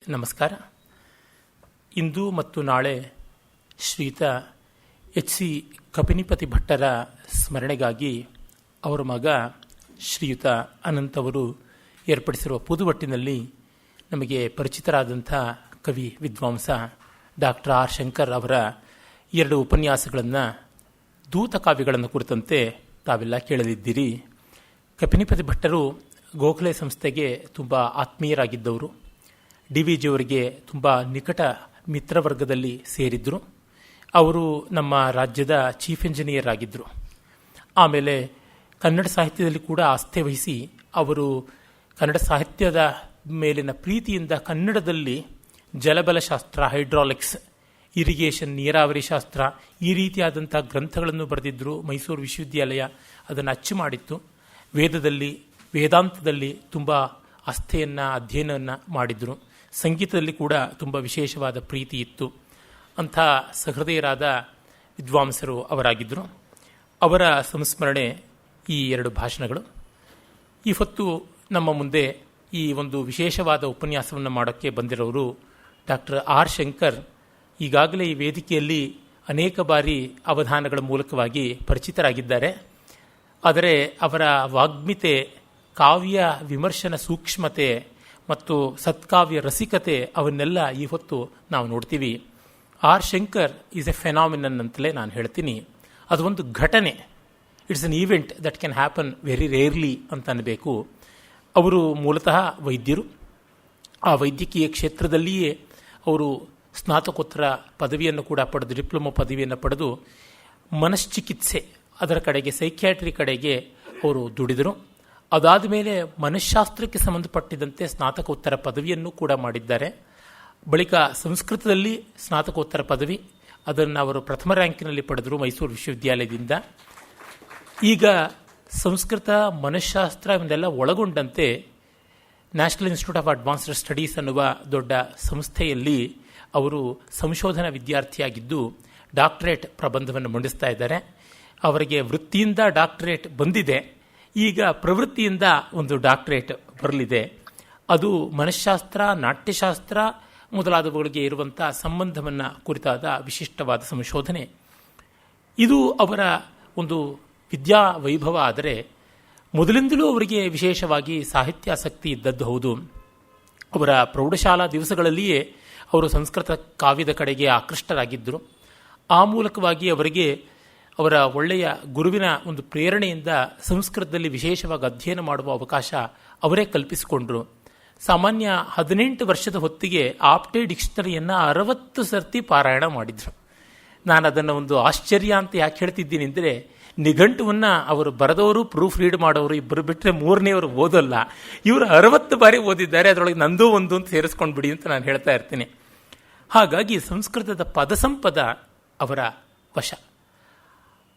ನಮಸ್ಕಾರ. ಇಂದು ಮತ್ತು ನಾಳೆ ಶ್ರೀಯುತ ಎಚ್.ಸಿ. ಕಪಿನಿಪತಿ ಭಟ್ಟರ ಸ್ಮರಣೆಗಾಗಿ ಅವರ ಮಗ ಶ್ರೀಯುತ ಅನಂತ್ ಅವರು ಏರ್ಪಡಿಸಿರುವ ಪೂದುವಟ್ಟಿನಲ್ಲಿ ನಮಗೆ ಪರಿಚಿತರಾದಂಥ ಕವಿ ವಿದ್ವಾಂಸ ಡಾಕ್ಟರ್ ಆರ್ ಶಂಕರ್ ಅವರ 2 ಉಪನ್ಯಾಸಗಳನ್ನು ದೂತಕಾವ್ಯಗಳನ್ನು ಕುರಿತಂತೆ ತಾವೆಲ್ಲ ಕೇಳಲಿದ್ದೀರಿ. ಕಪಿನಿಪತಿ ಭಟ್ಟರು ಗೋಖಲೆ ಸಂಸ್ಥೆಗೆ ತುಂಬ ಆತ್ಮೀಯರಾಗಿದ್ದವರು. ಡಿ.ವಿ.ಜಿಯವರಿಗೆ ತುಂಬ ನಿಕಟ ಮಿತ್ರವರ್ಗದಲ್ಲಿ ಸೇರಿದ್ದರು. ಅವರು ನಮ್ಮ ರಾಜ್ಯದ ಚೀಫ್ ಇಂಜಿನಿಯರ್ ಆಗಿದ್ದರು. ಆಮೇಲೆ ಕನ್ನಡ ಸಾಹಿತ್ಯದಲ್ಲಿ ಕೂಡ ಆಸ್ಥೆ ವಹಿಸಿ ಅವರು ಕನ್ನಡ ಸಾಹಿತ್ಯದ ಮೇಲಿನ ಪ್ರೀತಿಯಿಂದ ಕನ್ನಡದಲ್ಲಿ ಜಲಬಲಶಾಸ್ತ್ರ, ಹೈಡ್ರಾಲಿಕ್ಸ್, ಇರಿಗೇಷನ್, ನೀರಾವರಿ ಶಾಸ್ತ್ರ ಈ ರೀತಿಯಾದಂಥ ಗ್ರಂಥಗಳನ್ನು ಬರೆದಿದ್ದರು. ಮೈಸೂರು ವಿಶ್ವವಿದ್ಯಾಲಯ ಅದನ್ನು ಅಚ್ಚು ಮಾಡಿತ್ತು. ವೇದಾಂತದಲ್ಲಿ ತುಂಬ ಆಸ್ಥೆಯನ್ನು ಅಧ್ಯಯನವನ್ನು ಮಾಡಿದರು. ಸಂಗೀತದಲ್ಲಿ ಕೂಡ ತುಂಬ ವಿಶೇಷವಾದ ಪ್ರೀತಿ ಇತ್ತು. ಅಂಥ ಸಹೃದಯರಾದ ವಿದ್ವಾಂಸರು ಅವರಾಗಿದ್ದರು. ಅವರ ಸಂಸ್ಮರಣೆ ಈ 2 ಭಾಷಣಗಳು. ಈ ಹೊತ್ತು ನಮ್ಮ ಮುಂದೆ ಈ ಒಂದು ವಿಶೇಷವಾದ ಉಪನ್ಯಾಸವನ್ನು ಮಾಡೋಕ್ಕೆ ಬಂದಿರೋರು ಡಾಕ್ಟರ್ ಆರ್ ಶಂಕರ್. ಈಗಾಗಲೇ ಈ ವೇದಿಕೆಯಲ್ಲಿ ಅನೇಕ ಬಾರಿ ಅವಧಾನಗಳ ಮೂಲಕವಾಗಿ ಪರಿಚಿತರಾಗಿದ್ದಾರೆ. ಆದರೆ ಅವರ ವಾಗ್ಮಿತೆ, ಕಾವ್ಯ ವಿಮರ್ಶನ ಸೂಕ್ಷ್ಮತೆ ಮತ್ತು ಸತ್ಕಾವ್ಯ ರಸಿಕತೆ ಅವನ್ನೆಲ್ಲ ಈ ಹೊತ್ತು ನಾವು ನೋಡ್ತೀವಿ. R Shankar is a phenomenon ಅಂತಲೇ ನಾನು ಹೇಳ್ತೀನಿ. ಅದು ಒಂದು ಘಟನೆ. It's an event that can happen very rarely ಅಂತ ಅನ್ನಬೇಕು. ಅವರು ಮೂಲತಃ ವೈದ್ಯರು. ಆ ವೈದ್ಯಕೀಯ ಕ್ಷೇತ್ರದಲ್ಲಿಯೇ ಅವರು ಸ್ನಾತಕೋತ್ತರ ಪದವಿಯನ್ನು ಕೂಡ ಪಡೆದು, ಡಿಪ್ಲೊಮೊ ಪದವಿಯನ್ನು ಪಡೆದು ಮನಶ್ಚಿಕಿತ್ಸೆ ಅದರ ಕಡೆಗೆ, ಸೈಕ್ಯಾಟ್ರಿ ಕಡೆಗೆ ಅವರು ದುಡಿದರು. ಅದಾದ ಮೇಲೆ ಮನಃಶಾಸ್ತ್ರಕ್ಕೆ ಸಂಬಂಧಪಟ್ಟಿದಂತೆ ಸ್ನಾತಕೋತ್ತರ ಪದವಿಯನ್ನು ಕೂಡ ಮಾಡಿದ್ದಾರೆ. ಬಳಿಕ ಸಂಸ್ಕೃತದಲ್ಲಿ ಸ್ನಾತಕೋತ್ತರ ಪದವಿ, ಅದನ್ನು ಅವರು ಪ್ರಥಮ ರ್ಯಾಂಕಿನಲ್ಲಿ ಪಡೆದರು ಮೈಸೂರು ವಿಶ್ವವಿದ್ಯಾಲಯದಿಂದ. ಈಗ ಸಂಸ್ಕೃತ, ಮನಃಶಾಸ್ತ್ರ ಇವನ್ನೆಲ್ಲ ಒಳಗೊಂಡಂತೆ national institute of advanced studies ಅನ್ನುವ ದೊಡ್ಡ ಸಂಸ್ಥೆಯಲ್ಲಿ ಅವರು ಸಂಶೋಧನಾ ವಿದ್ಯಾರ್ಥಿಯಾಗಿದ್ದು ಡಾಕ್ಟರೇಟ್ ಪ್ರಬಂಧವನ್ನು ಮಂಡಿಸ್ತಾ ಇದ್ದಾರೆ. ಅವರಿಗೆ ವೃತ್ತಿಯಿಂದ ಡಾಕ್ಟರೇಟ್ ಬಂದಿದೆ. ಈಗ ಪ್ರವೃತ್ತಿಯಿಂದ ಒಂದು ಡಾಕ್ಟರೇಟ್ ಬರಲಿದೆ. ಅದು ಮನಃಶಾಸ್ತ್ರ, ನಾಟ್ಯಶಾಸ್ತ್ರ ಮೊದಲಾದವುಗಳಿಗೆ ಇರುವಂಥ ಸಂಬಂಧವನ್ನು ಕುರಿತಾದ ವಿಶಿಷ್ಟವಾದ ಸಂಶೋಧನೆ. ಇದು ಅವರ ಒಂದು ವಿದ್ಯಾ ವೈಭವ. ಆದರೆ ಮೊದಲಿಂದಲೂ ಅವರಿಗೆ ವಿಶೇಷವಾಗಿ ಸಾಹಿತ್ಯಾಸಕ್ತಿ ಇದ್ದದ್ದು ಹೌದು. ಅವರ ಪ್ರೌಢಶಾಲಾ ದಿವಸಗಳಲ್ಲಿಯೇ ಅವರು ಸಂಸ್ಕೃತ ಕಾವ್ಯದ ಕಡೆಗೆ ಆಕೃಷ್ಟರಾಗಿದ್ದರು. ಆ ಮೂಲಕವಾಗಿ ಅವರಿಗೆ ಅವರ ಒಳ್ಳೆಯ ಗುರುವಿನ ಒಂದು ಪ್ರೇರಣೆಯಿಂದ ಸಂಸ್ಕೃತದಲ್ಲಿ ವಿಶೇಷವಾಗಿ ಅಧ್ಯಯನ ಮಾಡುವ ಅವಕಾಶ ಅವರೇ ಕಲ್ಪಿಸಿಕೊಂಡರು. ಸಾಮಾನ್ಯ 18 ವರ್ಷದ ಹೊತ್ತಿಗೆ ಆಪ್ಟೆ ಡಿಕ್ಷನರಿಯನ್ನು 60 ಸರ್ತಿ ಪಾರಾಯಣ ಮಾಡಿದರು. ನಾನು ಅದನ್ನು ಒಂದು ಆಶ್ಚರ್ಯ ಅಂತ ಯಾಕೆ ಹೇಳ್ತಿದ್ದೀನಿ ಅಂದರೆ, ನಿಘಂಟುವನ್ನು ಅವರು ಬರೆದವರು, ಪ್ರೂಫ್ ರೀಡ್ ಮಾಡೋರು ಇಬ್ಬರು ಬಿಟ್ಟರೆ 3ನೇವರು ಓದಲ್ಲ. ಇವರು 60 ಬಾರಿ ಓದಿದ್ದಾರೆ. ಅದರೊಳಗೆ ನಂದೂ ಒಂದು ಅಂತ ಸೇರಿಸ್ಕೊಂಡು ಬಿಡಿ ಅಂತ ನಾನು ಹೇಳ್ತಾ ಇರ್ತೀನಿ. ಹಾಗಾಗಿ ಸಂಸ್ಕೃತದ ಪದಸಂಪದ ಅವರ ವಶ.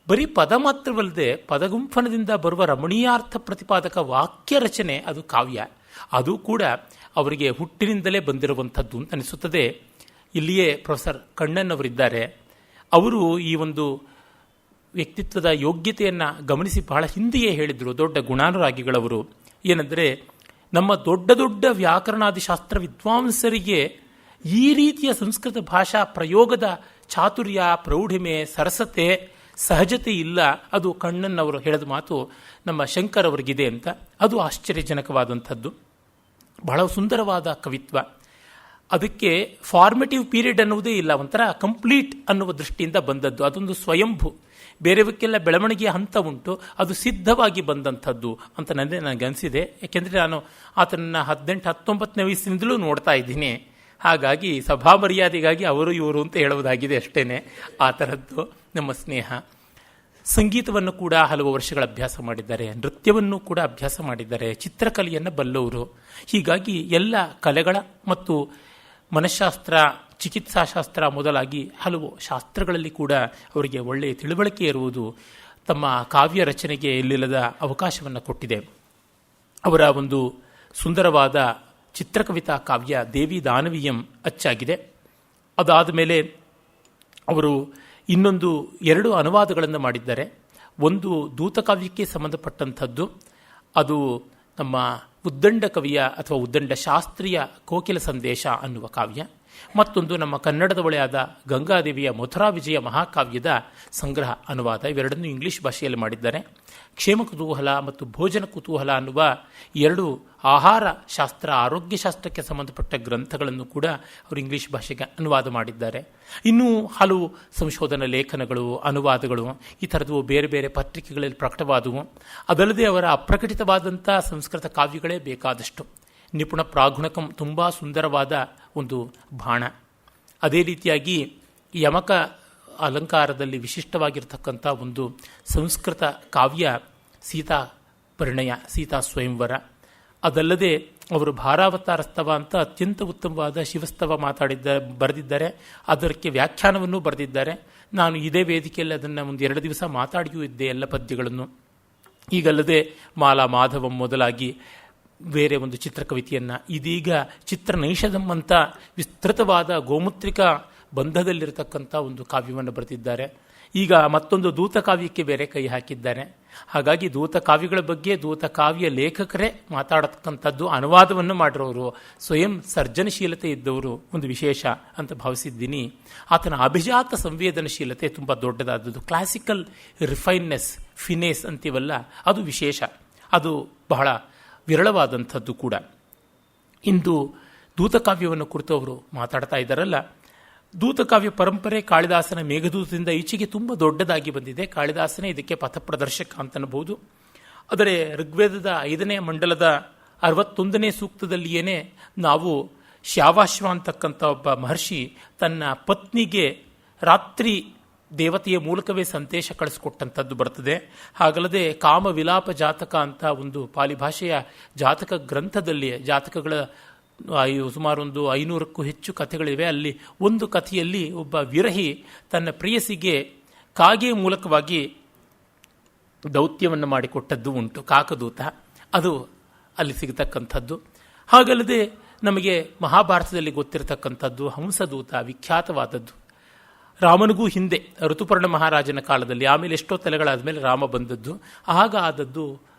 ಬರೀ ಪದ ಮಾತ್ರವಲ್ಲದೆ ಪದಗುಂಫನದಿಂದ ಬರುವ ರಮಣೀಯಾರ್ಥ ಪ್ರತಿಪಾದಕ ವಾಕ್ಯ ರಚನೆ, ಅದು ಕಾವ್ಯ. ಅದು ಕೂಡ ಅವರಿಗೆ ಹುಟ್ಟಿನಿಂದಲೇ ಬಂದಿರುವಂಥದ್ದು ಅಂತ ಅನಿಸುತ್ತದೆ. ಇಲ್ಲಿಯೇ ಪ್ರೊಫೆಸರ್ ಕಣ್ಣನ್ ಅವರಿದ್ದಾರೆ. ಅವರು ಈ ಒಂದು ವ್ಯಕ್ತಿತ್ವದ ಯೋಗ್ಯತೆಯನ್ನು ಗಮನಿಸಿ ಬಹಳ ಹಿಂದೆಯೇ ಹೇಳಿದರು. ದೊಡ್ಡ ಗುಣಾನುರಾಗಿಗಳವರು. ಏನೆಂದರೆ, ನಮ್ಮ ದೊಡ್ಡ ದೊಡ್ಡ ವ್ಯಾಕರಣಾದಿಶಾಸ್ತ್ರ ವಿದ್ವಾಂಸರಿಗೆ ಈ ರೀತಿಯ ಸಂಸ್ಕೃತ ಭಾಷಾ ಪ್ರಯೋಗದ ಚಾತುರ್ಯ, ಪ್ರೌಢಿಮೆ, ಸರಸತೆ, ಸಹಜತೆ ಇಲ್ಲ. ಅದು ಕಣ್ಣನ್ನವರು ಹೇಳಿದ ಮಾತು ನಮ್ಮ ಶಂಕರ್ ಅವರಿಗಿದೆ ಅಂತ. ಅದು ಆಶ್ಚರ್ಯಜನಕವಾದಂಥದ್ದು. ಬಹಳ ಸುಂದರವಾದ ಕವಿತ್ವ. ಅದಕ್ಕೆ ಫಾರ್ಮೇಟಿವ್ ಪೀರಿಯಡ್ ಅನ್ನುವುದೇ ಇಲ್ಲ. ಒಂಥರ ಕಂಪ್ಲೀಟ್ ಅನ್ನುವ ದೃಷ್ಟಿಯಿಂದ ಬಂದದ್ದು. ಅದೊಂದು ಸ್ವಯಂಭೂ. ಬೇರೆಯವಕ್ಕೆಲ್ಲ ಬೆಳವಣಿಗೆಯ ಹಂತ ಉಂಟು, ಅದು ಸಿದ್ಧವಾಗಿ ಬಂದಂಥದ್ದು ಅಂತ ನನಗೆ ಅನಿಸಿದೆ. ಯಾಕೆಂದರೆ ನಾನು ಆತನನ್ನು 18-19ನೇ ವಯಸ್ಸಿನಿಂದಲೂ ನೋಡ್ತಾ ಇದ್ದೀನಿ. ಹಾಗಾಗಿ ಸಭಾ ಮರ್ಯಾದೆಗಾಗಿ ಅವರು ಇವರು ಅಂತ ಹೇಳುವುದಾಗಿದೆ ಅಷ್ಟೇನೆ. ಆ ಥರದ್ದು ನಮ್ಮ ಸ್ನೇಹ. ಸಂಗೀತವನ್ನು ಕೂಡ ಹಲವು ವರ್ಷಗಳ ಅಭ್ಯಾಸ ಮಾಡಿದ್ದಾರೆ. ನೃತ್ಯವನ್ನು ಕೂಡ ಅಭ್ಯಾಸ ಮಾಡಿದ್ದಾರೆ. ಚಿತ್ರಕಲೆಯನ್ನು ಬಲ್ಲವರು. ಹೀಗಾಗಿ ಎಲ್ಲ ಕಲೆಗಳ ಮತ್ತು ಮನಃಶಾಸ್ತ್ರ, ಚಿಕಿತ್ಸಾಶಾಸ್ತ್ರ ಮೊದಲಾಗಿ ಹಲವು ಶಾಸ್ತ್ರಗಳಲ್ಲಿ ಕೂಡ ಅವರಿಗೆ ಒಳ್ಳೆಯ ತಿಳುವಳಿಕೆ ಇರುವುದು ತಮ್ಮ ಕಾವ್ಯ ರಚನೆಗೆ ಎಲ್ಲಿಲ್ಲದ ಅವಕಾಶವನ್ನು ಕೊಟ್ಟಿದೆ. ಅವರ ಒಂದು ಸುಂದರವಾದ ಚಿತ್ರಕವಿತಾ ಕಾವ್ಯ ದೇವಿ ದಾನವೀಯಂ ಅಚ್ಚಾಗಿದೆ. ಅದಾದ ಮೇಲೆ ಅವರು ಇನ್ನೊಂದು 2 ಅನುವಾದಗಳನ್ನು ಮಾಡಿದ್ದಾರೆ. ಒಂದು ದೂತಕಾವ್ಯಕ್ಕೆ ಸಂಬಂಧಪಟ್ಟಂಥದ್ದು. ಅದು ನಮ್ಮ ಉದ್ದಂಡ ಕವಿಯ ಅಥವಾ ಉದ್ದಂಡ ಶಾಸ್ತ್ರೀಯ ಕೋಕಿಲ ಸಂದೇಶ ಅನ್ನುವ ಕಾವ್ಯ, ಮತ್ತೊಂದು ನಮ್ಮ ಕನ್ನಡದವಳೆಯಾದ ಗಂಗಾದೇವಿಯ ಮಥುರಾ ವಿಜಯ ಮಹಾಕಾವ್ಯದ ಸಂಗ್ರಹ ಅನುವಾದ. ಇವೆರಡನ್ನೂ ಇಂಗ್ಲಿಷ್ ಭಾಷೆಯಲ್ಲಿ ಮಾಡಿದ್ದಾರೆ. ಕ್ಷೇಮ ಕುತೂಹಲ ಮತ್ತು ಭೋಜನ ಕುತೂಹಲ ಅನ್ನುವ ಎರಡು ಆಹಾರ ಶಾಸ್ತ್ರ, ಆರೋಗ್ಯ ಶಾಸ್ತ್ರಕ್ಕೆ ಸಂಬಂಧಪಟ್ಟ ಗ್ರಂಥಗಳನ್ನು ಕೂಡ ಅವರು ಇಂಗ್ಲಿಷ್ ಭಾಷೆಗೆ ಅನುವಾದ ಮಾಡಿದ್ದಾರೆ. ಇನ್ನೂ ಹಲವು ಸಂಶೋಧನಾ ಲೇಖನಗಳು, ಅನುವಾದಗಳು ಈ ಥರದ್ದು ಬೇರೆ ಬೇರೆ ಪತ್ರಿಕೆಗಳಲ್ಲಿ ಪ್ರಕಟವಾದವು. ಅದಲ್ಲದೆ ಅವರ ಅಪ್ರಕಟಿತವಾದಂಥ ಸಂಸ್ಕೃತ ಕಾವ್ಯಗಳೇ ಬೇಕಾದಷ್ಟು. ನಿಪುಣ ಪ್ರಾಗುಣಕಂ ತುಂಬ ಸುಂದರವಾದ ಒಂದು ಬಾಣ. ಅದೇ ರೀತಿಯಾಗಿ ಯಮಕ ಅಲಂಕಾರದಲ್ಲಿ ವಿಶಿಷ್ಟವಾಗಿರ್ತಕ್ಕಂಥ ಒಂದು ಸಂಸ್ಕೃತ ಕಾವ್ಯ ಸೀತಾ ಪರಿಣಯ, ಸೀತಾ ಸ್ವಯಂವರ. ಅದಲ್ಲದೆ ಅವರು ಭಾರಾವತಾರಸ್ತವ ಅಂತ ಅತ್ಯಂತ ಉತ್ತಮವಾದ ಶಿವಸ್ತವ ಬರೆದಿದ್ದಾರೆ. ಅದಕ್ಕೆ ವ್ಯಾಖ್ಯಾನವನ್ನು ಬರೆದಿದ್ದಾರೆ. ನಾನು ಇದೇ ವೇದಿಕೆಯಲ್ಲಿ ಅದನ್ನು ಒಂದು 2 ದಿವಸ ಮಾತಾಡಿಯೂ ಇದ್ದೆ, ಎಲ್ಲ ಪದ್ಯಗಳನ್ನು. ಈಗಲ್ಲದೆ ಮಾಲಾ ಮಾಧವಂ ಮೊದಲಾಗಿ ಬೇರೆ ಒಂದು ಚಿತ್ರಕವಿತೆಯನ್ನು, ಇದೀಗ ಚಿತ್ರನೈಷಧಂ ಅಂತ ವಿಸ್ತೃತವಾದ ಗೋಮುತ್ರಿಕಾ ಬಂಧದಲ್ಲಿರತಕ್ಕಂಥ ಒಂದು ಕಾವ್ಯವನ್ನು ಬರೆದಿದ್ದಾರೆ. ಈಗ ಮತ್ತೊಂದು ದೂತ ಕಾವ್ಯಕ್ಕೆ ಬೇರೆ ಕೈ ಹಾಕಿದ್ದಾರೆ. ಹಾಗಾಗಿ ದೂತ ಕಾವ್ಯಗಳ ಬಗ್ಗೆ ದೂತ ಕಾವ್ಯ ಲೇಖಕರೇ ಮಾತಾಡತಕ್ಕಂಥದ್ದು, ಅನುವಾದವನ್ನು ಮಾಡಿರೋರು, ಸ್ವಯಂ ಸರ್ಜನಶೀಲತೆ ಇದ್ದವರು ಒಂದು ವಿಶೇಷ ಅಂತ ಭಾವಿಸಿದ್ದೀನಿ. ಆತನ ಅಭಿಜಾತ ಸಂವೇದನಶೀಲತೆ ತುಂಬ ದೊಡ್ಡದಾದದ್ದು. ಕ್ಲಾಸಿಕಲ್ ರಿಫೈನ್ನೆಸ್, ಫಿನೇಸ್ ಅಂತೀವಲ್ಲ, ಅದು ವಿಶೇಷ, ಅದು ಬಹಳ ವಿರಳವಾದಂಥದ್ದು ಕೂಡ. ಇಂದು ದೂತಕಾವ್ಯವನ್ನು ಕುರಿತು ಅವರು ಮಾತಾಡ್ತಾ ಇದ್ದಾರಲ್ಲ, ದೂತಕಾವ್ಯ ಪರಂಪರೆ ಕಾಳಿದಾಸನ ಮೇಘದೂತದಿಂದ ಈಚೆಗೆ ತುಂಬ ದೊಡ್ಡದಾಗಿ ಬಂದಿದೆ. ಕಾಳಿದಾಸನೇ ಇದಕ್ಕೆ ಪಥಪ್ರದರ್ಶಕ ಅಂತನಬಹುದು. ಆದರೆ ಋಗ್ವೇದದ 5ನೇ ಮಂಡಲದ 61ನೇ ಸೂಕ್ತದಲ್ಲಿಯೇ ನಾವು ಶ್ಯಾವಾಶ್ವ ಅಂತಕ್ಕಂಥ ಒಬ್ಬ ಮಹರ್ಷಿ ತನ್ನ ಪತ್ನಿಗೆ ರಾತ್ರಿ ದೇವತೆಯ ಮೂಲಕವೇ ಸಂದೇಶ ಕಳಿಸ್ಕೊಟ್ಟಂಥದ್ದು ಬರ್ತದೆ. ಹಾಗಲ್ಲದೆ ಕಾಮ ವಿಲಾಪ ಜಾತಕ ಅಂತ ಒಂದು ಪಾಲಿ ಭಾಷೆಯ ಜಾತಕ ಗ್ರಂಥದಲ್ಲಿ, ಜಾತಕಗಳ ಸುಮಾರು ಒಂದು 500ಕ್ಕೂ ಹೆಚ್ಚು ಕಥೆಗಳಿವೆ. ಅಲ್ಲಿ ಒಂದು ಕಥೆಯಲ್ಲಿ ಒಬ್ಬ ವಿರಹಿ ತನ್ನ ಪ್ರೇಯಸಿಗೆ ಕಾಗೆ ಮೂಲಕವಾಗಿ ದೌತ್ಯವನ್ನು ಮಾಡಿಕೊಟ್ಟದ್ದು ಉಂಟು, ಕಾಕದೂತ. ಅದು ಅಲ್ಲಿ ಸಿಗತಕ್ಕಂಥದ್ದು. ಹಾಗಲ್ಲದೆ ನಮಗೆ ಮಹಾಭಾರತದಲ್ಲಿ ಗೊತ್ತಿರತಕ್ಕಂಥದ್ದು ಹಂಸದೂತ, ವಿಖ್ಯಾತವಾದದ್ದು. ರಾಮನಿಗೂ ಹಿಂದೆ ಋತುಪರ್ಣ ಮಹಾರಾಜನ ಕಾಲದಲ್ಲಿ, ಆಮೇಲೆ ಎಷ್ಟೋ ತಲೆಗಳಾದ ಮೇಲೆ ರಾಮ ಬಂದದ್ದು. ಆಗ ಆದದ್ದು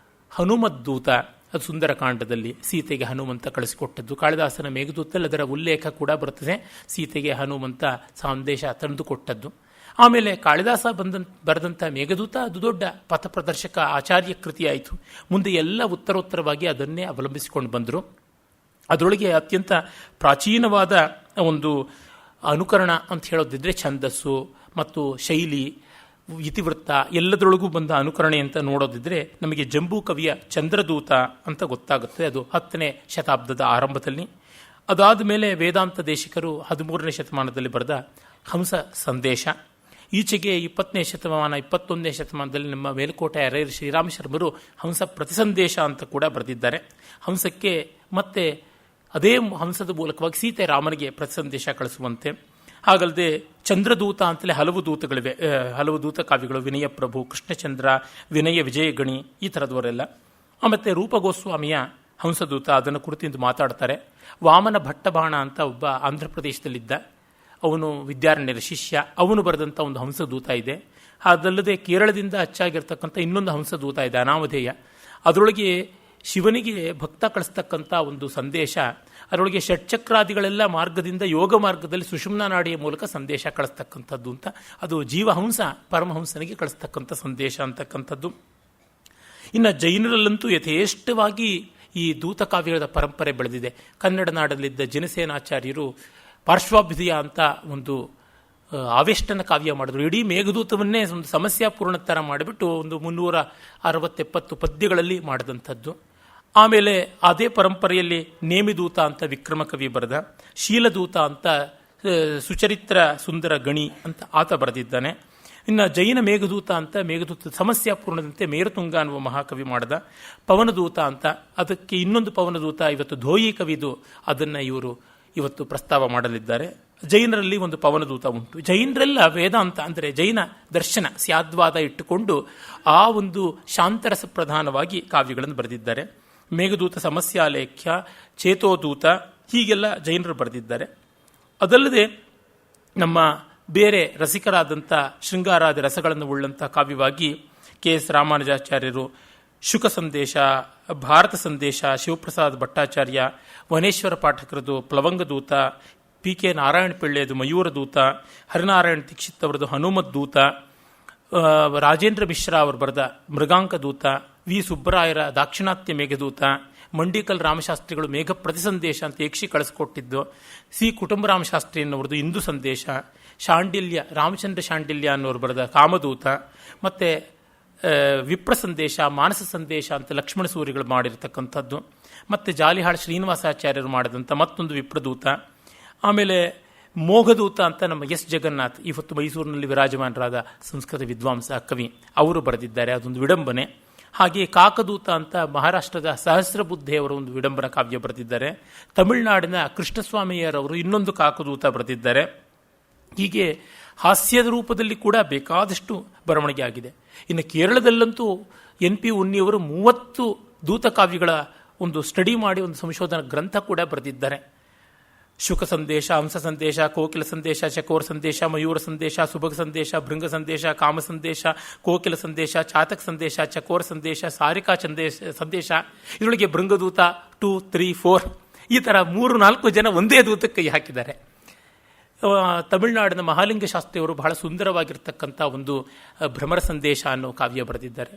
ಹನುಮದ್ದೂತ. ಅದು ಸುಂದರಕಾಂಡದಲ್ಲಿ ಸೀತೆಗೆ ಹನುಮಂತ ಕಳಿಸಿಕೊಟ್ಟದ್ದು. ಕಾಳಿದಾಸನ ಮೇಘದೂತಲ್ಲಿ ಅದರ ಉಲ್ಲೇಖ ಕೂಡ ಬರ್ತದೆ, ಸೀತೆಗೆ ಹನುಮಂತ ಸಂದೇಶ ತಂದುಕೊಟ್ಟದ್ದು. ಆಮೇಲೆ ಕಾಳಿದಾಸ ಬರೆದಂಥ ಮೇಘದೂತ ಅದು ದೊಡ್ಡ ಪಥಪ್ರದರ್ಶಕ ಆಚಾರ್ಯ ಕೃತಿಯಾಯಿತು. ಮುಂದೆ ಎಲ್ಲ ಉತ್ತರೋತ್ತರವಾಗಿ ಅದನ್ನೇ ಅವಲಂಬಿಸಿಕೊಂಡು ಬಂದರು. ಅದರೊಳಗೆ ಅತ್ಯಂತ ಪ್ರಾಚೀನವಾದ ಒಂದು ಅನುಕರಣ ಅಂತ ಹೇಳೋದಿದ್ರೆ ಛಂದಸ್ಸು ಮತ್ತು ಶೈಲಿ, ಇತಿವೃತ್ತ ಎಲ್ಲದರೊಳಗೂ ಬಂದ ಅನುಕರಣೆ ಅಂತ ನೋಡೋದಿದ್ರೆ ನಮಗೆ ಜಂಬೂ ಕವಿಯ ಚಂದ್ರದೂತ ಅಂತ ಗೊತ್ತಾಗುತ್ತೆ. ಅದು 10ನೇ ಶತಾಬ್ದದ ಆರಂಭದಲ್ಲಿ. ಅದಾದ ಮೇಲೆ ವೇದಾಂತ ದೇಶಿಕರು 13ನೇ ಶತಮಾನದಲ್ಲಿ ಬರೆದ ಹಂಸ ಸಂದೇಶ. ಈಚೆಗೆ 20ನೇ ಶತಮಾನ 21ನೇ ಶತಮಾನದಲ್ಲಿ ನಮ್ಮ ಮೇಲುಕೋಟೆ ಅರೈರ್ ಶ್ರೀರಾಮ ಶರ್ಮರು ಹಂಸ ಪ್ರತಿಸಂದೇಶ ಅಂತ ಕೂಡ ಬರೆದಿದ್ದಾರೆ. ಹಂಸಕ್ಕೆ ಮತ್ತೆ ಅದೇ ಹಂಸದ ಮೂಲಕವಾಗಿ ಸೀತೆ ರಾಮನಿಗೆ ಪ್ರತಿಸಂದೇಶ ಕಳಿಸುವಂತೆ. ಹಾಗಲ್ಲದೆ ಚಂದ್ರದೂತ ಅಂತಲೇ ಹಲವು ದೂತಗಳಿವೆ, ಹಲವು ದೂತ ಕಾವ್ಯಗಳು. ವಿನಯ ಪ್ರಭು, ಕೃಷ್ಣಚಂದ್ರ, ವಿನಯ ವಿಜಯಗಣಿ, ಈ ಥರದವರೆಲ್ಲ. ಮತ್ತು ರೂಪಗೋಸ್ವಾಮಿಯ ಹಂಸದೂತ, ಅದನ್ನು ಕುರಿತು ಮಾತಾಡ್ತಾರೆ. ವಾಮನ ಭಟ್ಟಬಾಣ ಅಂತ ಒಬ್ಬ ಆಂಧ್ರ ಪ್ರದೇಶದಲ್ಲಿದ್ದ, ಅವನು ವಿದ್ಯಾರಣ್ಯರ ಶಿಷ್ಯ, ಅವನು ಬರೆದಂಥ ಒಂದು ಹಂಸದೂತ ಇದೆ. ಅದಲ್ಲದೆ ಕೇರಳದಿಂದ ಅಚ್ಚಾಗಿರ್ತಕ್ಕಂಥ ಇನ್ನೊಂದು ಹಂಸದೂತ ಇದೆ, ಅನಾಮಧೇಯ. ಅದರೊಳಗೆ ಶಿವನಿಗೆ ಭಕ್ತ ಕಳಿಸ್ತಕ್ಕಂಥ ಒಂದು ಸಂದೇಶ. ಅದರೊಳಗೆ ಷಟ್ಚಕ್ರಾದಿಗಳೆಲ್ಲ ಮಾರ್ಗದಿಂದ ಯೋಗ ಮಾರ್ಗದಲ್ಲಿ ಸುಷುಮ್ನಾ ನಾಡಿಯ ಮೂಲಕ ಸಂದೇಶ ಕಳಿಸ್ತಕ್ಕಂಥದ್ದು ಅಂತ. ಅದು ಜೀವಹಂಸ ಪರಮಹಂಸನಿಗೆ ಕಳಿಸ್ತಕ್ಕಂಥ ಸಂದೇಶ ಅಂತಕ್ಕಂಥದ್ದು. ಇನ್ನು ಜೈನರಲ್ಲಂತೂ ಯಥೇಷ್ಟವಾಗಿ ಈ ದೂತಕಾವ್ಯದ ಪರಂಪರೆ ಬೆಳೆದಿದೆ. ಕನ್ನಡ ನಾಡಲ್ಲಿದ್ದ ಜನಸೇನಾಚಾರ್ಯರು ಪಾರ್ಶ್ವಾಭ್ಯುದಯ ಅಂತ ಒಂದು ಆವೇಷ್ಟನ ಕಾವ್ಯ ಮಾಡಿದ್ರು. ಇಡೀ ಮೇಘದೂತವನ್ನೇ ಒಂದು ಸಮಸ್ಯಾಪೂರ್ಣ ಥರ ಮಾಡಿಬಿಟ್ಟು ಒಂದು 360-70 ಪದ್ಯಗಳಲ್ಲಿ ಮಾಡಿದಂಥದ್ದು. ಆಮೇಲೆ ಅದೇ ಪರಂಪರೆಯಲ್ಲಿ ನೇಮಿದೂತ ಅಂತ ವಿಕ್ರಮ ಕವಿ ಬರೆದ, ಶೀಲದೂತ ಅಂತ ಸುಚರಿತ್ರ ಸುಂದರ ಗಣಿ ಅಂತ ಆತ ಬರೆದಿದ್ದಾನೆ. ಇನ್ನು ಜೈನ ಮೇಘದೂತ ಅಂತ ಮೇಘದೂತ ಸಮಸ್ಯಾಪೂರ್ಣದಂತೆ ಮೇರುತುಂಗ ಅನ್ನುವ ಮಹಾಕವಿ ಮಾಡಿದ. ಪವನದೂತ ಅಂತ, ಅದಕ್ಕೆ ಇನ್ನೊಂದು ಪವನದೂತ ಇವತ್ತು ಧೋಯಿ ಕವಿದು, ಅದನ್ನು ಇವರು ಇವತ್ತು ಪ್ರಸ್ತಾವ ಮಾಡಲಿದ್ದಾರೆ. ಜೈನರಲ್ಲಿ ಒಂದು ಪವನದೂತ ಉಂಟು. ಜೈನರೆಲ್ಲ ವೇದಾಂತ ಅಂದರೆ ಜೈನ ದರ್ಶನ ಸ್ಯಾದ್ವಾದ ಇಟ್ಟುಕೊಂಡು ಆ ಒಂದು ಶಾಂತರಸ ಪ್ರಧಾನವಾಗಿ ಕಾವ್ಯಗಳನ್ನು ಬರೆದಿದ್ದಾರೆ. ಮೇಘದೂತ, ಸಮಸ್ಯಾಲೇಖ್ಯ, ಚೇತೋದೂತ, ಹೀಗೆಲ್ಲ ಜೈನರು ಬರೆದಿದ್ದಾರೆ. ಅದಲ್ಲದೆ ನಮ್ಮ ಬೇರೆ ರಸಿಕರಾದಂಥ ಶೃಂಗಾರಾದ ರಸಗಳನ್ನು ಉಳ್ಳಂಥ ಕಾವ್ಯವಾಗಿ ಕೆ ಎಸ್ ರಾಮಾನುಜಾಚಾರ್ಯರು ಶುಕ ಸಂದೇಶ, ಭಾರತ ಸಂದೇಶ ಶಿವಪ್ರಸಾದ್ ಭಟ್ಟಾಚಾರ್ಯ, ವನೇಶ್ವರ ಪಾಠಕರದು ಪ್ಲವಂಗದೂತ, ಪಿ.ಕೆ. ನಾರಾಯಣ ಪಿಳ್ಳೆದು ಮಯೂರದೂತ, ಹರಿನಾರಾಯಣ ದೀಕ್ಷಿತ್ ಅವರದು ಹನುಮತ್ ದೂತ, ರಾಜೇಂದ್ರ ಮಿಶ್ರಾ ಅವರು ಬರೆದ ಮೃಗಾಂಕ ದೂತ, ವಿ ಸುಬ್ಬರಾಯರ ದಾಕ್ಷಿಣಾತ್ಯ ಮೇಘದೂತ, ಮಂಡಿಕಲ್ ರಾಮಶಾಸ್ತ್ರಿಗಳು ಮೇಘ ಪ್ರತಿಸಂದೇಶ ಅಂತ ಯಕ್ಷಿ ಕಳಿಸ್ಕೊಟ್ಟಿದ್ದು, ಸಿ ಕುಟುಂಬರಾಮಶಾಸ್ತ್ರಿ ಅನ್ನೋರದು ಇಂದು ಸಂದೇಶ, ಶಾಂಡಿಲ್ಯ ರಾಮಚಂದ್ರ ಶಾಂಡಿಲ್ಯ ಅನ್ನೋರು ಬರೆದ ಕಾಮದೂತ, ಮತ್ತು ವಿಪ್ರ ಸಂದೇಶ, ಮಾನಸ ಸಂದೇಶ ಅಂತ ಲಕ್ಷ್ಮಣ ಸೂರಿಗಳು ಮಾಡಿರ್ತಕ್ಕಂಥದ್ದು, ಮತ್ತು ಜಾಲಿಹಾಳ್ ಶ್ರೀನಿವಾಸಾಚಾರ್ಯರು ಮಾಡಿದಂಥ ಮತ್ತೊಂದು ವಿಪ್ರದೂತ, ಆಮೇಲೆ ಮೋಘದೂತ ಅಂತ ನಮ್ಮ ಎಸ್ ಜಗನ್ನಾಥ್ ಇವತ್ತು ಮೈಸೂರಿನಲ್ಲಿ ವಿರಾಜಮಾನರಾದ ಸಂಸ್ಕೃತ ವಿದ್ವಾಂಸ ಕವಿ ಅವರು ಬರೆದಿದ್ದಾರೆ, ಅದೊಂದು ವಿಡಂಬನೆ. ಹಾಗೆಯೇ ಕಾಕದೂತ ಅಂತ ಮಹಾರಾಷ್ಟ್ರದ ಸಹಸ್ರಬುದ್ಧೆಯವರ ಒಂದು ವಿಡಂಬನ ಕಾವ್ಯ ಬರೆದಿದ್ದಾರೆ. ತಮಿಳುನಾಡಿನ ಕೃಷ್ಣಸ್ವಾಮಿಯರವರು ಇನ್ನೊಂದು ಕಾಕದೂತ ಬರೆದಿದ್ದಾರೆ. ಹೀಗೆ ಹಾಸ್ಯದ ರೂಪದಲ್ಲಿ ಕೂಡ ಬೇಕಾದಷ್ಟು ಬರವಣಿಗೆ ಆಗಿದೆ. ಇನ್ನು ಕೇರಳದಲ್ಲಂತೂ NP ಉನ್ನಿಯವರು 30 ದೂತ ಕಾವ್ಯಗಳ ಒಂದು ಸ್ಟಡಿ ಮಾಡಿ ಒಂದು ಸಂಶೋಧನಾ ಗ್ರಂಥ ಕೂಡ ಬರೆದಿದ್ದಾರೆ. ಶುಕ ಸಂದೇಶ, ಹಂಸ ಸಂದೇಶ, ಕೋಕಿಲ ಸಂದೇಶ, ಚಕೋರ ಸಂದೇಶ, ಮಯೂರ ಸಂದೇಶ, ಸುಭಗ ಸಂದೇಶ, ಭೃಂಗ ಸಂದೇಶ, ಕಾಮ ಸಂದೇಶ, ಕೋಕಿಲ ಸಂದೇಶ, ಚಾತಕ ಸಂದೇಶ, ಚಕೋರ ಸಂದೇಶ, ಸಾರಿಕಾ ಸಂದೇಶ, ಇದರೊಳಗೆ ಭೃಂಗದೂತ 2, 3, 4 ಈ ಥರ 3-4 ಜನ ಒಂದೇ ದೂತಕ್ಕೆ ಕೈ ಹಾಕಿದ್ದಾರೆ. ತಮಿಳುನಾಡಿನ ಮಹಾಲಿಂಗ ಶಾಸ್ತ್ರಿಯವರು ಬಹಳ ಸುಂದರವಾಗಿರ್ತಕ್ಕಂಥ ಒಂದು ಭ್ರಮರ ಸಂದೇಶ ಅನ್ನೋ ಕಾವ್ಯ ಬರೆದಿದ್ದಾರೆ.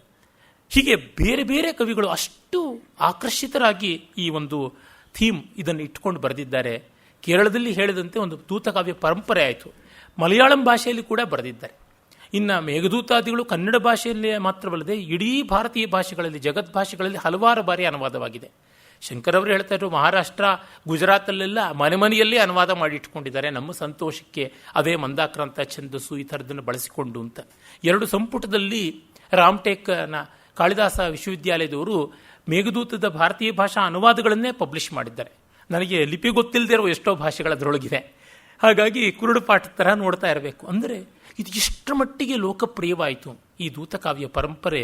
ಹೀಗೆ ಬೇರೆ ಬೇರೆ ಕವಿಗಳು ಅಷ್ಟು ಆಕರ್ಷಿತರಾಗಿ ಈ ಒಂದು ಥೀಮ್ ಇದನ್ನು ಇಟ್ಕೊಂಡು ಬರೆದಿದ್ದಾರೆ. ಕೇರಳದಲ್ಲಿ ಹೇಳಿದಂತೆ ಒಂದು ದೂತಕಾವ್ಯ ಪರಂಪರೆ ಆಯಿತು. ಮಲಯಾಳಂ ಭಾಷೆಯಲ್ಲಿ ಕೂಡ ಬರೆದಿದ್ದಾರೆ. ಇನ್ನು ಮೇಘದೂತಾದಿಗಳು ಕನ್ನಡ ಭಾಷೆಯಲ್ಲೇ ಮಾತ್ರವಲ್ಲದೆ ಇಡೀ ಭಾರತೀಯ ಭಾಷೆಗಳಲ್ಲಿ, ಜಗತ್ ಭಾಷೆಗಳಲ್ಲಿ ಹಲವಾರು ಬಾರಿ ಅನುವಾದವಾಗಿದೆ. ಶಂಕರ್ ಅವರು ಹೇಳ್ತಾ ಇದ್ರು, ಮಹಾರಾಷ್ಟ್ರ ಗುಜರಾತಲ್ಲೆಲ್ಲ ಮನೆಯಲ್ಲೇ ಅನುವಾದ ಮಾಡಿ ಇಟ್ಕೊಂಡಿದ್ದಾರೆ, ನಮ್ಮ ಸಂತೋಷಕ್ಕೆ ಅವೇ ಮಂದಾಕ್ರಾಂತ ಛಂದಸ್ಸು ಈ ಥರದನ್ನು ಬಳಸಿಕೊಂಡು ಅಂತ. 2 ಸಂಪುಟದಲ್ಲಿ ರಾಮ್ಟೇಕ್ನ ಕಾಳಿದಾಸ ವಿಶ್ವವಿದ್ಯಾಲಯದವರು ಮೇಘದೂತದ ಭಾರತೀಯ ಭಾಷಾ ಅನುವಾದಗಳನ್ನೇ ಪಬ್ಲಿಷ್ ಮಾಡಿದ್ದಾರೆ. ನನಗೆ ಲಿಪಿ ಗೊತ್ತಿಲ್ಲದಿರೋ ಎಷ್ಟೋ ಭಾಷೆಗಳದ್ರೊಳಗಿದೆ. ಹಾಗಾಗಿ ಕುರುಡು ಪಾಠ ಥರ ನೋಡ್ತಾ ಇರಬೇಕು. ಅಂದರೆ ಇದು ಇಷ್ಟರ ಮಟ್ಟಿಗೆ ಲೋಕಪ್ರಿಯವಾಯಿತು ಈ ದೂತಕಾವ್ಯ ಪರಂಪರೆ.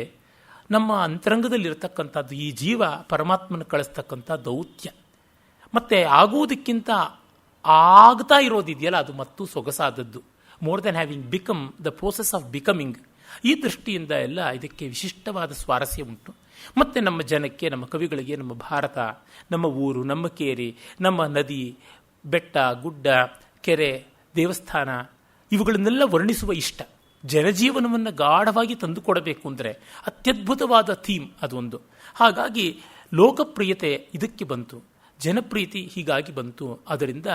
ನಮ್ಮ ಅಂತರಂಗದಲ್ಲಿರ್ತಕ್ಕಂಥದ್ದು ಈ ಜೀವ ಪರಮಾತ್ಮನ ಕಳಿಸ್ತಕ್ಕಂಥ ದೌತ್ಯ, ಮತ್ತು ಆಗುವುದಕ್ಕಿಂತ ಆಗ್ತಾ ಇರೋದಿದೆಯಲ್ಲ ಅದು ಮತ್ತೂ ಸೊಗಸಾದದ್ದು. More than having become, the process of becoming. ಈ ದೃಷ್ಟಿಯಿಂದ ಎಲ್ಲ ಇದಕ್ಕೆ ವಿಶಿಷ್ಟವಾದ ಸ್ವಾರಸ್ಯ ಉಂಟು. ಮತ್ತು ನಮ್ಮ ಜನಕ್ಕೆ, ನಮ್ಮ ಕವಿಗಳಿಗೆ ನಮ್ಮ ಭಾರತ, ನಮ್ಮ ಊರು, ನಮ್ಮ ಕೇರಿ, ನಮ್ಮ ನದಿ, ಬೆಟ್ಟ, ಗುಡ್ಡ, ಕೆರೆ, ದೇವಸ್ಥಾನ ಇವುಗಳನ್ನೆಲ್ಲ ವರ್ಣಿಸುವ ಇಷ್ಟ. ಜನಜೀವನವನ್ನು ಗಾಢವಾಗಿ ತಂದುಕೊಡಬೇಕು ಅಂದರೆ ಅತ್ಯದ್ಭುತವಾದ ಥೀಮ್ ಅದೊಂದು. ಹಾಗಾಗಿ ಲೋಕಪ್ರಿಯತೆ ಇದಕ್ಕೆ ಬಂತು, ಜನಪ್ರೀತಿ ಹೀಗಾಗಿ ಬಂತು. ಅದರಿಂದ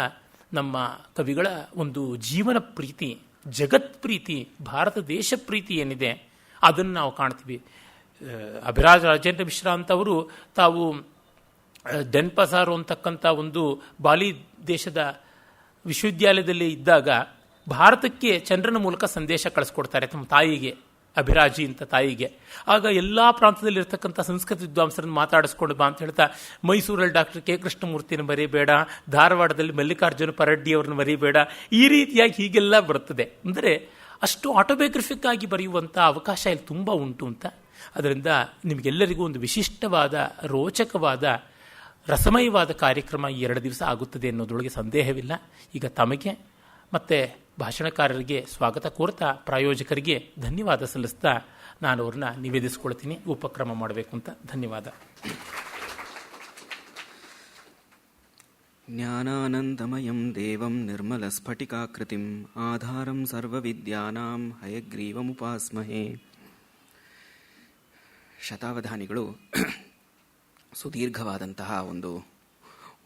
ನಮ್ಮ ಕವಿಗಳ ಒಂದು ಜೀವನ ಪ್ರೀತಿ, ಜಗತ್ ಪ್ರೀತಿ, ಭಾರತ ದೇಶ ಪ್ರೀತಿ ಏನಿದೆ ಅದನ್ನು ನಾವು ಕಾಣ್ತೀವಿ. ಅಭಿರಾಜ್ ರಾಜೇಂದ್ರ ಮಿಶ್ರಾ ಅಂತವರು ತಾವು ಡೆನ್ಪಸಾರು ಅಂತಕ್ಕಂಥ ಒಂದು ಬಾಲಿ ದೇಶದ ವಿಶ್ವವಿದ್ಯಾಲಯದಲ್ಲಿ ಇದ್ದಾಗ ಭಾರತಕ್ಕೆ ಚಂದ್ರನ ಮೂಲಕ ಸಂದೇಶ ಕಳಿಸ್ಕೊಡ್ತಾರೆ ತಮ್ಮ ತಾಯಿಗೆ, ಅಭಿರಾಜಿ ಅಂತ ತಾಯಿಗೆ. ಆಗ ಎಲ್ಲ ಪ್ರಾಂತದಲ್ಲಿರ್ತಕ್ಕಂಥ ಸಂಸ್ಕೃತ ವಿದ್ವಾಂಸರನ್ನು ಮಾತಾಡಿಸ್ಕೊಂಡು ಬಾ ಅಂತ ಹೇಳ್ತಾ, ಮೈಸೂರಲ್ಲಿ ಡಾಕ್ಟರ್ ಕೆ ಕೃಷ್ಣಮೂರ್ತಿನ ಮರಿಬೇಡ, ಧಾರವಾಡದಲ್ಲಿ ಮಲ್ಲಿಕಾರ್ಜುನ ಪರಡ್ಡಿಯವ್ರನ್ನ ಮರಿಬೇಡ, ಈ ರೀತಿಯಾಗಿ ಹೀಗೆಲ್ಲ ಬರುತ್ತದೆ. ಅಂದರೆ ಅಷ್ಟು ಆಟೋಬಯೋಗ್ರಫಿಕ್ ಆಗಿ ಬರೆಯುವಂಥ ಅವಕಾಶ ಇಲ್ಲಿ ತುಂಬ ಉಂಟು ಅಂತ. ಅದರಿಂದ ನಿಮಗೆಲ್ಲರಿಗೂ ಒಂದು ವಿಶಿಷ್ಟವಾದ, ರೋಚಕವಾದ, ರಸಮಯವಾದ ಕಾರ್ಯಕ್ರಮ ಈ 2 ದಿವಸ ಆಗುತ್ತದೆ ಅನ್ನೋದ್ರೊಳಗೆ ಸಂದೇಹವಿಲ್ಲ. ಈಗ ತಮಗೆ ಮತ್ತು ಭಾಷಣಕಾರರಿಗೆ ಸ್ವಾಗತ ಕೋರ್ತಾ, ಪ್ರಾಯೋಜಕರಿಗೆ ಧನ್ಯವಾದ ಸಲ್ಲಿಸ್ತಾ ನಾನು ಅವ್ರನ್ನ ನಿವೇದಿಸ್ಕೊಳ್ತೀನಿ ಉಪಕ್ರಮ ಮಾಡಬೇಕು ಅಂತ. ಧನ್ಯವಾದ. ಜ್ಞಾನಾನಂದಮಯಂ ದೇವಂ ನಿರ್ಮಲಸ್ಫಟಿಕಾಕೃತಿಂ ಆಧಾರಂ ಸರ್ವವಿದ್ಯಾನಾಂ ಹಯಗ್ರೀವಮುಪಾಸ್ಮಹೇ. ಶತಾವಧಾನಿಗಳು ಸುದೀರ್ಘವಾದಂತಹ ಒಂದು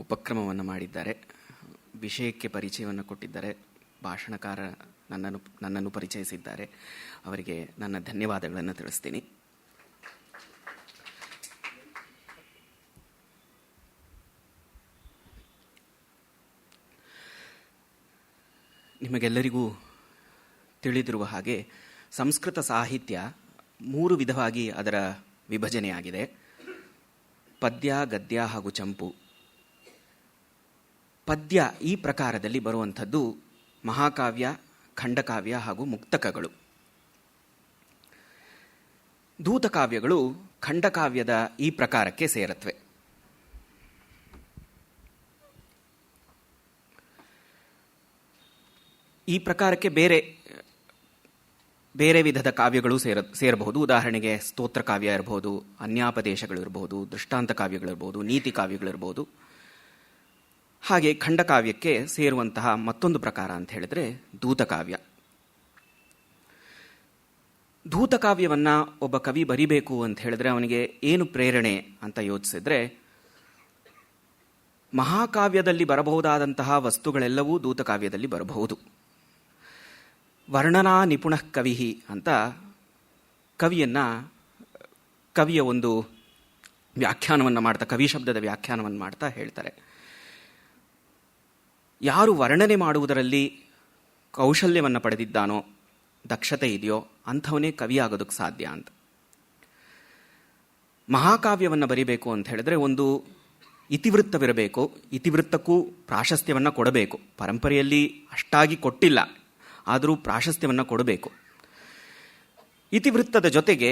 ಉಪಕ್ರಮವನ್ನು ಮಾಡಿದ್ದಾರೆ. ವಿಷಯಕ್ಕೆ ಪರಿಚಯವನ್ನು ಕೊಟ್ಟಿದ್ದಾರೆ. ಭಾಷಣಕಾರ ನನ್ನನ್ನು ಪರಿಚಯಿಸಿದ್ದಾರೆ. ಅವರಿಗೆ ನನ್ನ ಧನ್ಯವಾದಗಳನ್ನು ತಿಳಿಸ್ತೀನಿ. ನಿಮಗೆಲ್ಲರಿಗೂ ತಿಳಿದಿರುವ ಹಾಗೆ ಸಂಸ್ಕೃತ ಸಾಹಿತ್ಯ 3 ವಿಧವಾಗಿ ಅದರ ವಿಭಜನೆಯಾಗಿದೆ. ಪದ್ಯ, ಗದ್ಯ ಹಾಗೂ ಚಂಪು. ಪದ್ಯ ಈ ಪ್ರಕಾರದಲ್ಲಿ ಬರುವಂಥದ್ದು ಮಹಾಕಾವ್ಯ, ಖಂಡಕಾವ್ಯ ಹಾಗೂ ಮುಕ್ತಕಗಳು. ದೂತಕಾವ್ಯಗಳು ಖಂಡಕಾವ್ಯದ ಈ ಪ್ರಕಾರಕ್ಕೆ ಸೇರತ್ವೆ. ಈ ಪ್ರಕಾರಕ್ಕೆ ಬೇರೆ ಬೇರೆ ವಿಧದ ಕಾವ್ಯಗಳು ಸೇರಬಹುದು. ಉದಾಹರಣೆಗೆ ಸ್ತೋತ್ರ ಕಾವ್ಯ ಇರಬಹುದು, ಅನ್ಯಾಪದೇಶಗಳಿರಬಹುದು, ದೃಷ್ಟಾಂತ ಕಾವ್ಯಗಳಿರ್ಬೋದು, ನೀತಿ ಕಾವ್ಯಗಳಿರ್ಬೋದು. ಹಾಗೆ ಖಂಡಕಾವ್ಯಕ್ಕೆ ಸೇರುವಂತಹ ಮತ್ತೊಂದು ಪ್ರಕಾರ ಅಂತ ಹೇಳಿದ್ರೆ ದೂತಕಾವ್ಯ. ದೂತಕಾವ್ಯವನ್ನು ಒಬ್ಬ ಕವಿ ಬರಿಬೇಕು ಅಂತ ಹೇಳಿದ್ರೆ ಅವನಿಗೆ ಏನು ಪ್ರೇರಣೆ ಅಂತ ಯೋಚಿಸಿದ್ರೆ, ಮಹಾಕಾವ್ಯದಲ್ಲಿ ಬರಬಹುದಾದಂತಹ ವಸ್ತುಗಳೆಲ್ಲವೂ ದೂತಕಾವ್ಯದಲ್ಲಿ ಬರಬಹುದು. ವರ್ಣನಾ ನಿಪುಣ ಕವಿ ಅಂತ ಕವಿಯ ಒಂದು ವ್ಯಾಖ್ಯಾನವನ್ನು ಮಾಡ್ತಾ, ಕವಿ ಶಬ್ದದ ವ್ಯಾಖ್ಯಾನವನ್ನು ಮಾಡ್ತಾ ಹೇಳ್ತಾರೆ, ಯಾರು ವರ್ಣನೆ ಮಾಡುವುದರಲ್ಲಿ ಕೌಶಲ್ಯವನ್ನು ಪಡೆದಿದ್ದಾನೋ, ದಕ್ಷತೆ ಇದೆಯೋ ಅಂಥವನೇ ಕವಿಯಾಗೋದಕ್ಕೆ ಸಾಧ್ಯ ಅಂತ. ಮಹಾಕಾವ್ಯವನ್ನು ಬರಿಬೇಕು ಅಂತ ಹೇಳಿದ್ರೆ ಒಂದು ಇತಿವೃತ್ತವಿರಬೇಕು. ಇತಿವೃತ್ತಕ್ಕೂ ಪ್ರಾಶಸ್ತ್ಯವನ್ನು ಕೊಡಬೇಕು. ಪರಂಪರೆಯಲ್ಲಿ ಅಷ್ಟಾಗಿ ಕೊಟ್ಟಿಲ್ಲ, ಆದರೂ ಪ್ರಾಶಸ್ತ್ಯವನ್ನು ಕೊಡಬೇಕು. ಇತಿವೃತ್ತದ ಜೊತೆಗೆ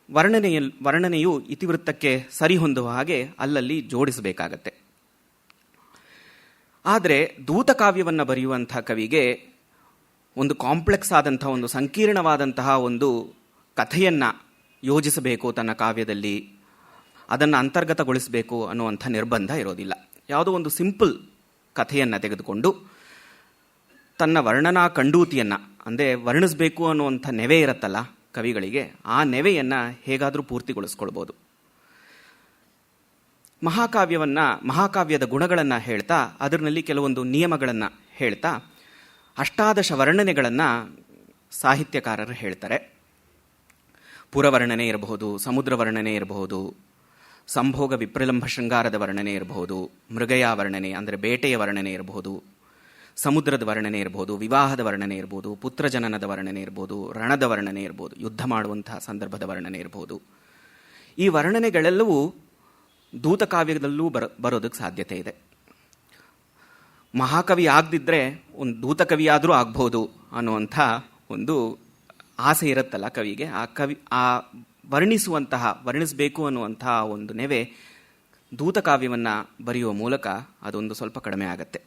ವರ್ಣನೆಯು ಇತಿವೃತ್ತಕ್ಕೆ ಸರಿಹೊಂದುವ ಹಾಗೆ ಅಲ್ಲಲ್ಲಿ ಜೋಡಿಸಬೇಕಾಗತ್ತೆ. ಆದರೆ ದೂತಕಾವ್ಯವನ್ನು ಬರೆಯುವಂಥ ಕವಿಗೆ ಒಂದು ಕಾಂಪ್ಲೆಕ್ಸ್ ಆದಂತಹ, ಒಂದು ಸಂಕೀರ್ಣವಾದಂತಹ ಒಂದು ಕಥೆಯನ್ನು ಯೋಜಿಸಬೇಕು ತನ್ನ ಕಾವ್ಯದಲ್ಲಿ, ಅದನ್ನು ಅಂತರ್ಗತಗೊಳಿಸಬೇಕು ಅನ್ನುವಂಥ ನಿರ್ಬಂಧ ಇರೋದಿಲ್ಲ. ಯಾವುದೋ ಒಂದು ಸಿಂಪಲ್ ಕಥೆಯನ್ನು ತೆಗೆದುಕೊಂಡು ತನ್ನ ವರ್ಣನಾ ಕಂಡೂತಿಯನ್ನು, ಅಂದರೆ ವರ್ಣಿಸಬೇಕು ಅನ್ನುವಂಥ ನೆವೆ ಇರುತ್ತಲ್ಲ ಕವಿಗಳಿಗೆ, ಆ ನೆವೆಯನ್ನು ಹೇಗಾದರೂ ಪೂರ್ತಿಗೊಳಿಸ್ಕೊಳ್ಬೋದು. ಮಹಾಕಾವ್ಯದ ಗುಣಗಳನ್ನು ಹೇಳ್ತಾ, ಅದರಲ್ಲಿ ಕೆಲವೊಂದು ನಿಯಮಗಳನ್ನು ಹೇಳ್ತಾ, ಅಷ್ಟಾದಶ ವರ್ಣನೆಗಳನ್ನು ಸಾಹಿತ್ಯಕಾರರು ಹೇಳ್ತಾರೆ. ಪುರವರ್ಣನೆ ಇರಬಹುದು, ಸಮುದ್ರ ವರ್ಣನೆ ಇರಬಹುದು, ಸಂಭೋಗ ವಿಪ್ರಲಂಭ ಶೃಂಗಾರದ ವರ್ಣನೆ ಇರಬಹುದು, ಮೃಗಯ ವರ್ಣನೆ ಅಂದರೆ ಬೇಟೆಯ ವರ್ಣನೆ ಇರಬಹುದು, ಸಮುದ್ರದ ವರ್ಣನೆ ಇರಬಹುದು, ವಿವಾಹದ ವರ್ಣನೆ ಇರಬಹುದು, ಪುತ್ರಜನನದ ವರ್ಣನೆ ಇರಬಹುದು, ರಣದ ವರ್ಣನೆ ಇರಬಹುದು, ಯುದ್ಧ ಮಾಡುವಂತಹ ಸಂದರ್ಭದ ವರ್ಣನೆ ಇರಬಹುದು. ಈ ವರ್ಣನೆಗಳೆಲ್ಲವೂ ದೂತಕಾವ್ಯದಲ್ಲೂ ಬರೋದಕ್ಕೆ ಸಾಧ್ಯತೆ ಇದೆ. ಮಹಾಕವಿ ಆಗದಿದ್ದರೆ ಒಂದು ದೂತಕವಿಯಾದರೂ ಆಗ್ಬೋದು ಅನ್ನುವಂಥ ಒಂದು ಆಸೆ ಇರುತ್ತಲ್ಲ ಕವಿಗೆ. ಆ ವರ್ಣಿಸಬೇಕು ಅನ್ನುವಂತಹ ಒಂದು ನೆವೆ ದೂತಕಾವ್ಯವನ್ನು ಬರೆಯುವ ಮೂಲಕ ಅದೊಂದು ಸ್ವಲ್ಪ ಕಡಿಮೆ ಆಗತ್ತೆ.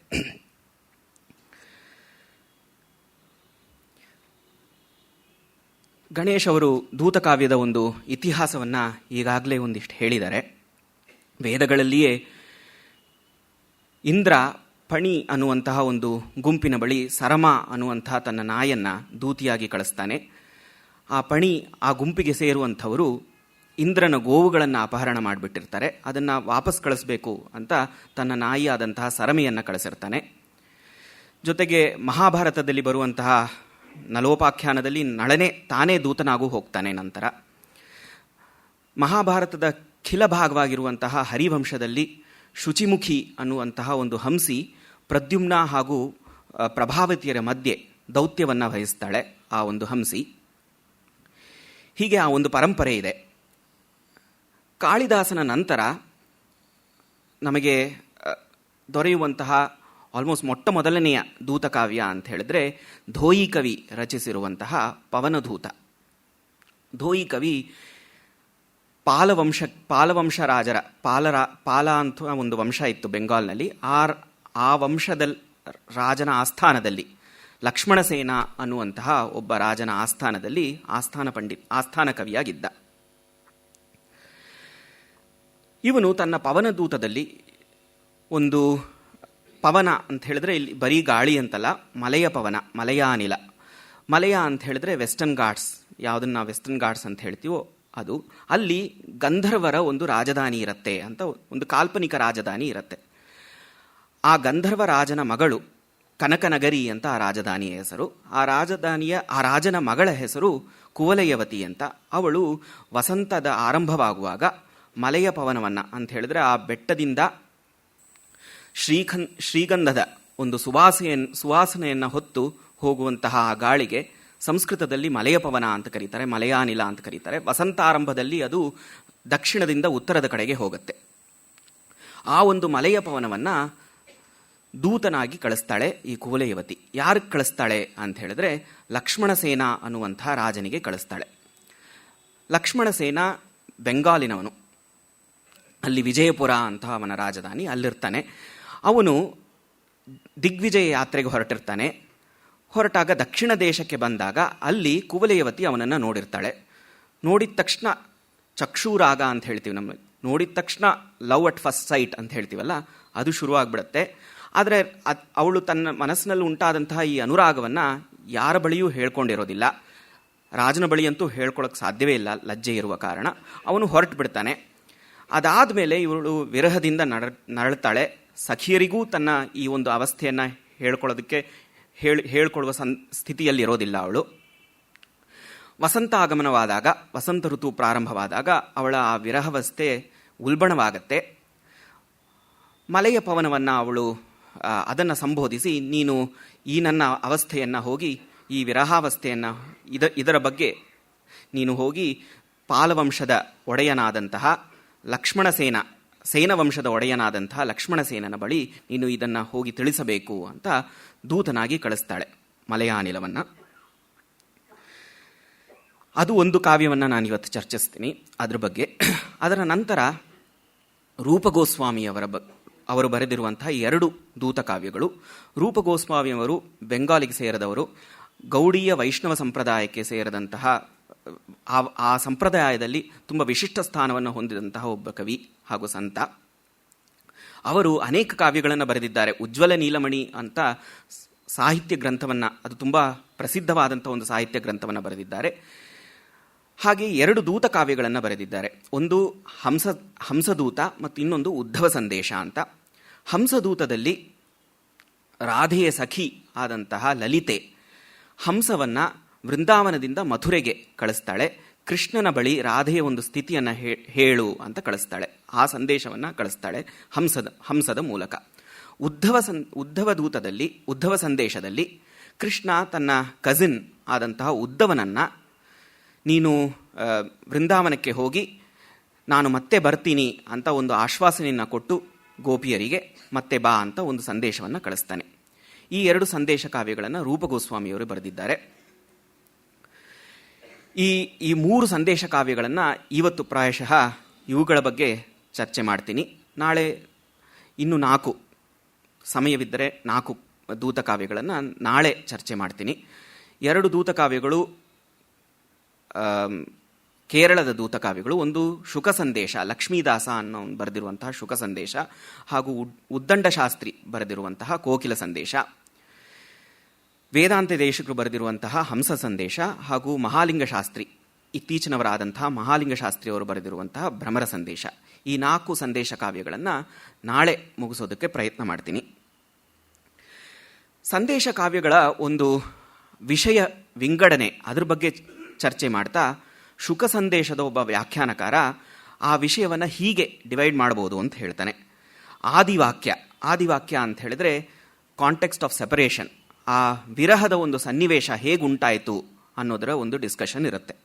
ಗಣೇಶ್ ಅವರು ದೂತಕಾವ್ಯದ ಒಂದು ಇತಿಹಾಸವನ್ನು ಈಗಾಗಲೇ ಒಂದಿಷ್ಟು ಹೇಳಿದ್ದಾರೆ. ವೇದಗಳಲ್ಲಿಯೇ ಇಂದ್ರ ಪಣಿ ಅನ್ನುವಂತಹ ಒಂದು ಗುಂಪಿನ ಬಳಿ ಸರಮ ಅನ್ನುವಂತಹ ತನ್ನ ನಾಯನ್ನು ದೂತಿಯಾಗಿ ಕಳಿಸ್ತಾನೆ. ಆ ಗುಂಪಿಗೆ ಸೇರುವಂಥವರು ಇಂದ್ರನ ಗೋವುಗಳನ್ನು ಅಪಹರಣ ಮಾಡಿಬಿಟ್ಟಿರ್ತಾರೆ. ಅದನ್ನು ವಾಪಸ್ ಕಳಿಸ್ಬೇಕು ಅಂತ ತನ್ನ ನಾಯಿಯಾದಂತಹ ಸರಮೆಯನ್ನು ಕಳಿಸಿರ್ತಾನೆ. ಜೊತೆಗೆ ಮಹಾಭಾರತದಲ್ಲಿ ಬರುವಂತಹ ನಲೋಪಾಖ್ಯಾನದಲ್ಲಿ ನಳನೇ ತಾನೇ ದೂತನಾಗೂ ಹೋಗ್ತಾನೆ. ನಂತರ ಮಹಾಭಾರತದ ಖಿಲ ಭಾಗವಾಗಿರುವಂತಹ ಹರಿವಂಶದಲ್ಲಿ ಶುಚಿಮುಖಿ ಅನ್ನುವಂತಹ ಒಂದು ಹಂಸಿ ಪ್ರದ್ಯುಮ್ನ ಹಾಗೂ ಪ್ರಭಾವತಿಯರ ಮಧ್ಯೆ ದೌತ್ಯವನ್ನು ವಹಿಸ್ತಾಳೆ. ಆ ಒಂದು ಹಂಸಿ, ಹೀಗೆ ಆ ಒಂದು ಪರಂಪರೆ ಇದೆ. ಕಾಳಿದಾಸನ ನಂತರ ನಮಗೆ ದೊರೆಯುವಂತಹ ಆಲ್ಮೋಸ್ಟ್ ಮೊಟ್ಟ ಮೊದಲನೆಯ ದೂತಕಾವ್ಯ ಅಂತ ಹೇಳಿದ್ರೆ ಧೋಯಿ ಕವಿ ರಚಿಸಿರುವಂತಹ ಪವನದೂತ. ಧೋಯಿ ಕವಿ ಪಾಲವಂಶ ರಾಜರ ಪಾಲ ಅಂತ ಒಂದು ವಂಶ ಇತ್ತು ಬೆಂಗಾಲ್ನಲ್ಲಿ. ಆ ವಂಶದ ರಾಜನ ಆಸ್ಥಾನದಲ್ಲಿ ಲಕ್ಷ್ಮಣಸೇನ ಅನ್ನುವಂತಹ ಒಬ್ಬ ರಾಜನ ಆಸ್ಥಾನದಲ್ಲಿ ಆಸ್ಥಾನ ಕವಿಯಾಗಿದ್ದ. ಇವನು ತನ್ನ ಪವನದೂತದಲ್ಲಿ ಒಂದು ಪವನ ಅಂತ ಹೇಳಿದ್ರೆ ಇಲ್ಲಿ ಬರೀ ಗಾಳಿ ಅಂತಲ್ಲ, ಮಲೆಯ ಪವನ, ಮಲಯಾನಿಲ. ಮಲಯ ಅಂತ ಹೇಳಿದ್ರೆ ವೆಸ್ಟರ್ನ್ ಘಾಟ್ಸ್, ಯಾವುದನ್ನು ನಾವು ವೆಸ್ಟರ್ನ್ ಘಾಟ್ಸ್ ಅಂತ ಹೇಳ್ತೀವೋ ಅದು. ಅಲ್ಲಿ ಗಂಧರ್ವರ ಒಂದು ರಾಜಧಾನಿ ಇರುತ್ತೆ ಅಂತ, ಒಂದು ಕಾಲ್ಪನಿಕ ರಾಜಧಾನಿ ಇರುತ್ತೆ. ಆ ಗಂಧರ್ವ ರಾಜನ ಮಗಳು ಕನಕನಗರಿ ಅಂತ ಆ ರಾಜಧಾನಿಯ ಹೆಸರು. ಆ ರಾಜನ ಮಗಳ ಹೆಸರು ಕುವಲಯವತಿ ಅಂತ. ಅವಳು ವಸಂತದ ಆರಂಭವಾಗುವಾಗ ಮಲೆಯ ಪವನವನ್ನು ಅಂತ ಹೇಳಿದ್ರೆ ಆ ಬೆಟ್ಟದಿಂದ ಶ್ರೀಗಂಧದ ಒಂದು ಸುವಾಸನೆಯನ್ನು ಹೊತ್ತು ಹೋಗುವಂತಹ ಆ ಗಾಳಿಗೆ ಸಂಸ್ಕೃತದಲ್ಲಿ ಮಲೆಯ ಪವನ ಅಂತ ಕರೀತಾರೆ, ಮಲಯಾನಿಲ ಅಂತ ಕರೀತಾರೆ. ವಸಂತಾರಂಭದಲ್ಲಿ ಅದು ದಕ್ಷಿಣದಿಂದ ಉತ್ತರದ ಕಡೆಗೆ ಹೋಗುತ್ತೆ. ಆ ಒಂದು ಮಲೆಯ ಪವನವನ್ನು ದೂತನಾಗಿ ಕಳಿಸ್ತಾಳೆ ಈ ಕುವಲಯವತಿ. ಯಾರಿಗೆ ಕಳಿಸ್ತಾಳೆ ಅಂತ ಹೇಳಿದ್ರೆ ಲಕ್ಷ್ಮಣಸೇನ ಅನ್ನುವಂತಹ ರಾಜನಿಗೆ ಕಳಿಸ್ತಾಳೆ. ಲಕ್ಷ್ಮಣಸೇನ ಬೆಂಗಾಲಿನವನು, ಅಲ್ಲಿ ವಿಜಯಪುರ ಅಂತ ಅವನ ರಾಜಧಾನಿ, ಅಲ್ಲಿರ್ತಾನೆ. ಅವನು ದಿಗ್ವಿಜಯ ಯಾತ್ರೆಗೆ ಹೊರಟಿರ್ತಾನೆ. ಹೊರಟಾಗ ದಕ್ಷಿಣ ದೇಶಕ್ಕೆ ಬಂದಾಗ ಅಲ್ಲಿ ಕುವಲಯವತಿ ಅವನನ್ನು ನೋಡಿರ್ತಾಳೆ. ನೋಡಿದ ತಕ್ಷಣ ಚಕ್ಷುರಾಗ ಅಂತ ಹೇಳ್ತೀವಿ, ನಮ್ಮ ನೋಡಿದ ತಕ್ಷಣ ಲವ್ ಅಟ್ ಫಸ್ಟ್ ಸೈಟ್ ಅಂತ ಹೇಳ್ತೀವಲ್ಲ, ಅದು ಶುರುವಾಗ್ಬಿಡುತ್ತೆ. ಆದರೆ ಅವಳು ತನ್ನ ಮನಸ್ಸಿನಲ್ಲಿ ಉಂಟಾದಂತಹ ಈ ಅನುರಾಗವನ್ನು ಯಾರ ಬಳಿಯೂ ಹೇಳ್ಕೊಂಡಿರೋದಿಲ್ಲ. ರಾಜನ ಬಳಿಯಂತೂ ಹೇಳ್ಕೊಳಕ್ಕೆ ಸಾಧ್ಯವೇ ಇಲ್ಲ, ಲಜ್ಜೆ ಇರುವ ಕಾರಣ. ಅವನು ಹೊರಟು ಬಿಡ್ತಾನೆ. ಅದಾದ ಮೇಲೆ ಇವಳು ವಿರಹದಿಂದ ನರಳ್ತಾಳೆ. ಸಖಿಯರಿಗೂ ತನ್ನ ಈ ಒಂದು ಅವಸ್ಥೆಯನ್ನು ಹೇಳ್ಕೊಳ್ಳೋದಕ್ಕೆ ಹೇಳ್ಕೊಡುವ ಸ್ಥಿತಿಯಲ್ಲಿರೋದಿಲ್ಲ ಅವಳು. ವಸಂತ ಆಗಮನವಾದಾಗ, ವಸಂತ ಋತು ಪ್ರಾರಂಭವಾದಾಗ ಅವಳ ಆ ವಿರಹವಸ್ಥೆ ಉಲ್ಬಣವಾಗತ್ತೆ. ಮಲೆಯ ಪವನವನ್ನು ಅವಳು ಅದನ್ನು ಸಂಬೋಧಿಸಿ, ನೀನು ಈ ನನ್ನ ಅವಸ್ಥೆಯನ್ನು ಹೋಗಿ, ಈ ವಿರಹಾವಸ್ಥೆಯನ್ನು ಇದರ ಬಗ್ಗೆ ನೀನು ಹೋಗಿ ಪಾಲವಂಶದ ಒಡೆಯನಾದಂತಹ ಸೇನವಂಶದ ಒಡೆಯನಾದಂತಹ ಲಕ್ಷ್ಮಣಸೇನನ ಬಳಿ ನೀನು ಇದನ್ನು ಹೋಗಿ ತಿಳಿಸಬೇಕು ಅಂತ ದೂತನಾಗಿ ಕಳಿಸ್ತಾಳೆ ಮಲಯಾನಿಲವನ್ನು. ಅದು ಒಂದು ಕಾವ್ಯವನ್ನು ನಾನಿವತ್ತು ಚರ್ಚಿಸ್ತೀನಿ ಅದ್ರ ಬಗ್ಗೆ. ಅದರ ನಂತರ ರೂಪಗೋಸ್ವಾಮಿಯವರು ಬರೆದಿರುವಂತಹ 2 ದೂತ ಕಾವ್ಯಗಳು. ರೂಪಗೋಸ್ವಾಮಿಯವರು ಬೆಂಗಾಲಿಗೆ ಸೇರಿದವರು, ಗೌಡೀಯ ವೈಷ್ಣವ ಸಂಪ್ರದಾಯಕ್ಕೆ ಸೇರಿದಂತಹ ಆ ಸಂಪ್ರದಾಯದಲ್ಲಿ ತುಂಬ ವಿಶಿಷ್ಟ ಸ್ಥಾನವನ್ನು ಹೊಂದಿದಂತಹ ಒಬ್ಬ ಕವಿ ಹಾಗೂ ಸಂತ. ಅವರು ಅನೇಕ ಕಾವ್ಯಗಳನ್ನು ಬರೆದಿದ್ದಾರೆ. ಉಜ್ವಲ ನೀಲಮಣಿ ಅಂತ ಸಾಹಿತ್ಯ ಗ್ರಂಥವನ್ನು, ಅದು ತುಂಬ ಪ್ರಸಿದ್ಧವಾದಂಥ ಒಂದು ಸಾಹಿತ್ಯ ಗ್ರಂಥವನ್ನು ಬರೆದಿದ್ದಾರೆ. ಹಾಗೆ 2 ದೂತ ಕಾವ್ಯಗಳನ್ನು ಬರೆದಿದ್ದಾರೆ. ಒಂದು ಹಂಸದೂತ ಮತ್ತು ಇನ್ನೊಂದು ಉದ್ಧವ ಸಂದೇಶ ಅಂತ. ಹಂಸದೂತದಲ್ಲಿ ರಾಧೆಯ ಸಖಿ ಆದಂತಹ ಲಲಿತೆ ಹಂಸವನ್ನು ವೃಂದಾವನದಿಂದ ಮಥುರೆಗೆ ಕಳಿಸ್ತಾಳೆ. ಕೃಷ್ಣನ ಬಳಿ ರಾಧೆಯ ಒಂದು ಸ್ಥಿತಿಯನ್ನು ಹೇಳು ಅಂತ ಕಳಿಸ್ತಾಳೆ. ಆ ಸಂದೇಶವನ್ನು ಕಳಿಸ್ತಾಳೆ ಹಂಸದ ಮೂಲಕ. ಉದ್ಧವ ಸಂದೇಶದಲ್ಲಿ ಕೃಷ್ಣ ತನ್ನ ಕಸಿನ್ ಆದಂತಹ ಉದ್ಧವನನ್ನು, ನೀನು ವೃಂದಾವನಕ್ಕೆ ಹೋಗಿ ನಾನು ಮತ್ತೆ ಬರ್ತೀನಿ ಅಂತ ಒಂದು ಆಶ್ವಾಸನೆಯನ್ನು ಕೊಟ್ಟು ಗೋಪಿಯರಿಗೆ ಮತ್ತೆ ಬಾ ಅಂತ ಒಂದು ಸಂದೇಶವನ್ನು ಕಳಿಸ್ತಾನೆ. ಈ 2 ಸಂದೇಶ ಕಾವ್ಯಗಳನ್ನು ರೂಪಗೋಸ್ವಾಮಿಯವರು ಬರೆದಿದ್ದಾರೆ. ಈ 3 ಸಂದೇಶ ಕಾವ್ಯಗಳನ್ನು ಇವತ್ತು ಪ್ರಾಯಶಃ ಇವುಗಳ ಬಗ್ಗೆ ಚರ್ಚೆ ಮಾಡ್ತೀನಿ. ನಾಳೆ ಇನ್ನು 4 ಸಮಯವಿದ್ದರೆ 4 ದೂತ ಕಾವ್ಯಗಳನ್ನು ನಾಳೆ ಚರ್ಚೆ ಮಾಡ್ತೀನಿ. 2 ದೂತ ಕಾವ್ಯಗಳು ಕೇರಳದ ದೂತ ಕಾವ್ಯಗಳು. ಒಂದು ಶುಕ ಸಂದೇಶ, ಲಕ್ಷ್ಮೀದಾಸ ಅನ್ನೋ ಬರೆದಿರುವಂತಹ ಶುಕ ಸಂದೇಶ, ಹಾಗೂ ಉದ್ದಂಡ ಶಾಸ್ತ್ರಿ ಬರೆದಿರುವಂತಹ ಕೋಕಿಲ ಸಂದೇಶ. ವೇದಾಂತ ದೇಶಿಕರು ಬರೆದಿರುವಂತಹ ಹಂಸ ಸಂದೇಶ, ಹಾಗೂ ಮಹಾಲಿಂಗ ಶಾಸ್ತ್ರಿ, ಇತ್ತೀಚಿನವರಾದಂತಹ ಮಹಾಲಿಂಗ ಶಾಸ್ತ್ರಿ ಅವರು ಬರೆದಿರುವಂತಹ ಭ್ರಮರ ಸಂದೇಶ. ಈ 4 ಸಂದೇಶ ಕಾವ್ಯಗಳನ್ನು ನಾಳೆ ಮುಗಿಸೋದಕ್ಕೆ ಪ್ರಯತ್ನ ಮಾಡ್ತೀನಿ. ಸಂದೇಶ ಕಾವ್ಯಗಳ ಒಂದು ವಿಷಯ ವಿಂಗಡಣೆ, ಅದ್ರ ಬಗ್ಗೆ ಚರ್ಚೆ ಮಾಡ್ತಾ ಶುಕ ಸಂದೇಶದ ಒಬ್ಬ ವ್ಯಾಖ್ಯಾನಕಾರ ಆ ವಿಷಯವನ್ನು ಹೀಗೆ ಡಿವೈಡ್ ಮಾಡ್ಬೋದು ಅಂತ ಹೇಳ್ತಾನೆ. ಆದಿವಾಕ್ಯ ಅಂತ ಹೇಳಿದ್ರೆ ಕಾಂಟೆಕ್ಸ್ಟ್ ಆಫ್ ಸೆಪರೇಷನ್, ಆ ವಿರಹದ ಒಂದು ಸನ್ನಿವೇಶ ಹೇಗುಂಟಾಯಿತು ಅನ್ನೋದರ ಒಂದು ಡಿಸ್ಕಷನ್ ಇರುತ್ತೆ.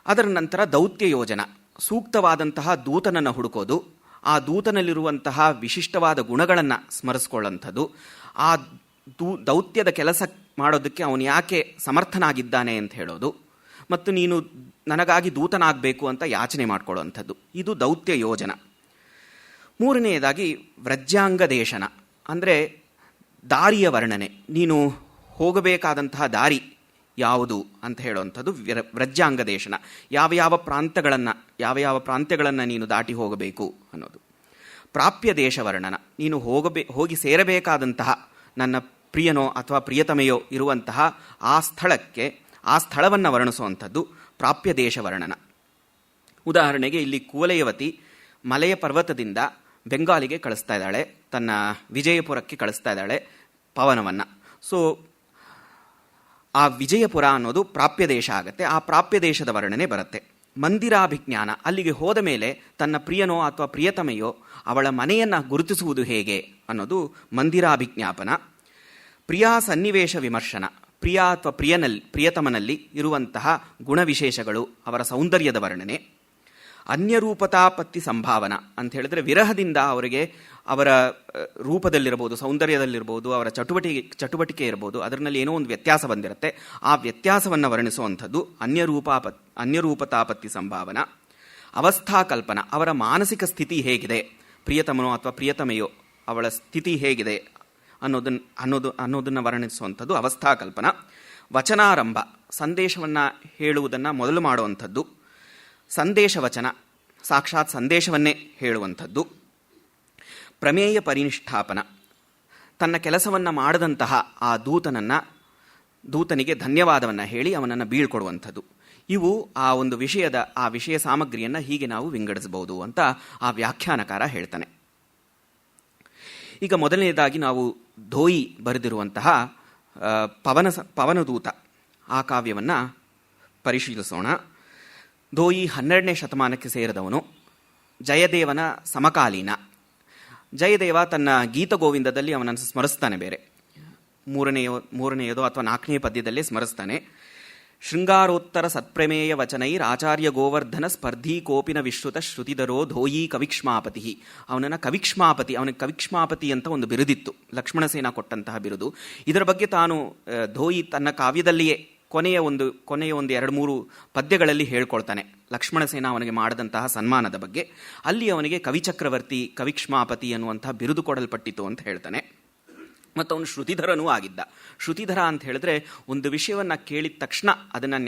ಅದರ ನಂತರ ದೌತ್ಯ ಯೋಜನ, ಸೂಕ್ತವಾದಂತಹ ದೂತನನ್ನು ಹುಡುಕೋದು, ಆ ದೂತನಲ್ಲಿರುವಂತಹ ವಿಶಿಷ್ಟವಾದ ಗುಣಗಳನ್ನು ಸ್ಮರಿಸ್ಕೊಳ್ಳೋಂಥದ್ದು, ಆ ದೌತ್ಯದ ಕೆಲಸ ಮಾಡೋದಕ್ಕೆ ಅವನು ಯಾಕೆ ಸಮರ್ಥನಾಗಿದ್ದಾನೆ ಅಂತ ಹೇಳೋದು, ಮತ್ತು ನೀನು ನನಗಾಗಿ ದೂತನಾಗಬೇಕು ಅಂತ ಯಾಚನೆ ಮಾಡಿಕೊಳ್ಳುವಂಥದ್ದು. ಇದು ದೌತ್ಯ ಯೋಜನ. 3ನೇದಾಗಿ ವ್ರಜ್ಯಾಂಗ ದೇಶನ, ಅಂದರೆ ದಾರಿಯ ವರ್ಣನೆ, ನೀನು ಹೋಗಬೇಕಾದಂತಹ ದಾರಿ ಯಾವುದು ಅಂತ ಹೇಳುವಂಥದ್ದು ವ್ರಜ್ಯಾಂಗ ದೇಶನ. ಯಾವ ಪ್ರಾಂತ್ಯಗಳನ್ನು ನೀನು ದಾಟಿ ಹೋಗಬೇಕು ಅನ್ನೋದು. ಪ್ರಾಪ್ಯ ದೇಶ ವರ್ಣನ, ನೀನು ಹೋಗಿ ಸೇರಬೇಕಾದಂತಹ ನನ್ನ ಪ್ರಿಯನೋ ಅಥವಾ ಪ್ರಿಯತಮೆಯೋ ಇರುವಂತಹ ಆ ಸ್ಥಳವನ್ನು ವರ್ಣಿಸುವಂಥದ್ದು ಪ್ರಾಪ್ಯ ದೇಶ ವರ್ಣನ. ಉದಾಹರಣೆಗೆ ಇಲ್ಲಿ ಕುವಲಯವತಿ ಮಲೆಯ ಪರ್ವತದಿಂದ ಬೆಂಗಾಲಿಗೆ ಕಳಿಸ್ತಾ ಇದ್ದಾಳೆ, ತನ್ನ ವಿಜಯಪುರಕ್ಕೆ ಕಳಿಸ್ತಾ ಇದ್ದಾಳೆ ಪವನವನ್ನು. ಸೊ ಆ ವಿಜಯಪುರ ಅನ್ನೋದು ಪ್ರಾಪ್ಯ ದೇಶ ಆಗುತ್ತೆ. ಆ ಪ್ರಾಪ್ಯ ದೇಶದ ವರ್ಣನೆ ಬರುತ್ತೆ. ಮಂದಿರಾಭಿಜ್ಞಾನ, ಅಲ್ಲಿಗೆ ಹೋದ ಮೇಲೆ ತನ್ನ ಪ್ರಿಯನೋ ಅಥವಾ ಪ್ರಿಯತಮೆಯೋ ಅವಳ ಮನೆಯನ್ನು ಗುರುತಿಸುವುದು ಹೇಗೆ ಅನ್ನೋದು ಮಂದಿರಾಭಿಜ್ಞಾಪನ. ಪ್ರಿಯಾ ಸನ್ನಿವೇಶ ವಿಮರ್ಶನ, ಪ್ರಿಯ ಅಥವಾ ಪ್ರಿಯತಮನಲ್ಲಿ ಇರುವಂತಹ ಗುಣವಿಶೇಷಗಳು, ಅವರ ಸೌಂದರ್ಯದ ವರ್ಣನೆ. ಅನ್ಯರೂಪತಾಪತ್ತಿ ಸಂಭಾವನಾ ಅಂತ ಹೇಳಿದ್ರೆ ವಿರಹದಿಂದ ಅವರಿಗೆ ಅವರ ರೂಪದಲ್ಲಿರ್ಬೋದು, ಸೌಂದರ್ಯದಲ್ಲಿರ್ಬೋದು, ಅವರ ಚಟುವಟಿಕೆ ಇರ್ಬೋದು, ಅದರಲ್ಲಿ ಏನೋ ಒಂದು ವ್ಯತ್ಯಾಸ ಬಂದಿರುತ್ತೆ. ಆ ವ್ಯತ್ಯಾಸವನ್ನು ವರ್ಣಿಸುವಂಥದ್ದು ಅನ್ಯರೂಪತಾಪತ್ತಿ ಸಂಭಾವನಾ. ಅವಸ್ಥಾಕಲ್ಪನ, ಅವರ ಮಾನಸಿಕ ಸ್ಥಿತಿ ಹೇಗಿದೆ, ಪ್ರಿಯತಮನೋ ಅಥವಾ ಪ್ರಿಯತಮೆಯೋ ಅವಳ ಸ್ಥಿತಿ ಹೇಗಿದೆ ಅನ್ನೋದನ್ನು ವರ್ಣಿಸುವಂಥದ್ದು ಅವಸ್ಥಾಕಲ್ಪನ. ವಚನಾರಂಭ, ಸಂದೇಶವನ್ನು ಹೇಳುವುದನ್ನು ಮೊದಲು ಮಾಡುವಂಥದ್ದು. ಸಂದೇಶ ವಚನ, ಸಾಕ್ಷಾತ್ ಸಂದೇಶವನ್ನೇ ಹೇಳುವಂಥದ್ದು. ಪ್ರಮೇಯ ಪರಿನಿಷ್ಠಾಪನ, ತನ್ನ ಕೆಲಸವನ್ನು ಮಾಡದಂತಹ ಆ ದೂತನಿಗೆ ಧನ್ಯವಾದವನ್ನು ಹೇಳಿ ಅವನನ್ನು ಬೀಳ್ಕೊಡುವಂಥದ್ದು. ಇವು ಆ ಒಂದು ವಿಷಯ ಸಾಮಗ್ರಿಯನ್ನು ಹೀಗೆ ನಾವು ವಿಂಗಡಿಸಬಹುದು ಅಂತ ಆ ವ್ಯಾಖ್ಯಾನಕಾರ ಹೇಳ್ತಾನೆ. ಈಗ ಮೊದಲನೇದಾಗಿ ನಾವು ಧೋಯಿ ಬರೆದಿರುವಂತಹ ಪವನದೂತ ಆ ಕಾವ್ಯವನ್ನು ಪರಿಶೀಲಿಸೋಣ. ಧೋಯಿ 12ನೇ ಶತಮಾನಕ್ಕೆ ಸೇರಿದವನು, ಜಯದೇವನ ಸಮಕಾಲೀನ. ಜಯದೇವ ತನ್ನ ಗೀತಗೋವಿಂದದಲ್ಲಿ ಅವನನ್ನು ಸ್ಮರಿಸ್ತಾನೆ. ಬೇರೆ ಮೂರನೆಯದೋ ಅಥವಾ 4ನೇ ಪದ್ಯದಲ್ಲೇ ಸ್ಮರಿಸ್ತಾನೆ. ಶೃಂಗಾರೋತ್ತರ ಸತ್ಪ್ರಮೇಯ ವಚನೈರ್ ಆಚಾರ್ಯ ಗೋವರ್ಧನ ಸ್ಪರ್ಧಿ ಕೋಪಿನ ವಿಶ್ರುತ ಶ್ರುತಿಧರೋ ಧೋಯಿ ಕವಿಕ್ಷ್ಮಾಪತಿ. ಅವನಿಗೆ ಕವಿಕ್ಷ್ಮಾಪತಿ ಅಂತ ಒಂದು ಬಿರುದಿತ್ತು, ಲಕ್ಷ್ಮಣಸೇನ ಕೊಟ್ಟಂತಹ ಬಿರುದು. ಇದರ ಬಗ್ಗೆ ತಾನು ಧೋಯಿ ತನ್ನ ಕಾವ್ಯದಲ್ಲಿಯೇ ಕೊನೆಯ ಒಂದು 2-3 ಪದ್ಯಗಳಲ್ಲಿ ಹೇಳ್ಕೊಳ್ತಾನೆ ಲಕ್ಷ್ಮಣಸೇನ ಅವನಿಗೆ ಮಾಡಿದಂತಹ ಸನ್ಮಾನದ ಬಗ್ಗೆ. ಅಲ್ಲಿ ಅವನಿಗೆ ಕವಿಚಕ್ರವರ್ತಿ, ಕವಿಕ್ಷ್ಮಾಪತಿ ಅನ್ನುವಂತಹ ಬಿರುದು ಕೊಡಲ್ಪಟ್ಟಿತು ಅಂತ ಹೇಳ್ತಾನೆ. ಮತ್ತು ಅವನು ಶ್ರುತಿಧರನೂ ಆಗಿದ್ದ. ಶ್ರುತಿಧರ ಅಂತ ಹೇಳಿದ್ರೆ ಒಂದು ವಿಷಯವನ್ನು ಕೇಳಿದ ತಕ್ಷಣ ಅದನ್ನು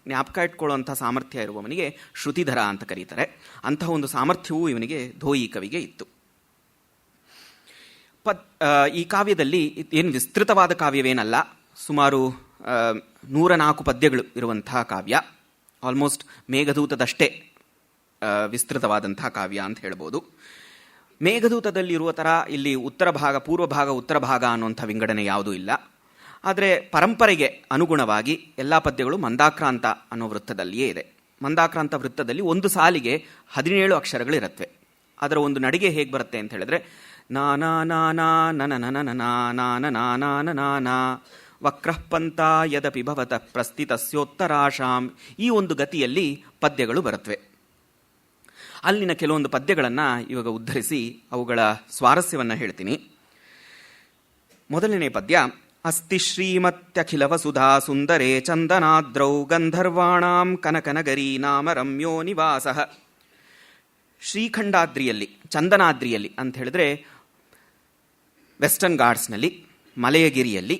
ಜ್ಞಾಪಕ ಇಟ್ಕೊಳ್ಳುವಂಥ ಸಾಮರ್ಥ್ಯ ಇರುವವನಿಗೆ ಶ್ರುತಿಧರ ಅಂತ ಕರೀತಾರೆ. ಅಂತಹ ಒಂದು ಸಾಮರ್ಥ್ಯವೂ ಇವನಿಗೆ ಧೋಯಿ ಕವಿಗೆ ಇತ್ತು. ಈ ಕಾವ್ಯದಲ್ಲಿ ಏನು ವಿಸ್ತೃತವಾದ ಕಾವ್ಯವೇನಲ್ಲ, ಸುಮಾರು 104 ಪದ್ಯಗಳು ಇರುವಂತಹ ಕಾವ್ಯ. ಆಲ್ಮೋಸ್ಟ್ ಮೇಘದೂತದಷ್ಟೇ ವಿಸ್ತೃತವಾದಂತಹ ಕಾವ್ಯ ಅಂತ ಹೇಳ್ಬೋದು. ಮೇಘದೂತದಲ್ಲಿರುವ ಥರ ಇಲ್ಲಿ ಉತ್ತರ ಭಾಗ, ಪೂರ್ವ ಭಾಗ, ಉತ್ತರ ಭಾಗ ಅನ್ನುವಂಥ ವಿಂಗಡಣೆ ಯಾವುದೂ ಇಲ್ಲ. ಆದರೆ ಪರಂಪರೆಗೆ ಅನುಗುಣವಾಗಿ ಎಲ್ಲ ಪದ್ಯಗಳು ಮಂದಾಕ್ರಾಂತ ಅನ್ನೋ ವೃತ್ತದಲ್ಲಿಯೇ ಇದೆ. ಮಂದಾಕ್ರಾಂತ ವೃತ್ತದಲ್ಲಿ ಒಂದು ಸಾಲಿಗೆ 17 ಅಕ್ಷರಗಳಿರುತ್ತವೆ. ಅದರ ಒಂದು ನಡಿಗೆ ಹೇಗೆ ಬರುತ್ತೆ ಅಂತ ಹೇಳಿದ್ರೆ, ನಾನಾ ನಾನಾ ನನ ನನ ನನಾ ನಾನ ನಾನಾ ನಾನಾ ವಕ್ರಃ ಪಂಥ ಯದಪಿ ಭವತಃ ಪ್ರಸ್ಥಿತಸ್ಯೋತ್ತರಾಶಾಂ. ಈ ಒಂದು ಗತಿಯಲ್ಲಿ ಪದ್ಯಗಳು ಬರುತ್ತವೆ. ಅಲ್ಲಿನ ಕೆಲವೊಂದು ಪದ್ಯಗಳನ್ನು ಇವಾಗ ಉದ್ಧರಿಸಿ ಅವುಗಳ ಸ್ವಾರಸ್ಯವನ್ನು ಹೇಳ್ತೀನಿ. ಮೊದಲನೇ ಪದ್ಯ, ಅಸ್ತಿ ಶ್ರೀಮತ್ಯಖಿಲ ವಸುಧಾ ಸುಂದರೇ ಚಂದನಾದ್ರೌ ಗಂಧರ್ವಾಣಾಂ ಕನಕನಗರಿ ನಾಮ ರಮ್ಯೋ ನಿವಾಸಃ. ಶ್ರೀಖಂಡಾದ್ರಿಯಲ್ಲಿ, ಚಂದನಾದ್ರಿಯಲ್ಲಿ ಅಂತ ಹೇಳಿದ್ರೆ ವೆಸ್ಟರ್ನ್ ಘಾಟ್ಸ್ನಲ್ಲಿ, ಮಲಯಗಿರಿಯಲ್ಲಿ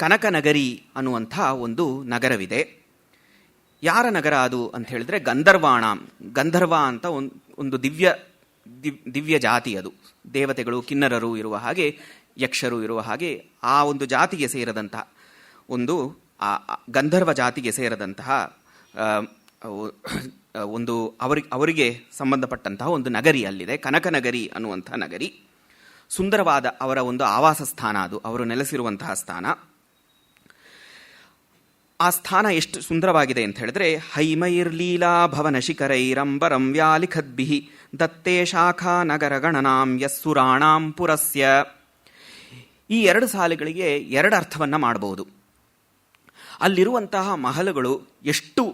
ಕನಕನಗರಿ ಅನ್ನುವಂಥ ಒಂದು ನಗರವಿದೆ. ಯಾರ ನಗರ ಅದು ಅಂತ ಹೇಳಿದ್ರೆ ಗಂಧರ್ವಾಣ. ಗಂಧರ್ವ ಅಂತ ಒಂದು ದಿವ್ಯ ಜಾತಿ. ಅದು ದೇವತೆಗಳು, ಕಿನ್ನರರು ಇರುವ ಹಾಗೆ, ಯಕ್ಷರು ಇರುವ ಹಾಗೆ ಆ ಒಂದು ಜಾತಿಗೆ ಸೇರದಂತಹ ಒಂದು ಗಂಧರ್ವ ಜಾತಿಗೆ ಸೇರದಂತಹ ಒಂದು ಅವರಿಗೆ ಸಂಬಂಧಪಟ್ಟಂತಹ ಒಂದು ನಗರಿ ಅಲ್ಲಿದೆ, ಕನಕನಗರಿ ಅನ್ನುವಂಥ ನಗರಿ. ಸುಂದರವಾದ ಅವರ ಒಂದು ಆವಾಸ ಸ್ಥಾನ ಅದು, ಅವರು ನೆಲೆಸಿರುವಂತಹ ಸ್ಥಾನ. ಆ ಸ್ಥಾನ ಎಷ್ಟು ಸುಂದರವಾಗಿದೆ ಅಂತ ಹೇಳಿದ್ರೆ, ಹೈಮೈರ್ಲೀಲಾ ಭವನ ಶಿಖರೈರಂಬರಂ ವ್ಯಾಲಿಖದ್ಭಿಃ ದತ್ತೇ ಶಾಖಾ ನಗರ ಗಣನಾಂ ಯಸ್ಸುರಾಣಾಂ ಪುರಸ್ಯ. ಈ 2 ಸಾಲುಗಳಿಗೆ 2 ಅರ್ಥವನ್ನು ಮಾಡಬಹುದು. ಅಲ್ಲಿರುವಂತಹ ಮಹಲುಗಳು ಎಷ್ಟು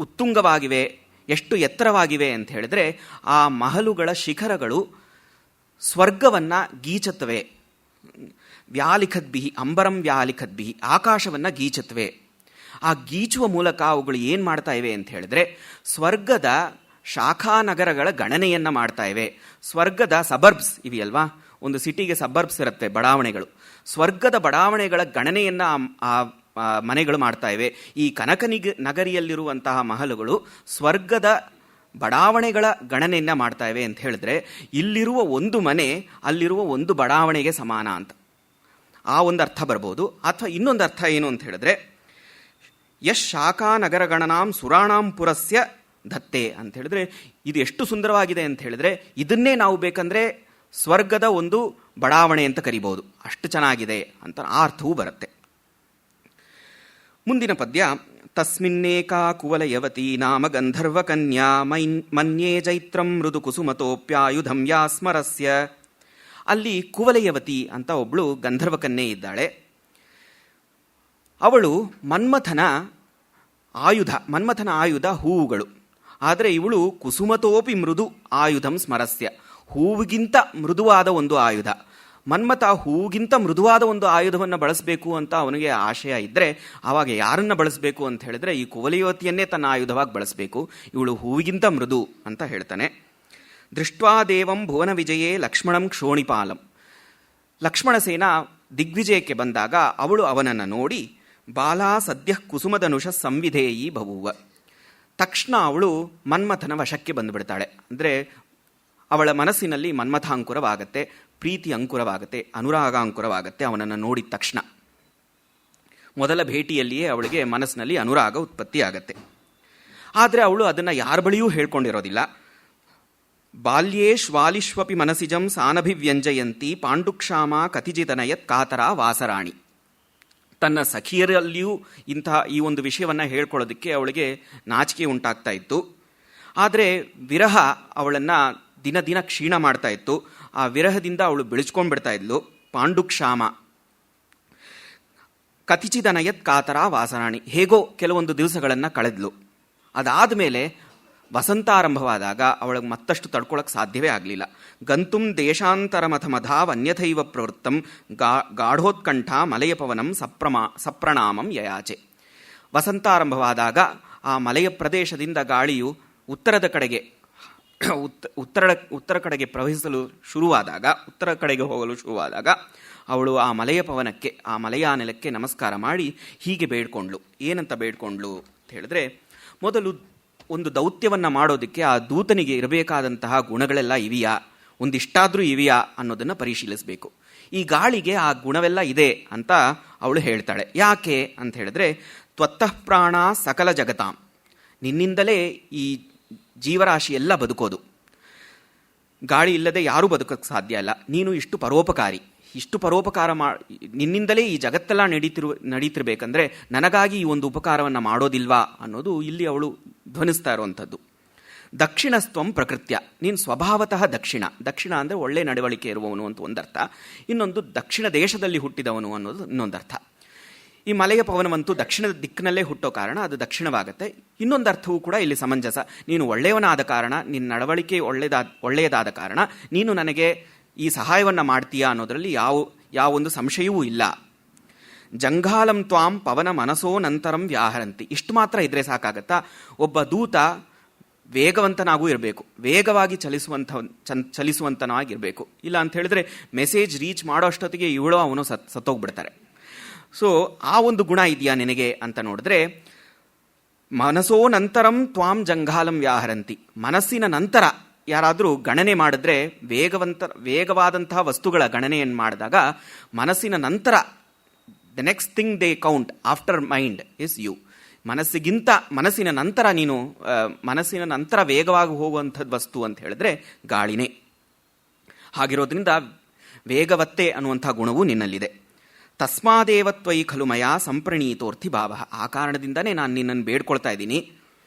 ಉತ್ತುಂಗವಾಗಿವೆ, ಎಷ್ಟು ಎತ್ತರವಾಗಿವೆ ಅಂತ ಹೇಳಿದ್ರೆ, ಆ ಮಹಲುಗಳ ಶಿಖರಗಳು ಸ್ವರ್ಗವನ್ನು ಗೀಚುತ್ತವೆ. ವ್ಯಾಲಿಖದ್ಭಿಹಿ, ಅಂಬರಂ ವ್ಯಾಲಿಖದ್ಭಿಹಿ, ಆಕಾಶವನ್ನು ಗೀಚುತ್ತವೆ. ಆ ಗೀಚುವ ಮೂಲಕ ಅವುಗಳು ಏನು ಮಾಡ್ತಾ ಇವೆ ಅಂತ ಹೇಳಿದ್ರೆ, ಸ್ವರ್ಗದ ಶಾಖಾನಗರಗಳ ಗಣನೆಯನ್ನು ಮಾಡ್ತಾ ಇವೆ. ಸ್ವರ್ಗದ ಸಬರ್ಬ್ಸ್ ಇವೆಯಲ್ವಾ, ಒಂದು ಸಿಟಿಗೆ ಸಬರ್ಬ್ಸ್ ಇರುತ್ತೆ, ಬಡಾವಣೆಗಳು. ಸ್ವರ್ಗದ ಬಡಾವಣೆಗಳ ಗಣನೆಯನ್ನು ಆ ಮನೆಗಳು ಮಾಡ್ತಾ ಇವೆ. ಈ ನಗರಿಯಲ್ಲಿರುವಂತಹ ಮಹಲುಗಳು ಸ್ವರ್ಗದ ಬಡಾವಣೆಗಳ ಗಣನೆಯನ್ನು ಮಾಡ್ತಾ ಇವೆ ಅಂತ ಹೇಳಿದ್ರೆ, ಇಲ್ಲಿರುವ ಒಂದು ಮನೆ ಅಲ್ಲಿರುವ ಒಂದು ಬಡಾವಣೆಗೆ ಸಮಾನ ಅಂತ ಆ ಒಂದು ಅರ್ಥ ಬರ್ಬೋದು. ಅಥವಾ ಇನ್ನೊಂದು ಅರ್ಥ ಏನು ಅಂತ ಹೇಳಿದ್ರೆ, ಯಶ್ ಶಾಖಾ ನಗರ ಗಣನಾಂ ಸುರಾಣಾಂ ಪುರಸ್ಯ ದತ್ತೆ ಅಂತ ಹೇಳಿದ್ರೆ, ಇದು ಎಷ್ಟು ಸುಂದರವಾಗಿದೆ ಅಂತ ಹೇಳಿದ್ರೆ, ಇದನ್ನೇ ನಾವು ಬೇಕಂದ್ರೆ ಸ್ವರ್ಗದ ಒಂದು ಬಡಾವಣೆ ಅಂತ ಕರಿಬಹುದು, ಅಷ್ಟು ಚೆನ್ನಾಗಿದೆ ಅಂತ ಆ ಅರ್ಥವೂ ಬರುತ್ತೆ. ಮುಂದಿನ ಪದ್ಯ, ತಸ್ಮಿನ್ನೇಕಾ ಕುವಲಯವತಿ ನಾಮ ಗಂಧರ್ವ ಕನ್ಯಾ ಮನ್ಯೇ ಚೈತ್ರಂ ಮೃದು ಕುಸುಮತೋಪ್ಯಾಯುಧಂ ಯಾ ಸ್ಮರಸ್ಯ. ಅಲ್ಲಿ ಕುವಲಯವತಿ ಅಂತ ಒಬ್ಳು ಗಂಧರ್ವ ಕನ್ಯೆ ಇದ್ದಾಳೆ. ಅವಳು ಮನ್ಮಥನ ಆಯುಧ ಹೂವುಗಳು. ಆದರೆ ಇವಳು ಕುಸುಮತೋಪಿ ಮೃದು ಆಯುಧಂ ಸ್ಮರಸ್ಯ, ಹೂವಿಗಿಂತ ಮೃದುವಾದ ಒಂದು ಆಯುಧ. ಮನ್ಮಥ ಹೂಗಿಂತ ಮೃದುವಾದ ಒಂದು ಆಯುಧವನ್ನು ಬಳಸಬೇಕು ಅಂತ ಅವನಿಗೆ ಆಶಯ ಇದ್ದರೆ, ಆವಾಗ ಯಾರನ್ನು ಬಳಸಬೇಕು ಅಂತ ಹೇಳಿದ್ರೆ ಈ ಕುವಲಯವತಿಯನ್ನೇ ತನ್ನ ಆಯುಧವಾಗಿ ಬಳಸಬೇಕು. ಇವಳು ಹೂವಿಗಿಂತ ಮೃದು ಅಂತ ಹೇಳ್ತಾನೆ. ದೃಷ್ಟ್ವಾ ದೇವಂ ಭುವನ ವಿಜಯೇ ಲಕ್ಷ್ಮಣಂ ಕ್ಷೋಣಿಪಾಲಂ. ಲಕ್ಷ್ಮಣಸೇನ ದಿಗ್ವಿಜಯಕ್ಕೆ ಬಂದಾಗ ಅವಳು ಅವನನ್ನು ನೋಡಿ ಬಾಲಾ ಸದ್ಯ ಕುಸುಮಧನುಷ ಸಂವಿಧೇಯಿ ಬಭೂವ. ತಕ್ಷಣ ಅವಳು ಮನ್ಮಥನ ವಶಕ್ಕೆ ಬಂದುಬಿಡ್ತಾಳೆ. ಅಂದರೆ ಅವಳ ಮನಸ್ಸಿನಲ್ಲಿ ಮನ್ಮಥ ಅಂಕುರವಾಗತ್ತೆ, ಪ್ರೀತಿ ಅಂಕುರವಾಗತ್ತೆ, ಅನುರಾಗ ಅಂಕುರವಾಗತ್ತೆ. ಅವನನ್ನು ನೋಡಿದ ತಕ್ಷಣ ಮೊದಲ ಭೇಟಿಯಲ್ಲಿಯೇ ಅವಳಿಗೆ ಮನಸ್ಸಿನಲ್ಲಿ ಅನುರಾಗ ಉತ್ಪತ್ತಿಯಾಗತ್ತೆ. ಆದರೆ ಅವಳು ಅದನ್ನು ಯಾರ ಬಳಿಯೂ ಹೇಳ್ಕೊಂಡಿರೋದಿಲ್ಲ. ಬಾಲ್ಯೇ ಶ್ವಾಲಿಷ್ವಪಿ ಮನಸಿಜಂ ಸಾನಭಿವ್ಯಂಜಯಂತಿ ಪಾಂಡುಕ್ಷಾಮ ಕತಿಜಿತನಯತ್ ಕಾತರ ವಾಸರಾಣಿ. ತನ್ನ ಸಖಿಯರಲ್ಲಿಯೂ ಈ ಒಂದು ವಿಷಯವನ್ನು ಹೇಳ್ಕೊಳ್ಳೋದಕ್ಕೆ ಅವಳಿಗೆ ನಾಚಿಕೆ ಉಂಟಾಗ್ತಾ ಇತ್ತು. ಆದರೆ ವಿರಹ ಅವಳನ್ನು ದಿನ ದಿನ ಕ್ಷೀಣ ಮಾಡ್ತಾ ಇತ್ತು. ಆ ವಿರಹದಿಂದ ಅವಳು ಬಿಳಿಸ್ಕೊಂಡ್ಬಿಡ್ತಾ ಇದ್ಲು. ಪಾಂಡುಕ್ಷಾಮ ಕತಿಚಿದನಯತ್ ಕಾತರ ವಾಸರಾಣಿ. ಹೇಗೋ ಕೆಲವೊಂದು ದಿವಸಗಳನ್ನು ಕಳೆದ್ಲು. ಅದಾದ ಮೇಲೆ ವಸಂತಾರಂಭವಾದಾಗ ಅವಳಿಗೆ ಮತ್ತಷ್ಟು ತಡ್ಕೊಳ್ಳೋಕೆ ಸಾಧ್ಯವೇ ಆಗಲಿಲ್ಲ. ಗಂತುಂ ದೇಶಾಂತರಮಥಮಧಾವ್ ಅನ್ಯಥೈವ ಪ್ರವೃತ್ತಂ ಗಾಢೋತ್ಕಂಠ ಮಲಯ ಪವನಂ ಸಪ್ರಣಾಮಂ ಯಯಾಚೆ. ವಸಂತಾರಂಭವಾದಾಗ ಆ ಮಲಯ ಪ್ರದೇಶದಿಂದ ಗಾಳಿಯು ಉತ್ತರ ಕಡೆಗೆ ಪ್ರವಹಿಸಲು ಶುರುವಾದಾಗ, ಉತ್ತರ ಕಡೆಗೆ ಹೋಗಲು ಶುರುವಾದಾಗ ಅವಳು ಆ ಮಲಯ ಪವನಕ್ಕೆ, ಆ ಮಲಯಾನೆಲಕ್ಕೆ ನಮಸ್ಕಾರ ಮಾಡಿ ಹೀಗೆ ಬೇಡ್ಕೊಂಡ್ಳು. ಏನಂತ ಬೇಡ್ಕೊಂಡ್ಳು ಅಂತ ಹೇಳಿದ್ರೆ, ಮೊದಲು ಒಂದು ದೌತ್ಯವನ್ನು ಮಾಡೋದಕ್ಕೆ ಆ ದೂತನಿಗೆ ಇರಬೇಕಾದಂತಹ ಗುಣಗಳೆಲ್ಲ ಇವೆಯಾ, ಒಂದಿಷ್ಟಾದರೂ ಇವೆಯಾ ಅನ್ನೋದನ್ನು ಪರಿಶೀಲಿಸಬೇಕು. ಈ ಗಾಳಿಗೆ ಆ ಗುಣವೆಲ್ಲ ಇದೆ ಅಂತ ಅವಳು ಹೇಳ್ತಾಳೆ. ಯಾಕೆ ಅಂತ ಹೇಳಿದ್ರೆ, ತ್ವತ್ತಃ ಪ್ರಾಣ ಸಕಲ ಜಗತಾಂ, ನಿನ್ನಿಂದಲೇ ಈ ಜೀವರಾಶಿ ಎಲ್ಲ ಬದುಕೋದು. ಗಾಳಿ ಇಲ್ಲದೆ ಯಾರೂ ಬದುಕೋಕ್ಕೆ ಸಾಧ್ಯ ಇಲ್ಲ. ನೀನು ಇಷ್ಟು ಪರೋಪಕಾರಿ, ಇಷ್ಟು ಪರೋಪಕಾರ ನಿನ್ನಿಂದಲೇ ಈ ಜಗತ್ತೆಲ್ಲ ನಡೀತಿರ್ಬೇಕಂದ್ರೆ ನನಗಾಗಿ ಈ ಒಂದು ಉಪಕಾರವನ್ನು ಮಾಡೋದಿಲ್ವಾ ಅನ್ನೋದು ಇಲ್ಲಿ ಅವಳು ಧ್ವನಿಸ್ತಾ ಇರುವಂಥದ್ದು. ದಕ್ಷಿಣಸ್ತ್ವಂ ಪ್ರಕೃತ್ಯ, ನೀನು ಸ್ವಭಾವತಃ ದಕ್ಷಿಣ. ದಕ್ಷಿಣ ಅಂದರೆ ಒಳ್ಳೆ ನಡವಳಿಕೆ ಇರುವವನು ಅಂತ ಒಂದರ್ಥ, ಇನ್ನೊಂದು ದಕ್ಷಿಣ ದೇಶದಲ್ಲಿ ಹುಟ್ಟಿದವನು ಅನ್ನೋದು ಇನ್ನೊಂದರ್ಥ. ಈ ಮಲೆಯ ಪವನವಂತೂ ದಕ್ಷಿಣದ ದಿಕ್ಕಿನಲ್ಲೇ ಹುಟ್ಟೋ ಕಾರಣ ಅದು ದಕ್ಷಿಣವಾಗುತ್ತೆ. ಇನ್ನೊಂದು ಅರ್ಥವೂ ಕೂಡ ಇಲ್ಲಿ ಸಮಂಜಸ. ನೀನು ಒಳ್ಳೆಯವನಾದ ಕಾರಣ, ನಿನ್ನ ನಡವಳಿಕೆ ಒಳ್ಳೆಯದಾದ ಕಾರಣ ನೀನು ನನಗೆ ಈ ಸಹಾಯವನ್ನು ಮಾಡ್ತೀಯಾ ಅನ್ನೋದರಲ್ಲಿ ಯಾವೊಂದು ಸಂಶಯವೂ ಇಲ್ಲ. ಜಂಘಾಲಂ ತ್ವಾಂ ಪವನ ಮನಸೋ ನಂತರಂ ವ್ಯಾಹರಂತಿ. ಇಷ್ಟು ಮಾತ್ರ ಇದ್ರೆ ಸಾಕಾಗತ್ತಾ? ಒಬ್ಬ ದೂತ ವೇಗವಂತನಾಗೂ ಇರಬೇಕು, ವೇಗವಾಗಿ ಚಲಿಸುವಂತನಾಗಿರಬೇಕು. ಇಲ್ಲ ಅಂತ ಹೇಳಿದ್ರೆ ಮೆಸೇಜ್ ರೀಚ್ ಮಾಡೋ ಅಷ್ಟೊತ್ತಿಗೆ ಅವನು ಸತ್ತೋಗ್ಬಿಡ್ತಾರೆ. ಸೊ ಆ ಒಂದು ಗುಣ ಇದೆಯಾ ನಿನಗೆ ಅಂತ ನೋಡಿದ್ರೆ, ಮನಸೋ ನಂತರಂ ತ್ವಾಂ ಜಂಘಾಲಂ ವ್ಯಾಹರಂತಿ. ಮನಸ್ಸಿನ ನಂತರ ಯಾರಾದರೂ ಗಣನೆ ಮಾಡಿದ್ರೆ, ವೇಗವಾದಂತಹ ವಸ್ತುಗಳ ಗಣನೆಯನ್ನು ಮಾಡಿದಾಗ ಮನಸ್ಸಿನ ನಂತರ the next thing they count after mind is you. ಮನಸ್ಸಿನ ನಂತರ ವೇಗವಾಗಿ ಹೋಗುವಂಥದ್ದು ವಸ್ತು ಅಂತ ಹೇಳಿದ್ರೆ ಗಾಳಿನೇ. ಹಾಗಿರೋದ್ರಿಂದ ವೇಗವತ್ತೆ ಅನ್ನುವಂಥ ಗುಣವೂ ನಿನ್ನಲ್ಲಿದೆ. ತಸ್ಮಾದೇವ ತ್ವಯಿ ಖಲು ಮಯ ಸಂಪ್ರಣೀತೋರ್ಥಿ ಭಾವ. ಆ ಕಾರಣದಿಂದನೇ ನಾನು ನಿನ್ನನ್ನು ಬೇಡ್ಕೊಳ್ತಾ ಇದ್ದೀನಿ.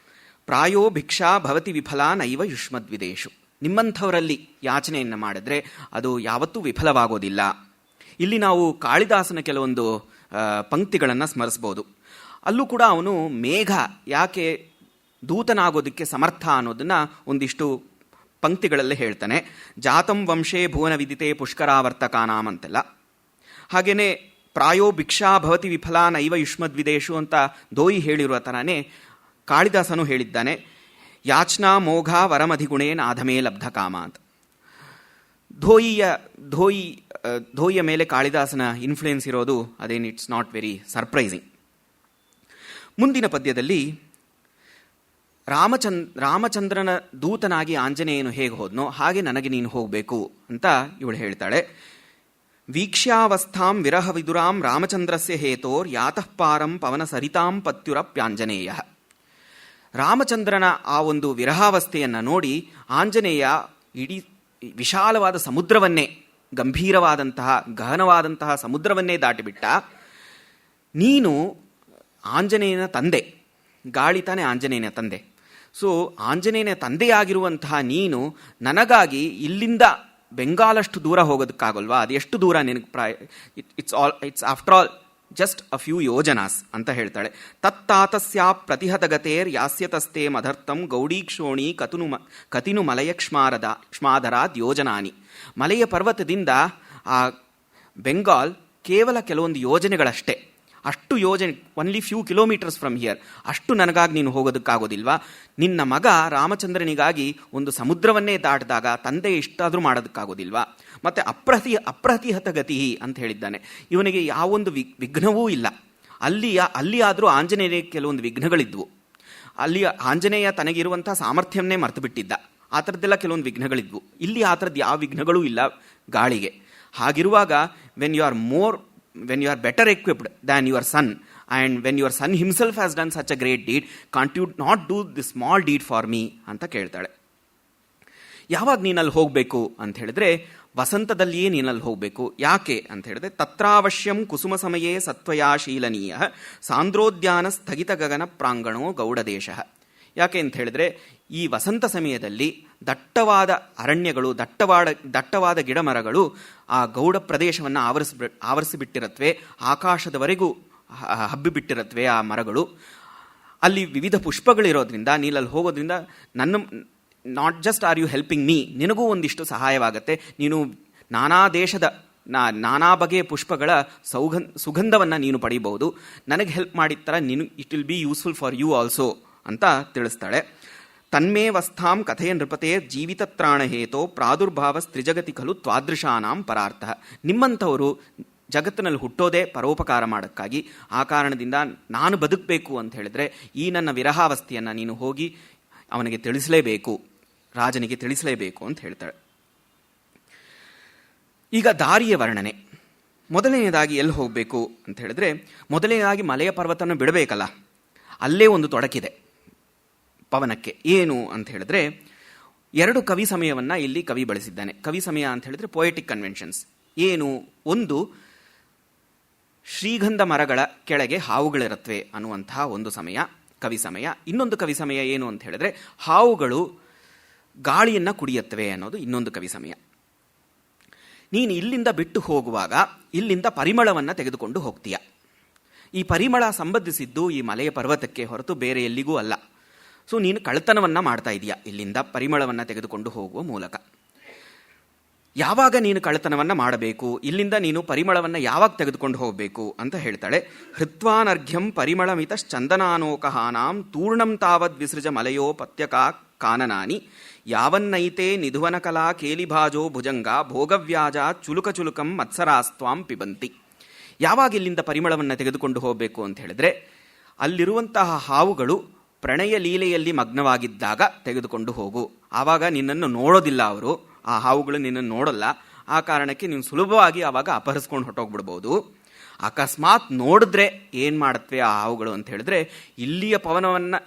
ಪ್ರಾಯೋ ಭಿಕ್ಷಾ ಭವತಿ ವಿಫಲಾ ನೈವ ಯುಷ್ಮದ್ವಿದೇಶು. ನಿಮ್ಮಂಥವರಲ್ಲಿ ಯಾಚನೆಯನ್ನು ಮಾಡಿದ್ರೆ ಅದು ಯಾವತ್ತೂ ವಿಫಲವಾಗೋದಿಲ್ಲ. ಇಲ್ಲಿ ನಾವು ಕಾಳಿದಾಸನ ಕೆಲವೊಂದು ಪಂಕ್ತಿಗಳನ್ನು ಸ್ಮರಿಸ್ಬೋದು. ಅಲ್ಲೂ ಕೂಡ ಅವನು ಮೇಘ ಯಾಕೆ ದೂತನಾಗೋದಕ್ಕೆ ಸಮರ್ಥ ಅನ್ನೋದನ್ನು ಒಂದಿಷ್ಟು ಪಂಕ್ತಿಗಳಲ್ಲೇ ಹೇಳ್ತಾನೆ. ಜಾತಂ ವಂಶೇ ಭುವನ ವಿದಿತೆ ಪುಷ್ಕರಾವರ್ತಕಾನಾಮ್ ಅಂತೆಲ್ಲ. ಹಾಗೆಯೇ ಪ್ರಾಯೋ ಭಿಕ್ಷಾ ಭವತಿ ವಿಫಲಾ ನೈವ ಯುಷ್ಮದ್ವಿದೇಶು ಅಂತ ದೋಯಿ ಹೇಳಿರುವ ಥರನೇ ಕಾಳಿದಾಸನು ಹೇಳಿದ್ದಾನೆ. ಯಾಚ್ನಾ ಮೋಘ ವರಮಧಿಗುಣೇ ನಾಧಮೇ ಲಬ್ಧ ಕಾಮ ಅಂತ. ಧೋಯಿಯ ಮೇಲೆ ಕಾಳಿದಾಸನ ಇನ್ಫ್ಲುಯೆನ್ಸ್ ಇರೋದು ಅದೇನು ಇಟ್ಸ್ ನಾಟ್ ವೆರಿ ಸರ್ಪ್ರೈಸಿಂಗ್. ಮುಂದಿನ ಪದ್ಯದಲ್ಲಿ ರಾಮಚಂದ್ರನ ದೂತನಾಗಿ ಆಂಜನೇಯನು ಹೇಗೆ ಹೋದ್ನೋ ಹಾಗೆ ನನಗೆ ನೀನು ಹೋಗಬೇಕು ಅಂತ ಇವಳು ಹೇಳ್ತಾಳೆ. ವೀಕ್ಷ್ಯಾವಸ್ಥಾಂ ವಿರಹ ವಿದುರಾಂ ರಾಮಚಂದ್ರಸ್ಯ ಹೇತೋರ್ ಯಾತಃ ಪಾರಂ ಪವನ ಸರಿತಾಂ ಪತ್ಯುರಪ್ಯಾಂಜನೇಯ. ರಾಮಚಂದ್ರನ ಆ ಒಂದು ವಿರಹಾವಸ್ಥೆಯನ್ನು ನೋಡಿ ಆಂಜನೇಯ ಇಡೀ ವಿಶಾಲವಾದ ಸಮುದ್ರವನ್ನೇ, ಗಂಭೀರವಾದಂತಹ ಗಹನವಾದಂತಹ ಸಮುದ್ರವನ್ನೇ ದಾಟಿಬಿಟ್ಟ. ನೀನು ಆಂಜನೇಯನ ತಂದೆ, ಗಾಳಿ ತಾನೇ ಆಂಜನೇಯನ ತಂದೆ. ಸೊ ಆಂಜನೇಯನ ತಂದೆಯಾಗಿರುವಂತಹ ನೀನು ನನಗಾಗಿ ಇಲ್ಲಿಂದ ಬೆಂಗಾಲಷ್ಟು ದೂರ ಹೋಗೋದಕ್ಕಾಗಲ್ವಾ? ಅದು ಎಷ್ಟು ದೂರ ನಿನಗೆ? It's after all just a few yojanas ಅಂತ ಹೇಳ್ತಾಳೆ. ತತ್ತಾತಸ್ಯಾ ಪ್ರತಿಹತಗತೇರ್ ಯಾಸ್ಯತಸ್ತೆ ಮಧರ್ತಂ ಗೌಡೀಕ್ಷೋಣಿ ಕತಿನು ಮಲಯಕ್ಷ್ಮಾಧರಾದ್ ಯೋಜನಾನಿ. ಮಲೆಯ ಪರ್ವತದಿಂದ ಆ ಬೆಂಗಾಲ್ ಕೇವಲ ಕೆಲವೊಂದು ಯೋಜನೆಗಳಷ್ಟೇ. ಅಷ್ಟು ಯೋಜನೆ, only few kilometres from here, ಅಷ್ಟು ನನಗಾಗಿ ನೀನು ಹೋಗೋದಕ್ಕಾಗೋದಿಲ್ವಾ? ನಿನ್ನ ಮಗ ರಾಮಚಂದ್ರನಿಗಾಗಿ ಒಂದು ಸಮುದ್ರವನ್ನೇ ದಾಟಿದಾಗ ತಂದೆ ಇಷ್ಟಾದರೂ ಮಾಡೋದಕ್ಕಾಗೋದಿಲ್ವಾ? ಮತ್ತು ಅಪ್ರತಿಹತ ಗತಿ ಅಂತ ಹೇಳಿದ್ದಾನೆ. ಇವನಿಗೆ ಯಾವೊಂದು ವಿಘ್ನವೂ ಇಲ್ಲ. ಅಲ್ಲಿ ಆದರೂ ಆಂಜನೇಯನಿಗೆ ಕೆಲವೊಂದು ವಿಘ್ನಗಳಿದ್ವು. ಅಲ್ಲಿ ಆಂಜನೇಯ ತನಗಿರುವಂಥ ಸಾಮರ್ಥ್ಯವನ್ನೇ ಮರೆತು ಬಿಟ್ಟಿದ್ದ. ಆ ಥರದ್ದೆಲ್ಲ ಕೆಲವೊಂದು ವಿಘ್ನಗಳಿದ್ವು. ಇಲ್ಲಿ ಆ ಥರದ್ದು ಯಾವ ವಿಘ್ನಗಳೂ ಇಲ್ಲ ಗಾಳಿಗೆ. ಹಾಗಿರುವಾಗ when you are better equipped than your son, and when your son himself has done such a great deed, can't you not do the small deed for me ಅಂತ ಕೇಳ್ತಾಳೆ. ಯಾವಾಗ ನೀನಲ್ಲಿ ಹೋಗಬೇಕು ಅಂತ ಹೇಳಿದ್ರೆ ವಸಂತದಲ್ಲಿಯೇ ನೀನಲ್ಲಿ ಹೋಗಬೇಕು. ಯಾಕೆ ಅಂತ ಹೇಳಿದ್ರೆ ತತ್ರಾವಶ್ಯಂ ಕುಸುಮ ಸಮಯೇ ಸತ್ವಯಾ ಶೀಲನೀಯ ಸಾಂದ್ರೋದ್ಯಾನ ಸ್ಥಗಿತ ಗಗನ ಪ್ರಾಂಗಣೋ ಗೌಡದೇಶ. ಯಾಕೆ ಅಂತ ಹೇಳಿದ್ರೆ ಈ ವಸಂತ ಸಮಯದಲ್ಲಿ ದಟ್ಟವಾದ ಅರಣ್ಯಗಳು, ದಟ್ಟವಾದ ಗಿಡಮರಗಳು ಆ ಗೌಡ ಪ್ರದೇಶವನ್ನು ಆವರಿಸಿಬಿಟ್ಟಿರತ್ವೆ. ಆಕಾಶದವರೆಗೂ ಹಬ್ಬಿಬಿಟ್ಟಿರತ್ವೆ ಆ ಮರಗಳು. ಅಲ್ಲಿ ವಿವಿಧ ಪುಷ್ಪಗಳಿರೋದ್ರಿಂದ ನೀನಲ್ಲಿ ಹೋಗೋದ್ರಿಂದ not just are you helping me, ನಿನಗೂ ಒಂದಿಷ್ಟು ಸಹಾಯವಾಗುತ್ತೆ. ನೀನು ನಾನಾ ದೇಶದ ನಾನಾ ಬಗೆಯ ಪುಷ್ಪಗಳ ಸುಗಂಧವನ್ನು ನೀನು ಪಡೀಬಹುದು. ನನಗೆ ಹೆಲ್ಪ್ ಮಾಡಿದ ಥರ it will be useful for you also ಅಂತ ತಿಳಿಸ್ತಾಳೆ. ತನ್ಮೇ ವಸ್ಥಾಂ ಕಥೆಯ ನೃಪತೆ ಜೀವಿತತ್ರಾಣ ಹೇತೋ ಪ್ರಾದುರ್ಭಾವ ಸ್ತ್ರಿಜಗತಿ ಖಲು ತ್ವಾದೃಶಾನಾಂ ಪರಾರ್ಥ. ನಿಮ್ಮಂಥವರು ಜಗತ್ತಿನಲ್ಲಿ ಹುಟ್ಟೋದೇ ಪರೋಪಕಾರ ಮಾಡೋಕ್ಕಾಗಿ. ಆ ಕಾರಣದಿಂದ ನಾನು ಬದುಕಬೇಕು ಅಂತ ಹೇಳಿದ್ರೆ ಈ ನನ್ನ ವಿರಹಾವಸ್ಥೆಯನ್ನು ನೀನು ಹೋಗಿ ಅವನಿಗೆ ತಿಳಿಸಲೇಬೇಕು, ರಾಜನಿಗೆ ತಿಳಿಸಲೇಬೇಕು ಅಂತ ಹೇಳ್ತಾಳೆ. ಈಗ ದಾರಿಯ ವರ್ಣನೆ. ಮೊದಲನೆಯದಾಗಿ ಎಲ್ಲಿ ಹೋಗಬೇಕು ಅಂತ ಹೇಳಿದ್ರೆ ಮೊದಲನೇದಾಗಿ ಮಲೆಯ ಪರ್ವತನ ಬಿಡಬೇಕಲ್ಲ. ಅಲ್ಲೇ ಒಂದು ತೊಡಕಿದೆ ಪವನಕ್ಕೆ. ಏನು ಅಂತ ಹೇಳಿದ್ರೆ 2 ಕವಿ ಸಮಯವನ್ನು ಇಲ್ಲಿ ಕವಿ ಬಳಸಿದ್ದಾನೆ. ಕವಿ ಸಮಯ ಅಂತ ಹೇಳಿದ್ರೆ ಪೊಯೆಟಿಕ್ ಕನ್ವೆನ್ಷನ್ಸ್. ಏನು? ಒಂದು, ಶ್ರೀಗಂಧ ಮರಗಳ ಕೆಳಗೆ ಹಾವುಗಳಿರತ್ವೆ ಅನ್ನುವಂತಹ ಒಂದು ಸಮಯ, ಕವಿ ಸಮಯ. ಇನ್ನೊಂದು ಕವಿ ಸಮಯ ಏನು ಅಂತ ಹೇಳಿದ್ರೆ ಹಾವುಗಳು ಗಾಳಿಯನ್ನು ಕುಡಿಯತ್ತವೆ ಅನ್ನೋದು ಇನ್ನೊಂದು ಕವಿ ಸಮಯ. ನೀನು ಇಲ್ಲಿಂದ ಬಿಟ್ಟು ಹೋಗುವಾಗ ಇಲ್ಲಿಂದ ಪರಿಮಳವನ್ನು ತೆಗೆದುಕೊಂಡು ಹೋಗ್ತೀಯ. ಈ ಪರಿಮಳ ಸಂಬಂಧಿಸಿದ್ದು ಈ ಮಲೆಯ ಪರ್ವತಕ್ಕೆ ಹೊರತು ಬೇರೆ ಎಲ್ಲಿಗೂ ಅಲ್ಲ. ಸೊ ನೀನು ಕಳ್ಳತನವನ್ನು ಮಾಡ್ತಾ ಇದೀಯ ಇಲ್ಲಿಂದ ಪರಿಮಳವನ್ನು ತೆಗೆದುಕೊಂಡು ಹೋಗುವ ಮೂಲಕ. ಯಾವಾಗ ನೀನು ಕಳ್ಳತನವನ್ನು ಮಾಡಬೇಕು, ಇಲ್ಲಿಂದ ನೀನು ಪರಿಮಳವನ್ನು ಯಾವಾಗ ತೆಗೆದುಕೊಂಡು ಹೋಗಬೇಕು ಅಂತ ಹೇಳ್ತಾಳೆ. ಹೃತ್ವಾನರ್ಘ್ಯಂ ಪರಿಮಳಮಿತಶ್ಚಂದನಾನೋಕಹಾನಾಂ ತೂರ್ಣಂ ತಾವದ್ ವಿಸೃಜ ಮಲಯೋ ಪತ್ಯಕಾ ಕಾನನಾನಿ ಯಾವನ್ನೈತೆ ನಿಧುವನ ಕಲಾ ಕೇಲಿಭಾಜೋ ಭುಜಂಗ ಭೋಗವ್ಯಾಜ ಚುಲುಕ ಚುಲುಕಂ ಮತ್ಸರಾಸ್ತ್ವಾಂ ಪಿಬಂತಿ. ಯಾವಾಗ ಇಲ್ಲಿಂದ ಪರಿಮಳವನ್ನು ತೆಗೆದುಕೊಂಡು ಹೋಗಬೇಕು ಅಂತ ಹೇಳಿದ್ರೆ ಅಲ್ಲಿರುವಂತಹ ಹಾವುಗಳು ಪ್ರಣಯ ಲೀಲೆಯಲ್ಲಿ ಮಗ್ನವಾಗಿದ್ದಾಗ ತೆಗೆದುಕೊಂಡು ಹೋಗು. ಆವಾಗ ನಿನ್ನನ್ನು ನೋಡೋದಿಲ್ಲ ಅವರು, ಆ ಹಾವುಗಳು ನಿನ್ನನ್ನು ನೋಡಲ್ಲ. ಆ ಕಾರಣಕ್ಕೆ ನೀನು ಸುಲಭವಾಗಿ ಆವಾಗ ಅಪಹರಿಸ್ಕೊಂಡು ಹೊಟ್ಟೋಗ್ಬಿಡ್ಬೋದು. ಅಕಸ್ಮಾತ್ ನೋಡಿದ್ರೆ ಏನು ಮಾಡುತ್ತವೆ ಆ ಹಾವುಗಳು ಅಂತ ಹೇಳಿದ್ರೆ ಇಲ್ಲಿಯ ಪವನವನ್ನು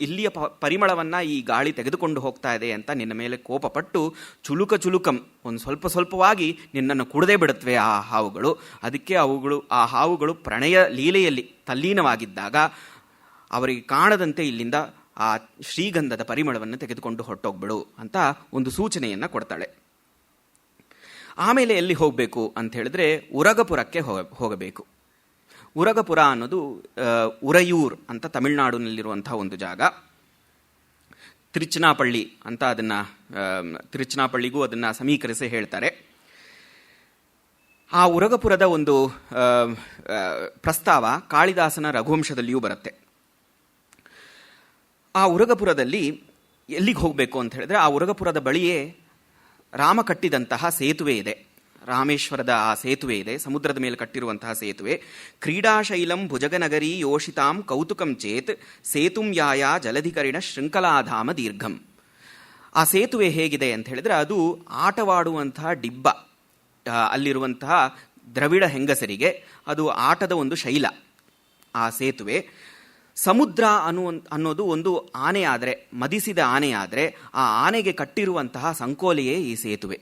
ಇಲ್ಲಿಯ ಪರಿಮಳವನ್ನು ಈ ಗಾಳಿ ತೆಗೆದುಕೊಂಡು ಹೋಗ್ತಾ ಇದೆ ಅಂತ ನಿನ್ನ ಮೇಲೆ ಕೋಪಪಟ್ಟು ಚುಲುಕ ಚುಲುಕಂ ಒಂದು ಸ್ವಲ್ಪವಾಗಿ ನಿನ್ನನ್ನು ಕುಡದೇ ಬಿಡುತ್ತವೆ ಆ ಹಾವುಗಳು. ಅದಕ್ಕೆ ಆ ಹಾವುಗಳು ಪ್ರಣಯ ಲೀಲೆಯಲ್ಲಿ ತಲ್ಲೀನವಾಗಿದ್ದಾಗ ಅವರಿಗೆ ಕಾಣದಂತೆ ಇಲ್ಲಿಂದ ಆ ಶ್ರೀಗಂಧದ ಪರಿಮಳವನ್ನು ತೆಗೆದುಕೊಂಡು ಹೊಟ್ಟೋಗ್ಬಿಡು ಅಂತ ಒಂದು ಸೂಚನೆಯನ್ನು ಕೊಡ್ತಾಳೆ. ಆಮೇಲೆ ಎಲ್ಲಿ ಹೋಗಬೇಕು ಅಂತ ಹೇಳಿದ್ರೆ ಉರಗಪುರಕ್ಕೆ ಹೋಗಬೇಕು. ಉರಗಪುರ ಅನ್ನೋದು ಉರಯೂರ್ ಅಂತ ತಮಿಳುನಾಡಿನಲ್ಲಿರುವಂತಹ ಒಂದು ಜಾಗ. ತಿರುಚನಾಪಳ್ಳಿ ಅಂತ ತಿರುಚನಾಪಳ್ಳಿಗೂ ಅದನ್ನು ಸಮೀಕರಿಸಿ ಹೇಳ್ತಾರೆ. ಆ ಉರಗಪುರದ ಒಂದು ಪ್ರಸ್ತಾವ ಕಾಳಿದಾಸನ ರಘುವಂಶದಲ್ಲಿಯೂ ಬರುತ್ತೆ. ಆ ಉರಗಪುರದಲ್ಲಿ ಎಲ್ಲಿಗೆ ಹೋಗಬೇಕು ಅಂತ ಹೇಳಿದ್ರೆ ಆ ಉರಗಪುರದ ಬಳಿಯೇ ರಾಮ ಕಟ್ಟಿದಂತಹ ಸೇತುವೆ ಇದೆ. ರಾಮೇಶ್ವರದ ಆ ಸೇತುವೆ ಇದೆ, ಸಮುದ್ರದ ಮೇಲೆ ಕಟ್ಟಿರುವಂತಹ ಸೇತುವೆ. ಕ್ರೀಡಾಶೈಲಂ ಭುಜಗನಗರಿ ಯೋಷಿತಾಂ ಕೌತುಕಂ ಚೇತ್ ಸೇತುಂ ಯಾಯ ಜಲಧಿಕರಿಣ ಶೃಂಖಲಾಧಾಮ ದೀರ್ಘಂ. ಆ ಸೇತುವೆ ಹೇಗಿದೆ ಅಂತ ಹೇಳಿದ್ರೆ ಅದು ಆಟವಾಡುವಂತಹ ಡಿಬ್ಬ. ಅಲ್ಲಿರುವಂತಹ ದ್ರವಿಡ ಹೆಂಗಸರಿಗೆ ಅದು ಆಟದ ಒಂದು ಶೈಲ ಆ ಸೇತುವೆ. ಸಮುದ್ರ ಅನ್ನೋದು ಒಂದು ಆನೆ ಆದರೆ, ಮದಿಸಿದ ಆನೆ ಆದರೆ ಆ ಆನೆಗೆ ಕಟ್ಟಿರುವಂತಹ ಸಂಕೋಲೆಯೇ ಈ ಸೇತುವೆ.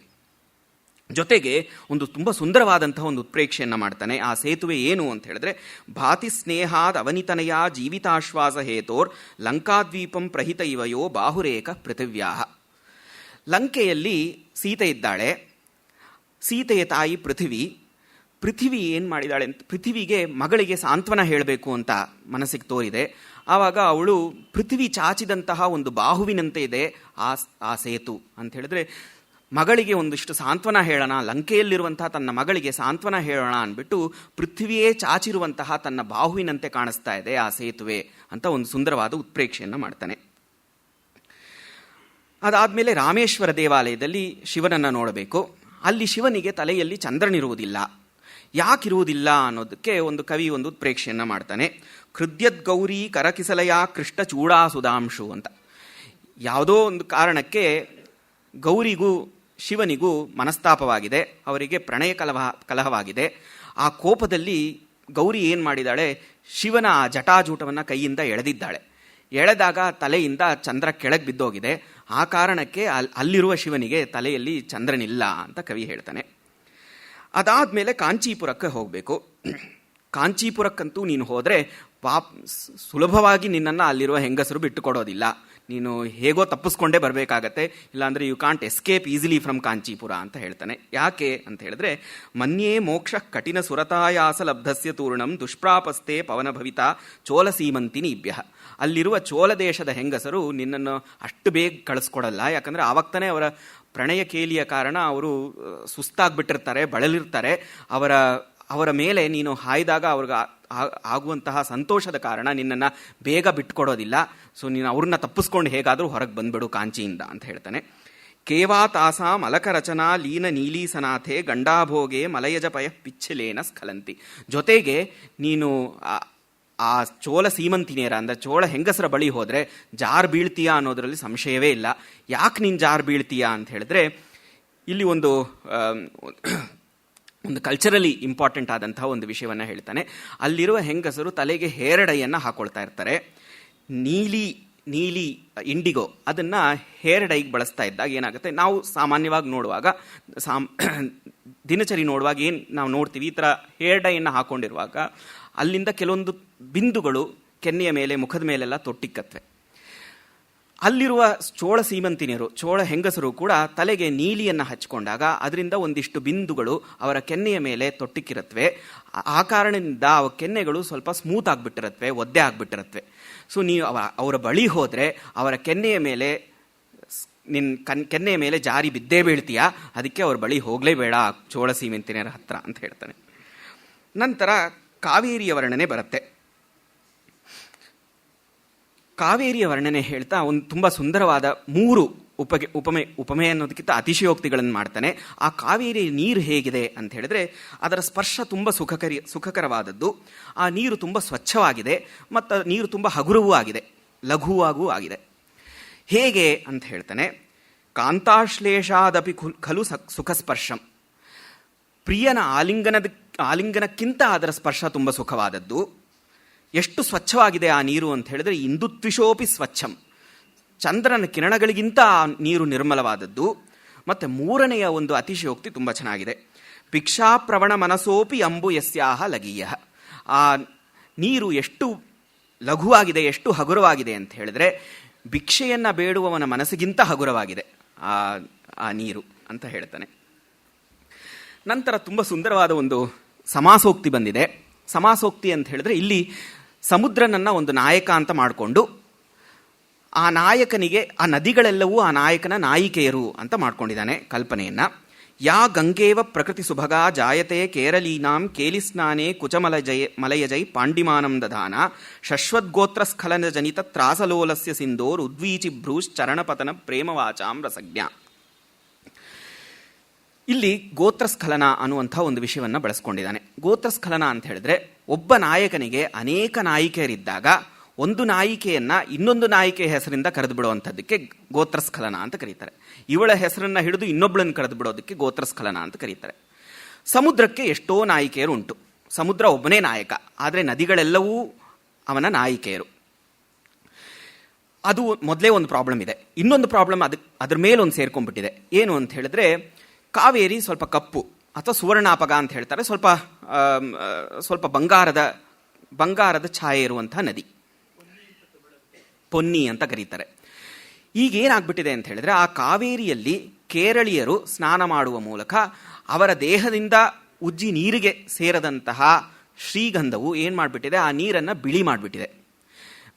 ಜೊತೆಗೆ ಒಂದು ತುಂಬ ಸುಂದರವಾದಂತಹ ಒಂದು ಉತ್ಪ್ರೇಕ್ಷೆಯನ್ನು ಮಾಡ್ತಾನೆ. ಆ ಸೇತುವೆ ಏನು ಅಂತ ಹೇಳಿದ್ರೆ ಭಾತಿ ಸ್ನೇಹಾದ್ ಅವನಿತನಯ ಜೀವಿತಾಶ್ವಾಸ ಹೇತೋರ್ ಲಂಕಾದ್ವೀಪಂ ಪ್ರಹಿತ ಇವಯೋ ಬಾಹುರೇಕ ಪೃಥಿವ್ಯಾಹ. ಲಂಕೆಯಲ್ಲಿ ಸೀತೆ ಇದ್ದಾಳೆ. ಸೀತೆಯ ತಾಯಿ ಪೃಥಿವಿ ಏನು ಮಾಡಿದಾಳೆ ಅಂತ ಪೃಥಿವಿಗೆ ಮಗಳಿಗೆ ಸಾಂತ್ವನ ಹೇಳಬೇಕು ಅಂತ ಮನಸ್ಸಿಗೆ ತೋರಿದೆ. ಆವಾಗ ಅವಳು ಪೃಥ್ವಿ ಚಾಚಿದಂತಹ ಒಂದು ಬಾಹುವಿನಂತೆ ಇದೆ ಆ ಸೇತು ಅಂತ ಹೇಳಿದ್ರೆ ಮಗಳಿಗೆ ಒಂದಿಷ್ಟು ಸಾಂತ್ವನ ಹೇಳೋಣ, ಲಂಕೆಯಲ್ಲಿರುವಂತಹ ತನ್ನ ಮಗಳಿಗೆ ಸಾಂತ್ವನ ಹೇಳೋಣ ಅಂದ್ಬಿಟ್ಟು ಪೃಥ್ವಿಯೇ ಚಾಚಿರುವಂತಹ ತನ್ನ ಬಾಹುವಿನಂತೆ ಕಾಣಿಸ್ತಾ ಇದೆ ಆ ಸೇತುವೆ ಅಂತ ಒಂದು ಸುಂದರವಾದ ಉತ್ಪ್ರೇಕ್ಷೆಯನ್ನು ಮಾಡ್ತಾನೆ. ಅದಾದಮೇಲೆ ರಾಮೇಶ್ವರ ದೇವಾಲಯದಲ್ಲಿ ಶಿವನನ್ನು ನೋಡಬೇಕು. ಅಲ್ಲಿ ಶಿವನಿಗೆ ತಲೆಯಲ್ಲಿ ಚಂದ್ರನಿರುವುದಿಲ್ಲ. ಯಾಕಿರುವುದಿಲ್ಲ ಅನ್ನೋದಕ್ಕೆ ಒಂದು ಕವಿ ಒಂದು ಉತ್ಪ್ರೇಕ್ಷೆಯನ್ನು ಮಾಡ್ತಾನೆ. ಕೃದ್ಯದ್ಗೌರಿ ಕರಕಿಸಲಯ ಕೃಷ್ಣ ಚೂಡಾಸುಧಾಂಶು ಅಂತ. ಯಾವುದೋ ಒಂದು ಕಾರಣಕ್ಕೆ ಗೌರಿಗೂ ಶಿವನಿಗೂ ಮನಸ್ತಾಪವಾಗಿದೆ, ಅವರಿಗೆ ಪ್ರಣಯ ಕಲಹವಾಗಿದೆ. ಆ ಕೋಪದಲ್ಲಿ ಗೌರಿ ಏನು ಮಾಡಿದಾಳೆ, ಶಿವನ ಆ ಜಟಾಜೂಟವನ್ನು ಕೈಯಿಂದ ಎಳೆದಿದ್ದಾಳೆ. ಎಳೆದಾಗ ತಲೆಯಿಂದ ಚಂದ್ರ ಕೆಳಗೆ ಬಿದ್ದೋಗಿದೆ. ಆ ಕಾರಣಕ್ಕೆ ಅಲ್ಲಿರುವ ಶಿವನಿಗೆ ತಲೆಯಲ್ಲಿ ಚಂದ್ರನಿಲ್ಲ ಅಂತ ಕವಿ ಹೇಳ್ತಾನೆ. ಅದಾದಮೇಲೆ ಕಾಂಚೀಪುರಕ್ಕೆ ಹೋಗಬೇಕು. ಕಾಂಚೀಪುರಕ್ಕಂತೂ ನೀನು ಹೋದರೆ ಸುಲಭವಾಗಿ ನಿನ್ನನ್ನು ಅಲ್ಲಿರುವ ಹೆಂಗಸರು ಬಿಟ್ಟು ಕೊಡೋದಿಲ್ಲ. ನೀನು ಹೇಗೋ ತಪ್ಪಿಸ್ಕೊಂಡೇ ಬರಬೇಕಾಗತ್ತೆ, ಇಲ್ಲಾಂದರೆ you can't escape easily from Kanchipuram ಅಂತ ಹೇಳ್ತಾನೆ. ಯಾಕೆ ಅಂತ ಹೇಳಿದ್ರೆ, ಮನ್ಯೇ ಮೋಕ್ಷ ಕಠಿಣ ಸುರತಾಯಾಸ ಲಬ್ಧಸ್ಯ ತೂರ್ಣಂ ದುಷ್ಪ್ರಾಪಸ್ತೆ ಪವನ ಭವಿತ ಚೋಲ ಸೀಮಂತಿನೀಭ್ಯ. ಅಲ್ಲಿರುವ ಚೋಲ ದೇಶದ ಹೆಂಗಸರು ನಿನ್ನನ್ನು ಅಷ್ಟು ಬೇಗ ಕಳಿಸ್ಕೊಡಲ್ಲ. ಯಾಕಂದರೆ ಆವಕ್ತಾನೆ ಅವರ ಪ್ರಣಯ ಕೇಲಿಯ ಕಾರಣ ಅವರು ಸುಸ್ತಾಗ್ಬಿಟ್ಟಿರ್ತಾರೆ, ಬಳಲಿರ್ತಾರೆ. ಅವರ ಮೇಲೆ ನೀನು ಹಾಯ್ದಾಗ ಅವ್ರಿಗೆ ಆಗುವಂತಹ ಸಂತೋಷದ ಕಾರಣ ನಿನ್ನನ್ನು ಬೇಗ ಬಿಟ್ಕೊಡೋದಿಲ್ಲ. ಸೊ ನೀನು ಅವ್ರನ್ನ ತಪ್ಪಿಸ್ಕೊಂಡು ಹೇಗಾದರೂ ಹೊರಗೆ ಬಂದ್ಬಿಡು ಕಾಂಚಿಯಿಂದ ಅಂತ ಹೇಳ್ತಾನೆ. ಕೇವಾ ತಾಸಾಂ ಅಲಕ ರಚನಾ ಲೀನ ನೀಲೀಸನಾಥೆ ಗಂಡಾಭೋಗೆ ಮಲಯಜ ಪಯ ಪಿಚ್ಚಲೇನ ಸ್ಖಲಂತಿ. ಜೊತೆಗೆ ನೀನು ಆ ಚೋಳ ಸೀಮಂತಿನೇರ ಅಂದರೆ ಚೋಳ ಹೆಂಗಸರ ಬಳಿ ಹೋದರೆ ಜಾರ್ ಬೀಳ್ತೀಯಾ ಅನ್ನೋದರಲ್ಲಿ ಸಂಶಯವೇ ಇಲ್ಲ. ಯಾಕೆ ನೀನು ಜಾರ್ ಬೀಳ್ತೀಯಾ ಅಂತ ಹೇಳಿದ್ರೆ, ಇಲ್ಲಿ ಒಂದು ಕಲ್ಚರಲಿ ಇಂಪಾರ್ಟೆಂಟ್ ಆದಂತಹ ಒಂದು ವಿಷಯವನ್ನು ಹೇಳ್ತಾನೆ. ಅಲ್ಲಿರುವ ಹೆಂಗಸರು ತಲೆಗೆ ಹೇರಡೈಯನ್ನು ಹಾಕೊಳ್ತಾ ಇರ್ತಾರೆ. ನೀಲಿ ಇಂಡಿಗೋ ಅದನ್ನು ಹೇರ್ ಡೈಗೆ ಬಳಸ್ತಾ ಇದ್ದಾಗ ಏನಾಗುತ್ತೆ, ನಾವು ಸಾಮಾನ್ಯವಾಗಿ ನೋಡುವಾಗ ದಿನಚರಿ ನೋಡುವಾಗ ಏನು ನಾವು ನೋಡ್ತೀವಿ, ಈ ಥರ ಹೇರ್ ಡೈಯನ್ನು ಹಾಕೊಂಡಿರುವಾಗ ಅಲ್ಲಿಂದ ಕೆಲವೊಂದು ಬಿಂದುಗಳು ಕೆನ್ನೆಯ ಮೇಲೆ ಮುಖದ ಮೇಲೆಲ್ಲ ತೊಟ್ಟಿಕ್ಕತ್ವೆ. ಅಲ್ಲಿರುವ ಚೋಳ ಸೀಮಂತಿನಿಯರು, ಚೋಳ ಹೆಂಗಸರು ಕೂಡ ತಲೆಗೆ ನೀಲಿಯನ್ನು ಹಚ್ಕೊಂಡಾಗ ಅದರಿಂದ ಒಂದಿಷ್ಟು ಬಿಂದುಗಳು ಅವರ ಕೆನ್ನೆಯ ಮೇಲೆ ತೊಟ್ಟಿಕ್ಕಿರತ್ವೆ. ಆ ಕಾರಣದಿಂದ ಅವ ಕೆನ್ನೆಗಳು ಸ್ವಲ್ಪ ಸ್ಮೂತ್ ಆಗಿಬಿಟ್ಟಿರತ್ವೆ, ಒದ್ದೆ ಆಗಿಬಿಟ್ಟಿರತ್ವೆ. ಸೊ ನೀವು ಅವರ ಬಳಿ ಹೋದರೆ ಅವರ ಕೆನ್ನೆಯ ಮೇಲೆ ಕೆನ್ನೆಯ ಮೇಲೆ ಜಾರಿ ಬಿದ್ದೇ ಬೀಳ್ತೀಯಾ, ಅದಕ್ಕೆ ಅವ್ರ ಬಳಿ ಹೋಗಲೇಬೇಡ ಚೋಳ ಸೀಮಂತಿನಿಯರ ಹತ್ರ ಅಂತ ಹೇಳ್ತಾನೆ. ನಂತರ ಕಾವೇರಿಯ ವರ್ಣನೆ ಬರುತ್ತೆ. ಕಾವೇರಿಯ ವರ್ಣನೆ ಹೇಳ್ತಾ ಒಂದು ತುಂಬ ಸುಂದರವಾದ 3 ಉಪಮೆ ಅನ್ನೋದಕ್ಕಿಂತ ಅತಿಶಯೋಕ್ತಿಗಳನ್ನು ಮಾಡ್ತಾನೆ. ಆ ಕಾವೇರಿ ನೀರು ಹೇಗಿದೆ ಅಂತ ಹೇಳಿದ್ರೆ, ಅದರ ಸ್ಪರ್ಶ ತುಂಬ ಸುಖಕರವಾದದ್ದು. ಆ ನೀರು ತುಂಬ ಸ್ವಚ್ಛವಾಗಿದೆ ಮತ್ತು ನೀರು ತುಂಬ ಹಗುರವೂ ಆಗಿದೆ, ಲಘುವಾಗೂ ಆಗಿದೆ. ಹೇಗೆ ಅಂತ ಹೇಳ್ತಾನೆ, ಕಾಂತಾಶ್ಲೇಷಾದಪಿ ಖಲು ಸುಖಸ್ಪರ್ಶಂ. ಪ್ರಿಯನ ಆಲಿಂಗನಕ್ಕಿಂತ ಅದರ ಸ್ಪರ್ಶ ತುಂಬ ಸುಖವಾದದ್ದು. ಎಷ್ಟು ಸ್ವಚ್ಛವಾಗಿದೆ ಆ ನೀರು ಅಂತ ಹೇಳಿದ್ರೆ, ಇಂದುತ್ವಿಷೋಪಿ ಸ್ವಚ್ಛಂ, ಚಂದ್ರನ ಕಿರಣಗಳಿಗಿಂತ ಆ ನೀರು ನಿರ್ಮಲವಾದದ್ದು. ಮತ್ತು 3ನೆಯ ಒಂದು ಅತಿಶಯೋಕ್ತಿ ತುಂಬ ಚೆನ್ನಾಗಿದೆ. ಭಿಕ್ಷಾಪ್ರವಣ ಮನಸೋಪಿ ಅಂಬು ಯಸ್ಯಾಹ ಲಗೀಯ. ಆ ನೀರು ಎಷ್ಟು ಲಘುವಾಗಿದೆ, ಎಷ್ಟು ಹಗುರವಾಗಿದೆ ಅಂತ ಹೇಳಿದ್ರೆ, ಭಿಕ್ಷೆಯನ್ನು ಬೇಡುವವನ ಮನಸ್ಸಿಗಿಂತ ಹಗುರವಾಗಿದೆ ಆ ನೀರು ಅಂತ ಹೇಳ್ತಾನೆ. ನಂತರ ತುಂಬ ಸುಂದರವಾದ ಒಂದು ಸಮಾಸೋಕ್ತಿ ಬಂದಿದೆ. ಸಮಾಸೋಕ್ತಿ ಅಂತ ಹೇಳಿದ್ರೆ, ಇಲ್ಲಿ ಸಮುದ್ರನನ್ನು ಒಂದು ನಾಯಕ ಅಂತ ಮಾಡಿಕೊಂಡು ಆ ನಾಯಕನಿಗೆ ಆ ನದಿಗಳೆಲ್ಲವೂ ಆ ನಾಯಕನ ನಾಯಿಕೆಯರು ಅಂತ ಮಾಡ್ಕೊಂಡಿದ್ದಾನೆ ಕಲ್ಪನೆಯನ್ನು. ಯಾ ಗಂಗೇವ ಪ್ರಕೃತಿ ಸುಭಗ ಜಾಯತೆ ಕೇರಳೀನಾಂ ಕೇಲಿಸ್ನಾನೆ ಮಲಯಜೈ ಪಾಂಡಿಮಾನಂ ದಧಾನ ಶಶ್ವದ್ಗೋತ್ರ ಸ್ಖಲನ ಜನಿತ ತ್ರಾಸಲೋಲಸ್ಯ ಸಿಂಧೋರ್ ಉದ್ವೀಚಿ ಭ್ರೂಶ್ ಚರಣಪತನ ಪ್ರೇಮವಾಚಾಂ ರಸಜ್ಞ. ಇಲ್ಲಿ ಗೋತ್ರಸ್ಖಲನ ಅನ್ನುವಂಥ ಒಂದು ವಿಷಯವನ್ನು ಬಳಸ್ಕೊಂಡಿದ್ದಾನೆ. ಗೋತ್ರಸ್ಖಲನ ಅಂತ ಹೇಳಿದ್ರೆ, ಒಬ್ಬ ನಾಯಕನಿಗೆ ಅನೇಕ ನಾಯಿಕೆಯರಿದ್ದಾಗ ಒಂದು ನಾಯಿಕೆಯನ್ನು ಇನ್ನೊಂದು ನಾಯಿಕೆಯ ಹೆಸರಿಂದ ಕರೆದು ಬಿಡುವಂಥದ್ದಕ್ಕೆ ಗೋತ್ರಸ್ಖಲನ ಅಂತ ಕರೀತಾರೆ. ಇವಳ ಹೆಸರನ್ನು ಹಿಡಿದು ಇನ್ನೊಬ್ಬಳನ್ನು ಕರೆದು ಬಿಡೋದಕ್ಕೆ ಗೋತ್ರಸ್ಖಲನ ಅಂತ ಕರೀತಾರೆ. ಸಮುದ್ರಕ್ಕೆ ಎಷ್ಟೋ ನಾಯಿಕೆಯರು ಉಂಟು. ಸಮುದ್ರ ಒಬ್ಬನೇ ನಾಯಕ, ಆದರೆ ನದಿಗಳೆಲ್ಲವೂ ಅವನ ನಾಯಿಕೆಯರು. ಅದು ಮೊದಲೇ ಒಂದು ಪ್ರಾಬ್ಲಮ್ ಇದೆ. ಇನ್ನೊಂದು ಪ್ರಾಬ್ಲಮ್ ಅದ್ರ ಮೇಲೊಂದು ಸೇರ್ಕೊಂಡ್ಬಿಟ್ಟಿದೆ. ಏನು ಅಂತ ಹೇಳಿದ್ರೆ, ಕಾವೇರಿ ಸ್ವಲ್ಪ ಕಪ್ಪು ಅಥವಾ ಸುವರ್ಣಾಪಗ ಅಂತ ಹೇಳ್ತಾರೆ, ಸ್ವಲ್ಪ ಬಂಗಾರದ ಛಾಯೆ ಇರುವಂಥ ನದಿ, ಪೊನ್ನಿ ಅಂತ ಕರೀತಾರೆ. ಈಗೇನಾಗ್ಬಿಟ್ಟಿದೆ ಅಂತ ಹೇಳಿದ್ರೆ, ಆ ಕಾವೇರಿಯಲ್ಲಿ ಕೇರಳೀಯರು ಸ್ನಾನ ಮಾಡುವ ಮೂಲಕ ಅವರ ದೇಹದಿಂದ ಉಜ್ಜಿ ನೀರಿಗೆ ಸೇರದಂತಹ ಶ್ರೀಗಂಧವು ಏನು ಮಾಡಿಬಿಟ್ಟಿದೆ, ಆ ನೀರನ್ನು ಬಿಳಿ ಮಾಡಿಬಿಟ್ಟಿದೆ.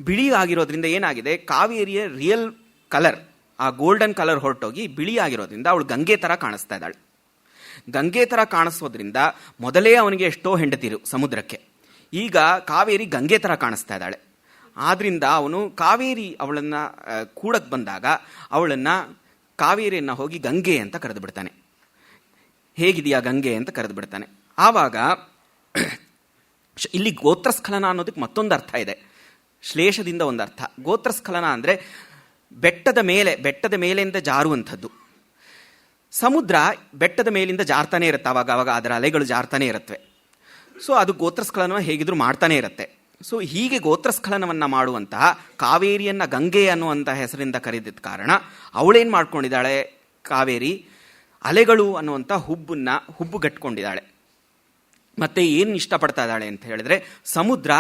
ಬಿಳಿ ಆಗಿರೋದ್ರಿಂದ ಏನಾಗಿದೆ, ಕಾವೇರಿಯ ರಿಯಲ್ ಕಲರ್ ಆ ಗೋಲ್ಡನ್ ಕಲರ್ ಹೊರಟೋಗಿ ಬಿಳಿಯಾಗಿರೋದ್ರಿಂದ ಅವಳು ಗಂಗೆ ಥರ ಕಾಣಿಸ್ತಾ ಇದ್ದಾಳೆ. ಗಂಗೆ ಥರ ಕಾಣಿಸೋದ್ರಿಂದ ಮೊದಲೇ ಅವನಿಗೆ ಎಷ್ಟೋ ಹೆಂಡತಿರು ಸಮುದ್ರಕ್ಕೆ, ಈಗ ಕಾವೇರಿ ಗಂಗೆ ಥರ ಕಾಣಿಸ್ತಾ ಇದ್ದಾಳೆ. ಆದ್ದರಿಂದ ಅವನು ಕಾವೇರಿ ಅವಳನ್ನು ಕೂಡಕ್ಕೆ ಬಂದಾಗ ಅವಳನ್ನು ಕಾವೇರಿಯನ್ನು ಹೋಗಿ ಗಂಗೆ ಅಂತ ಕರೆದು ಬಿಡ್ತಾನೆ. ಹೇಗಿದೆಯಾ ಗಂಗೆ ಅಂತ ಕರೆದು ಬಿಡ್ತಾನೆ. ಆವಾಗ ಇಲ್ಲಿ ಗೋತ್ರಸ್ಖಲನ ಅನ್ನೋದಕ್ಕೆ ಮತ್ತೊಂದು ಅರ್ಥ ಇದೆ, ಶ್ಲೇಷದಿಂದ ಒಂದು ಅರ್ಥ. ಗೋತ್ರಸ್ಖಲನ ಅಂದರೆ ಬೆಟ್ಟದ ಮೇಲಿಂದ ಜಾರುವಂಥದ್ದು. ಸಮುದ್ರ ಬೆಟ್ಟದ ಮೇಲಿಂದ ಜಾರ್ತಾನೆ ಇರುತ್ತೆ, ಆವಾಗ ಅದರ ಅಲೆಗಳು ಜಾರ್ತಾನೆ ಇರುತ್ತವೆ. ಸೊ ಅದು ಗೋತ್ರಸ್ಖಲನ ಹೇಗಿದ್ರು ಮಾಡ್ತಾನೆ ಇರುತ್ತೆ. ಸೊ ಹೀಗೆ ಗೋತ್ರಸ್ಖಲನವನ್ನು ಮಾಡುವಂತಹ ಕಾವೇರಿಯನ್ನು ಗಂಗೆ ಅನ್ನುವಂಥ ಹೆಸರಿಂದ ಕರೆದಿದ್ದ ಕಾರಣ ಅವಳೇನು ಮಾಡ್ಕೊಂಡಿದ್ದಾಳೆ, ಕಾವೇರಿ ಅಲೆಗಳು ಅನ್ನುವಂಥ ಹುಬ್ಬುಗಟ್ಕೊಂಡಿದ್ದಾಳೆ. ಮತ್ತೆ ಏನು ಇಷ್ಟಪಡ್ತಾ ಇದ್ದಾಳೆ ಅಂತ ಹೇಳಿದ್ರೆ, ಸಮುದ್ರ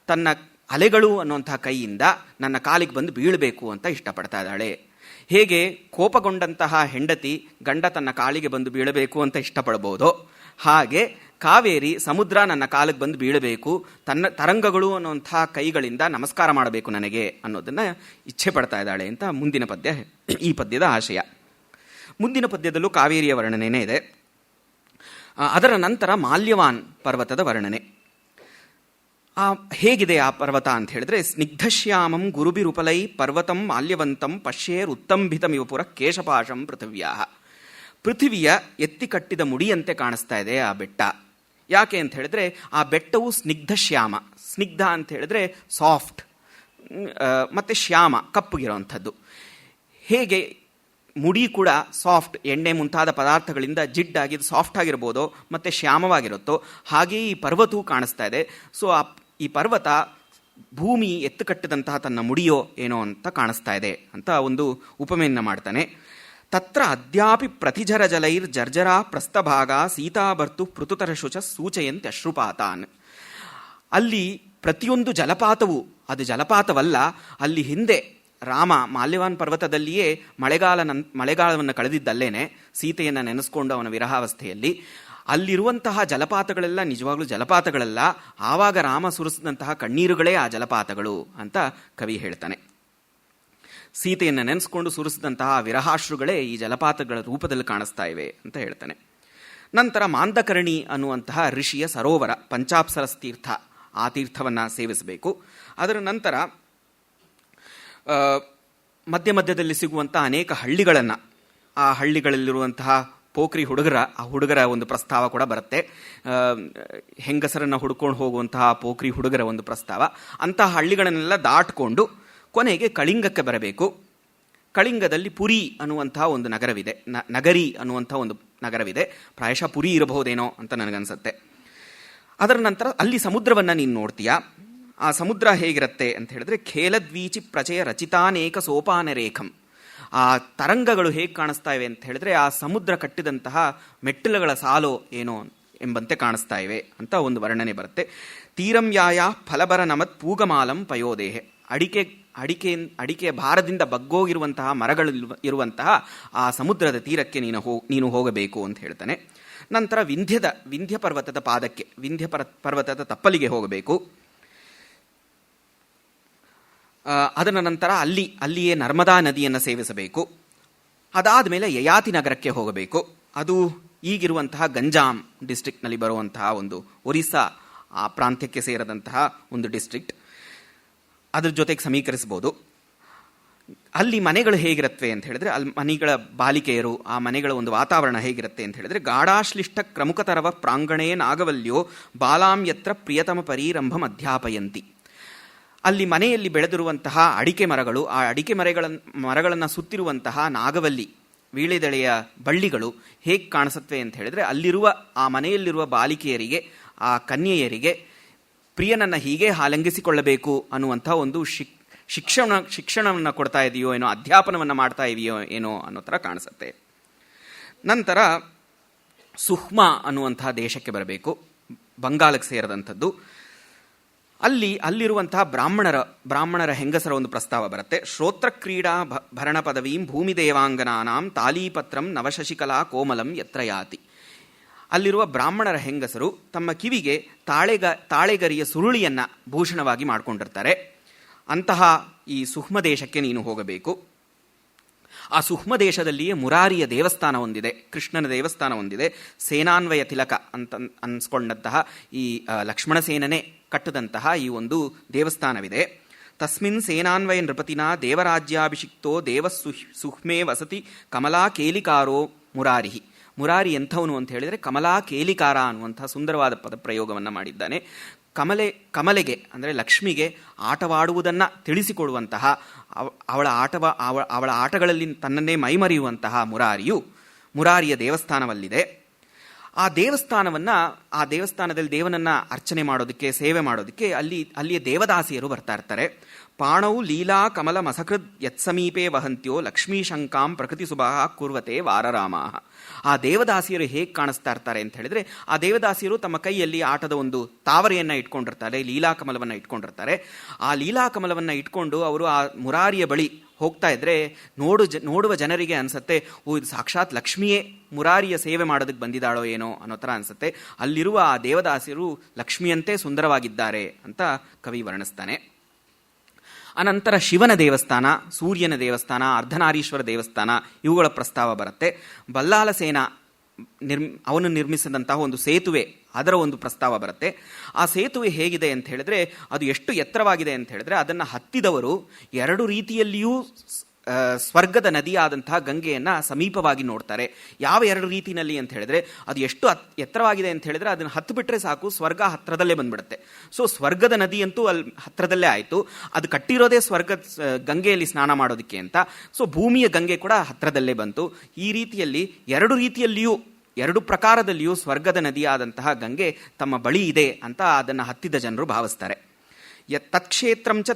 ತನ್ನ ಅಲೆಗಳು ಅನ್ನುವಂಥ ಕೈಯಿಂದ ನನ್ನ ಕಾಲಿಗೆ ಬಂದು ಬೀಳಬೇಕು ಅಂತ ಇಷ್ಟಪಡ್ತಾ ಇದ್ದಾಳೆ. ಹೇಗೆ ಕೋಪಗೊಂಡಂತಹ ಹೆಂಡತಿ ಗಂಡ ತನ್ನ ಕಾಲಿಗೆ ಬಂದು ಬೀಳಬೇಕು ಅಂತ ಇಷ್ಟಪಡಬಹುದು, ಹಾಗೆ ಕಾವೇರಿ ಸಮುದ್ರ ನನ್ನ ಕಾಲಿಗೆ ಬಂದು ಬೀಳಬೇಕು, ತನ್ನ ತರಂಗಗಳು ಅನ್ನುವಂಥ ಕೈಗಳಿಂದ ನಮಸ್ಕಾರ ಮಾಡಬೇಕು ನನಗೆ ಅನ್ನೋದನ್ನು ಇಚ್ಛೆ ಪಡ್ತಾ ಇದ್ದಾಳೆ ಅಂತ ಮುಂದಿನ ಪದ್ಯ, ಈ ಪದ್ಯದ ಆಶಯ. ಮುಂದಿನ ಪದ್ಯದಲ್ಲೂ ಕಾವೇರಿಯ ವರ್ಣನೆಯೇ ಇದೆ. ಅದರ ನಂತರ ಮಾಲ್ಯವಾನ್ ಪರ್ವತದ ವರ್ಣನೆ. ಹೇಗಿದೆ ಆ ಪರ್ವತ ಅಂತ ಹೇಳಿದ್ರೆ, ಸ್ನಿಗ್ಧಶ್ಯಾಮಂ ಗುರುಬಿರುಪಲೈ ಪರ್ವತಂ ಮಾಲ್ಯವಂತಂ ಪಶ್ಯೇರ್ ಉತ್ತಂಭಿತಮಿವ ಪುರ ಕೇಶಪಾಶಂ ಪೃಥಿವ್ಯಾ. ಪೃಥಿವಿಯ ಎತ್ತಿ ಕಟ್ಟಿದ ಮುಡಿಯಂತೆ ಕಾಣಿಸ್ತಾ ಇದೆ ಆ ಬೆಟ್ಟ. ಯಾಕೆ ಅಂತ ಹೇಳಿದ್ರೆ, ಆ ಬೆಟ್ಟವು ಸ್ನಿಗ್ಧಶ್ಯಾಮ. ಸ್ನಿಗ್ಧ ಅಂತ ಹೇಳಿದ್ರೆ ಸಾಫ್ಟ್, ಮತ್ತು ಶ್ಯಾಮ ಕಪ್ಪುಗಿರೋವಂಥದ್ದು. ಹೇಗೆ ಮುಡಿ ಕೂಡ ಸಾಫ್ಟ್, ಎಣ್ಣೆ ಮುಂತಾದ ಪದಾರ್ಥಗಳಿಂದ ಜಿಡ್ಡಾಗಿ ಸಾಫ್ಟ್ ಆಗಿರ್ಬೋದೋ ಮತ್ತು ಶ್ಯಾಮವಾಗಿರುತ್ತೋ, ಹಾಗೆಯೇ ಈ ಪರ್ವತವೂ ಕಾಣಿಸ್ತಾ ಇದೆ. ಸೊ ಈ ಪರ್ವತ ಭೂಮಿ ಎತ್ತು ಕಟ್ಟಿದಂತಹ ತನ್ನ ಮುಡಿಯೋ ಏನೋ ಅಂತ ಕಾಣಿಸ್ತಾ ಇದೆ ಅಂತ ಒಂದು ಉಪಮೆಯನ್ನು ಮಾಡ್ತಾನೆ. ತತ್ರ ಅದ್ಯಾಪಿ ಪ್ರತಿಜರ ಜಲೈರ್ ಜರ್ಜರಾ ಪ್ರಸ್ಥಭಾಗ ಸೀತಾಭರ್ತು ಪೃಥುತರ ಶುಚ ಸೂಚಯಂತೆ ಅಶ್ರುಪಾತಾನ್. ಅಲ್ಲಿ ಪ್ರತಿಯೊಂದು ಜಲಪಾತವು ಅದು ಜಲಪಾತವಲ್ಲ, ಅಲ್ಲಿ ಹಿಂದೆ ರಾಮ ಮಾಲ್ಯವಾನ್ ಪರ್ವತದಲ್ಲಿಯೇ ಮಳೆಗಾಲವನ್ನು ಕಳೆದಿದ್ದಲ್ಲೇನೆ ಸೀತೆಯನ್ನು ನೆನೆಸ್ಕೊಂಡು ಅವನ ವಿರಹಾವಸ್ಥೆಯಲ್ಲಿ. ಅಲ್ಲಿರುವಂತಹ ಜಲಪಾತಗಳೆಲ್ಲ ನಿಜವಾಗ್ಲೂ ಜಲಪಾತಗಳಲ್ಲ, ಆವಾಗ ರಾಮ ಸುರಿಸಿದಂತಹ ಕಣ್ಣೀರುಗಳೇ ಆ ಜಲಪಾತಗಳು ಅಂತ ಕವಿ ಹೇಳ್ತಾನೆ. ಸೀತೆಯನ್ನು ನೆನೆಸ್ಕೊಂಡು ಸುರಿಸಿದಂತಹ ವಿರಹಾಶ್ರುಗಳೇ ಈ ಜಲಪಾತಗಳ ರೂಪದಲ್ಲಿ ಕಾಣಿಸ್ತಾ ಇವೆ ಅಂತ ಹೇಳ್ತಾನೆ. ನಂತರ ಮಾಂದಕರ್ಣಿ ಅನ್ನುವಂತಹ ಋಷಿಯ ಸರೋವರ, ಪಂಚಾಪ್ಸರಸ್ ತೀರ್ಥ, ಆ ತೀರ್ಥವನ್ನು ಸೇವಿಸಬೇಕು. ಅದರ ನಂತರ ಮಧ್ಯದಲ್ಲಿ ಸಿಗುವಂತಹ ಅನೇಕ ಹಳ್ಳಿಗಳನ್ನು, ಆ ಹಳ್ಳಿಗಳಲ್ಲಿರುವಂತಹ ಪೋಖ್ರಿ ಹುಡುಗರ ಒಂದು ಪ್ರಸ್ತಾವ ಕೂಡ ಬರುತ್ತೆ. ಹೆಂಗಸರನ್ನು ಹುಡ್ಕೊಂಡು ಹೋಗುವಂತಹ ಪೋಖ್ರಿ ಹುಡುಗರ ಒಂದು ಪ್ರಸ್ತಾವ. ಅಂತಹ ಹಳ್ಳಿಗಳನ್ನೆಲ್ಲ ದಾಟ್ಕೊಂಡು ಕೊನೆಗೆ ಕಳಿಂಗಕ್ಕೆ ಬರಬೇಕು. ಕಳಿಂಗದಲ್ಲಿ ಪುರಿ ಅನ್ನುವಂತಹ ಒಂದು ನಗರವಿದೆ, ನಗರಿ ಅನ್ನುವಂಥ ಒಂದು ನಗರವಿದೆ. ಪ್ರಾಯಶಃ ಪುರಿ ಇರಬಹುದೇನೋ ಅಂತ ನನಗನ್ಸುತ್ತೆ. ಅದರ ನಂತರ ಅಲ್ಲಿ ಸಮುದ್ರವನ್ನು ನೀನು ನೋಡ್ತೀಯ. ಆ ಸಮುದ್ರ ಹೇಗಿರುತ್ತೆ ಅಂತ ಹೇಳಿದ್ರೆ, ಖೇಲದ್ವೀಚಿ ಪ್ರಚಯ ರಚಿತಾನೇಕ ಸೋಪಾನ ರೇಖಂ. ಆ ತರಂಗಗಳು ಹೇಗೆ ಕಾಣಿಸ್ತಾ ಇವೆ ಅಂತ ಹೇಳಿದ್ರೆ, ಆ ಸಮುದ್ರ ಕಟ್ಟಿದಂತಹ ಮೆಟ್ಟಿಲುಗಳ ಸಾಲೋ ಏನೋ ಎಂಬಂತೆ ಕಾಣಿಸ್ತಾ ಇವೆ ಅಂತ ಒಂದು ವರ್ಣನೆ ಬರುತ್ತೆ. ತೀರಂ ಯಾಯ ಫಲಬರ ನಮತ್ ಪೂಗಮಾಲಂ ಪಯೋದೇಹೆ. ಅಡಿಕೆ ಭಾರದಿಂದ ಬಗ್ಗೋಗಿರುವಂತಹ ಮರಗಳು ಇರುವಂತಹ ಆ ಸಮುದ್ರದ ತೀರಕ್ಕೆ ನೀನು ಹೋಗಬೇಕು ಅಂತ ಹೇಳ್ತಾನೆ. ನಂತರ ವಿಂಧ್ಯ ಪರ್ವತದ ಪಾದಕ್ಕೆ, ವಿಂಧ್ಯ ಪರ್ವತದ ತಪ್ಪಲಿಗೆ ಹೋಗಬೇಕು. ಅದರ ನಂತರ ಅಲ್ಲಿಯೇ ನರ್ಮದಾ ನದಿಯನ್ನು ಸೇವಿಸಬೇಕು. ಅದಾದ ಮೇಲೆ ಯಯಾತಿ ನಗರಕ್ಕೆ ಹೋಗಬೇಕು. ಅದು ಈಗಿರುವಂತಹ ಗಂಜಾಂ ಡಿಸ್ಟ್ರಿಕ್ಟ್ನಲ್ಲಿ ಬರುವಂತಹ ಒಂದು ಒರಿಸ್ಸಾ ಆ ಪ್ರಾಂತ್ಯಕ್ಕೆ ಸೇರಿದಂತಹ ಒಂದು ಡಿಸ್ಟ್ರಿಕ್ಟ್. ಅದ್ರ ಜೊತೆಗೆ ಸಮೀಕರಿಸಬಹುದು. ಅಲ್ಲಿ ಮನೆಗಳು ಹೇಗಿರುತ್ತವೆ ಅಂತ ಹೇಳಿದ್ರೆ, ಅಲ್ಲಿ ಮನೆಗಳ ಬಾಲಿಕೆಯರು, ಆ ಮನೆಗಳ ಒಂದು ವಾತಾವರಣ ಹೇಗಿರುತ್ತೆ ಅಂತ ಹೇಳಿದ್ರೆ, ಗಾಢಾಶ್ಲಿಷ್ಟ ಕ್ರಮುಖತರವ ಪ್ರಾಂಗಣೇ ನಾಗವಲ್ಯೋ ಬಾಲಾಂ ಯತ್ರ ಪ್ರಿಯತಮ ಪರೀರಂಭಂ ಅಧ್ಯಾಪಯಂತಿ. ಅಲ್ಲಿ ಮನೆಯಲ್ಲಿ ಬೆಳೆದಿರುವಂತಹ ಅಡಿಕೆ ಮರಗಳು, ಆ ಅಡಿಕೆ ಮರಗಳನ್ನು ಸುತ್ತಿರುವಂತಹ ನಾಗವಲ್ಲಿ ವೀಳೆದೆಳೆಯ ಬಳ್ಳಿಗಳು ಹೇಗೆ ಕಾಣಿಸುತ್ತವೆ ಅಂತ ಹೇಳಿದ್ರೆ, ಅಲ್ಲಿರುವ ಆ ಮನೆಯಲ್ಲಿರುವ ಬಾಲಿಕೆಯರಿಗೆ, ಆ ಕನ್ಯೆಯರಿಗೆ ಪ್ರಿಯನನ್ನು ಹೀಗೆ ಆಲಂಗಿಸಿಕೊಳ್ಳಬೇಕು ಅನ್ನುವಂಥ ಒಂದು ಶಿಕ್ಷಣವನ್ನು ಕೊಡ್ತಾ ಇದೆಯೋ ಏನೋ, ಅಧ್ಯಾಪನವನ್ನು ಮಾಡ್ತಾ ಇದೆಯೋ ಏನೋ ಅನ್ನೋ ಥರ ಕಾಣಿಸುತ್ತೆ. ನಂತರ ಸುಹ್ಮಾ ಅನ್ನುವಂತಹ ದೇಶಕ್ಕೆ ಬರಬೇಕು, ಬಂಗಾಳಕ್ಕೆ ಸೇರಿದಂಥದ್ದು. ಅಲ್ಲಿರುವಂತಹ ಬ್ರಾಹ್ಮಣರ ಹೆಂಗಸರ ಒಂದು ಪ್ರಸ್ತಾವ ಬರುತ್ತೆ. ಶ್ರೋತ್ರ ಕ್ರೀಡಾ ಭರಣ ಪದವೀಂ ಭೂಮಿ ದೇವಾಂಗನಾನಾಂ ತಾಲೀಪತ್ರಂ ನವಶಶಿಕಲಾ ಕೋಮಲಂ ಯತ್ರ ಯಾತಿ. ಅಲ್ಲಿರುವ ಬ್ರಾಹ್ಮಣರ ಹೆಂಗಸರು ತಮ್ಮ ಕಿವಿಗೆ ತಾಳೆಗರಿಯ ಸುರುಳಿಯನ್ನು ಭೂಷಣವಾಗಿ ಮಾಡಿಕೊಂಡಿರ್ತಾರೆ. ಅಂತಹ ಈ ಸುಹ್ಮ ದೇಶಕ್ಕೆ ನೀನು ಹೋಗಬೇಕು. ಆ ಸುಹ್ಮ ದೇಶದಲ್ಲಿಯೇ ಮುರಾರಿಯ ದೇವಸ್ಥಾನ ಒಂದಿದೆ, ಕೃಷ್ಣನ ದೇವಸ್ಥಾನ ಒಂದಿದೆ. ಸೇನಾನ್ವಯ ತಿಲಕ ಅಂತ ಅನ್ಸ್ಕೊಂಡಂತಹ ಈ ಲಕ್ಷ್ಮಣ ಸೇನನೇ ಕಟ್ಟದಂತಹ ಈ ಒಂದು ದೇವಸ್ಥಾನವಿದೆ. ತಸ್ಮಿನ್ ಸೇನಾನ್ವಯ ನೃಪತಿನ ದೇವರಾಜ್ಯಾಭಿಷಿಕ್ತೋ ದೇವ ಸುಹ್ಮೇ ವಸತಿ ಕಮಲಾ ಕೇಲಿಕಾರೋ ಮುರಾರಿಹಿ. ಮುರಾರಿ ಎಂಥವನು ಅಂತ ಹೇಳಿದರೆ ಕಮಲಾ ಕೇಲಿಕಾರ ಅನ್ನುವಂತಹ ಸುಂದರವಾದ ಪದಪ್ರಯೋಗವನ್ನು ಮಾಡಿದ್ದಾನೆ. ಕಮಲೆಗೆ ಅಂದರೆ ಲಕ್ಷ್ಮಿಗೆ ಆಟವಾಡುವುದನ್ನು ತಿಳಿಸಿಕೊಡುವಂತಹ, ಅವಳ ಆಟಗಳಲ್ಲಿ ತನ್ನನ್ನೇ ಮೈಮರೆಯುವಂತಹ ಮುರಾರಿಯ ದೇವಸ್ಥಾನವಲ್ಲಿದೆ. ಆ ದೇವಸ್ಥಾನದಲ್ಲಿ ದೇವನನ್ನು ಅರ್ಚನೆ ಮಾಡೋದಕ್ಕೆ, ಸೇವೆ ಮಾಡೋದಕ್ಕೆ ಅಲ್ಲಿಯ ದೇವದಾಸಿಯರು ಬರ್ತಾ ಇರ್ತಾರೆ. ಪಾಣೌ ಲೀಲಾ ಕಮಲ ಮಸಕೃದ್ ಯತ್ಸಮೀಪೇ ವಹಂತ್ಯೋ ಲಕ್ಷ್ಮೀ ಶಂಕಾಂ ಪ್ರಕೃತಿ ಸುಭಾಃ ಕುರ್ವತೆ ವಾರರಾಮ. ಆ ದೇವದಾಸಿಯರು ಹೇಗೆ ಕಾಣಿಸ್ತಾ ಇರ್ತಾರೆ ಅಂತ ಹೇಳಿದ್ರೆ, ಆ ದೇವದಾಸಿಯರು ತಮ್ಮ ಕೈಯಲ್ಲಿ ಆಟದ ಒಂದು ತಾವರೆಯನ್ನು ಇಟ್ಕೊಂಡಿರ್ತಾರೆ, ಲೀಲಾಕಮಲವನ್ನು ಇಟ್ಕೊಂಡಿರ್ತಾರೆ. ಆ ಲೀಲಾಕಮಲವನ್ನು ಇಟ್ಕೊಂಡು ಅವರು ಆ ಮುರಾರಿಯ ಬಳಿ ಹೋಗ್ತಾ ಇದ್ರೆ ನೋಡುವ ಜನರಿಗೆ ಅನಿಸುತ್ತೆ, ಇದು ಸಾಕ್ಷಾತ್ ಲಕ್ಷ್ಮಿಯೇ ಮುರಾರಿಯ ಸೇವೆ ಮಾಡೋದಕ್ಕೆ ಬಂದಿದ್ದಾಳೋ ಏನೋ ಅನ್ನೋ ಥರ ಅನಿಸುತ್ತೆ. ಅಲ್ಲಿರುವ ಆ ದೇವದಾಸಿಯರು ಲಕ್ಷ್ಮಿಯಂತೆ ಸುಂದರವಾಗಿದ್ದಾರೆ ಅಂತ ಕವಿ ವರ್ಣಿಸ್ತಾನೆ. ಅನಂತರ ಶಿವನ ದೇವಸ್ಥಾನ, ಸೂರ್ಯನ ದೇವಸ್ಥಾನ, ಅರ್ಧನಾರೀಶ್ವರ ದೇವಸ್ಥಾನ ಇವುಗಳ ಪ್ರಸ್ತಾವ ಬರುತ್ತೆ. ಬಲ್ಲಾಲ ಸೇನ ಅವನು ನಿರ್ಮಿಸಿದಂತಹ ಒಂದು ಸೇತುವೆ, ಅದರ ಒಂದು ಪ್ರಸ್ತಾವ ಬರುತ್ತೆ. ಆ ಸೇತುವೆ ಹೇಗಿದೆ ಅಂತ ಹೇಳಿದ್ರೆ, ಅದು ಎಷ್ಟು ಎತ್ತರವಾಗಿದೆ ಅಂತ ಹೇಳಿದ್ರೆ, ಅದನ್ನು ಹತ್ತಿದವರು ಎರಡು ರೀತಿಯಲ್ಲಿಯೂ ಸ್ವರ್ಗದ ನದಿಯಾದಂತಹ ಗಂಗೆಯನ್ನು ಸಮೀಪವಾಗಿ ನೋಡ್ತಾರೆ. ಯಾವ ಎರಡು ರೀತಿಯಲ್ಲಿ ಅಂತ ಹೇಳಿದ್ರೆ, ಅದು ಎಷ್ಟು ಎತ್ತರವಾಗಿದೆ ಅಂತ ಹೇಳಿದ್ರೆ ಅದನ್ನು ಹತ್ತಿಬಿಟ್ರೆ ಸಾಕು, ಸ್ವರ್ಗ ಹತ್ತಿರದಲ್ಲೇ ಬಂದ್ಬಿಡುತ್ತೆ. ಸೊ ಸ್ವರ್ಗದ ನದಿಯಂತೂ ಅಲ್ಲಿ ಹತ್ತಿರದಲ್ಲೇ ಆಯಿತು. ಅದು ಕಟ್ಟಿರೋದೇ ಗಂಗೆಯಲ್ಲಿ ಸ್ನಾನ ಮಾಡೋದಕ್ಕೆ ಅಂತ. ಸೊ ಭೂಮಿಯ ಗಂಗೆ ಕೂಡ ಹತ್ತಿರದಲ್ಲೇ ಬಂತು. ಈ ರೀತಿಯಲ್ಲಿ ಎರಡು ಪ್ರಕಾರದಲ್ಲಿಯೂ ಸ್ವರ್ಗದ ನದಿಯಾದಂತಹ ಗಂಗೆ ತಮ್ಮ ಬಳಿ ಇದೆ ಅಂತ ಅದನ್ನು ಹತ್ತಿದ ಜನರು ಭಾವಿಸ್ತಾರೆ. ತತ್ಕ್ಷೇತ್ರಂ ಚ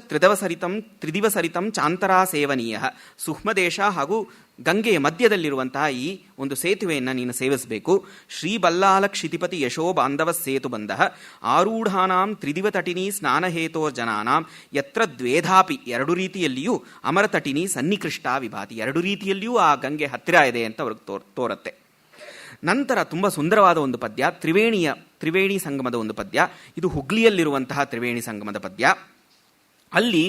ತ್ರಿದಿವಸರಿತಂ ಚಾಂತರಾ ಸೇವನೀಯ. ಸುಹ್ಮದೇಶ ಹಾಗೂ ಗಂಗೆಯ ಮಧ್ಯದಲ್ಲಿರುವಂತಹ ಈ ಒಂದು ಸೇತುವೆಯನ್ನು ನೀನು ಸೇವಿಸಬೇಕು. ಶ್ರೀಬಲ್ಲಾಲ ಕ್ಷಿತಿಪತಿ ಯಶೋ ಬಾಂಧವ ಸೇತು ಬಂಧ ಆರೂಢಾನಾಂ ತ್ರಿದಿವತಟಿನಿ ಸ್ನಾನಹೇತೋ ಜನಾನಾಂ ಯತ್ರ ದ್ವೇಧಾಪಿ. ಎರಡು ರೀತಿಯಲ್ಲಿಯೂ ಅಮರತಟಿನಿ ಸನ್ನಿಕೃಷ್ಟ ವಿಭಾತಿ. ಎರಡು ರೀತಿಯಲ್ಲಿಯೂ ಆ ಗಂಗೆ ಹತ್ತಿರ ಇದೆ ಅಂತ ಅವ್ರಿಗೆ ತೋರುತ್ತೆ. ನಂತರ ತುಂಬ ಸುಂದರವಾದ ಒಂದು ಪದ್ಯ, ತ್ರಿವೇಣಿ ಸಂಗಮದ ಒಂದು ಪದ್ಯ. ಇದು ಹುಗ್ಲಿಯಲ್ಲಿರುವಂತಹ ತ್ರಿವೇಣಿ ಸಂಗಮದ ಪದ್ಯ. ಅಲ್ಲಿ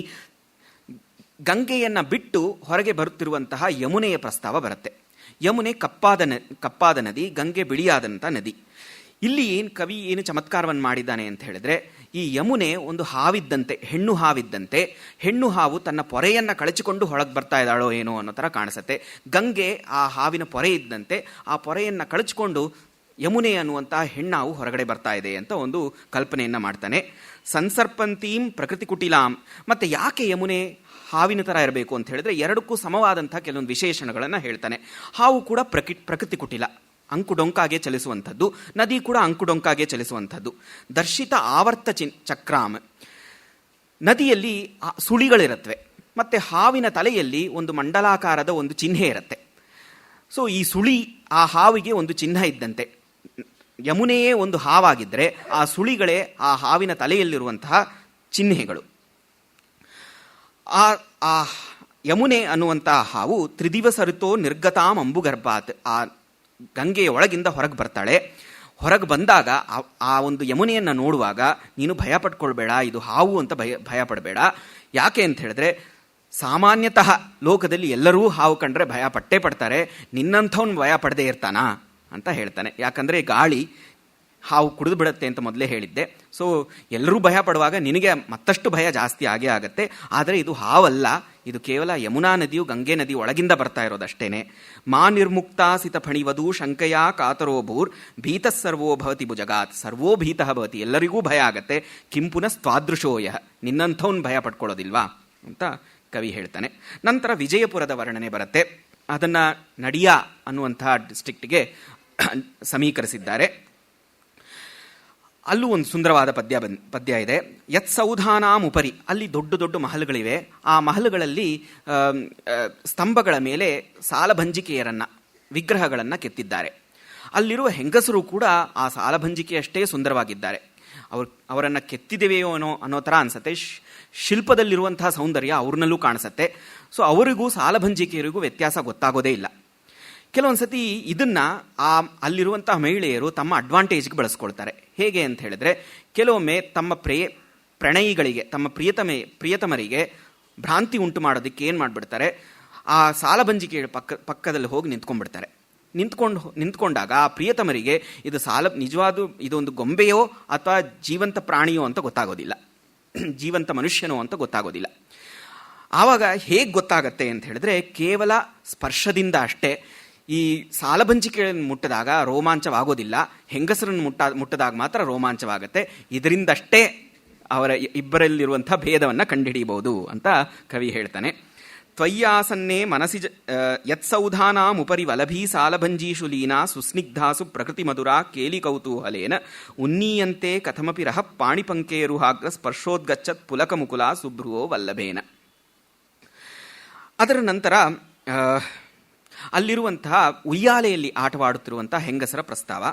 ಗಂಗೆಯನ್ನು ಬಿಟ್ಟು ಹೊರಗೆ ಬರುತ್ತಿರುವಂತಹ ಯಮುನೆಯ ಪ್ರಸ್ತಾವ ಬರುತ್ತೆ. ಯಮುನೆ ಕಪ್ಪಾದ ನದಿ, ಗಂಗೆ ಬಿಳಿಯಾದಂಥ ನದಿ. ಇಲ್ಲಿ ಕವಿ ಏನು ಚಮತ್ಕಾರವನ್ನು ಮಾಡಿದ್ದಾನೆ ಅಂತ ಹೇಳಿದ್ರೆ, ಈ ಯಮುನೆ ಒಂದು ಹಾವಿದ್ದಂತೆ, ಹೆಣ್ಣು ಹಾವಿದ್ದಂತೆ, ಹೆಣ್ಣು ಹಾವು ತನ್ನ ಪೊರೆಯನ್ನು ಕಳಚಿಕೊಂಡು ಹೊರಗೆ ಬರ್ತಾ ಇದ್ದಾಳೋ ಏನೋ ಅನ್ನೋ ಥರ ಕಾಣಿಸುತ್ತೆ. ಗಂಗೆ ಆ ಹಾವಿನ ಪೊರೆ ಇದ್ದಂತೆ, ಆ ಪೊರೆಯನ್ನು ಕಳಚಿಕೊಂಡು ಯಮುನೆ ಅನ್ನುವಂತಹ ಹೆಣ್ಣಾವು ಹೊರಗಡೆ ಬರ್ತಾ ಇದೆ ಅಂತ ಒಂದು ಕಲ್ಪನೆಯನ್ನು ಮಾಡ್ತಾನೆ. ಸಂಸರ್ಪಂತೀಂ ಪ್ರಕೃತಿ ಕುಟಿಲಾಂ. ಮತ್ತು ಯಾಕೆ ಯಮುನೆ ಹಾವಿನ ಥರ ಇರಬೇಕು ಅಂತ ಹೇಳಿದ್ರೆ, ಎರಡಕ್ಕೂ ಸಮವಾದಂಥ ಕೆಲವೊಂದು ವಿಶೇಷಣಗಳನ್ನು ಹೇಳ್ತಾನೆ. ಹಾವು ಕೂಡ ಪ್ರಕೃತಿ ಕುಟಿಲ, ಅಂಕುಡೊಂಕಾಗೆ ಚಲಿಸುವಂಥದ್ದು. ನದಿ ಕೂಡ ಅಂಕುಡೊಂಕಾಗೆ ಚಲಿಸುವಂಥದ್ದು. ದರ್ಶಿತ ಆವರ್ತ ಚಕ್ರಾಮ್. ನದಿಯಲ್ಲಿ ಸುಳಿಗಳಿರುತ್ತವೆ, ಮತ್ತು ಹಾವಿನ ತಲೆಯಲ್ಲಿ ಒಂದು ಮಂಡಲಾಕಾರದ ಒಂದು ಚಿಹ್ನೆ ಇರುತ್ತೆ. ಸೊ ಈ ಸುಳಿ ಆ ಹಾವಿಗೆ ಒಂದು ಚಿಹ್ನೆ ಇದ್ದಂತೆ. ಯಮುನೆಯೇ ಒಂದು ಹಾವಾಗಿದ್ದರೆ ಆ ಸುಳಿಗಳೇ ಆ ಹಾವಿನ ತಲೆಯಲ್ಲಿರುವಂತಹ ಚಿಹ್ನೆಗಳು. ಆ ಯಮುನೆ ಅನ್ನುವಂತಹ ಹಾವು ತ್ರಿದಿವಸರಿತೋ ನಿರ್ಗತಾಂ ಅಂಬುಗರ್ಭಾತ್. ಆ ಗಂಗೆಯ ಒಳಗಿಂದ ಹೊರಗೆ ಬರ್ತಾಳೆ. ಹೊರಗೆ ಬಂದಾಗ ಆ ಒಂದು ಯಮುನೆಯನ್ನು ನೋಡುವಾಗ ನೀನು ಭಯ ಪಡ್ಕೊಳ್ಬೇಡ, ಇದು ಹಾವು ಅಂತ ಭಯ ಪಡಬೇಡ. ಯಾಕೆ ಅಂತ ಹೇಳಿದ್ರೆ, ಸಾಮಾನ್ಯತಃ ಲೋಕದಲ್ಲಿ ಎಲ್ಲರೂ ಹಾವು ಕಂಡ್ರೆ ಭಯ ಪಟ್ಟೇ ಪಡ್ತಾರೆ, ನಿನ್ನಂಥವ್ನು ಭಯ ಪಡದೇ ಇರ್ತಾನಾ ಅಂತ ಹೇಳ್ತಾನೆ. ಯಾಕಂದರೆ ಗಾಳಿ ಹಾವು ಕುಡಿದು ಬಿಡುತ್ತೆ ಅಂತ ಮೊದಲೇ ಹೇಳಿದ್ದೆ. ಸೊ ಎಲ್ಲರೂ ಭಯ ಪಡುವಾಗ ನಿನಗೆ ಮತ್ತಷ್ಟು ಭಯ ಜಾಸ್ತಿ ಆಗೇ ಆಗುತ್ತೆ. ಆದರೆ ಇದು ಹಾವಲ್ಲ, ಇದು ಕೇವಲ ಯಮುನಾ ನದಿಯು ಗಂಗೆ ನದಿ ಒಳಗಿಂದ ಬರ್ತಾ ಇರೋದಷ್ಟೇನೆ. ಮಾ ನಿರ್ಮುಕ್ತಾಸಿತ ಫಣಿವಧೂ ಶಂಕಯ ಕಾತರೋ ಭೂರ್ ಭೀತಃ ಸರ್ವೋ ಭವತಿ ಭುಜಗಾತ್. ಸರ್ವೋ ಭೀತಃ ಭವತಿ, ಎಲ್ಲರಿಗೂ ಭಯ ಆಗತ್ತೆ. ಕಿಂಪುನಃ ಸ್ವಾದೃಶೋಯ, ನಿನ್ನಂಥವ್ನು ಭಯ ಪಡ್ಕೊಳ್ಳೋದಿಲ್ವಾ ಅಂತ ಕವಿ ಹೇಳ್ತಾನೆ. ನಂತರ ವಿಜಯಪುರದ ವರ್ಣನೆ ಬರುತ್ತೆ. ಅದನ್ನು ನಡಿಯಾ ಅನ್ನುವಂತಹ ಡಿಸ್ಟ್ರಿಕ್ಟ್ಗೆ ಸಮೀಕರಿಸಿದ್ದಾರೆ. ಅಲ್ಲೂ ಒಂದು ಸುಂದರವಾದ ಪದ್ಯ ಇದೆ. ಯತ್ ಸೌಧಾನಾಂ ಉಪರಿ. ಅಲ್ಲಿ ದೊಡ್ಡ ದೊಡ್ಡ ಮಹಲ್ಗಳಿವೆ. ಆ ಮಹಲ್ಗಳಲ್ಲಿ ಸ್ತಂಭಗಳ ಮೇಲೆ ಸಾಲಭಂಜಿಕೆಯರನ್ನು, ವಿಗ್ರಹಗಳನ್ನು ಕೆತ್ತಿದ್ದಾರೆ. ಅಲ್ಲಿರುವ ಹೆಂಗಸರು ಕೂಡ ಆ ಸಾಲಭಂಜಿಕೆಯಷ್ಟೇ ಸುಂದರವಾಗಿದ್ದಾರೆ. ಅವರನ್ನು ಕೆತ್ತಿದೆವೆಯೋ ಅನ್ನೋ ಥರ ಅನಿಸುತ್ತೆ. ಶಿಲ್ಪದಲ್ಲಿರುವಂತಹ ಸೌಂದರ್ಯ ಅವ್ರನ್ನಲ್ಲೂ ಕಾಣಿಸುತ್ತೆ. ಸೊ ಅವರಿಗೂ ಸಾಲಭಂಜಿಕೆಯರಿಗೂ ವ್ಯತ್ಯಾಸ ಗೊತ್ತಾಗೋದೇ ಇಲ್ಲ. ಕೆಲವೊಂದು ಸತಿ ಇದನ್ನು ಅಲ್ಲಿರುವಂತಹ ಮಹಿಳೆಯರು ತಮ್ಮ ಅಡ್ವಾಂಟೇಜ್ಗೆ ಬಳಸ್ಕೊಳ್ತಾರೆ. ಹೇಗೆ ಅಂತ ಹೇಳಿದ್ರೆ, ಕೆಲವೊಮ್ಮೆ ತಮ್ಮ ಪ್ರಣಯಿಗಳಿಗೆ, ತಮ್ಮ ಪ್ರಿಯತಮರಿಗೆ ಭ್ರಾಂತಿ ಉಂಟು ಮಾಡೋದಕ್ಕೆ ಏನು ಮಾಡಿಬಿಡ್ತಾರೆ, ಆ ಸಾಲಭಂಜಿಕೆ ಪಕ್ಕದಲ್ಲಿ ಹೋಗಿ ನಿಂತ್ಕೊಂಡಾಗ ಆ ಪ್ರಿಯತಮರಿಗೆ ಇದು ನಿಜವಾದ ಇದೊಂದು ಗೊಂಬೆಯೋ ಅಥವಾ ಜೀವಂತ ಪ್ರಾಣಿಯೋ ಅಂತ ಗೊತ್ತಾಗೋದಿಲ್ಲ, ಜೀವಂತ ಮನುಷ್ಯನೋ ಅಂತ ಗೊತ್ತಾಗೋದಿಲ್ಲ. ಆವಾಗ ಹೇಗೆ ಗೊತ್ತಾಗತ್ತೆ ಅಂತ ಹೇಳಿದ್ರೆ, ಕೇವಲ ಸ್ಪರ್ಶದಿಂದ ಅಷ್ಟೇ. ಈ ಸಾಲಭಂಜಿಕೆಯನ್ನು ಮುಟ್ಟಿದಾಗ ರೋಮಾಂಚವಾಗೋದಿಲ್ಲ, ಹೆಂಗಸರನ್ನು ಮುಟ್ಟದಾಗ ಮಾತ್ರ ರೋಮಾಂಚವಾಗತ್ತೆ. ಇದರಿಂದಷ್ಟೇ ಅವರ ಇಬ್ಬರಲ್ಲಿರುವಂಥ ಭೇದವನ್ನು ಕಂಡುಹಿಡಿಯಬಹುದು ಅಂತ ಕವಿ ಹೇಳ್ತಾನೆ. ತ್ವಯ್ಯಾಸನ್ನೇ ಮನಸಿ ಯತ್ಸೌಧಾನಾಮುಪರಿ ವಲಭೀ ಸಾಲಭಂಜೀಷು ಲೀನಾ ಸುಸ್ನಿಗ್ಧಾಸು ಪ್ರಕೃತಿ ಮಧುರಾ ಕೇಲಿ ಕೌತೂಹಲೇನ ಉನ್ನೀಯಂತೆ ಕಥಮಪಿ ರಹ ಪಾಣಿಪಂಕೇರುಹಾಗ್ರ ಸ್ಪರ್ಶೋದ್ಗಚ್ಚತ್ ಪುಲಕಮುಕುಲ ಸುಭ್ರುವೋ ವಲ್ಲಭೇನ. ಅದರ ನಂತರ ಅಲ್ಲಿರುವಂತಹ ಉಯ್ಯಾಲೆಯಲ್ಲಿ ಆಟವಾಡುತ್ತಿರುವಂತಹ ಹೆಂಗಸರ ಪ್ರಸ್ತಾವ.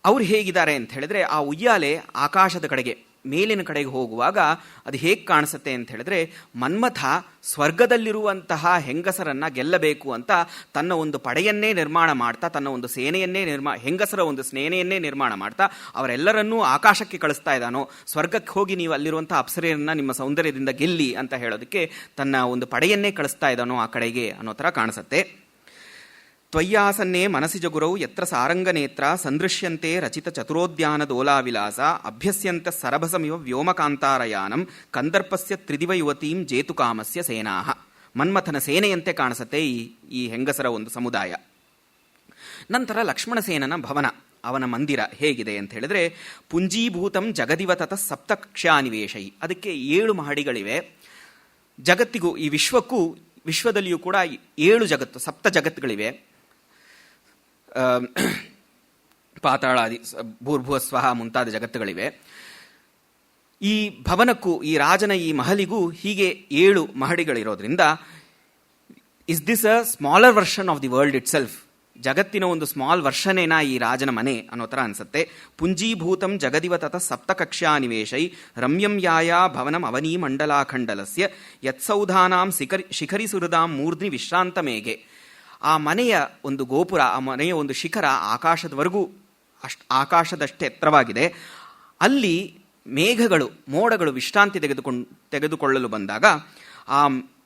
ಅವ್ರು ಹೇಗಿದ್ದಾರೆ ಅಂತ ಹೇಳಿದ್ರೆ, ಆ ಉಯ್ಯಾಲೆ ಆಕಾಶದ ಕಡೆಗೆ ಮೇಲಿನ ಕಡೆಗೆ ಹೋಗುವಾಗ ಅದು ಹೇಗೆ ಕಾಣಿಸುತ್ತೆ ಅಂತ ಹೇಳಿದ್ರೆ, ಮನ್ಮಥ ಸ್ವರ್ಗದಲ್ಲಿರುವಂತಹ ಹೆಂಗಸರನ್ನ ಗೆಲ್ಲಬೇಕು ಅಂತ ತನ್ನ ಒಂದು ಪಡೆಯನ್ನೇ ನಿರ್ಮಾಣ ಮಾಡ್ತಾ, ತನ್ನ ಒಂದು ಸೇನೆಯನ್ನೇ ಹೆಂಗಸರ ಒಂದು ಸೇನೆಯನ್ನೇ ನಿರ್ಮಾಣ ಮಾಡ್ತಾ ಅವರೆಲ್ಲರನ್ನೂ ಆಕಾಶಕ್ಕೆ ಕಳಿಸ್ತಾ ಇದ್ದಾನೋ, ಸ್ವರ್ಗಕ್ಕೆ ಹೋಗಿ ನೀವು ಅಲ್ಲಿರುವಂತಹ ಅಪ್ಸರೆಯನ್ನ ನಿಮ್ಮ ಸೌಂದರ್ಯದಿಂದ ಗೆಲ್ಲಿ ಅಂತ ಹೇಳೋದಕ್ಕೆ ತನ್ನ ಒಂದು ಪಡೆಯನ್ನೇ ಕಳಿಸ್ತಾ ಇದ್ದಾನೋ ಆ ಕಡೆಗೆ ಅನ್ನೋ ಥರ ಕಾಣಿಸುತ್ತೆ. ತ್ವಯ್ಯಾಸನ್ನೇ ಮನಸಿ ಜಗುರೌ ಯತ್ರ ಸಾರಂಗನೇತ್ರ ಸಂದೃಶ್ಯಂತೆ ರಚಿತ ಚತುರೋದ್ಯಾನ ದೋಲಾವಿಲಾಸ ಅಭ್ಯಸ್ಯಂತ ಸರಭಸಮಿವ ವ್ಯೋಮಕಾಂತಾರಯಾನಂ ಕಂದರ್ಪಸ್ಯ ತ್ರಿದಿವ ಯುವತೀಂ ಜೇತುಕಾಮಸ್ಯ ಸೇನಾಹ. ಮನ್ಮಥನ ಸೇನೆಯಂತೆ ಕಾಣಿಸುತ್ತೆ ಈ ಹೆಂಗಸರ ಒಂದು ಸಮುದಾಯ. ನಂತರ ಲಕ್ಷ್ಮಣಸೇನನ ಭವನ, ಅವನ ಮಂದಿರ ಹೇಗಿದೆ ಅಂತ ಹೇಳಿದ್ರೆ, ಪುಂಜೀಭೂತಂ ಜಗದಿವತತ ಸಪ್ತಕಕ್ಷ್ಯಾನಿವೇಶೈ. ಅದಕ್ಕೆ 7 ಮಹಡಿಗಳಿವೆ. ಜಗತ್ತಿಗೂ, ಈ ವಿಶ್ವದಲ್ಲಿಯೂ ಕೂಡ 7 ಜಗತ್ತು, 7 ಜಗತ್ತುಗಳಿವೆ. ಪಾತಾಳಾದಿ, ಭೂರ್ಭುವಸ್ವಹ ಮುಂತಾದ ಜಗತ್ತುಗಳಿವೆ. ಈ ಭವನಕ್ಕೂ, ಈ ರಾಜನ ಈ ಮಹಲಿಗೂ ಹೀಗೆ 7 ಮಹಡಿಗಳಿರೋದ್ರಿಂದ, is this a smaller version of the world itself? ಜಗತ್ತಿನ ಒಂದು ಸ್ಮಾಲ್ ವರ್ಷನೇನಾ ಈ ರಾಜನ ಮನೆ ಅನ್ನೋ ಥರ ಅನ್ಸುತ್ತೆ. ಪುಂಜೀಭೂತಂ ಜಗದಿವ ತತ ಸಪ್ತಕಕ್ಷ್ಯಾನಿವೇಶೈ ರಮ್ಯಂ ಯಾಯಾ ಭವನಂ ಅವನೀ ಮಂಡಲಾಖಂಡಲಸ್ಯ ಯತ್ಸೌಧಾನಾಂ ಶಿಖರಿ ಸುಹೃದಾಂ ಮೂರ್ಧ್ನಿ ವಿಶ್ರಾಂತ ಮೇಘೆ. ಆ ಮನೆಯ ಒಂದು ಗೋಪುರ, ಆ ಮನೆಯ ಒಂದು ಶಿಖರ ಆಕಾಶದವರೆಗೂ ಆಕಾಶದಷ್ಟೇ ಎತ್ತರವಾಗಿದೆ. ಅಲ್ಲಿ ಮೇಘಗಳು, ಮೋಡಗಳು ವಿಶ್ರಾಂತಿ ತೆಗೆದುಕೊಳ್ಳಲು ಬಂದಾಗ ಆ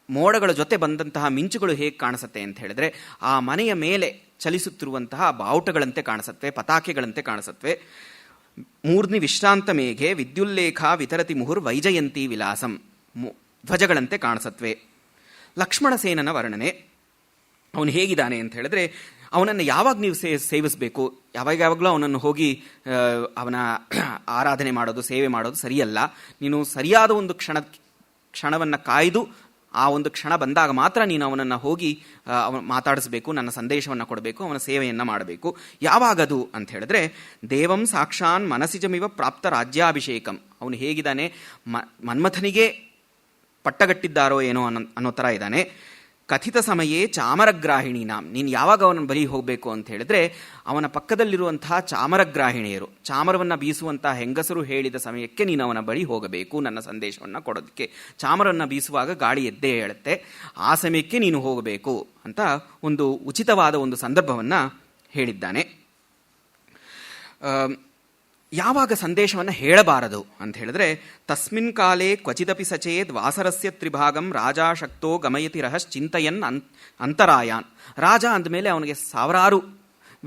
ಮೋಡಗಳ ಜೊತೆ ಬಂದಂತಹ ಮಿಂಚುಗಳು ಹೇಗೆ ಕಾಣಿಸುತ್ತೆ ಅಂತ ಹೇಳಿದ್ರೆ, ಆ ಮನೆಯ ಮೇಲೆ ಚಲಿಸುತ್ತಿರುವಂತಹ ಬಾವುಟಗಳಂತೆ ಕಾಣಿಸುತ್ತವೆ, ಪತಾಕೆಗಳಂತೆ ಕಾಣಿಸುತ್ತವೆ. ಮೂರ್ಧ್ನಿ ವಿಶ್ರಾಂತ ಮೇಘೆ ವಿದ್ಯುಲ್ಲೇಖ ವಿತರತಿ ಮುಹುರ್ ವೈಜಯಂತಿ ವಿಲಾಸಂ, ಧ್ವಜಗಳಂತೆ ಕಾಣಿಸುತ್ತವೆ. ಲಕ್ಷ್ಮಣಸೇನನ ವರ್ಣನೆ, ಅವನು ಹೇಗಿದ್ದಾನೆ ಅಂತ ಹೇಳಿದ್ರೆ, ಅವನನ್ನು ಯಾವಾಗ ನೀವು ಸೇವಿಸಬೇಕು, ಯಾವಾಗಲೂ ಅವನನ್ನು ಹೋಗಿ ಅವನ ಆರಾಧನೆ ಮಾಡೋದು, ಸೇವೆ ಮಾಡೋದು ಸರಿಯಲ್ಲ. ನೀನು ಸರಿಯಾದ ಒಂದು ಕ್ಷಣವನ್ನು ಕಾಯ್ದು ಆ ಒಂದು ಕ್ಷಣ ಬಂದಾಗ ಮಾತ್ರ ನೀನು ಅವನನ್ನು ಹೋಗಿ ಮಾತಾಡಿಸ್ಬೇಕು, ನನ್ನ ಸಂದೇಶವನ್ನು ಕೊಡಬೇಕು, ಅವನ ಸೇವೆಯನ್ನು ಮಾಡಬೇಕು. ಯಾವಾಗದು ಅಂತ ಹೇಳಿದ್ರೆ, ದೇವಂ ಸಾಕ್ಷಾನ್ ಮನಸಿಜಮಿವ ಪ್ರಾಪ್ತ ರಾಜ್ಯಾಭಿಷೇಕಂ. ಅವನು ಹೇಗಿದ್ದಾನೆ, ಮನ್ಮಥನಿಗೆ ಪಟ್ಟಗಟ್ಟಿದ್ದಾರೋ ಏನೋ ಅನ್ನೋ ಥರ ಇದ್ದಾನೆ. ಕಥಿತ ಸಮಯೇ ಚಾಮರಗ್ರಾಹಿಣೀನಾಂ. ನೀನು ಯಾವಾಗ ಅವನ ಬಳಿ ಹೋಗಬೇಕು ಅಂತ ಹೇಳಿದ್ರೆ, ಅವನ ಪಕ್ಕದಲ್ಲಿರುವಂತಹ ಚಾಮರಗ್ರಾಹಿಣಿಯರು, ಚಾಮರವನ್ನು ಬೀಸುವಂತಹ ಹೆಂಗಸರು ಹೇಳಿದ ಸಮಯಕ್ಕೆ ನೀನು ಅವನ ಬಳಿ ಹೋಗಬೇಕು ನನ್ನ ಸಂದೇಶವನ್ನು ಕೊಡೋದಕ್ಕೆ. ಚಾಮರನ್ನು ಬೀಸುವಾಗ ಗಾಳಿ ಎದ್ದೇ ಹೇಳುತ್ತೆ, ಆ ಸಮಯಕ್ಕೆ ನೀನು ಹೋಗಬೇಕು ಅಂತ ಒಂದು ಉಚಿತವಾದ ಒಂದು ಸಂದರ್ಭವನ್ನು ಹೇಳಿದ್ದಾನೆ. ಯಾವಾಗ ಸಂದೇಶವನ್ನು ಹೇಳಬಾರದು ಅಂತ ಹೇಳಿದ್ರೆ, ತಸ್ಮಿನ್ ಕಾಲೇ ಕ್ವಚಿದಪಿ ಸಚೇದ್ ವಾಸರಸ್ಯ ತ್ರಿಭಾಗಂ ರಾಜಾ ಶಕ್ತೋ ಗಮಯತಿ ರಹಶ್ಚಿಂತಯನ್ ಅಂತರಾಯಾನ್. ರಾಜ ಅಂದಮೇಲೆ ಅವನಿಗೆ ಸಾವಿರಾರು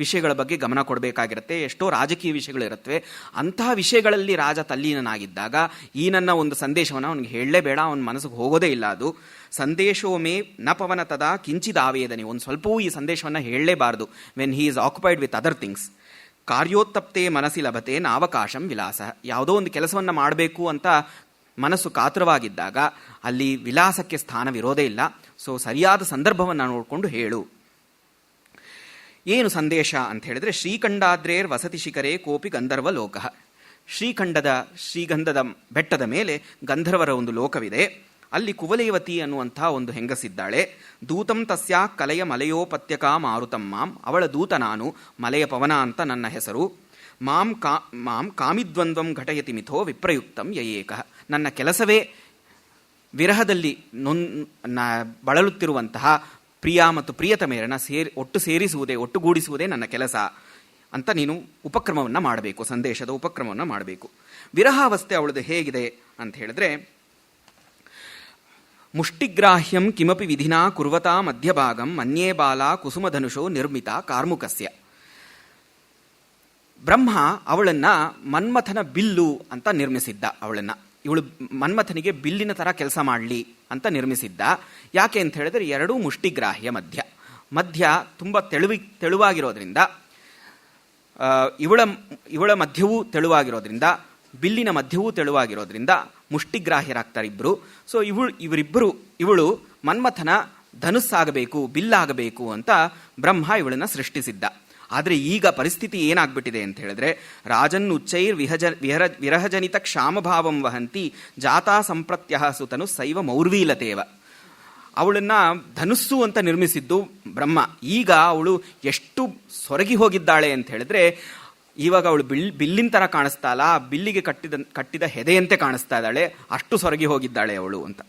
ವಿಷಯಗಳ ಬಗ್ಗೆ ಗಮನ ಕೊಡಬೇಕಾಗಿರುತ್ತೆ, ಎಷ್ಟೋ ರಾಜಕೀಯ ವಿಷಯಗಳಿರುತ್ತವೆ. ಅಂತಹ ವಿಷಯಗಳಲ್ಲಿ ರಾಜ ತಲ್ಲೀನನಾಗಿದ್ದಾಗ ಈ ನನ್ನ ಒಂದು ಸಂದೇಶವನ್ನು ಅವನಿಗೆ ಹೇಳಲೇಬೇಡ, ಅವನ ಮನಸ್ಸಿಗೆ ಹೋಗೋದೇ ಇಲ್ಲ. ಅದು ಸಂದೇಶೋ ಮೇ ನ ಪವನ ತದಾ ಕಿಂಚಿದಾವೇದನೆ. ಒಂದು ಸ್ವಲ್ಪವೂ ಈ ಸಂದೇಶವನ್ನು ಹೇಳಲೇಬಾರದು when he is occupied with other things. ಕಾರ್ಯೋತ್ತಪ್ತೆ ಮನಸ್ಸಿ ಲಭತೆ ನಾವಕಾಶಂ ವಿಲಾಸ. ಯಾವುದೋ ಒಂದು ಕೆಲಸವನ್ನು ಮಾಡಬೇಕು ಅಂತ ಮನಸ್ಸು ಕಾತುರವಾಗಿದ್ದಾಗ ಅಲ್ಲಿ ವಿಲಾಸಕ್ಕೆ ಸ್ಥಾನವಿರೋದೇ ಇಲ್ಲ. ಸೊ ಸರಿಯಾದ ಸಂದರ್ಭವನ್ನು ನೋಡಿಕೊಂಡು ಹೇಳು. ಏನು ಸಂದೇಶ ಅಂತ ಹೇಳಿದ್ರೆ, ಶ್ರೀಖಂಡಾದ್ರೇರ್ ವಸತಿ ಶಿಖರೇ ಕೋಪಿ ಗಂಧರ್ವ ಲೋಕ. ಶ್ರೀಗಂಧದ ಬೆಟ್ಟದ ಮೇಲೆ ಗಂಧರ್ವರ ಒಂದು ಲೋಕವಿದೆ. ಅಲ್ಲಿ ಕುವಲೇವತಿ ಅನ್ನುವಂಥ ಒಂದು ಹೆಂಗಸಿದ್ದಾಳೆ. ದೂತಂ ತಸ್ಯಾ ಕಲೆಯ ಮಲೆಯೋಪತ್ಯಕ ಮಾರುತಂ ಮಾಂ. ಅವಳ ದೂತ ನಾನು, ಮಲೆಯ ಪವನ ಅಂತ ನನ್ನ ಹೆಸರು. ಮಾಂ ಕಾಮಿದ್ವಂದ್ವಂ ಘಟಯತಿ ಮಿಥೋ ವಿಪ್ರಯುಕ್ತಂ ಯಯೇಕ. ನನ್ನ ಕೆಲಸವೇ ವಿರಹದಲ್ಲಿ ಬಳಲುತ್ತಿರುವಂತಹ ಪ್ರಿಯ ಮತ್ತು ಪ್ರಿಯತಮೆಯರನ್ನ ಒಟ್ಟುಗೂಡಿಸುವುದೇ ನನ್ನ ಕೆಲಸ ಅಂತ ನೀನು ಉಪಕ್ರಮವನ್ನು ಮಾಡಬೇಕು, ಸಂದೇಶದ ಉಪಕ್ರಮವನ್ನು ಮಾಡಬೇಕು. ವಿರಹಾವಸ್ಥೆ ಅವಳದು ಹೇಗಿದೆ ಅಂತ ಹೇಳಿದ್ರೆ, ಮುಷ್ಟಿಗ್ರಾಹ್ಯಂ ಕಿಮಪಿ ವಿಧಿನಾ ಕುರ್ವತಾ ಮಧ್ಯಭಾಗಂ ಮನ್ಯೇ ಬಾಲ ಕುಸುಮಧನುಷೋ ನಿರ್ಮಿತ ಕಾರ್ಮುಕಸ್ಯ. ಬ್ರಹ್ಮ ಅವಳನ್ನ ಮನ್ಮಥನ ಬಿಲ್ಲು ಅಂತ ನಿರ್ಮಿಸಿದ್ದ. ಇವಳು ಮನ್ಮಥನಿಗೆ ಬಿಲ್ಲಿನ ತರ ಕೆಲಸ ಮಾಡಲಿ ಅಂತ ನಿರ್ಮಿಸಿದ್ದ. ಯಾಕೆ ಅಂತ ಹೇಳಿದ್ರೆ ಎರಡೂ ಮುಷ್ಟಿಗ್ರಾಹ್ಯ ಮಧ್ಯ ತುಂಬ ತೆಳುವಾಗಿರೋದ್ರಿಂದ, ಇವಳ ಮಧ್ಯವೂ ತೆಳುವಾಗಿರೋದ್ರಿಂದ, ಬಿಲ್ಲಿನ ಮಧ್ಯವೂ ತೆಳುವಾಗಿರೋದ್ರಿಂದ ಮುಷ್ಟಿಗ್ರಾಹ್ಯರಾಗ್ತಾರೆ ಇಬ್ಬರು. ಸೊ ಇವಳು ಮನ್ಮಥನ ಧನುಸ್ಸಾಗಬೇಕು, ಬಿಲ್ಲಾಗಬೇಕು ಅಂತ ಬ್ರಹ್ಮ ಇವಳನ್ನ ಸೃಷ್ಟಿಸಿದ್ದ. ಆದರೆ ಈಗ ಪರಿಸ್ಥಿತಿ ಏನಾಗ್ಬಿಟ್ಟಿದೆ ಅಂತ ಹೇಳಿದ್ರೆ, ರಾಜನ್ ಉಚ್ಚೈರ್ ವಿರಹಜನಿತ ಕ್ಷಾಮಭಾವಂ ವಹಂತಿ ಜಾತಾ ಸಂಪ್ರತ್ಯ ಸುತನು ಸೈವ ಮೌರ್ವೀಲತೇವ. ಅವಳನ್ನ ಧನುಸ್ಸು ಅಂತ ನಿರ್ಮಿಸಿದ್ದು ಬ್ರಹ್ಮ. ಈಗ ಅವಳು ಎಷ್ಟು ಸೊರಗಿ ಹೋಗಿದ್ದಾಳೆ ಅಂತ ಹೇಳಿದ್ರೆ, ಇವಾಗ ಅವಳು ಬಿಲ್ಲಿನ ತರ ಕಾಣಿಸ್ತಾ ಇಲ್ಲ, ಬಿಲ್ಲಿಗೆ ಕಟ್ಟಿದ ಹೆದೆಯಂತೆ ಕಾಣಿಸ್ತಾ ಇದ್ದಾಳೆ, ಅಷ್ಟು ಸೊರಗಿ ಹೋಗಿದ್ದಾಳೆ ಅವಳು ಅಂತ.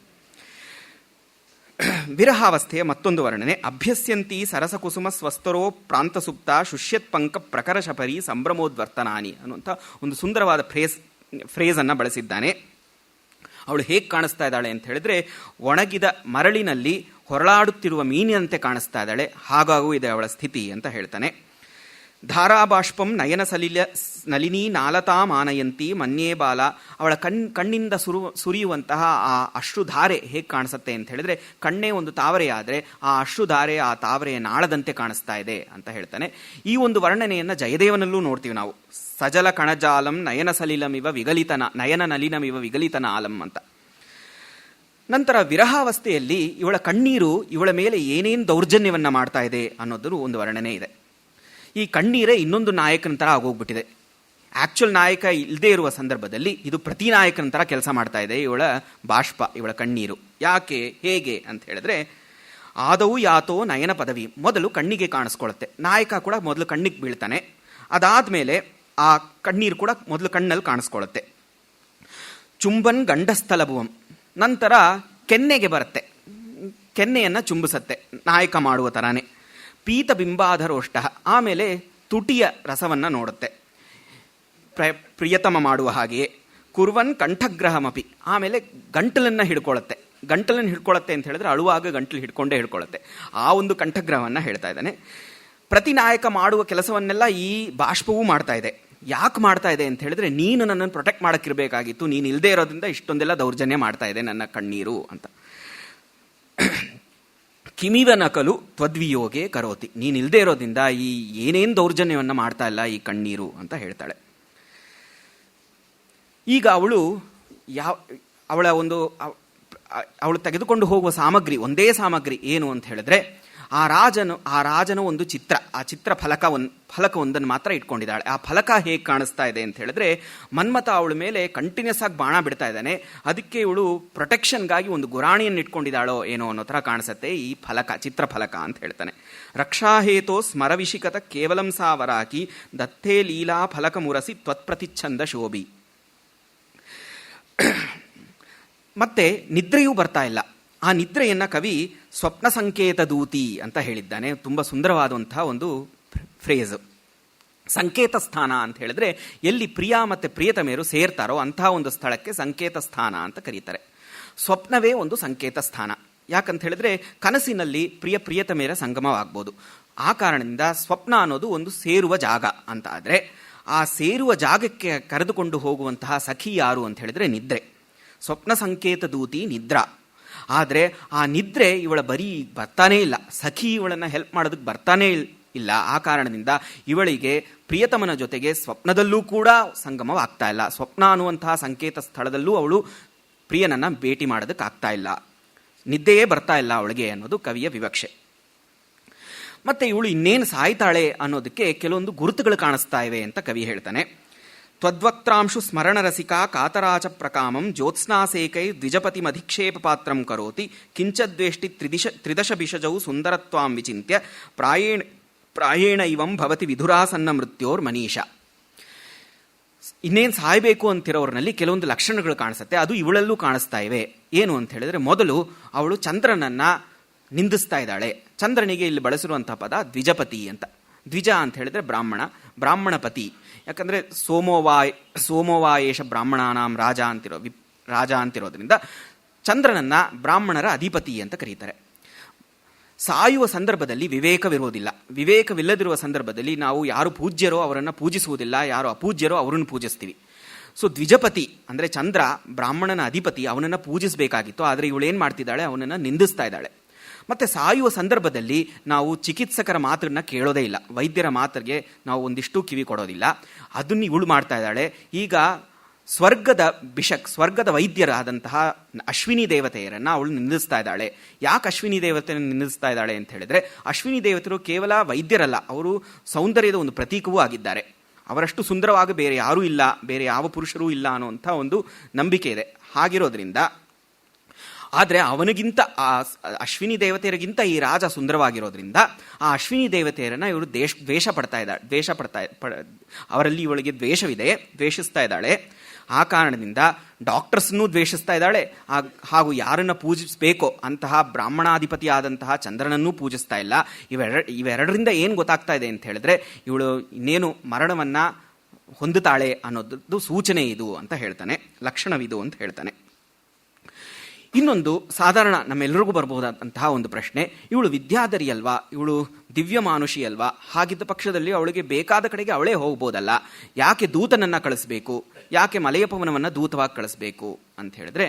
ವಿರಹಾವಸ್ಥೆಯ ಮತ್ತೊಂದು ವರ್ಣನೆ. ಅಭ್ಯಸ್ಯಂತಿ ಸರಸಕುಸುಮ ಸ್ವಸ್ತರೋ ಪ್ರಾಂತಸುಪ್ತ ಶುಷ್ಯತ್ ಪಂಕ ಪ್ರಕರ ಶಪರಿ ಸಂಭ್ರಮೋದ್ವರ್ತನಾನಿ ಅನ್ನುವಂಥ ಒಂದು ಸುಂದರವಾದ ಫ್ರೇಸ್ ಅನ್ನು ಬಳಸಿದ್ದಾನೆ. ಅವಳು ಹೇಗೆ ಕಾಣಿಸ್ತಾ ಇದ್ದಾಳೆ ಅಂತ ಹೇಳಿದ್ರೆ, ಒಣಗಿದ ಮರಳಿನಲ್ಲಿ ಹೊರಳಾಡುತ್ತಿರುವ ಮೀನಿನಂತೆ ಕಾಣಿಸ್ತಾ ಇದ್ದಾಳೆ, ಹಾಗಾಗೂ ಇದೆ ಅವಳ ಸ್ಥಿತಿ ಅಂತ ಹೇಳ್ತಾನೆ. ಧಾರಾಬಾಷ್ಪಂ ನಯನ ನಲಿನಿ ನಾಲತಾ ಮಾನಯಂತಿ ಮನ್ಯೇ ಬಾಲ. ಅವಳ ಕಣ್ಣಿಂದ ಸುರಿಯುವಂತಹ ಆ ಅಶ್ರುಧಾರೆ ಹೇಗೆ ಕಾಣಿಸುತ್ತೆ ಅಂತ ಹೇಳಿದ್ರೆ, ಕಣ್ಣೇ ಒಂದು ತಾವರೆಯಾದರೆ ಆ ಅಶ್ರುಧಾರೆ ಆ ತಾವರೆಯ ನಾಳದಂತೆ ಕಾಣಿಸ್ತಾ ಇದೆ ಅಂತ ಹೇಳ್ತಾನೆ. ಈ ಒಂದು ವರ್ಣನೆಯನ್ನು ಜಯದೇವನಲ್ಲೂ ನೋಡ್ತೀವಿ ನಾವು. ಸಜಲ ಕಣಜಾಲಂ ನಯನ ಸಲಿಲಮಿವ ನಯನ ನಲಿನಮಿವ ವಿಗಲಿತನ ಆಲಂ ಅಂತ. ನಂತರ ವಿರಹಾವಸ್ಥೆಯಲ್ಲಿ ಇವಳ ಕಣ್ಣೀರು ಇವಳ ಮೇಲೆ ಏನೇನು ದೌರ್ಜನ್ಯವನ್ನು ಮಾಡ್ತಾ ಇದೆ ಅನ್ನೋದು ಒಂದು ವರ್ಣನೆ ಇದೆ. ಈ ಕಣ್ಣೀರೇ ಇನ್ನೊಂದು ನಾಯಕನ ಥರ ಆಗೋಗ್ಬಿಟ್ಟಿದೆ. ಆ್ಯಕ್ಚುಲ್ ನಾಯಕ ಇಲ್ಲದೆ ಇರುವ ಸಂದರ್ಭದಲ್ಲಿ ಇದು ಪ್ರತಿ ನಾಯಕನ ಥರ ಕೆಲಸ ಮಾಡ್ತಾ ಇದೆ ಇವಳ ಬಾಷ್ಪ, ಇವಳ ಕಣ್ಣೀರು. ಯಾಕೆ, ಹೇಗೆ ಅಂತ ಹೇಳಿದ್ರೆ, ಆದವು ಯಾತೋ ನಯನ ಪದವಿ. ಮೊದಲು ಕಣ್ಣಿಗೆ ಕಾಣಿಸ್ಕೊಳುತ್ತೆ, ನಾಯಕ ಕೂಡ ಮೊದಲು ಕಣ್ಣಿಗೆ ಬೀಳ್ತಾನೆ. ಅದಾದಮೇಲೆ ಆ ಕಣ್ಣೀರು ಕೂಡ ಮೊದಲು ಕಣ್ಣಲ್ಲಿ ಕಾಣಿಸ್ಕೊಳ್ಳುತ್ತೆ. ಚುಂಬನ್ ಗಂಡಸ್ಥಲಭುವಂ. ನಂತರ ಕೆನ್ನೆಗೆ ಬರುತ್ತೆ, ಕೆನ್ನೆಯನ್ನು ಚುಂಬಿಸತ್ತೆ ನಾಯಕ ಮಾಡುವ ಥರಾನೇ. ಪೀತ ಬಿಂಬಾಧರೋಷ್ಟ. ಆಮೇಲೆ ತುಟಿಯ ರಸವನ್ನು ನೋಡುತ್ತೆ, ಪ್ರಿಯತಮ ಮಾಡುವ ಹಾಗೆಯೇ. ಕುರ್ವನ್ ಕಂಠಗ್ರಹಮಪಿ. ಆಮೇಲೆ ಗಂಟಲನ್ನು ಹಿಡ್ಕೊಳ್ಳುತ್ತೆ. ಗಂಟಲನ್ನು ಹಿಡ್ಕೊಳ್ಳುತ್ತೆ ಅಂತ ಹೇಳಿದ್ರೆ ಅಳುವಾಗ ಗಂಟಲು ಹಿಡ್ಕೊಳ್ಳುತ್ತೆ. ಆ ಒಂದು ಕಂಠಗ್ರಹವನ್ನು ಹೇಳ್ತಾ ಇದ್ದಾನೆ. ಪ್ರತಿ ನಾಯಕ ಮಾಡುವ ಕೆಲಸವನ್ನೆಲ್ಲ ಈ ಬಾಷ್ಪವೂ ಮಾಡ್ತಾ ಇದೆ. ಯಾಕೆ ಮಾಡ್ತಾ ಇದೆ ಅಂತ ಹೇಳಿದ್ರೆ, ನೀನು ನನ್ನನ್ನು ಪ್ರೊಟೆಕ್ಟ್ ಮಾಡೋಕ್ಕಿರಬೇಕಾಗಿತ್ತು, ನೀನು ಇಲ್ಲದೆ ಇರೋದ್ರಿಂದ ಇಷ್ಟೊಂದೆಲ್ಲ ದೌರ್ಜನ್ಯ ಮಾಡ್ತಾ ಇದೆ ನನ್ನ ಕಣ್ಣೀರು ಅಂತ. ಕಿಮಿವ ನಕಲು ತ್ವದ್ವಿಯೋಗೆ ಕರೋತಿ. ನೀನು ಇಲ್ಲದೆ ಇರೋದ್ರಿಂದ ಈ ಏನೇನು ದೌರ್ಜನ್ಯವನ್ನು ಮಾಡ್ತಾ ಇಲ್ಲ ಈ ಕಣ್ಣೀರು ಅಂತ ಹೇಳ್ತಾಳೆ. ಈಗ ಅವಳು ತೆಗೆದುಕೊಂಡು ಹೋಗುವ ಸಾಮಗ್ರಿ ಒಂದೇ ಸಾಮಗ್ರಿ ಏನು ಅಂತ ಹೇಳಿದ್ರೆ, ಆ ರಾಜನ ಒಂದು ಚಿತ್ರ, ಆ ಚಿತ್ರ ಫಲಕವೊಂದನ್ನು ಮಾತ್ರ ಇಟ್ಕೊಂಡಿದ್ದಾಳೆ. ಆ ಫಲಕ ಹೇಗೆ ಕಾಣಿಸ್ತಾ ಇದೆ ಅಂತ ಹೇಳಿದ್ರೆ, ಮನ್ಮಥ ಅವಳ ಮೇಲೆ ಕಂಟಿನ್ಯೂಸ್ ಆಗಿ ಬಾಣ ಬಿಡ್ತಾ ಇದ್ದಾನೆ. ಅದಕ್ಕೆ ಇವಳು ಪ್ರೊಟೆಕ್ಷನ್ಗಾಗಿ ಒಂದು ಗುರಾಣಿಯನ್ನು ಇಟ್ಕೊಂಡಿದ್ದಾಳೋ ಏನೋ ಅನ್ನೋ ಥರ ಕಾಣಿಸುತ್ತೆ ಈ ಫಲಕ, ಚಿತ್ರಫಲಕ ಅಂತ ಹೇಳ್ತಾನೆ. ರಕ್ಷಾಹೇತೋ ಸ್ಮರವಿಶಿಕತ ಕೇವಲಂ ಸಾವರಾಕಿ ದತ್ತೇ ಲೀಲಾ ಫಲಕ ಮುರಸಿ ತ್ವತ್ಪ್ರತಿಚ್ಛಂದ ಶೋಭಿ. ಮತ್ತೆ ನಿದ್ರೆಯೂ ಬರ್ತಾ ಇಲ್ಲ. ಆ ನಿದ್ರೆಯನ್ನು ಕವಿ ಸ್ವಪ್ನ ಸಂಕೇತ ದೂತಿ ಅಂತ ಹೇಳಿದ್ದಾನೆ. ತುಂಬ ಸುಂದರವಾದಂತಹ ಒಂದು ಫ್ರೇಜ್. ಸಂಕೇತ ಸ್ಥಾನ ಅಂತ ಹೇಳಿದ್ರೆ, ಎಲ್ಲಿ ಪ್ರಿಯ ಮತ್ತು ಪ್ರಿಯತಮೆಯರು ಸೇರ್ತಾರೋ ಅಂತಹ ಒಂದು ಸ್ಥಳಕ್ಕೆ ಸಂಕೇತ ಸ್ಥಾನ ಅಂತ ಕರೀತಾರೆ. ಸ್ವಪ್ನವೇ ಒಂದು ಸಂಕೇತ ಸ್ಥಾನ. ಯಾಕಂತ ಹೇಳಿದ್ರೆ, ಕನಸಿನಲ್ಲಿ ಪ್ರಿಯತಮೆಯರ ಸಂಗಮವಾಗ್ಬೋದು. ಆ ಕಾರಣದಿಂದ ಸ್ವಪ್ನ ಅನ್ನೋದು ಒಂದು ಸೇರುವ ಜಾಗ ಅಂತ. ಆದರೆ ಆ ಸೇರುವ ಜಾಗಕ್ಕೆ ಕರೆದುಕೊಂಡು ಹೋಗುವಂತಹ ಸಖಿ ಯಾರು ಅಂತ ಹೇಳಿದ್ರೆ ನಿದ್ರೆ. ಸ್ವಪ್ನ ಸಂಕೇತ ದೂತಿ ನಿದ್ರಾ. ಆದರೆ ಆ ನಿದ್ರೆ ಇವಳ ಬರೀ ಬರ್ತಾನೇ ಇಲ್ಲ, ಸಖಿ ಇವಳನ್ನು ಹೆಲ್ಪ್ ಮಾಡೋದಕ್ಕೆ ಬರ್ತಾನೇ ಇಲ್ಲ. ಆ ಕಾರಣದಿಂದ ಇವಳಿಗೆ ಪ್ರಿಯತಮನ ಜೊತೆಗೆ ಸ್ವಪ್ನದಲ್ಲೂ ಕೂಡ ಸಂಗಮವಾಗ್ತಾ ಇಲ್ಲ. ಸ್ವಪ್ನ ಅನ್ನುವಂತಹ ಸಂಕೇತ ಸ್ಥಳದಲ್ಲೂ ಅವಳು ಪ್ರಿಯನನ್ನು ಭೇಟಿ ಮಾಡೋದಕ್ಕಾಗ್ತಾ ಇಲ್ಲ, ನಿದ್ದೆಯೇ ಬರ್ತಾ ಇಲ್ಲ ಅವಳಿಗೆ ಅನ್ನೋದು ಕವಿಯ ವಿವಕ್ಷೆ. ಮತ್ತೆ ಇವಳು ಇನ್ನೇನು ಸಾಯ್ತಾಳೆ ಅನ್ನೋದಕ್ಕೆ ಕೆಲವೊಂದು ಗುರುತುಗಳು ಕಾಣಿಸ್ತಾ ಇವೆ ಅಂತ ಕವಿ ಹೇಳ್ತಾನೆ. ತ್ವದ್ವಕ್ತ್ರಾಂಶು ಸ್ಮರಣರಸಿಕಾ ಕಾತರಾಚ ಪ್ರಕಾಮಂ ಜ್ಯೋತ್ಸ್ನಾಸೇಕೈ ದ್ವಿಜಪತಿಮಧಿಕ್ಷೇಪ ಪಾತ್ರಂ ಕರೋತಿ ಕಿಂಚದ್ವೇಷ್ಟಿ ತ್ರಿದಶ ಭಿಷಜೌ ಸುಂದರತ್ವಾಂ ವಿಚಿಂತ್ಯ ಪ್ರಾಯೇಣ ಇವಂ ಭವತಿ ವಿಧುರಾಸನ್ನ ಮೃತ್ಯೋರ್ ಮನೀಷ. ಇನ್ನೇನು ಸಾಯಬೇಕು ಅಂತಿರೋರ್ನಲ್ಲಿ ಕೆಲವೊಂದು ಲಕ್ಷಣಗಳು ಕಾಣಿಸುತ್ತೆ. ಅದು ಇವಳಲ್ಲೂ ಕಾಣಿಸ್ತಾ ಇವೆ. ಏನು ಅಂತ ಹೇಳಿದ್ರೆ, ಮೊದಲು ಅವಳು ಚಂದ್ರನನ್ನ ನಿಂದಿಸ್ತಾ ಇದ್ದಾಳೆ. ಚಂದ್ರನಿಗೆ ಇಲ್ಲಿ ಬಳಸಿರುವಂತಹ ಪದ ದ್ವಿಜಪತಿ ಅಂತ. ದ್ವಿಜ ಅಂತ ಹೇಳಿದ್ರೆ ಬ್ರಾಹ್ಮಣ ಪತಿ. ಯಾಕಂದರೆ ಸೋಮೋವಾಯೇಶ ಬ್ರಾಹ್ಮಣಾನಾಂ ರಾಜ ಅಂತಿರೋದ್ರಿಂದ ಚಂದ್ರನನ್ನು ಬ್ರಾಹ್ಮಣರ ಅಧಿಪತಿ ಅಂತ ಕರೀತಾರೆ. ಸಾಯುವ ಸಂದರ್ಭದಲ್ಲಿ ವಿವೇಕವಿರುವುದಿಲ್ಲ. ವಿವೇಕವಿಲ್ಲದಿರುವ ಸಂದರ್ಭದಲ್ಲಿ ನಾವು ಯಾರು ಪೂಜ್ಯರೋ ಅವರನ್ನು ಪೂಜಿಸುವುದಿಲ್ಲ, ಯಾರು ಅಪೂಜ್ಯರೋ ಅವರನ್ನು ಪೂಜಿಸ್ತೀವಿ. ಸೊ ದ್ವಿಜಪತಿ ಅಂದರೆ ಚಂದ್ರ ಬ್ರಾಹ್ಮಣನ ಅಧಿಪತಿ, ಅವನನ್ನು ಪೂಜಿಸಬೇಕಾಗಿತ್ತು. ಆದರೆ ಇವಳೇನು ಮಾಡ್ತಿದ್ದಾಳೆ, ಅವನನ್ನು ನಿಂದಿಸ್ತಾ ಇದ್ದಾಳೆ. ಮತ್ತು ಸಾಯುವ ಸಂದರ್ಭದಲ್ಲಿ ನಾವು ಚಿಕಿತ್ಸಕರ ಮಾತನ್ನು ಕೇಳೋದೇ ಇಲ್ಲ, ವೈದ್ಯರ ಮಾತಿಗೆ ನಾವು ಒಂದಿಷ್ಟು ಕಿವಿ ಕೊಡೋದಿಲ್ಲ. ಅದನ್ನು ಇವಳು ಮಾಡ್ತಾ ಇದ್ದಾಳೆ. ಈಗ ಸ್ವರ್ಗದ ವೈದ್ಯರಾದಂತಹ ಅಶ್ವಿನಿ ದೇವತೆಯರನ್ನು ಅವಳು ನಿಂದಿಸ್ತಾ ಇದ್ದಾಳೆ. ಯಾಕೆ ಅಶ್ವಿನಿ ದೇವತೆಯನ್ನು ನಿಂದಿಸ್ತಾ ಇದ್ದಾಳೆ ಅಂತ ಹೇಳಿದ್ರೆ, ಅಶ್ವಿನಿ ದೇವತೆಯರು ಕೇವಲ ವೈದ್ಯರಲ್ಲ, ಅವರು ಸೌಂದರ್ಯದ ಒಂದು ಪ್ರತೀಕವೂ ಆಗಿದ್ದಾರೆ. ಅವರಷ್ಟು ಸುಂದರವಾಗಿ ಬೇರೆ ಯಾರೂ ಇಲ್ಲ, ಬೇರೆ ಯಾವ ಪುರುಷರೂ ಇಲ್ಲ ಅನ್ನುವಂಥ ಒಂದು ನಂಬಿಕೆ ಇದೆ. ಹಾಗಿರೋದ್ರಿಂದ, ಆದರೆ ಅವನಿಗಿಂತ ಅಶ್ವಿನಿ ದೇವತೆಯರಿಗಿಂತ ಈ ರಾಜ ಸುಂದರವಾಗಿರೋದ್ರಿಂದ ಆ ಅಶ್ವಿನಿ ದೇವತೆಯರನ್ನು ಇವರು ಅವರಲ್ಲಿ ಇವಳಿಗೆ ದ್ವೇಷವಿದೆ, ದ್ವೇಷಿಸ್ತಾ ಇದ್ದಾಳೆ. ಆ ಕಾರಣದಿಂದ ಡಾಕ್ಟರ್ಸ್ನೂ ದ್ವೇಷಿಸ್ತಾ ಇದ್ದಾಳೆ, ಹಾಗೂ ಯಾರನ್ನು ಪೂಜಿಸಬೇಕೋ ಅಂತಹ ಬ್ರಾಹ್ಮಣಾಧಿಪತಿಯಾದಂತಹ ಚಂದ್ರನನ್ನೂ ಪೂಜಿಸ್ತಾ ಇಲ್ಲ. ಇವೆರಡರಿಂದ ಏನು ಗೊತ್ತಾಗ್ತಾ ಇದೆ ಅಂತ ಹೇಳಿದ್ರೆ, ಇವಳು ಇನ್ನೇನು ಮರಣವನ್ನು ಹೊಂದುತ್ತಾಳೆ ಅನ್ನೋದು ಸೂಚನೆ ಇದು ಅಂತ ಹೇಳ್ತಾನೆ, ಲಕ್ಷಣವಿದು ಅಂತ ಹೇಳ್ತಾನೆ. ಇನ್ನೊಂದು ಸಾಧಾರಣ ನಮ್ಮೆಲ್ಲರಿಗೂ ಬರಬಹುದಾದಂತಹ ಒಂದು ಪ್ರಶ್ನೆ, ಇವಳು ವಿದ್ಯಾಧರಿ ಅಲ್ವಾ, ಇವಳು ದಿವ್ಯ ಮಾನುಷಿ ಅಲ್ವಾ, ಹಾಗಿದ್ದ ಪಕ್ಷದಲ್ಲಿ ಅವಳಿಗೆ ಬೇಕಾದ ಕಡೆಗೆ ಅವಳೇ ಹೋಗ್ಬೋದಲ್ಲ, ಯಾಕೆ ದೂತನನ್ನು ಕಳಿಸ್ಬೇಕು, ಯಾಕೆ ಮಲಯಪವನವನ್ನು ದೂತವಾಗಿ ಕಳಿಸ್ಬೇಕು ಅಂತ ಹೇಳಿದ್ರೆ,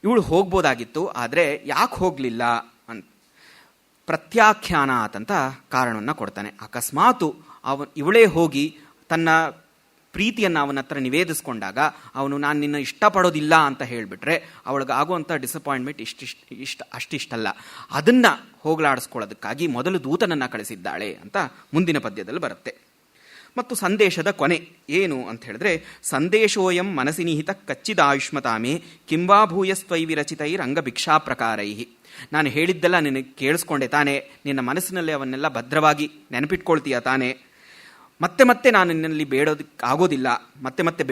ಇವಳು ಹೋಗ್ಬೋದಾಗಿತ್ತು, ಆದರೆ ಯಾಕೆ ಹೋಗಲಿಲ್ಲ ಅಂತ ಪ್ರತ್ಯಾಖ್ಯಾನಾತ್ ಅಂತ ಕಾರಣವನ್ನು ಕೊಡ್ತಾನೆ. ಅಕಸ್ಮಾತು ಇವಳೇ ಹೋಗಿ ತನ್ನ ಪ್ರೀತಿಯನ್ನು ಅವನ ಹತ್ರ ನಿವೇದಿಸ್ಕೊಂಡಾಗ ಅವನು ನಾನು ನಿನ್ನ ಇಷ್ಟಪಡೋದಿಲ್ಲ ಅಂತ ಹೇಳಿಬಿಟ್ರೆ ಅವಳಿಗೆ ಆಗುವಂಥ ಡಿಸಪಾಯಿಂಟ್ಮೆಂಟ್ ಅಷ್ಟಿಷ್ಟಲ್ಲ. ಅದನ್ನು ಹೋಗಲಾಡಿಸ್ಕೊಳ್ಳೋದಕ್ಕಾಗಿ ಮೊದಲು ದೂತನನ್ನು ಕಳಿಸಿದ್ದಾಳೆ ಅಂತ ಮುಂದಿನ ಪದ್ಯದಲ್ಲಿ ಬರುತ್ತೆ. ಮತ್ತು ಸಂದೇಶದ ಕೊನೆ ಏನು ಅಂತ ಹೇಳಿದ್ರೆ, ಸಂದೇಶೋಯಂ ಮನಸಿ ನಿಹಿತ ಕಚ್ಚಿದಾಯುಷ್ಮತಾಮೇ ಕಿಂವಾ ಭೂಯಸ್ತ್ವೈ ವಿರಚಿತೈರಂಗ ಭಿಕ್ಷಾ ಪ್ರಕಾರೈ. ನಾನು ಹೇಳಿದ್ದೆಲ್ಲ ನಿನಗೆ ಕೇಳಿಸ್ಕೊಂಡೆ ತಾನೇ, ನಿನ್ನ ಮನಸ್ಸಿನಲ್ಲಿ ಅವನ್ನೆಲ್ಲ ಭದ್ರವಾಗಿ ನೆನಪಿಟ್ಕೊಳ್ತೀಯ ತಾನೇ, ಮತ್ತೆ ಮತ್ತೆ ನಾನು ನಿನ್ನಲ್ಲಿ ಬೇಡೋದಕ್ಕೆ ಆಗೋದಿಲ್ಲ, ಮತ್ತೆ ಮತ್ತೆ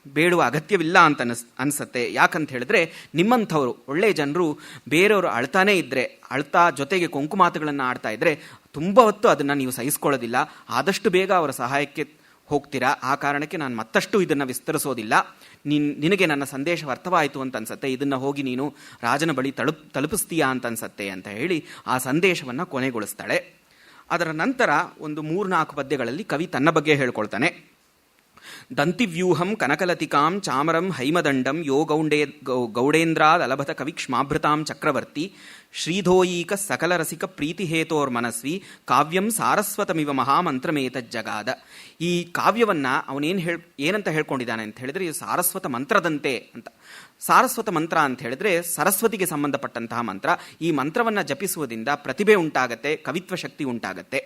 ಬೇಡುವ ಅಗತ್ಯವಿಲ್ಲ ಅಂತ ಅನಿಸುತ್ತೆ. ಯಾಕಂತ ಹೇಳಿದ್ರೆ, ನಿಮ್ಮಂಥವ್ರು ಒಳ್ಳೆಯ ಜನರು ಬೇರೆಯವರು ಅಳ್ತಾನೇ ಇದ್ದರೆ, ಅಳ್ತಾ ಜೊತೆಗೆ ಕೊಂಕು ಮಾತುಗಳನ್ನು ಆಡ್ತಾ ಇದ್ದರೆ ತುಂಬ ಹೊತ್ತು ಅದನ್ನು ನೀವು ಸಹಿಸ್ಕೊಳ್ಳೋದಿಲ್ಲ, ಆದಷ್ಟು ಬೇಗ ಅವರ ಸಹಾಯಕ್ಕೆ ಹೋಗ್ತೀರಾ. ಆ ಕಾರಣಕ್ಕೆ ನಾನು ಮತ್ತಷ್ಟು ಇದನ್ನು ವಿಸ್ತರಿಸೋದಿಲ್ಲ. ನಿನಗೆ ನನ್ನ ಸಂದೇಶ ಅರ್ಥವಾಯಿತು ಅಂತ ಅನ್ಸತ್ತೆ, ಇದನ್ನು ಹೋಗಿ ನೀನು ರಾಜನ ಬಳಿ ತಲುಪಿಸ್ತೀಯಾ ಅಂತ ಅನ್ಸತ್ತೆ ಅಂತ ಹೇಳಿ ಆ ಸಂದೇಶವನ್ನು ಕೊನೆಗೊಳಿಸ್ತಾಳೆ. ಅದರ ನಂತರ ಒಂದು 3-4 ಪದ್ಯಗಳಲ್ಲಿ ಕವಿ ತನ್ನ ಬಗ್ಗೆ ಹೇಳ್ಕೊಳ್ತಾನೆ. ದಂತಿವ್ಯೂಹಂ ಕನಕಲತಿಕಾಂ ಚಾಮರಂ ಹೈಮದಂಡಂ ಯೋ ಗೌಡೇಂದ್ರಾದ್ ಅಲಭತ ಕವಿಕ್ಷ್ಮಾಭೃತಾಂ ಚಕ್ರವರ್ತಿ ಶ್ರೀಧೋಯೀಕ ಸಕಲ ರಸಿಕ ಪ್ರೀತಿಹೇತೋರ್ಮನಸ್ವಿ ಕಾವ್ಯಂ ಸಾರಸ್ವತಮಿವ ಮಹಾಮಂತ್ರಮೇತಜ್ಜಗಾದ. ಈ ಕಾವ್ಯವನ್ನು ಏನಂತ ಹೇಳ್ಕೊಂಡಿದ್ದಾನೆ ಅಂತ ಹೇಳಿದ್ರೆ, ಇದು ಸಾರಸ್ವತ ಮಂತ್ರದಂತೆ ಅಂತ. ಸಾರಸ್ವತ ಮಂತ್ರ ಅಂತ ಹೇಳಿದ್ರೆ ಸರಸ್ವತಿಗೆ ಸಂಬಂಧಪಟ್ಟಂತಹ ಮಂತ್ರ. ಈ ಮಂತ್ರವನ್ನು ಜಪಿಸುವುದರಿಂದ ಪ್ರತಿಭೆ ಉಂಟಾಗತ್ತೆ, ಕವಿತ್ವ ಶಕ್ತಿ ಉಂಟಾಗತ್ತೆ.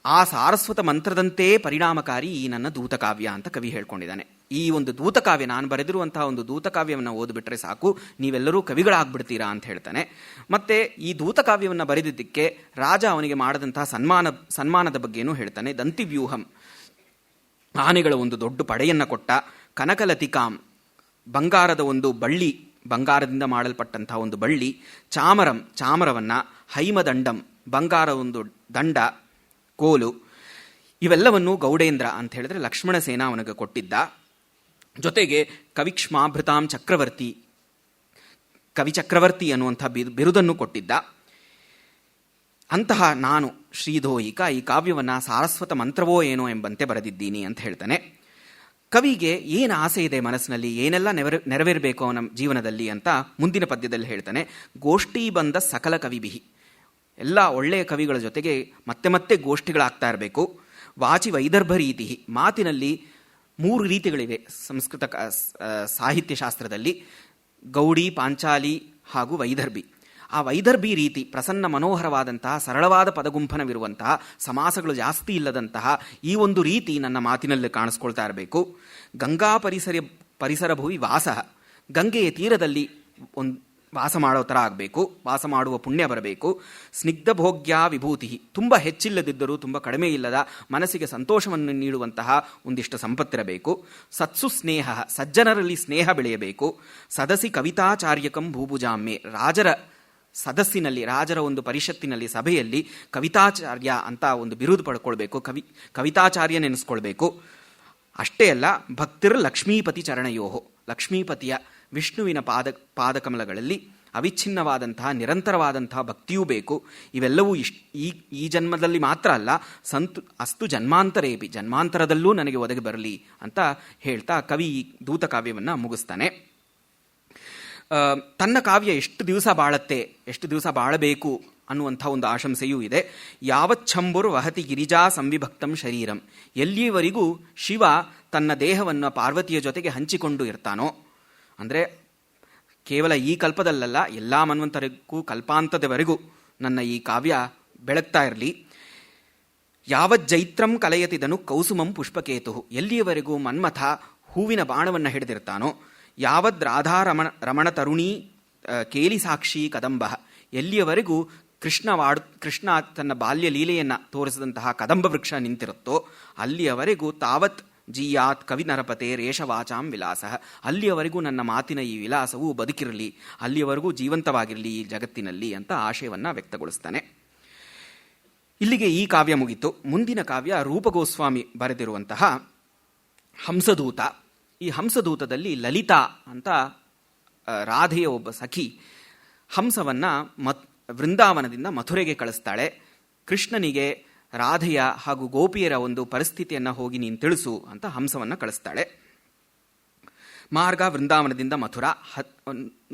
ಆ ಸಾರಸ್ವತ ಮಂತ್ರದಂತೆ ಪರಿಣಾಮಕಾರಿ ಈ ನನ್ನ ದೂತಕಾವ್ಯ ಅಂತ ಕವಿ ಹೇಳ್ಕೊಂಡಿದ್ದಾನೆ. ಈ ಒಂದು ದೂತಕಾವ್ಯ, ನಾನು ಬರೆದಿರುವಂತಹ ಒಂದು ದೂತಕಾವ್ಯವನ್ನು ಓದಿಬಿಟ್ರೆ ಸಾಕು, ನೀವೆಲ್ಲರೂ ಕವಿಗಳಾಗ್ಬಿಡ್ತೀರಾ ಅಂತ ಹೇಳ್ತಾನೆ. ಮತ್ತೆ ಈ ದೂತಕಾವ್ಯವನ್ನು ಬರೆದಿದ್ದಕ್ಕೆ ರಾಜ ಅವನಿಗೆ ಮಾಡಿದಂತಹ ಸನ್ಮಾನದ ಬಗ್ಗೆನೂ ಹೇಳ್ತಾನೆ. ದಂತಿವ್ಯೂಹಂ, ಆನೆಗಳ ಒಂದು ದೊಡ್ಡ ಪಡೆಯನ್ನು ಕೊಟ್ಟ. ಕನಕಲತಿಕಾಂ, ಬಂಗಾರದ ಒಂದು ಬಳ್ಳಿ, ಬಂಗಾರದಿಂದ ಮಾಡಲ್ಪಟ್ಟಂತಹ ಒಂದು ಬಳ್ಳಿ. ಚಾಮರಂ, ಚಾಮರವನ್ನು. ಹೈಮದಂಡಂ, ಬಂಗಾರ ಒಂದು ದಂಡ, ಕೋಲು. ಇವೆಲ್ಲವನ್ನು ಗೌಡೇಂದ್ರ ಅಂತ ಹೇಳಿದ್ರೆ ಲಕ್ಷ್ಮಣ ಸೇನ ಅವನಿಗೆ ಕೊಟ್ಟಿದ್ದ. ಜೊತೆಗೆ ಕವಿಕ್ಷ್ಮಾಭೃತಾಂ ಚಕ್ರವರ್ತಿ, ಕವಿಚಕ್ರವರ್ತಿ ಅನ್ನುವಂಥ ಬಿರುದನ್ನು ಕೊಟ್ಟಿದ್ದ. ಅಂತಹ ನಾನು ಶ್ರೀಧೋಯಿಕ ಈ ಕಾವ್ಯವನ್ನು ಸಾರಸ್ವತ ಮಂತ್ರವೋ ಏನೋ ಎಂಬಂತೆ ಬರೆದಿದ್ದೀನಿ ಅಂತ ಹೇಳ್ತಾನೆ. ಕವಿಗೆ ಏನು ಆಸೆ ಇದೆ ಮನಸ್ಸಿನಲ್ಲಿ, ಏನೆಲ್ಲ ನೆರವೇರಬೇಕು ಅವನ ಜೀವನದಲ್ಲಿ ಅಂತ ಮುಂದಿನ ಪದ್ಯದಲ್ಲಿ ಹೇಳ್ತಾನೆ. ಗೋಷ್ಠಿ ಬಂದ ಸಕಲ ಕವಿಬಿಹಿ, ಎಲ್ಲ ಒಳ್ಳೆಯ ಕವಿಗಳ ಜೊತೆಗೆ ಮತ್ತೆ ಮತ್ತೆ ಗೋಷ್ಠಿಗಳಾಗ್ತಾ ಇರಬೇಕು. ವಾಚಿ ವೈದರ್ಭ ರೀತಿ, ಮಾತಿನಲ್ಲಿ 3 ರೀತಿಗಳಿವೆ ಸಂಸ್ಕೃತ ಸಾಹಿತ್ಯಶಾಸ್ತ್ರದಲ್ಲಿ, ಗೌಡಿ, ಪಾಂಚಾಲಿ ಹಾಗೂ ವೈದರ್ಭಿ. ಆ ವೈದರ್ಭಿ ರೀತಿ ಪ್ರಸನ್ನ ಮನೋಹರವಾದಂತಹ ಸರಳವಾದ ಪದಗುಂಫನವಿರುವಂತಹ, ಸಮಾಸಗಳು ಜಾಸ್ತಿ ಇಲ್ಲದಂತಹ ಈ ಒಂದು ರೀತಿ ನನ್ನ ಮಾತಿನಲ್ಲಿ ಕಾಣಿಸ್ಕೊಳ್ತಾ ಇರಬೇಕು. ಗಂಗಾ ಪರಿಸರ ಭುವಿ ವಾಸ, ಗಂಗೆಯ ತೀರದಲ್ಲಿ ಒಂದು ವಾಸ ಮಾಡೋ ಥರ ಆಗಬೇಕು, ವಾಸ ಮಾಡುವ ಪುಣ್ಯ ಬರಬೇಕು. ಸ್ನಿಗ್ಧ ಭೋಗ್ಯ ವಿಭೂತಿ, ತುಂಬ ಹೆಚ್ಚಿಲ್ಲದಿದ್ದರೂ ತುಂಬ ಕಡಿಮೆ ಇಲ್ಲದ ಮನಸ್ಸಿಗೆ ಸಂತೋಷವನ್ನು ನೀಡುವಂತಹ ಒಂದಿಷ್ಟು ಸಂಪತ್ತಿರಬೇಕು. ಸತ್ಸು ಸ್ನೇಹ, ಸಜ್ಜನರಲ್ಲಿ ಸ್ನೇಹ ಬೆಳೆಯಬೇಕು. ಸದಸಿ ಕವಿತಾಚಾರ್ಯಕಂ ಭೂಭುಜಾಮ್ಯೆ, ರಾಜರ ಸದಸ್ಸಿನಲ್ಲಿ, ರಾಜರ ಒಂದು ಪರಿಷತ್ತಿನಲ್ಲಿ, ಸಭೆಯಲ್ಲಿ ಕವಿತಾಚಾರ್ಯ ಅಂತ ಒಂದು ಬಿರುದು ಪಡ್ಕೊಳ್ಬೇಕು, ಕವಿತಾಚಾರ್ಯ ನೆನೆಸ್ಕೊಳ್ಬೇಕು. ಅಷ್ಟೇ ಅಲ್ಲ, ಭಕ್ತಿರ್ ಲಕ್ಷ್ಮೀಪತಿ ಚರಣಯೋಹೋ, ಲಕ್ಷ್ಮೀಪತಿಯ ವಿಷ್ಣುವಿನ ಪಾದಕಮಲಗಳಲ್ಲಿ ಅವಿಚ್ಛಿನ್ನವಾದಂತಹ ನಿರಂತರವಾದಂತಹ ಭಕ್ತಿಯೂ ಬೇಕು. ಇವೆಲ್ಲವೂ ಈ ಜನ್ಮದಲ್ಲಿ ಮಾತ್ರ ಅಲ್ಲ, ಅಸ್ತು ಜನ್ಮಾಂತರೇಪಿ, ಜನ್ಮಾಂತರದಲ್ಲೂ ನನಗೆ ಒದಗಿ ಬರಲಿ ಅಂತ ಹೇಳ್ತಾ ಕವಿ ದೂತ ಕಾವ್ಯವನ್ನು ಮುಗಿಸ್ತಾನೆ. ತನ್ನ ಕಾವ್ಯ ಎಷ್ಟು ದಿವಸ ಬಾಳತ್ತೆ, ಎಷ್ಟು ದಿವಸ ಬಾಳಬೇಕು ಅನ್ನುವಂಥ ಒಂದು ಆಶಂಸೆಯೂ ಇದೆ. ಯಾವಚ್ಛಂಬುರ್ ವಹತಿ ಗಿರಿಜಾ ಸಂವಿಭಕ್ತಂ ಶರೀರಂ, ಎಲ್ಲಿಯವರೆಗೂ ಶಿವ ತನ್ನ ದೇಹವನ್ನು ಪಾರ್ವತಿಯ ಜೊತೆಗೆ ಹಂಚಿಕೊಂಡು ಇರ್ತಾನೋ, ಅಂದರೆ ಕೇವಲ ಈ ಕಲ್ಪದಲ್ಲಲ್ಲ, ಎಲ್ಲ ಮನ್ವಂತರಿಗೂ ಕಲ್ಪಾಂತದವರೆಗೂ ನನ್ನ ಈ ಕಾವ್ಯ ಬೆಳಗ್ತಾ ಇರಲಿ. ಯಾವಜ್ಜೈತ್ರಂ ಕಲಯತಿದನು ಕೌಸುಮಂ ಪುಷ್ಪಕೇತು, ಎಲ್ಲಿಯವರೆಗೂ ಮನ್ಮಥ ಹೂವಿನ ಬಾಣವನ್ನು ಹಿಡಿದಿರ್ತಾನೋ, ಯಾವದ್ ರಾಧಾರಮಣ ತರುಣಿ ಕೇಲಿ ಸಾಕ್ಷಿ ಕದಂಬ, ಎಲ್ಲಿಯವರೆಗೂ ಕೃಷ್ಣ ತನ್ನ ಬಾಲ್ಯ ಲೀಲೆಯನ್ನು ತೋರಿಸಿದಂತಹ ಕದಂಬ ವೃಕ್ಷ ನಿಂತಿರುತ್ತೋ ಅಲ್ಲಿಯವರೆಗೂ ತಾವತ್ ಜೀಯಾತ್ ಕವಿ ನರಪತೆ ರೇಷವಾಚಾಂ ವಿಲಾಸ, ಅಲ್ಲಿಯವರೆಗೂ ನನ್ನ ಮಾತಿನ ಈ ವಿಲಾಸವು ಬದುಕಿರಲಿ, ಅಲ್ಲಿಯವರೆಗೂ ಜೀವಂತವಾಗಿರಲಿ ಈ ಜಗತ್ತಿನಲ್ಲಿ ಅಂತ ಆಶಯವನ್ನು ವ್ಯಕ್ತಗೊಳಿಸ್ತಾನೆ. ಇಲ್ಲಿಗೆ ಈ ಕಾವ್ಯ ಮುಗಿತು. ಮುಂದಿನ ಕಾವ್ಯ ರೂಪಗೋಸ್ವಾಮಿ ಬರೆದಿರುವಂತಹ ಹಂಸದೂತ. ಈ ಹಂಸದೂತದಲ್ಲಿ ಲಲಿತಾ ಅಂತ ರಾಧೆಯ ಒಬ್ಬ ಸಖಿ ಹಂಸವನ್ನು ವೃಂದಾವನದಿಂದ ಮಥುರೆಗೆ ಕಳಿಸ್ತಾಳೆ. ಕೃಷ್ಣನಿಗೆ ರಾಧೆಯ ಹಾಗೂ ಗೋಪಿಯರ ಒಂದು ಪರಿಸ್ಥಿತಿಯನ್ನು ಹೋಗಿ ನೀನು ತಿಳಿಸು ಅಂತ ಹಂಸವನ್ನು ಕಳಿಸ್ತಾಳೆ. ಮಾರ್ಗ ವೃಂದಾವನದಿಂದ ಮಥುರಾ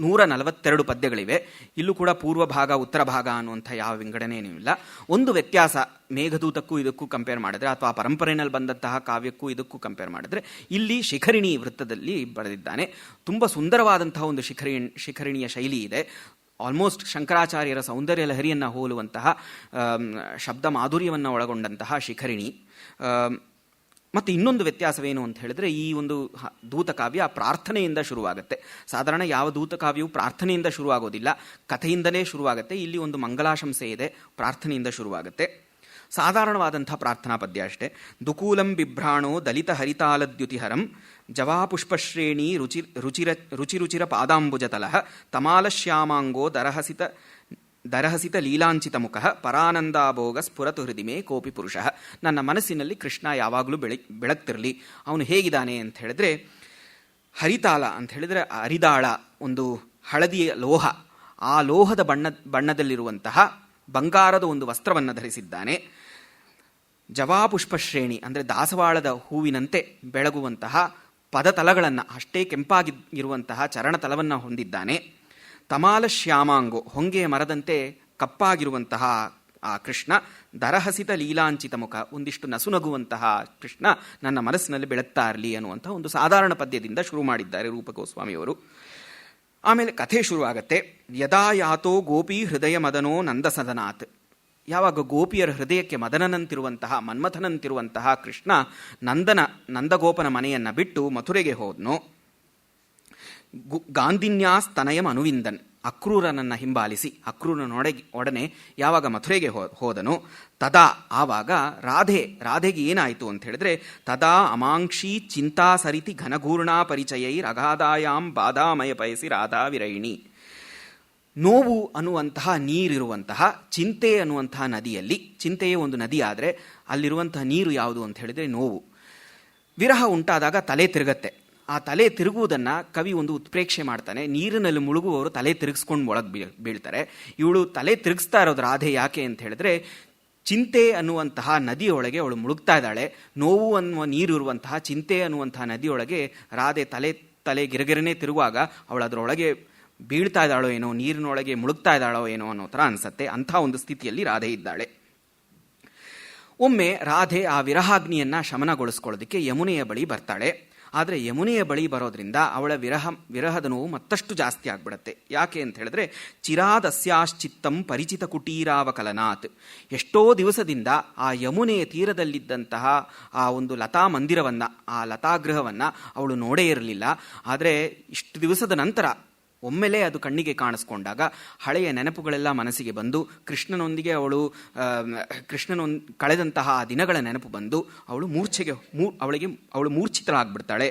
142 ಪದ್ಯಗಳಿವೆ. ಇಲ್ಲೂ ಕೂಡ ಪೂರ್ವ ಭಾಗ ಉತ್ತರ ಭಾಗ ಅನ್ನುವಂಥ ಯಾವ ವಿಂಗಡಣೆಯೂ ಇಲ್ಲ. ಒಂದು ವ್ಯತ್ಯಾಸ ಮೇಘದೂತಕ್ಕೂ ಇದಕ್ಕೂ ಕಂಪೇರ್ ಮಾಡಿದ್ರೆ, ಅಥವಾ ಪರಂಪರೆಯಲ್ಲಿ ಬಂದಂತಹ ಕಾವ್ಯಕ್ಕೂ ಇದಕ್ಕೂ ಕಂಪೇರ್ ಮಾಡಿದ್ರೆ, ಇಲ್ಲಿ ಶಿಖರಿಣಿ ವೃತ್ತದಲ್ಲಿ ಬರೆದಿದ್ದಾನೆ. ತುಂಬ ಸುಂದರವಾದಂತಹ ಒಂದು ಶಿಖರಿಣಿಯ ಶೈಲಿ ಇದೆ. ಆಲ್ಮೋಸ್ಟ್ ಶಂಕರಾಚಾರ್ಯರ ಸೌಂದರ್ಯ ಲಹರಿಯನ್ನು ಹೋಲುವಂತಹ ಶಬ್ದ ಮಾಧುರ್ಯವನ್ನು ಒಳಗೊಂಡಂತಹ ಶಿಖರಿಣಿ. ಮತ್ತು ಇನ್ನೊಂದು ವ್ಯತ್ಯಾಸವೇನು ಅಂತ ಹೇಳಿದ್ರೆ, ಈ ಒಂದು ದೂತಕಾವ್ಯ ಪ್ರಾರ್ಥನೆಯಿಂದ ಶುರುವಾಗುತ್ತೆ. ಸಾಧಾರಣ ಯಾವ ದೂತಕಾವ್ಯವು ಪ್ರಾರ್ಥನೆಯಿಂದ ಶುರುವಾಗೋದಿಲ್ಲ, ಕಥೆಯಿಂದಲೇ ಶುರುವಾಗುತ್ತೆ. ಇಲ್ಲಿ ಒಂದು ಮಂಗಲಾಶಂಸೆ ಇದೆ, ಪ್ರಾರ್ಥನೆಯಿಂದ ಶುರುವಾಗುತ್ತೆ. ಸಾಧಾರಣವಾದಂಥ ಪ್ರಾರ್ಥನಾ ಪದ್ಯ ಅಷ್ಟೇ. ದುಕೂಲಂ ಬಿಭ್ರಾಣೋ ದಲಿತ ಹರಿತಾಲದ್ಯುತಿಹರಂ ಜವಾಪುಷ್ಪಶ್ರೇಣಿ ರುಚಿರುಚಿರ ಪಾದಾಂಬುಜತಲಃ ತಮಾಲಶ್ಯಾಮಾಂಗೋ ದರಹಸಿತ ಲೀಲಾಂಚಿತ ಮುಖ ಪರಾನಂದಾಭೋಗ ಸ್ಫುರತು ಹೃದಿಮೆ ಕೋಪಿ ಪುರುಷ. ನನ್ನ ಮನಸ್ಸಿನಲ್ಲಿ ಕೃಷ್ಣ ಯಾವಾಗಲೂ ಬೆಳಗ್ತಿರಲಿ. ಅವನು ಹೇಗಿದ್ದಾನೆ ಅಂತ ಹೇಳಿದ್ರೆ, ಹರಿತಾಲ ಅಂತ ಹೇಳಿದ್ರೆ ಹರಿದಾಳ, ಒಂದು ಹಳದಿಯ ಲೋಹ, ಆ ಲೋಹದ ಬಣ್ಣದಲ್ಲಿರುವಂತಹ ಬಂಗಾರದ ಒಂದು ವಸ್ತ್ರವನ್ನು ಧರಿಸಿದ್ದಾನೆ. ಜವಾಪುಷ್ಪಶ್ರೇಣಿ ಅಂದರೆ ದಾಸವಾಳದ ಹೂವಿನಂತೆ ಬೆಳಗುವಂತಹ ಪದತಲಗಳನ್ನು, ಅಷ್ಟೇ ಕೆಂಪಾಗಿ ಇರುವಂತಹ ಚರಣತಲವನ್ನು ಹೊಂದಿದ್ದಾನೆ. ತಮಾಲ ಶ್ಯಾಮಾಂಗೋ, ಹೊಂಗೆಯ ಮರದಂತೆ ಕಪ್ಪಾಗಿರುವಂತಹ ಆ ಕೃಷ್ಣ. ದರಹಸಿತ ಲೀಲಾಂಚಿತ ಮುಖ, ಒಂದಿಷ್ಟು ನಸುನಗುವಂತಹ ಕೃಷ್ಣ ನನ್ನ ಮನಸ್ಸಿನಲ್ಲಿ ಬೆಳಗ್ತಾ ಇರಲಿ ಅನ್ನುವಂಥ ಒಂದು ಸಾಧಾರಣ ಪದ್ಯದಿಂದ ಶುರು ಮಾಡಿದ್ದಾರೆ ರೂಪಗೋಸ್ವಾಮಿಯವರು. ಆಮೇಲೆ ಕಥೆ ಶುರುವಾಗತ್ತೆ. ಯದಾ ಯಾತೋ ಗೋಪಿ ಹೃದಯ ಮದನೋ ನಂದಸದನಾಥ್, ಯಾವಾಗ ಗೋಪಿಯರ ಹೃದಯಕ್ಕೆ ಮದನನಂತಿರುವಂತಹ ಮನ್ಮಥನಂತಿರುವಂತಹ ಕೃಷ್ಣ ನಂದಗೋಪನ ಮನೆಯನ್ನು ಬಿಟ್ಟು ಮಥುರೆಗೆ ಹೋದ್ನೋ. ಗಾಂಧಿನ್ಯಾಸ್ತನಯಂ ಅನುವಿಂದನ್, ಅಕ್ರೂರನನ್ನು ಹಿಂಬಾಲಿಸಿ ಒಡನೆ ಯಾವಾಗ ಮಥುರೆಗೆ ಹೋದನು. ತದಾ, ಆವಾಗ ರಾಧೆಗೆ ಏನಾಯಿತು ಅಂತ ಹೇಳಿದ್ರೆ, ತದಾ ಅಮಾಂಕ್ಷಿ ಚಿಂತಾ ಸರಿತಿ ಘನಘೂರ್ಣಾ ಪರಿಚಯೈರ್ ಅಗಾಧಾಯಾಂ ಬಾಧಾಮಯ ಪಯಸಿ ರಾಧಾ ವಿರೈಣಿ. ನೋವು ಅನ್ನುವಂತಹ ನೀರಿರುವಂತಹ ಚಿಂತೆ ಅನ್ನುವಂತಹ ನದಿಯಲ್ಲಿ, ಚಿಂತೆಯೇ ಒಂದು ನದಿ ಆದರೆ ಅಲ್ಲಿರುವಂತಹ ನೀರು ಯಾವುದು ಅಂತ ಹೇಳಿದರೆ ನೋವು. ವಿರಹ ಉಂಟಾದಾಗ ತಲೆ ತಿರುಗತ್ತೆ. ಆ ತಲೆ ತಿರುಗುವುದನ್ನು ಕವಿ ಒಂದು ಉತ್ಪ್ರೇಕ್ಷೆ ಮಾಡ್ತಾನೆ. ನೀರಿನಲ್ಲಿ ಮುಳುಗುವವರು ತಲೆ ತಿರುಗಿಸ್ಕೊಂಡು ಒಳಗೆ ಬೀಳ್ತಾರೆ. ಇವಳು ತಲೆ ತಿರುಗಿಸ್ತಾ ಇರೋದು ರಾಧೆ ಯಾಕೆ ಅಂತ ಹೇಳಿದ್ರೆ, ಚಿಂತೆ ಅನ್ನುವಂತಹ ನದಿಯೊಳಗೆ ಅವಳು ಮುಳುಗ್ತಾ ಇದ್ದಾಳೆ. ನೋವು ಅನ್ನುವ ನೀರು ಇರುವಂತಹ ಚಿಂತೆ ಅನ್ನುವಂತಹ ನದಿಯೊಳಗೆ ರಾಧೆ ತಲೆ ಗಿರಗಿರನೆ ತಿರುಗುವಾಗ ಅವಳು ಅದರೊಳಗೆ ಬೀಳ್ತಾ ಇದ್ದಾಳೋ ಏನೋ, ನೀರಿನೊಳಗೆ ಮುಳುಗ್ತಾ ಇದ್ದಾಳೋ ಏನೋ ಅನ್ನೋ ಥರ ಅನಿಸುತ್ತೆ. ಅಂಥ ಒಂದು ಸ್ಥಿತಿಯಲ್ಲಿ ರಾಧೆ ಇದ್ದಾಳೆ. ಒಮ್ಮೆ ರಾಧೆ ಆ ವಿರಹಾಗ್ನಿಯನ್ನು ಶಮನಗೊಳಿಸ್ಕೊಳ್ಳೋದಕ್ಕೆ ಯಮುನೆಯ ಬಳಿ ಬರ್ತಾಳೆ. ಆದರೆ ಯಮುನೆಯ ಬಳಿ ಬರೋದ್ರಿಂದ ಅವಳ ವಿರಹದ ನೋವು ಮತ್ತಷ್ಟು ಜಾಸ್ತಿ ಆಗ್ಬಿಡತ್ತೆ. ಯಾಕೆ ಅಂತ ಹೇಳಿದ್ರೆ, ಚಿರಾದಸ್ಯಾಶ್ಚಿತ್ತಂ ಪರಿಚಿತ ಕುಟೀರಾವಕಲನಾಥ್, ಎಷ್ಟೋ ದಿವಸದಿಂದ ಆ ಯಮುನೆಯ ತೀರದಲ್ಲಿದ್ದಂತಹ ಆ ಒಂದು ಲತಾ ಮಂದಿರವನ್ನು, ಆ ಲತಾಗೃಹವನ್ನು ಅವಳು ನೋಡೇ ಇರಲಿಲ್ಲ. ಆದರೆ ಇಷ್ಟು ದಿವಸದ ನಂತರ ಒಮ್ಮೆಲೇ ಅದು ಕಣ್ಣಿಗೆ ಕಾಣಿಸ್ಕೊಂಡಾಗ ಹಳೆಯ ನೆನಪುಗಳೆಲ್ಲ ಮನಸ್ಸಿಗೆ ಬಂದು, ಕೃಷ್ಣನೊಂದಿಗೆ ಕಳೆದಂತಹ ಆ ದಿನಗಳ ನೆನಪು ಬಂದು ಅವಳು ಮೂರ್ಛಿತಳಾಗ್ಬಿಡ್ತಾಳೆ.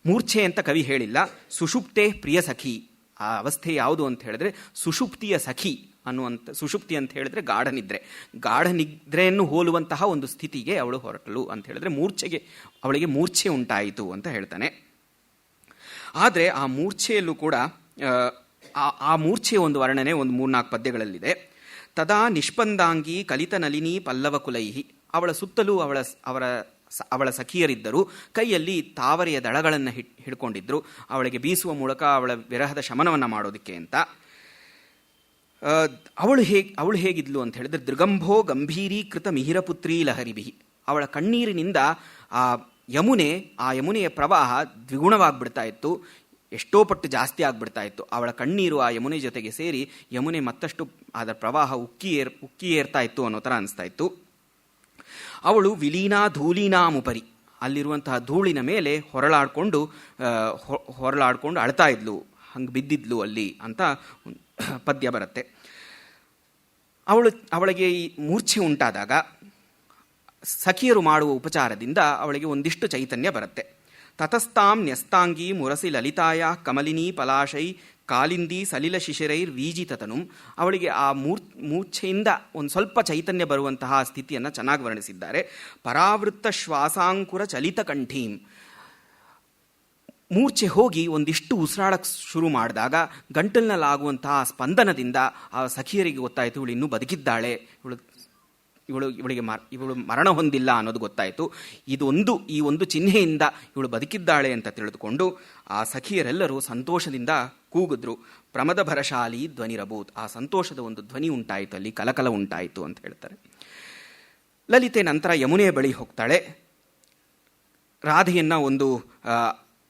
ಮೂರ್ಛೆ ಅಂತ ಕವಿ ಹೇಳಿಲ್ಲ, ಸುಷುಪ್ತೆ ಪ್ರಿಯ ಸಖಿ. ಆ ಅವಸ್ಥೆ ಯಾವುದು ಅಂತ ಹೇಳಿದ್ರೆ ಸುಷುಪ್ತಿಯ ಸಖಿ ಅನ್ನುವಂಥ, ಸುಷುಪ್ತಿ ಅಂತ ಹೇಳಿದ್ರೆ ಗಾಢ ನಿದ್ರೆಯನ್ನು ಹೋಲುವಂತಹ ಒಂದು ಸ್ಥಿತಿಗೆ ಅವಳು ಹೊರಟಳು ಅಂತ ಹೇಳಿದ್ರೆ ಅವಳಿಗೆ ಮೂರ್ಛೆ ಉಂಟಾಯಿತು ಅಂತ ಹೇಳ್ತಾನೆ. ಆದರೆ ಆ ಮೂರ್ಛೆಯಲ್ಲೂ ಕೂಡ ಆ ಮೂರ್ಛೆಯ ಒಂದು ವರ್ಣನೆ ಒಂದು 3-4 ಪದ್ಯಗಳಲ್ಲಿದೆ. ತದಾ ನಿಷ್ಪಂದಾಂಗಿ ಕಲಿತ ನಲಿನಿ ಪಲ್ಲವ ಕುಲೈಹಿ, ಅವಳ ಸುತ್ತಲೂ ಅವಳ ಸಖಿಯರಿದ್ದರು, ಕೈಯಲ್ಲಿ ತಾವರೆಯ ದಳಗಳನ್ನು ಹಿಡ್ಕೊಂಡಿದ್ರು, ಅವಳಿಗೆ ಬೀಸುವ ಮೂಲಕ ಅವಳ ವಿರಹದ ಶಮನವನ್ನು ಮಾಡೋದಕ್ಕೆ ಅಂತ. ಅವಳು ಹೇಗಿದ್ಲು ಅಂತ ಹೇಳಿದ್ರೆ, ದೃಗಂಭೋ ಗಂಭೀರೀಕೃತ ಮಿಹಿರಪುತ್ರೀ ಲಹರಿಬಿಹಿ, ಅವಳ ಕಣ್ಣೀರಿನಿಂದ ಆ ಯಮುನೆಯ ಪ್ರವಾಹ ದ್ವಿಗುಣವಾಗಿಬಿಡ್ತಾ ಇತ್ತು, ಎಷ್ಟೋ ಪಟ್ಟು ಜಾಸ್ತಿ ಆಗಿಬಿಡ್ತಾ ಇತ್ತು. ಅವಳ ಕಣ್ಣೀರು ಆ ಯಮುನೆ ಜೊತೆಗೆ ಸೇರಿ ಯಮುನೆ ಮತ್ತಷ್ಟು ಅದರ ಪ್ರವಾಹ ಉಕ್ಕಿ ಏರ್ತಾ ಇತ್ತು ಅನ್ನೋ ಥರ ಅನಿಸ್ತಾ ಇತ್ತು. ಅವಳು ವಿಲೀನಾ ಧೂಲೀನಾಮುಪರಿ, ಅಲ್ಲಿರುವಂತಹ ಧೂಳಿನ ಮೇಲೆ ಹೊರಳಾಡ್ಕೊಂಡು ಅಳ್ತಾ ಇದ್ಲು, ಹಂಗೆ ಬಿದ್ದಿದ್ಲು ಅಲ್ಲಿ ಅಂತ ಪದ್ಯ ಬರುತ್ತೆ. ಅವಳಿಗೆ ಈ ಮೂರ್ಛೆ ಉಂಟಾದಾಗ ಸಖಿಯರು ಮಾಡುವ ಉಪಚಾರದಿಂದ ಅವಳಿಗೆ ಒಂದಿಷ್ಟು ಚೈತನ್ಯ ಬರುತ್ತೆ. ತತಸ್ತಾಂ ನ್ಯಸ್ತಾಂಗಿ ಮುರಸಿ ಲಲಿತಾಯ ಕಮಲಿನಿ ಪಲಾಶೈ ಕಾಲಿಂದಿ ಸಲಿಲ ಶಿಶಿರೈರ್ ವೀಜಿತತನು, ಅವಳಿಗೆ ಆ ಮೂರ್ಛೆಯಿಂದ ಒಂದು ಸ್ವಲ್ಪ ಚೈತನ್ಯ ಬರುವಂತಹ ಸ್ಥಿತಿಯನ್ನು ಚೆನ್ನಾಗಿ ವರ್ಣಿಸಿದ್ದಾರೆ. ಪರಾವೃತ್ತ ಶ್ವಾಸಾಂಕುರ ಚಲಿತ ಕಂಠೀಂ, ಮೂರ್ಛೆ ಹೋಗಿ ಒಂದಿಷ್ಟು ಉಸಿರಾಡಕ್ಕೆ ಶುರು ಮಾಡಿದಾಗ ಗಂಟಲಿನಲ್ಲಾಗುವಂತಹ ಸ್ಪಂದನದಿಂದ ಆ ಸಖಿಯರಿಗೆ ಗೊತ್ತಾಯಿತು, ಇವಳು ಇನ್ನೂ ಬದುಕಿದ್ದಾಳೆ, ಇವಳು ಮರಣ ಹೊಂದಿಲ್ಲ ಅನ್ನೋದು ಗೊತ್ತಾಯಿತು. ಈ ಒಂದು ಚಿಹ್ನೆಯಿಂದ ಇವಳು ಬದುಕಿದ್ದಾಳೆ ಅಂತ ತಿಳಿದುಕೊಂಡು ಆ ಸಖಿಯರೆಲ್ಲರೂ ಸಂತೋಷದಿಂದ ಕೂಗಿದ್ರು. ಪ್ರಮದ ಭರಶಾಲಿ ಧ್ವನಿರಬೂತ್, ಆ ಸಂತೋಷದ ಒಂದು ಧ್ವನಿ ಉಂಟಾಯಿತು, ಅಲ್ಲಿ ಕಲಕಲ ಉಂಟಾಯಿತು ಅಂತ ಹೇಳ್ತಾರೆ. ಲಲಿತೆ ನಂತರ ಯಮುನೆಯ ಬಳಿ ಹೋಗ್ತಾಳೆ. ರಾಧೆಯನ್ನು ಒಂದು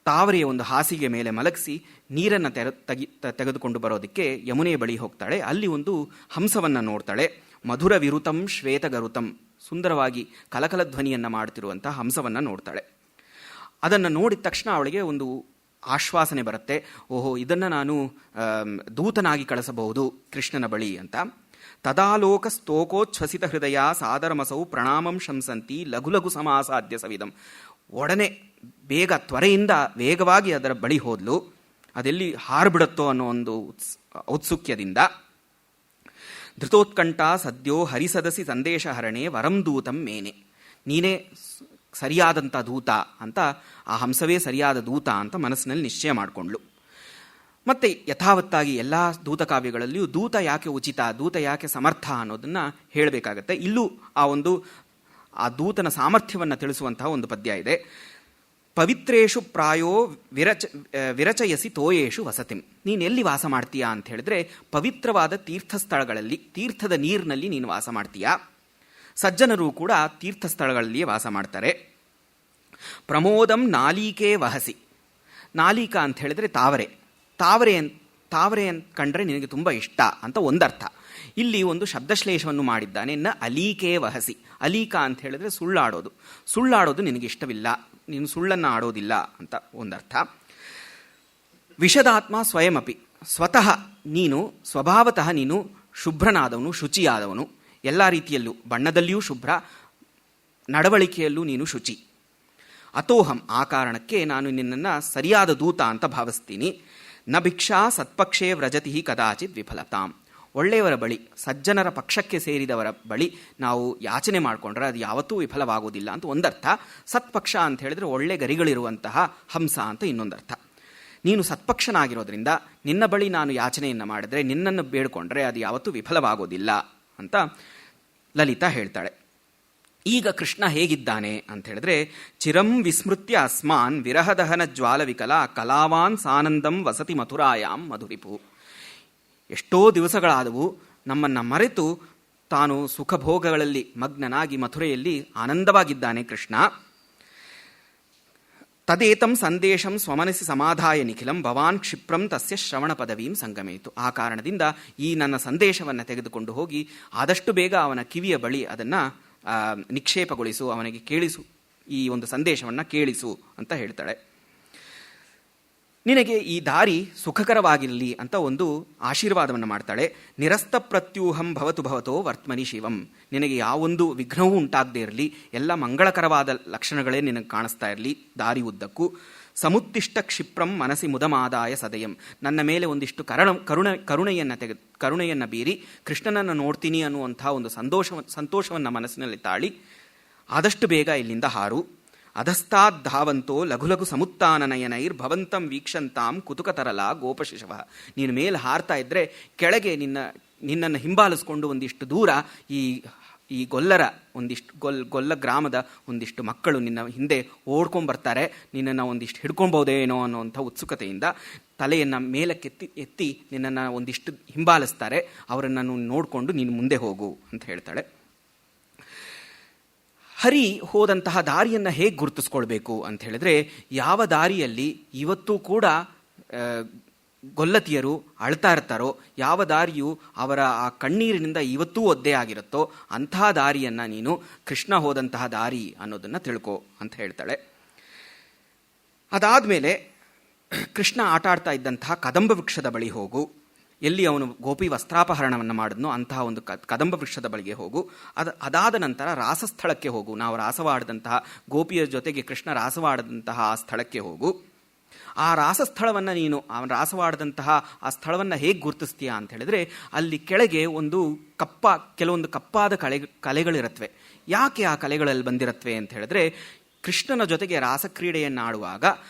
ತಾವರೆಯ ಒಂದು ಹಾಸಿಗೆ ಮೇಲೆ ಮಲಗಿಸಿ ನೀರನ್ನು ತೆಗೆದುಕೊಂಡು ಬರೋದಕ್ಕೆ ಯಮುನೆಯ ಬಳಿ ಹೋಗ್ತಾಳೆ. ಅಲ್ಲಿ ಒಂದು ಹಂಸವನ್ನು ನೋಡ್ತಾಳೆ. ಮಧುರ ವಿರುತಂ ಶ್ವೇತಗರುತಂ, ಸುಂದರವಾಗಿ ಕಲಕಲ ಧ್ವನಿಯನ್ನು ಮಾಡುತ್ತಿರುವಂಥ ಹಂಸವನ್ನು ನೋಡ್ತಾಳೆ. ಅದನ್ನು ನೋಡಿದ ತಕ್ಷಣ ಅವಳಿಗೆ ಒಂದು ಆಶ್ವಾಸನೆ ಬರುತ್ತೆ, ಓಹೋ, ಇದನ್ನು ನಾನು ದೂತನಾಗಿ ಕಳಿಸಬಹುದು ಕೃಷ್ಣನ ಬಳಿ ಅಂತ. ತದಾಲೋಕ ಸ್ತೋಕೋಚ್ಛ್ವಸಿತ ಹೃದಯ ಸಾದರಮಸೌ ಪ್ರಣಾಮಂ ಶಂಸಂತಿ ಲಘು ಲಘು ಸಮಾಸಾದ್ಯ ಸವಿದಂ, ಒಡನೆ ತ್ವರೆಯಿಂದ ವೇಗವಾಗಿ ಅದರ ಬಳಿ ಹೋದ್ಲು. ಅದೆಲ್ಲಿ ಹಾರ್ಬಿಡುತ್ತೋ ಅನ್ನೋ ಒಂದು ಔತ್ಸುಕ್ಯದಿಂದ. ಧೃತೋತ್ಕಂಠ ಸದ್ಯೋ ಹರಿಸದಸಿ ಸಂದೇಶ ಹರಣೆ ವರಂ ದೂತಂ ಮೇನೆ, ನೀನೇ ಸರಿಯಾದಂಥ ದೂತ ಅಂತ, ಆ ಹಂಸವೇ ಸರಿಯಾದ ದೂತ ಅಂತ ಮನಸ್ಸಿನಲ್ಲಿ ನಿಶ್ಚಯ ಮಾಡಿಕೊಂಡ್ಳು. ಮತ್ತೆ ಯಥಾವತ್ತಾಗಿ ಎಲ್ಲ ದೂತಕಾವ್ಯಗಳಲ್ಲಿಯೂ ದೂತ ಯಾಕೆ ಉಚಿತ, ದೂತ ಯಾಕೆ ಸಮರ್ಥ ಅನ್ನೋದನ್ನು ಹೇಳಬೇಕಾಗತ್ತೆ. ಇಲ್ಲೂ ಆ ದೂತನ ಸಾಮರ್ಥ್ಯವನ್ನು ತಿಳಿಸುವಂತಹ ಒಂದು ಪದ್ಯ ಇದೆ. ಪವಿತ್ರೇಷು ಪ್ರಾಯೋ ವಿರಚಯಸಿ ತೋಯೇಷು ವಸತಿಂ, ನೀನು ಎಲ್ಲಿ ವಾಸ ಮಾಡ್ತೀಯಾ ಅಂತ ಹೇಳಿದ್ರೆ ಪವಿತ್ರವಾದ ತೀರ್ಥಸ್ಥಳಗಳಲ್ಲಿ, ತೀರ್ಥದ ನೀರಿನಲ್ಲಿ ನೀನು ವಾಸ ಮಾಡ್ತೀಯಾ. ಸಜ್ಜನರು ಕೂಡ ತೀರ್ಥಸ್ಥಳಗಳಲ್ಲಿಯೇ ವಾಸ ಮಾಡ್ತಾರೆ. ಪ್ರಮೋದಂ ನಾಲಿಕೆ ವಹಸಿ, ನಾಲಿಕಾ ಅಂತ ಹೇಳಿದ್ರೆ ತಾವರೆ ಕಂಡ್ರೆ ನಿನಗೆ ತುಂಬ ಇಷ್ಟ ಅಂತ ಒಂದರ್ಥ. ಇಲ್ಲಿ ಒಂದು ಶಬ್ದಶ್ಲೇಷವನ್ನು ಮಾಡಿದ್ದಾನೆ, ನ ಅಲೀಕೆ ವಹಸಿ. ಅಲೀಕಾ ಅಂತ ಹೇಳಿದ್ರೆ ಸುಳ್ಳಾಡೋದು ನಿನಗೆ ಇಷ್ಟವಿಲ್ಲ, ನೀನು ಸುಳ್ಳನ್ನು ಆಡೋದಿಲ್ಲ ಅಂತ ಒಂದರ್ಥ. ವಿಷದಾತ್ಮ ಸ್ವಯಮಪಿ, ಸ್ವತಃ ನೀನು ಸ್ವಭಾವತಃ ನೀನು ಶುಭ್ರನಾದವನು, ಶುಚಿಯಾದವನು, ಎಲ್ಲ ರೀತಿಯಲ್ಲೂ ಬಣ್ಣದಲ್ಲಿಯೂ ಶುಭ್ರ, ನಡವಳಿಕೆಯಲ್ಲೂ ನೀನು ಶುಚಿ. ಅತೋಹಂ, ಆ ಕಾರಣಕ್ಕೆ ನಾನು ನಿನ್ನನ್ನು ಸರಿಯಾದ ದೂತ ಅಂತ ಭಾವಿಸ್ತೀನಿ. ನ ಭಿಕ್ಷಾ ಸತ್ಪಕ್ಷೇ ವ್ರಜತಿ ಕದಾಚಿತ್ ವಿಫಲತಾಂ, ಒಳ್ಳೆಯವರ ಬಳಿ, ಸಜ್ಜನರ ಪಕ್ಷಕ್ಕೆ ಸೇರಿದವರ ಬಳಿ ನಾವು ಯಾಚನೆ ಮಾಡಿಕೊಂಡ್ರೆ ಅದು ಯಾವತ್ತೂ ವಿಫಲವಾಗುವುದಿಲ್ಲ ಅಂತ ಒಂದರ್ಥ. ಸತ್ಪಕ್ಷ ಅಂತ ಹೇಳಿದ್ರೆ ಒಳ್ಳೆ ಗರಿಗಳಿರುವಂತಹ ಹಂಸ ಅಂತ ಇನ್ನೊಂದರ್ಥ. ನೀನು ಸತ್ಪಕ್ಷನಾಗಿರೋದ್ರಿಂದ ನಿನ್ನ ಬಳಿ ನಾನು ಯಾಚನೆಯನ್ನು ಮಾಡಿದ್ರೆ, ನಿನ್ನನ್ನು ಬೇಡಿಕೊಂಡ್ರೆ ಅದು ಯಾವತ್ತೂ ವಿಫಲವಾಗೋದಿಲ್ಲ ಅಂತ ಲಲಿತಾ ಹೇಳ್ತಾಳೆ. ಈಗ ಕೃಷ್ಣ ಹೇಗಿದ್ದಾನೆ ಅಂತ ಹೇಳಿದ್ರೆ, ಚಿರಂ ವಿಸ್ಮೃತ್ಯ ಅಸ್ಮಾನ್ ವಿರಹದಹನ ಜ್ವಾಲವಿಕಲ ಕಲಾವಾನ್ ಸಾನಂದಂ ವಸತಿ ಮಥುರಾಯಾಂ ಮಧುರಿಪು. ಎಷ್ಟೋ ದಿವಸಗಳಾದವು, ನಮ್ಮನ್ನು ಮರೆತು ತಾನು ಸುಖಭೋಗಗಳಲ್ಲಿ ಮಗ್ನನಾಗಿ ಮಥುರೆಯಲ್ಲಿ ಆನಂದವಾಗಿದ್ದಾನೆ ಕೃಷ್ಣ. ತದೇತಂ ಸಂದೇಶಂ ಸ್ವಮನಸಿ ಸಮಾಧಾಯ ನಿಖಿಲಂ ಭವಾನ್ ಕ್ಷಿಪ್ರಂ ತಸ್ಯ ಶ್ರವಣ ಪದವೀಂ ಸಂಗಮೇತು. ಆ ಕಾರಣದಿಂದ ಈ ನನ್ನ ಸಂದೇಶವನ್ನು ತೆಗೆದುಕೊಂಡು ಹೋಗಿ ಆದಷ್ಟು ಬೇಗ ಅವನ ಕಿವಿಯ ಬಳಿ ಅದನ್ನು ನಿಕ್ಷೇಪಗೊಳಿಸು, ಅವನಿಗೆ ಕೇಳಿಸು, ಈ ಒಂದು ಸಂದೇಶವನ್ನು ಕೇಳಿಸು ಅಂತ ಹೇಳ್ತಾಳೆ. ನಿನಗೆ ಈ ದಾರಿ ಸುಖಕರವಾಗಿರಲಿ ಅಂತ ಒಂದು ಆಶೀರ್ವಾದವನ್ನು ಮಾಡ್ತಾಳೆ. ನಿರಸ್ತ ಪ್ರತ್ಯೂಹಂ ಭವತು ಭವತೋ ವರ್ತಮನಿ ಶಿವಂ, ನಿನಗೆ ಯಾವೊಂದು ವಿಘ್ನವೂ ಉಂಟಾಗದೇ ಇರಲಿ, ಎಲ್ಲ ಮಂಗಳಕರವಾದ ಲಕ್ಷಣಗಳೇ ನಿನಗೆ ಕಾಣಿಸ್ತಾ ಇರಲಿ ದಾರಿ ಉದ್ದಕ್ಕೂ. ಸಮುತ್ತಿಷ್ಟ ಕ್ಷಿಪ್ರಂ ಮನಸಿ ಮುದಮಾದಾಯ ಸದಯಂ, ನನ್ನ ಮೇಲೆ ಒಂದಿಷ್ಟು ಕರುಣೆಯನ್ನು ಬೀರಿ ಕೃಷ್ಣನನ್ನು ನೋಡ್ತೀನಿ ಅನ್ನುವಂಥ ಒಂದು ಸಂತೋಷವನ್ನು ಮನಸ್ಸಿನಲ್ಲಿ ತಾಳಿ ಆದಷ್ಟು ಬೇಗ ಇಲ್ಲಿಂದ ಹಾರು. ಅಧಸ್ತಾದ್ಧಾವಂತೋ ಲಘು ಲಘು ಸಮುತ್ತಾನನಯನೈರ್ ಭವಂತಂ ವೀಕ್ಷಂತಾಂ ಕುತುಕತರಲ ಗೋಪಶಿಶವ. ನೀನು ಮೇಲೆ ಹಾರ್ತಾ ಇದ್ದರೆ ಕೆಳಗೆ ನಿನ್ನನ್ನು ಹಿಂಬಾಲಿಸ್ಕೊಂಡು ಒಂದಿಷ್ಟು ದೂರ ಈ ಗೊಲ್ಲರ ಗೊಲ್ಲ ಗ್ರಾಮದ ಒಂದಿಷ್ಟು ಮಕ್ಕಳು ನಿನ್ನ ಹಿಂದೆ ಓಡ್ಕೊಂಡ್ಬರ್ತಾರೆ, ನಿನ್ನನ್ನು ಒಂದಿಷ್ಟು ಹಿಡ್ಕೊಳ್ಬೋದೇನೋ ಅನ್ನೋಂಥ ಉತ್ಸುಕತೆಯಿಂದ ತಲೆಯನ್ನು ಮೇಲಕ್ಕೆ ಎತ್ತಿ ನಿನ್ನನ್ನು ಒಂದಿಷ್ಟು ಹಿಂಬಾಲಿಸ್ತಾರೆ. ಅವರನ್ನು ನೋಡಿಕೊಂಡು ನೀನು ಮುಂದೆ ಹೋಗು ಅಂತ ಹೇಳ್ತಾಳೆ. ಹರಿ ಹೋದಂತಹ ದಾರಿಯನ್ನು ಹೇಗೆ ಗುರುತಿಸ್ಕೊಳ್ಬೇಕು ಅಂತ ಹೇಳಿದ್ರೆ, ಯಾವ ದಾರಿಯಲ್ಲಿ ಇವತ್ತೂ ಕೂಡ ಗೊಲ್ಲತಿಯರು ಅಳ್ತಾ ಇರ್ತಾರೋ, ಯಾವ ದಾರಿಯು ಅವರ ಆ ಕಣ್ಣೀರಿನಿಂದ ಇವತ್ತೂ ಒದ್ದೆ ಆಗಿರುತ್ತೋ ಅಂತಹ ದಾರಿಯನ್ನು ನೀನು ಕೃಷ್ಣ ಹೋದಂತಹ ದಾರಿ ಅನ್ನೋದನ್ನು ತಿಳ್ಕೊ ಅಂತ ಹೇಳ್ತಾಳೆ. ಅದಾದಮೇಲೆ ಕೃಷ್ಣ ಆಟ ಆಡ್ತಾ ಇದ್ದಂತಹ ಕದಂಬ ವೃಕ್ಷದ ಬಳಿ ಹೋಗು. ಎಲ್ಲಿ ಅವನು ಗೋಪಿ ವಸ್ತ್ರಾಪಹರಣವನ್ನು ಮಾಡಿದ್ನೋ ಅಂತಹ ಒಂದು ಕದಂಬ ವೃಕ್ಷದ ಬಳಿಗೆ ಹೋಗು. ಅದಾದ ನಂತರ ರಾಸಸ್ಥಳಕ್ಕೆ ಹೋಗು. ನಾವು ರಾಸವಾಡದಂತಹ ಗೋಪಿಯರ ಜೊತೆಗೆ ಕೃಷ್ಣ ರಾಸವಾಡದಂತಹ ಆ ಸ್ಥಳಕ್ಕೆ ಹೋಗು. ಆ ರಾಸಸ್ಥಳವನ್ನು ನೀನು ರಾಸವಾಡದಂತಹ ಆ ಸ್ಥಳವನ್ನು ಹೇಗೆ ಗುರುತಿಸ್ತೀಯಾ ಅಂತ ಹೇಳಿದ್ರೆ, ಅಲ್ಲಿ ಕೆಳಗೆ ಕೆಲವೊಂದು ಕಪ್ಪಾದ ಕಲೆಗಳಿರತ್ವೆ. ಯಾಕೆ ಆ ಕಲೆಗಳಲ್ಲಿ ಬಂದಿರತ್ವೆ ಅಂತ ಹೇಳಿದ್ರೆ, ಕೃಷ್ಣನ ಜೊತೆಗೆ ರಾಸಕ್ರೀಡೆಯನ್ನಾಡುವಾಗ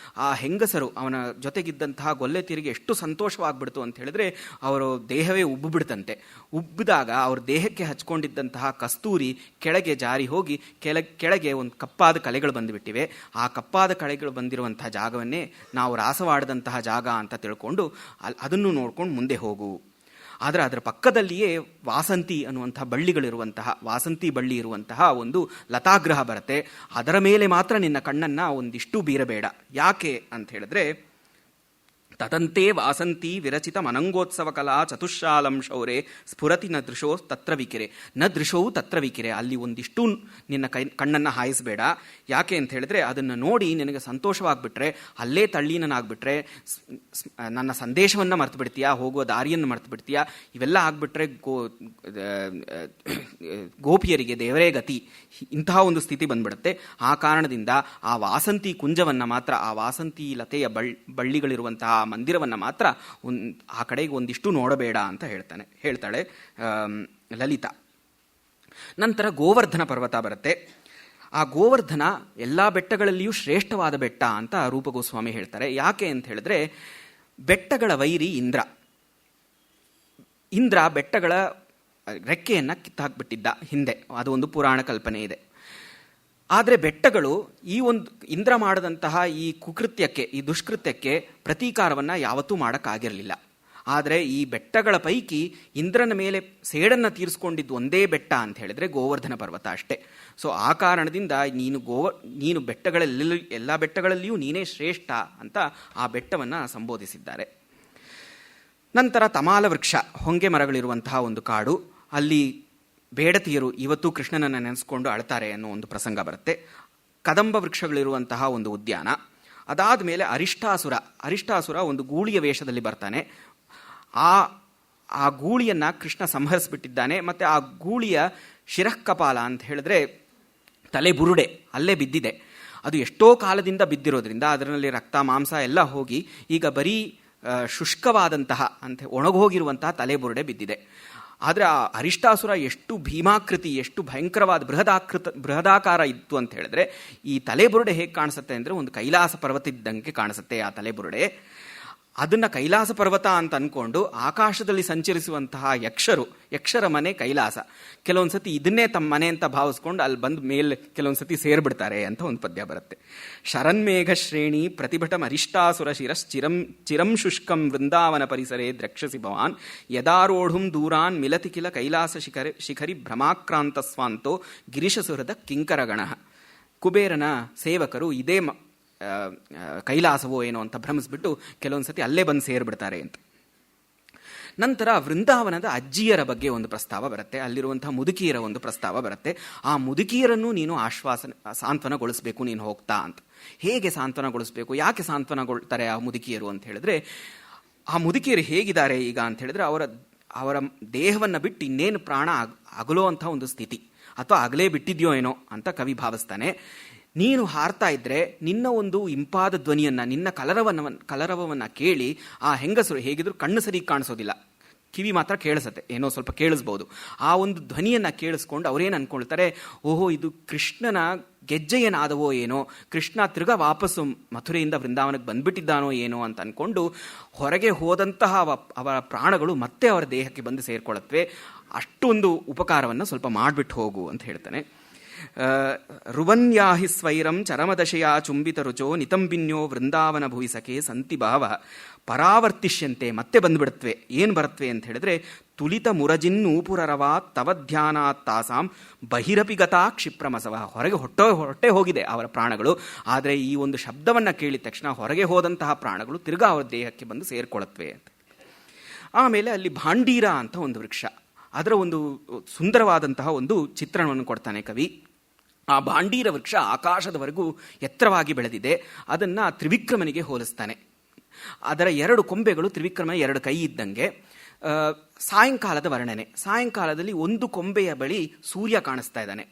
ಆ ಹೆಂಗಸರು ಅವನ ಜೊತೆಗಿದ್ದಂತಹ ಗೊಲ್ಲೆತಿಯರಿಗೆ ಎಷ್ಟು ಸಂತೋಷವಾಗ್ಬಿಡ್ತು ಅಂತ ಹೇಳಿದ್ರೆ, ಅವರು ದೇಹವೇ ಉಬ್ಬಿಬಿಡ್ತಂತೆ. ಉಬ್ಬಿದಾಗ ಅವ್ರ ದೇಹಕ್ಕೆ ಹಚ್ಕೊಂಡಿದ್ದಂತಹ ಕಸ್ತೂರಿ ಕೆಳಗೆ ಜಾರಿ ಹೋಗಿ ಕೆಳಗೆ ಒಂದು ಕಪ್ಪಾದ ಕಲೆಗಳು ಬಂದುಬಿಟ್ಟಿವೆ. ಆ ಕಪ್ಪಾದ ಕಲೆಗಳು ಬಂದಿರುವಂತಹ ಜಾಗವನ್ನೇ ನಾವು ರಾಸವಾಡದಂತಹ ಜಾಗ ಅಂತ ತಿಳ್ಕೊಂಡು ಅದನ್ನು ನೋಡ್ಕೊಂಡು ಮುಂದೆ ಹೋಗು. ಆದರೆ ಅದರ ಪಕ್ಕದಲ್ಲಿಯೇ ವಾಸಂತಿ ಅನ್ನುವಂತಹ ವಾಸಂತಿ ಬಳ್ಳಿ ಇರುವಂತಹ ಒಂದು ಲತಾಗ್ರಹ ಬರುತ್ತೆ. ಅದರ ಮೇಲೆ ಮಾತ್ರ ನಿನ್ನ ಕಣ್ಣನ್ನು ಒಂದಿಷ್ಟು ಬೀರಬೇಡ. ಯಾಕೆ ಅಂತ ಹೇಳಿದ್ರೆ, ತದಂತೆ ವಾಸಂತಿ ವಿರಚಿತ ಮನಂಗೋತ್ಸವ ಕಲಾ ಚತುಶಾಲಂ ಶೌರೇ ಸ್ಫುರತಿ ನ ದೃಶೋ ತತ್ರ ವಿಕಿರೆ ನ ದೃಶೋವು ತತ್ರ ವಿಕಿರೆ. ಅಲ್ಲಿ ಒಂದಿಷ್ಟು ನಿನ್ನ ಕಣ್ಣನ್ನು ಹಾಯಿಸಬೇಡ. ಯಾಕೆ ಅಂತ ಹೇಳಿದ್ರೆ, ಅದನ್ನು ನೋಡಿ ನಿನಗೆ ಸಂತೋಷವಾಗ್ಬಿಟ್ರೆ, ಅಲ್ಲೇ ತಳ್ಳೀನಾಗ್ಬಿಟ್ರೆ, ನನ್ನ ಸಂದೇಶವನ್ನು ಮರ್ತು ಬಿಡ್ತೀಯಾ, ಹೋಗುವ ದಾರಿಯನ್ನು ಮರ್ತು ಬಿಡ್ತೀಯಾ. ಇವೆಲ್ಲ ಆಗ್ಬಿಟ್ರೆ ಗೋಪಿಯರಿಗೆ ದೇವರೇ ಗತಿ, ಇಂತಹ ಒಂದು ಸ್ಥಿತಿ ಬಂದ್ಬಿಡುತ್ತೆ. ಆ ಕಾರಣದಿಂದ ಆ ವಾಸಂತಿ ಕುಂಜವನ್ನು ಮಾತ್ರ, ಆ ವಾಸಂತಿ ಲತೆಯ ಬಳ್ಳಿಗಳಿರುವಂತಹ ಮಂದಿರವನ್ನು ಮಾತ್ರ ಆ ಕಡೆಗೆ ಒಂದಿಷ್ಟು ನೋಡಬೇಡ ಅಂತ ಹೇಳ್ತಾಳೆ ಲಲಿತಾ. ನಂತರ ಗೋವರ್ಧನ ಪರ್ವತ ಬರುತ್ತೆ. ಆ ಗೋವರ್ಧನ ಎಲ್ಲ ಬೆಟ್ಟಗಳಲ್ಲಿಯೂ ಶ್ರೇಷ್ಠವಾದ ಬೆಟ್ಟ ಅಂತ ರೂಪಗೋಸ್ವಾಮಿ ಹೇಳ್ತಾರೆ. ಯಾಕೆ ಅಂತ ಹೇಳಿದ್ರೆ, ಬೆಟ್ಟಗಳ ವೈರಿ ಇಂದ್ರ ಬೆಟ್ಟಗಳ ರೆಕ್ಕೆಯನ್ನು ಕಿತ್ತಾಕ್ಬಿಟ್ಟಿದ್ದ ಹಿಂದೆ. ಅದು ಒಂದು ಪುರಾಣ ಕಲ್ಪನೆ ಇದೆ. ಆದರೆ ಬೆಟ್ಟಗಳು ಈ ಒಂದು ಇಂದ್ರ ಮಾಡದಂತಹ ಈ ಕುಕೃತ್ಯಕ್ಕೆ, ಈ ದುಷ್ಕೃತ್ಯಕ್ಕೆ ಪ್ರತೀಕಾರವನ್ನು ಯಾವತ್ತೂ ಮಾಡೋಕ್ಕಾಗಿರಲಿಲ್ಲ. ಆದರೆ ಈ ಬೆಟ್ಟಗಳ ಪೈಕಿ ಇಂದ್ರನ ಮೇಲೆ ಸೇಡನ್ನು ತೀರಿಸ್ಕೊಂಡಿದ್ದು ಒಂದೇ ಬೆಟ್ಟ ಅಂತ ಹೇಳಿದ್ರೆ ಗೋವರ್ಧನ ಪರ್ವತ ಅಷ್ಟೇ. ಸೊ ಆ ಕಾರಣದಿಂದ ನೀನು ಎಲ್ಲ ಬೆಟ್ಟಗಳಲ್ಲಿಯೂ ನೀನೇ ಶ್ರೇಷ್ಠ ಅಂತ ಆ ಬೆಟ್ಟವನ್ನು ಸಂಬೋಧಿಸಿದ್ದಾರೆ. ನಂತರ ತಮಾಲ ವೃಕ್ಷ, ಹೊಂಗೆ ಮರಗಳಿರುವಂತಹ ಒಂದು ಕಾಡು. ಅಲ್ಲಿ ಬೇಡತಿಯರು ಇವತ್ತು ಕೃಷ್ಣನನ್ನು ನೆನೆಸ್ಕೊಂಡು ಅಳ್ತಾರೆ ಅನ್ನೋ ಒಂದು ಪ್ರಸಂಗ ಬರುತ್ತೆ. ಕದಂಬ ವೃಕ್ಷಗಳಿರುವಂತಹ ಒಂದು ಉದ್ಯಾನ. ಅದಾದ ಮೇಲೆ ಅರಿಷ್ಟಾಸುರ ಒಂದು ಗೂಳಿಯ ವೇಷದಲ್ಲಿ ಬರ್ತಾನೆ. ಆ ಗೂಳಿಯನ್ನು ಕೃಷ್ಣ ಸಂಹರಿಸಿಬಿಟ್ಟಿದ್ದಾನೆ. ಮತ್ತು ಆ ಗೂಳಿಯ ಶಿರಃಕಪಾಲ ಅಂತ ಹೇಳಿದ್ರೆ ತಲೆ ಬುರುಡೆ ಅಲ್ಲೇ ಬಿದ್ದಿದೆ. ಅದು ಎಷ್ಟೋ ಕಾಲದಿಂದ ಬಿದ್ದಿರೋದ್ರಿಂದ ಅದರಲ್ಲಿ ರಕ್ತ ಮಾಂಸ ಎಲ್ಲ ಹೋಗಿ ಈಗ ಬರೀ ಶುಷ್ಕವಾದಂತಹ ಒಣಗೋಗಿರುವಂತಹ ತಲೆ ಬುರುಡೆ ಬಿದ್ದಿದೆ. ಆದರೆ ಆ ಅರಿಷ್ಟಾಸುರ ಎಷ್ಟು ಭೀಮಾಕೃತಿ, ಎಷ್ಟು ಭಯಂಕರವಾದ ಬೃಹದಾಕಾರ ಇತ್ತು ಅಂತ ಹೇಳಿದ್ರೆ, ಈ ತಲೆಬುರುಡೆ ಹೇಗೆ ಕಾಣಿಸುತ್ತೆ ಅಂದರೆ ಒಂದು ಕೈಲಾಸ ಪರ್ವತ ಇದ್ದಂಗೆ ಕಾಣಿಸುತ್ತೆ ಆ ತಲೆಬುರುಡೆ. ಅದನ್ನು ಕೈಲಾಸ ಪರ್ವತ ಅಂತ ಅಂದ್ಕೊಂಡು ಆಕಾಶದಲ್ಲಿ ಸಂಚರಿಸುವಂತಹ ಯಕ್ಷರ ಮನೆ ಕೈಲಾಸ. ಕೆಲವೊಂದು ಸತಿ ಇದನ್ನೇ ತಮ್ಮ ಮನೆ ಅಂತ ಭಾವಿಸ್ಕೊಂಡು ಅಲ್ಲಿ ಬಂದು ಮೇಲೆ ಕೆಲವೊಂದು ಸತಿ ಸೇರ್ಬಿಡ್ತಾರೆ ಅಂತ ಒಂದು ಪದ್ಯ ಬರುತ್ತೆ. ಶರನ್ಮೇಘ ಶ್ರೇಣಿ ಪ್ರತಿಭಟಂ ಅರಿಷ್ಟಾಸುರ ಚಿರಂ ಶುಷ್ಕಂ ವೃಂದಾವನ ಪರಿಸರೇ ದ್ರಕ್ಷಸಿ ಭವಾನ್ ಯದಾರೋಢುಂ ದೂರಾನ್ ಮಿಲತಿ ಕಿಲ ಕೈಲಾಸ ಶಿಖರಿ ಭ್ರಮಾಕ್ರಾಂತ ಸ್ವಾಂತೋ ಗಿರಿಶಸುಹೃದ ಕಿಂಕರಗಣ. ಕುಬೇರನ ಸೇವಕರು ಇದೇ ಕೈಲಾಸವೋ ಏನೋ ಅಂತ ಭ್ರಮಿಸ್ಬಿಟ್ಟು ಕೆಲವೊಂದು ಸತಿ ಅಲ್ಲೇ ಬಂದು ಸೇರಿಬಿಡ್ತಾರೆ ಅಂತ. ನಂತರ ವೃಂದಾವನದ ಅಜ್ಜಿಯರ ಬಗ್ಗೆ ಒಂದು ಪ್ರಸ್ತಾವ ಬರುತ್ತೆ. ಅಲ್ಲಿರುವಂತಹ ಮುದುಕಿಯರ ಒಂದು ಪ್ರಸ್ತಾವ ಬರುತ್ತೆ. ಆ ಮುದುಕಿಯರನ್ನು ನೀನು ಸಾಂತ್ವನಗೊಳಿಸಬೇಕು ನೀನು ಹೋಗ್ತಾ ಅಂತ. ಹೇಗೆ ಸಾಂತ್ವನಗೊಳಿಸಬೇಕು, ಯಾಕೆ ಸಾಂತ್ವನಗೊಳ್ತಾರೆ ಆ ಮುದುಕಿಯರು ಅಂತ ಹೇಳಿದ್ರೆ, ಆ ಮುದುಕಿಯರು ಹೇಗಿದ್ದಾರೆ ಈಗ ಅಂತ ಹೇಳಿದ್ರೆ, ಅವರ ದೇಹವನ್ನು ಬಿಟ್ಟು ಇನ್ನೇನು ಪ್ರಾಣ ಅಗಲೋ ಅಂಥ ಒಂದು ಸ್ಥಿತಿ, ಅಥವಾ ಅಗಲೇ ಬಿಟ್ಟಿದ್ಯೋ ಏನೋ ಅಂತ ಕವಿ ಭಾವಿಸ್ತಾನೆ. ನೀನು ಹಾರ್ತಾ ಇದ್ರೆ ನಿನ್ನ ಒಂದು ಇಂಪಾದ ಧ್ವನಿಯನ್ನು, ನಿನ್ನ ಕಲರವವನ್ನು ಕೇಳಿ ಆ ಹೆಂಗಸರು ಹೇಗಿದ್ರು ಕಣ್ಣು ಸರಿ ಕಾಣಿಸೋದಿಲ್ಲ, ಕಿವಿ ಮಾತ್ರ ಕೇಳಿಸುತ್ತೆ, ಏನೋ ಸ್ವಲ್ಪ ಕೇಳಿಸ್ಬೋದು. ಆ ಒಂದು ಧ್ವನಿಯನ್ನು ಕೇಳಿಸ್ಕೊಂಡು ಅವರೇನು ಅಂದ್ಕೊಳ್ತಾರೆ, ಓಹೋ ಇದು ಕೃಷ್ಣನ ಗೆಜ್ಜೆಯೇನಾದವೋ ಏನೋ, ಕೃಷ್ಣ ತಿರ್ಗಾ ವಾಪಸ್ಸು ಮಥುರೆಯಿಂದ ವೃಂದಾವನಕ್ಕೆ ಬಂದ್ಬಿಟ್ಟಿದ್ದಾನೋ ಏನೋ ಅಂತ ಅಂದ್ಕೊಂಡು ಹೊರಗೆ ಹೋದಂತಹ ಅವರ ಪ್ರಾಣಗಳು ಮತ್ತೆ ಅವರ ದೇಹಕ್ಕೆ ಬಂದು ಸೇರ್ಕೊಳ್ಳುತ್ತವೆ. ಅಷ್ಟೊಂದು ಉಪಕಾರವನ್ನು ಸ್ವಲ್ಪ ಮಾಡಿಬಿಟ್ಟು ಹೋಗು ಅಂತ ಹೇಳ್ತಾನೆ. ರುವನ್ಯಾಹಿ ಸ್ವೈರಂ ಚರಮದಶೆಯ ಚುಂಬಿತ ರುಚೋ ನಿತಂಬಿನ್ಯೋ ವೃಂದಾವನ ಭುವಿಸಕೆ ಸಂತಿ ಭಾವ ಪರಾವರ್ತಿಷ್ಯಂತೆ, ಮತ್ತೆ ಬಂದುಬಿಡುತ್ತವೆ. ಏನು ಬರುತ್ತವೆ ಅಂತ ಹೇಳಿದ್ರೆ, ತುಲಿತ ಮುರಜಿನ್ನೂಪುರರವಾ ತವ ಧ್ಯಾನಾತ್ ತಾಸಾಂ ಬಹಿರಪಿಗತಾ ಕ್ಷಿಪ್ರಮಸವ. ಹೊರಗೆ ಹೊಟ್ಟೆ ಹೋಗಿದೆ ಅವರ ಪ್ರಾಣಗಳು, ಆದರೆ ಈ ಒಂದು ಶಬ್ದವನ್ನು ಕೇಳಿದ ತಕ್ಷಣ ಹೊರಗೆ ಹೋದಂತಹ ಪ್ರಾಣಗಳು ತಿರ್ಗಾ ಅವರ ದೇಹಕ್ಕೆ ಬಂದು ಸೇರಿಕೊಳ್ಳುತ್ತವೆ ಅಂತ. ಆಮೇಲೆ ಅಲ್ಲಿ ಭಾಂಡೀರ ಅಂತ ಒಂದು ವೃಕ್ಷ, ಅದರ ಒಂದು ಸುಂದರವಾದಂತಹ ಒಂದು ಚಿತ್ರಣವನ್ನು ಕೊಡ್ತಾನೆ ಕವಿ. ಆ ಭಾಂಡೀರ ವೃಕ್ಷ ಆಕಾಶದವರೆಗೂ ಎತ್ತರವಾಗಿ ಬೆಳೆದಿದೆ. ಅದನ್ನು ತ್ರಿವಿಕ್ರಮನಿಗೆ ಹೋಲಿಸ್ತಾನೆ. ಅದರ 2 ಕೊಂಬೆಗಳು ತ್ರಿವಿಕ್ರಮ 2 ಕೈ ಇದ್ದಂಗೆ. ಸಾಯಂಕಾಲದ ವರ್ಣನೆ, ಸಾಯಂಕಾಲದಲ್ಲಿ ಒಂದು ಕೊಂಬೆಯ ಬಳಿ ಸೂರ್ಯ ಕಾಣಿಸ್ತಾ ಇದ್ದಾನೆ.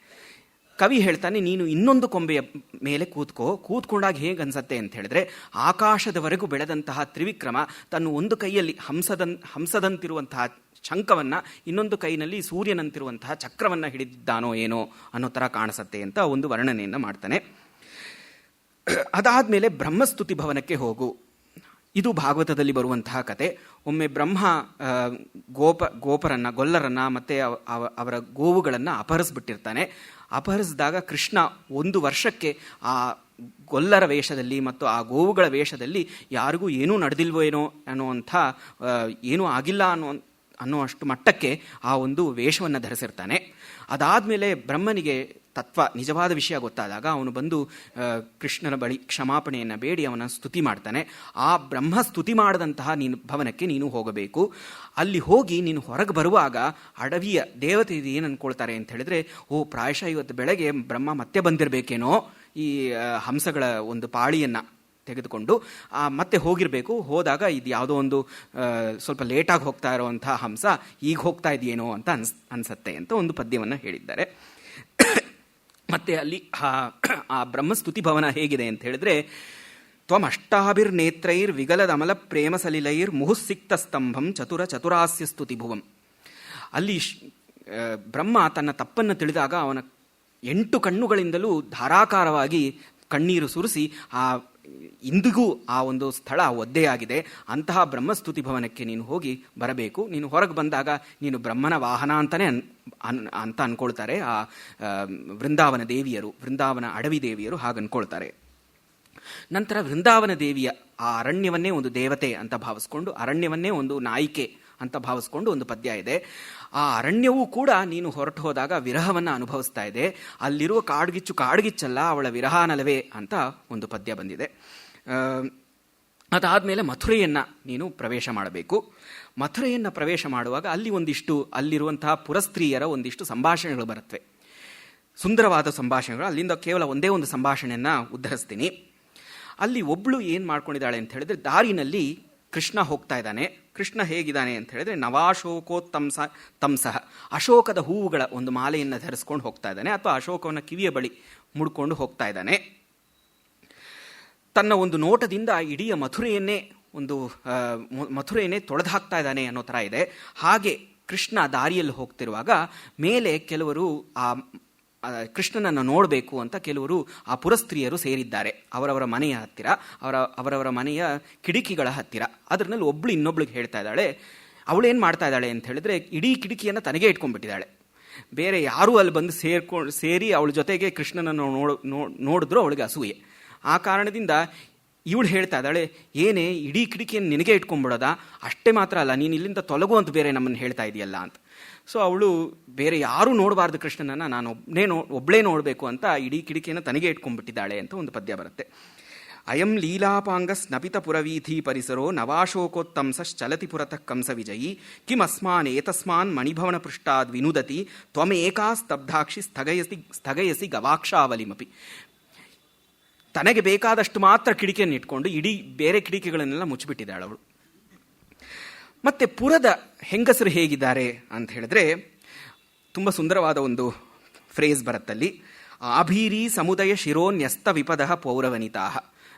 ಕವಿ ಹೇಳ್ತಾನೆ, ನೀನು ಇನ್ನೊಂದು ಕೊಂಬೆಯ ಮೇಲೆ ಕೂತ್ಕೊಂಡಾಗ ಹೇಗೆ ಅನ್ಸತ್ತೆ ಅಂತ ಹೇಳಿದ್ರೆ, ಆಕಾಶದವರೆಗೂ ಬೆಳೆದಂತಹ ತ್ರಿವಿಕ್ರಮ ತನ್ನ ಒಂದು ಕೈಯಲ್ಲಿ ಹಂಸದಂತಿರುವಂತಹ ಶಂಖವನ್ನು, ಇನ್ನೊಂದು ಕೈನಲ್ಲಿ ಸೂರ್ಯನಂತಿರುವಂತಹ ಚಕ್ರವನ್ನು ಹಿಡಿದಿದ್ದಾನೋ ಏನೋ ಅನ್ನೋ ಥರ ಕಾಣಿಸತ್ತೆ ಅಂತ ಒಂದು ವರ್ಣನೆಯನ್ನು ಮಾಡ್ತಾನೆ. ಅದಾದಮೇಲೆ ಬ್ರಹ್ಮಸ್ತುತಿ ಭವನಕ್ಕೆ ಹೋಗು. ಇದು ಭಾಗವತದಲ್ಲಿ ಬರುವಂತಹ ಕತೆ. ಒಮ್ಮೆ ಬ್ರಹ್ಮ ಗೊಲ್ಲರನ್ನು ಮತ್ತು ಅವರ ಗೋವುಗಳನ್ನು ಅಪಹರಿಸ್ಬಿಟ್ಟಿರ್ತಾನೆ. ಅಪಹರಿಸಿದಾಗ ಕೃಷ್ಣ 1 ವರ್ಷಕ್ಕೆ ಆ ಗೊಲ್ಲರ ವೇಷದಲ್ಲಿ ಮತ್ತು ಆ ಗೋವುಗಳ ವೇಷದಲ್ಲಿ ಯಾರಿಗೂ ಏನೂ ನಡೆದಿಲ್ವೇನೋ ಅನ್ನುವಂಥ, ಏನೂ ಆಗಿಲ್ಲ ಅನ್ನುವಷ್ಟು ಮಟ್ಟಕ್ಕೆ ಆ ಒಂದು ವೇಷವನ್ನು ಧರಿಸಿರ್ತಾನೆ. ಅದಾದಮೇಲೆ ಬ್ರಹ್ಮನಿಗೆ ನಿಜವಾದ ವಿಷಯ ಗೊತ್ತಾದಾಗ ಅವನು ಬಂದು ಕೃಷ್ಣನ ಬಳಿ ಕ್ಷಮಾಪಣೆಯನ್ನು ಬೇಡಿ ಅವನ ಸ್ತುತಿ ಮಾಡ್ತಾನೆ. ಆ ಬ್ರಹ್ಮ ಸ್ತುತಿ ಮಾಡಿದಂತಹ ಭವನಕ್ಕೆ ನೀನು ಹೋಗಬೇಕು. ಅಲ್ಲಿ ಹೋಗಿ ನೀನು ಹೊರಗೆ ಬರುವಾಗ ಅಡವಿಯ ದೇವತೆ ಏನು ಅಂದ್ಕೊಳ್ತಾರೆ ಅಂತ ಹೇಳಿದ್ರೆ, ಪ್ರಾಯಶಃ ಇವತ್ತು ಬೆಳಗ್ಗೆ ಬ್ರಹ್ಮ ಮತ್ತೆ ಬಂದಿರಬೇಕೇನೋ ಈ ಹಂಸಗಳ ಒಂದು ಪಾಳಿಯನ್ನು ತೆಗೆದುಕೊಂಡು ಮತ್ತೆ ಹೋಗಿರಬೇಕು. ಹೋದಾಗ ಇದು ಯಾವುದೋ ಒಂದು ಸ್ವಲ್ಪ ಲೇಟಾಗಿ ಹೋಗ್ತಾ ಇರೋವಂಥ ಹಂಸ ಈಗ ಹೋಗ್ತಾ ಇದೆಯೇನೋ ಅಂತ ಅನ್ಸತ್ತೆ ಅಂತ ಒಂದು ಪದ್ಯವನ್ನು ಹೇಳಿದ್ದಾರೆ. ಮತ್ತೆ ಅಲ್ಲಿ ಆ ಬ್ರಹ್ಮಸ್ತುತಿ ಭವನ ಹೇಗಿದೆ ಅಂತ ಹೇಳಿದ್ರೆ, ತ್ವಮಷ್ಟಾಭಿರ್ನೇತ್ರೈರ್ ವಿಗಲದಮಲ ಪ್ರೇಮ ಸಲಿಲೈರ್ ಮುಹುಸ್ಸಿಕ್ತ ಸ್ತಂಭಂ ಚತುರಾಸ್ಯ ಸ್ತುತಿ ಭುವಂ. ಅಲ್ಲಿ ಬ್ರಹ್ಮ ತನ್ನ ತಪ್ಪನ್ನು ತಿಳಿದಾಗ ಅವನ 8 ಕಣ್ಣುಗಳಿಂದಲೂ ಧಾರಾಕಾರವಾಗಿ ಕಣ್ಣೀರು ಸುರಿಸಿ ಇಂದಿಗೂ ಆ ಒಂದು ಸ್ಥಳ ಒದ್ದೆಯಾಗಿದೆ. ಅಂತಹ ಬ್ರಹ್ಮಸ್ತುತಿ ಭವನಕ್ಕೆ ನೀನು ಹೋಗಿ ಬರಬೇಕು. ನೀನು ಹೊರಗೆ ಬಂದಾಗ ನೀನು ಬ್ರಹ್ಮನ ವಾಹನ ಅಂತಲೇ ಅಂತ ಅಂದ್ಕೊಳ್ತಾರೆ ಆ ವೃಂದಾವನ ದೇವಿಯರು, ವೃಂದಾವನ ಅಡವಿ ದೇವಿಯರು ಹಾಗೆ ಅಂದ್ಕೊಳ್ತಾರೆ. ನಂತರ ವೃಂದಾವನ ದೇವಿಯ ಆ ಅರಣ್ಯವನ್ನೇ ಒಂದು ದೇವತೆ ಅಂತ ಭಾವಿಸ್ಕೊಂಡು, ಅರಣ್ಯವನ್ನೇ ಒಂದು ನಾಯಿಕೆ ಅಂತ ಭಾವಿಸ್ಕೊಂಡು ಒಂದು ಪದ್ಯ ಇದೆ. ಆ ಅರಣ್ಯವೂ ಕೂಡ ನೀನು ಹೊರಟು ಹೋದಾಗ ವಿರಹವನ್ನು ಅನುಭವಿಸ್ತಾ ಇದೆ. ಅಲ್ಲಿರುವ ಕಾಡ್ಗಿಚ್ಚಲ್ಲ, ಅವಳ ವಿರಹಾನಲವೇ ಅಂತ ಒಂದು ಪದ್ಯ ಬಂದಿದೆ. ಅದಾದಮೇಲೆ ಮಥುರೆಯನ್ನು ನೀನು ಪ್ರವೇಶ ಮಾಡಬೇಕು. ಮಥುರೆಯನ್ನು ಪ್ರವೇಶ ಮಾಡುವಾಗ ಅಲ್ಲಿರುವಂತಹ ಪುರಸ್ತ್ರೀಯರ ಒಂದಿಷ್ಟು ಸಂಭಾಷಣೆಗಳು ಬರುತ್ತವೆ, ಸುಂದರವಾದ ಸಂಭಾಷಣೆಗಳು. ಅಲ್ಲಿಂದ ಕೇವಲ ಒಂದೇ ಒಂದು ಸಂಭಾಷಣೆಯನ್ನು ಉದ್ಧರಿಸ್ತೀನಿ. ಅಲ್ಲಿ ಒಬ್ಳು ಏನು ಮಾಡ್ಕೊಂಡಿದ್ದಾಳೆ ಅಂತ ಹೇಳಿದ್ರೆ, ದಾರಿನಲ್ಲಿ ಕೃಷ್ಣ ಹೋಗ್ತಾ ಇದ್ದಾನೆ. ಕೃಷ್ಣ ಹೇಗಿದ್ದಾನೆ ಅಂತ ಹೇಳಿದ್ರೆ, ನವಾಶೋಕೋತ್ತಂಸಃ, ಅಶೋಕದ ಹೂವುಗಳ ಒಂದು ಮಾಲೆಯನ್ನು ಧರಿಸ್ಕೊಂಡು ಹೋಗ್ತಾ ಇದ್ದಾನೆ, ಅಥವಾ ಅಶೋಕವನ್ನು ಕಿವಿಯ ಬಳಿ ಮುಡ್ಕೊಂಡು ಹೋಗ್ತಾ ಇದ್ದಾನೆ. ತನ್ನ ಒಂದು ನೋಟದಿಂದ ಇಡೀ ಮಥುರೆಯನ್ನೇ ತೊಳೆದು ಹಾಕ್ತಾ ಇದ್ದಾನೆ ಅನ್ನೋ ಥರ ಇದೆ. ಹಾಗೆ ಕೃಷ್ಣ ದಾರಿಯಲ್ಲಿ ಹೋಗ್ತಿರುವಾಗ ಮೇಲೆ ಕೆಲವರು ಕೃಷ್ಣನನ್ನು ನೋಡಬೇಕು ಅಂತ ಕೆಲವರು ಆ ಪುರಸ್ತ್ರೀಯರು ಸೇರಿದ್ದಾರೆ ಅವರವರ ಮನೆಯ ಹತ್ತಿರ, ಅವರವರ ಮನೆಯ ಕಿಟಕಿಗಳ ಹತ್ತಿರ. ಅದರಲ್ಲಿ ಒಬ್ಳು ಇನ್ನೊಬ್ಳಿಗೆ ಹೇಳ್ತಾ ಇದ್ದಾಳೆ. ಅವಳೇನು ಮಾಡ್ತಾ ಇದ್ದಾಳೆ ಅಂತ ಹೇಳಿದ್ರೆ, ಇಡೀ ಕಿಟಕಿಯನ್ನು ತನಗೆ ಇಟ್ಕೊಂಡ್ಬಿಟ್ಟಿದ್ದಾಳೆ. ಬೇರೆ ಯಾರೂ ಅಲ್ಲಿ ಬಂದು ಸೇರಿ ಅವಳ ಜೊತೆಗೆ ಕೃಷ್ಣನನ್ನು ನೋಡಿದ್ರು ಅವಳಿಗೆ ಅಸೂಯೆ. ಆ ಕಾರಣದಿಂದ ಇವಳು ಹೇಳ್ತಾ ಇದ್ದಾಳೆ, ಏನೇ ಇಡೀ ಕಿಟಕಿಯನ್ನು ನಿನಗೆ ಇಟ್ಕೊಂಡ್ಬಿಡೋದಾ? ಅಷ್ಟೇ ಮಾತ್ರ ಅಲ್ಲ, ನೀನು ಇಲ್ಲಿಂದ ತೊಲಗು ಅಂತ ಬೇರೆ ನಮ್ಮನ್ನು ಹೇಳ್ತಾ ಇದೆಯಲ್ಲ ಅಂತ. ಸೊ ಅವಳು ಬೇರೆ ಯಾರೂ ನೋಡಬಾರ್ದು ಕೃಷ್ಣನನ್ನು, ನಾನು ಒಬ್ಬಳೇ ನೋಡಬೇಕು ಅಂತ ಇಡೀ ಕಿಟಕಿಯನ್ನು ತನಗೆ ಇಟ್ಕೊಂಡ್ಬಿಟ್ಟಿದ್ದಾಳೆ ಅಂತ ಒಂದು ಪದ್ಯ ಬರುತ್ತೆ. ಅಯಂ ಲೀಲಾಪಾಂಗ ಸ್ನಪಿತ ಪುರವೀಥಿ ಪರಿಸರೋ ನವಾಶೋಕೋತ್ತಂಸಶ್ಚಲತಿ ಪುರತಃ ಕಂಸ ವಿಜಯಿ ಕಿಮಸ್ಮಾನ್ ಏತಸ್ಮಾನ್ ಮಣಿಭವನ ಪೃಷ್ಠಾದ್ ವಿನುದತಿ ತ್ವಮೇಕಾ ಸ್ತಬ್ಧಾಕ್ಷಿ ಸ್ಥಗಯಸಿ ಗವಾಕ್ಷಾವಲಿಮಪಿ. ತನಗೆ ಬೇಕಾದಷ್ಟು ಮಾತ್ರ ಕಿಟಕಿಯನ್ನು ಇಟ್ಕೊಂಡು ಇಡೀ ಬೇರೆ ಕಿಟಕಿಗಳನ್ನೆಲ್ಲ ಮುಚ್ಚಿಬಿಟ್ಟಿದ್ದಾಳೆ ಅವಳು. ಮತ್ತೆ ಪುರದ ಹೆಂಗಸರು ಹೇಗಿದ್ದಾರೆ ಅಂತ ಹೇಳಿದ್ರೆ, ತುಂಬ ಸುಂದರವಾದ ಒಂದು ಫ್ರೇಸ್ ಬರುತ್ತಲ್ಲಿ. ಆಭೀರಿ ಸಮುದಯ ಶಿರೋನ್ಯಸ್ತ ವಿಪದ ಪೌರವನಿತಾ.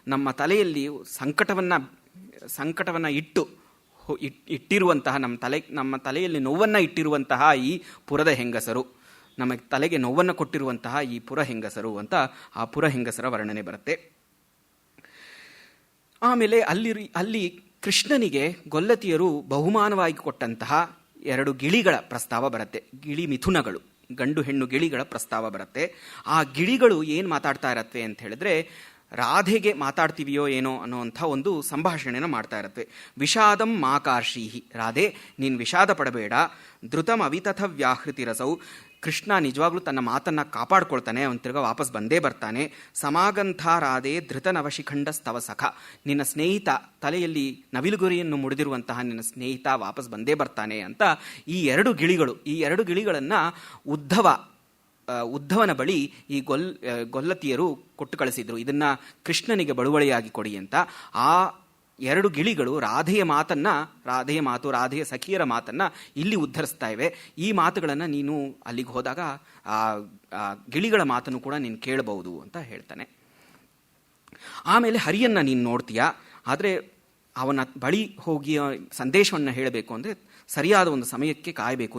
ನಮ್ಮ ತಲೆಯಲ್ಲಿ ಸಂಕಟವನ್ನು ಇಟ್ಟು ಇಟ್ಟಿರುವಂತಹ ನಮ್ಮ ತಲೆಯಲ್ಲಿ ನೋವನ್ನು ಇಟ್ಟಿರುವಂತಹ ಈ ಪುರದ ಹೆಂಗಸರು, ನಮಗೆ ತಲೆಗೆ ನೋವನ್ನು ಕೊಟ್ಟಿರುವಂತಹ ಈ ಪುರ ಹೆಂಗಸರು ಅಂತ ಆ ಪುರ ಹೆಂಗಸರ ವರ್ಣನೆ ಬರುತ್ತೆ. ಆಮೇಲೆ ಅಲ್ಲಿ ಕೃಷ್ಣನಿಗೆ ಗೊಲ್ಲತಿಯರು ಬಹುಮಾನವಾಗಿ ಕೊಟ್ಟಂತಹ 2 ಗಿಳಿಗಳ ಪ್ರಸ್ತಾವ ಬರುತ್ತೆ. ಗಿಳಿ ಮಿಥುನಗಳು, ಗಂಡು ಹೆಣ್ಣು ಗಿಳಿಗಳ ಪ್ರಸ್ತಾವ ಬರುತ್ತೆ. ಆ ಗಿಳಿಗಳು ಏನು ಮಾತಾಡ್ತಾ ಇರತ್ವೆ ಅಂತ ಹೇಳಿದ್ರೆ, ರಾಧೆಗೆ ಮಾತಾಡ್ತೀವಿಯೋ ಏನೋ ಅನ್ನೋಂಥ ಒಂದು ಸಂಭಾಷಣೆನ ಮಾಡ್ತಾ ಇರತ್ವೆ. ವಿಷಾದಂ ಮಾಕಾರ್ಷೀಹಿ, ರಾಧೆ ನೀನು ವಿಷಾದ ಪಡಬೇಡ. ಧೃತಂ ಅವಿತಥ ವ್ಯಾಹೃತಿ ರಸೌ, ಕೃಷ್ಣ ನಿಜವಾಗ್ಲೂ ತನ್ನ ಮಾತನ್ನು ಕಾಪಾಡ್ಕೊಳ್ತಾನೆ, ಅವನು ತಿರ್ಗ ವಾಪಸ್ ಬಂದೇ ಬರ್ತಾನೆ. ಸಮಾಗಂಥ ರಾಧೆ ಧೃತ ನವಶಿಖಂಡ ಸ್ತವ ಸಖ, ನಿನ್ನ ಸ್ನೇಹಿತ, ತಲೆಯಲ್ಲಿ ನವಿಲುಗುರಿಯನ್ನು ಮುಡಿದಿರುವಂತಹ ನಿನ್ನ ಸ್ನೇಹಿತ ವಾಪಸ್ ಬಂದೇ ಬರ್ತಾನೆ ಅಂತ ಈ 2 ಗಿಳಿಗಳನ್ನು ಉದ್ಧವನ ಬಳಿ ಈ ಗೊಲ್ಲತಿಯರು ಕೊಟ್ಟು ಕಳಿಸಿದ್ರು. ಇದನ್ನ ಕೃಷ್ಣನಿಗೆ ಬಳುವಳಿಯಾಗಿ ಕೊಡಿ ಅಂತ. ಆ 2 ಗಿಳಿಗಳು ರಾಧೆಯ ಸಖಿಯರ ಮಾತನ್ನ ಇಲ್ಲಿ ಉದ್ಧರಿಸ್ತಾ ಇವೆ. ಈ ಮಾತುಗಳನ್ನು ನೀನು ಅಲ್ಲಿಗೆ ಹೋದಾಗ ಆ ಗಿಳಿಗಳ ಮಾತನ್ನು ಕೂಡ ನೀನು ಕೇಳಬಹುದು ಅಂತ ಹೇಳ್ತಾನೆ. ಆಮೇಲೆ ಹರಿಯನ್ನ ನೀನು ನೋಡ್ತೀಯ, ಆದರೆ ಅವನ ಬಳಿ ಹೋಗಿ ಸಂದೇಶವನ್ನು ಹೇಳಬೇಕು ಅಂದರೆ ಸರಿಯಾದ ಒಂದು ಸಮಯಕ್ಕೆ ಕಾಯಬೇಕು,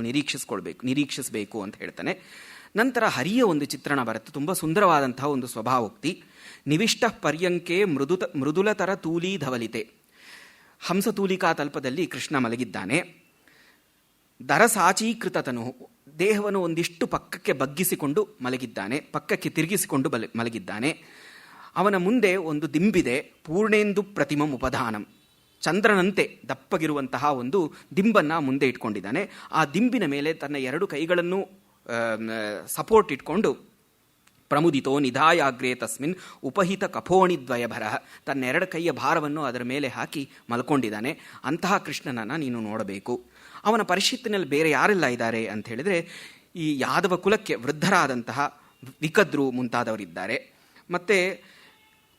ನಿರೀಕ್ಷಿಸಬೇಕು ಅಂತ ಹೇಳ್ತಾನೆ. ನಂತರ ಹರಿಯ ಒಂದು ಚಿತ್ರಣ ಬರುತ್ತೆ, ತುಂಬ ಸುಂದರವಾದಂತಹ ಒಂದು ಸ್ವಭಾವೋಕ್ತಿ. ನಿವಿಷ್ಟ ಪರ್ಯಂಕೆ ಮೃದುಲತರ ತೂಲಿ ಧವಲಿತೆ, ಹಂಸತೂಲಿಕಾ ತಲ್ಪದಲ್ಲಿ ಕೃಷ್ಣ ಮಲಗಿದ್ದಾನೆ. ದರಸಾಚೀಕೃತತನು, ದೇಹವನ್ನು ಒಂದಿಷ್ಟು ಪಕ್ಕಕ್ಕೆ ಬಗ್ಗಿಸಿಕೊಂಡು ಮಲಗಿದ್ದಾನೆ, ಪಕ್ಕಕ್ಕೆ ತಿರುಗಿಸಿಕೊಂಡು ಮಲಗಿದ್ದಾನೆ. ಅವನ ಮುಂದೆ ಒಂದು ದಿಂಬಿದೆ. ಪೂರ್ಣೇಂದು ಪ್ರತಿಮಂ ಉಪಧಾನಂ, ಚಂದ್ರನಂತೆ ದಪ್ಪಗಿರುವಂತಹ ಒಂದು ದಿಂಬನ್ನು ಮುಂದೆ ಇಟ್ಕೊಂಡಿದ್ದಾನೆ. ಆ ದಿಂಬಿನ ಮೇಲೆ ತನ್ನ 2 ಕೈಗಳನ್ನು ಸಪೋರ್ಟ್ ಇಟ್ಕೊಂಡು ಪ್ರಮುದಿತೋ ನಿಧಾಯಾಗ್ರೇ ತಸ್ಮಿನ್ ಉಪಹಿತ ಕಫೋಣಿದ್ವಯಭರ, ತನ್ನ 2 ಕೈಯ ಭಾರವನ್ನು ಅದರ ಮೇಲೆ ಹಾಕಿ ಮಲ್ಕೊಂಡಿದ್ದಾನೆ. ಅಂತಹ ಕೃಷ್ಣನನ್ನು ನೀನು ನೋಡಬೇಕು. ಅವನ ಪರಿಷತ್ತಿನಲ್ಲಿ ಬೇರೆ ಯಾರೆಲ್ಲ ಇದ್ದಾರೆ ಅಂತ ಹೇಳಿದರೆ, ಈ ಯಾದವ ಕುಲಕ್ಕೆ ವೃದ್ಧರಾದಂತಹ ವಿಕದ್ರು ಮುಂತಾದವರಿದ್ದಾರೆ. ಮತ್ತು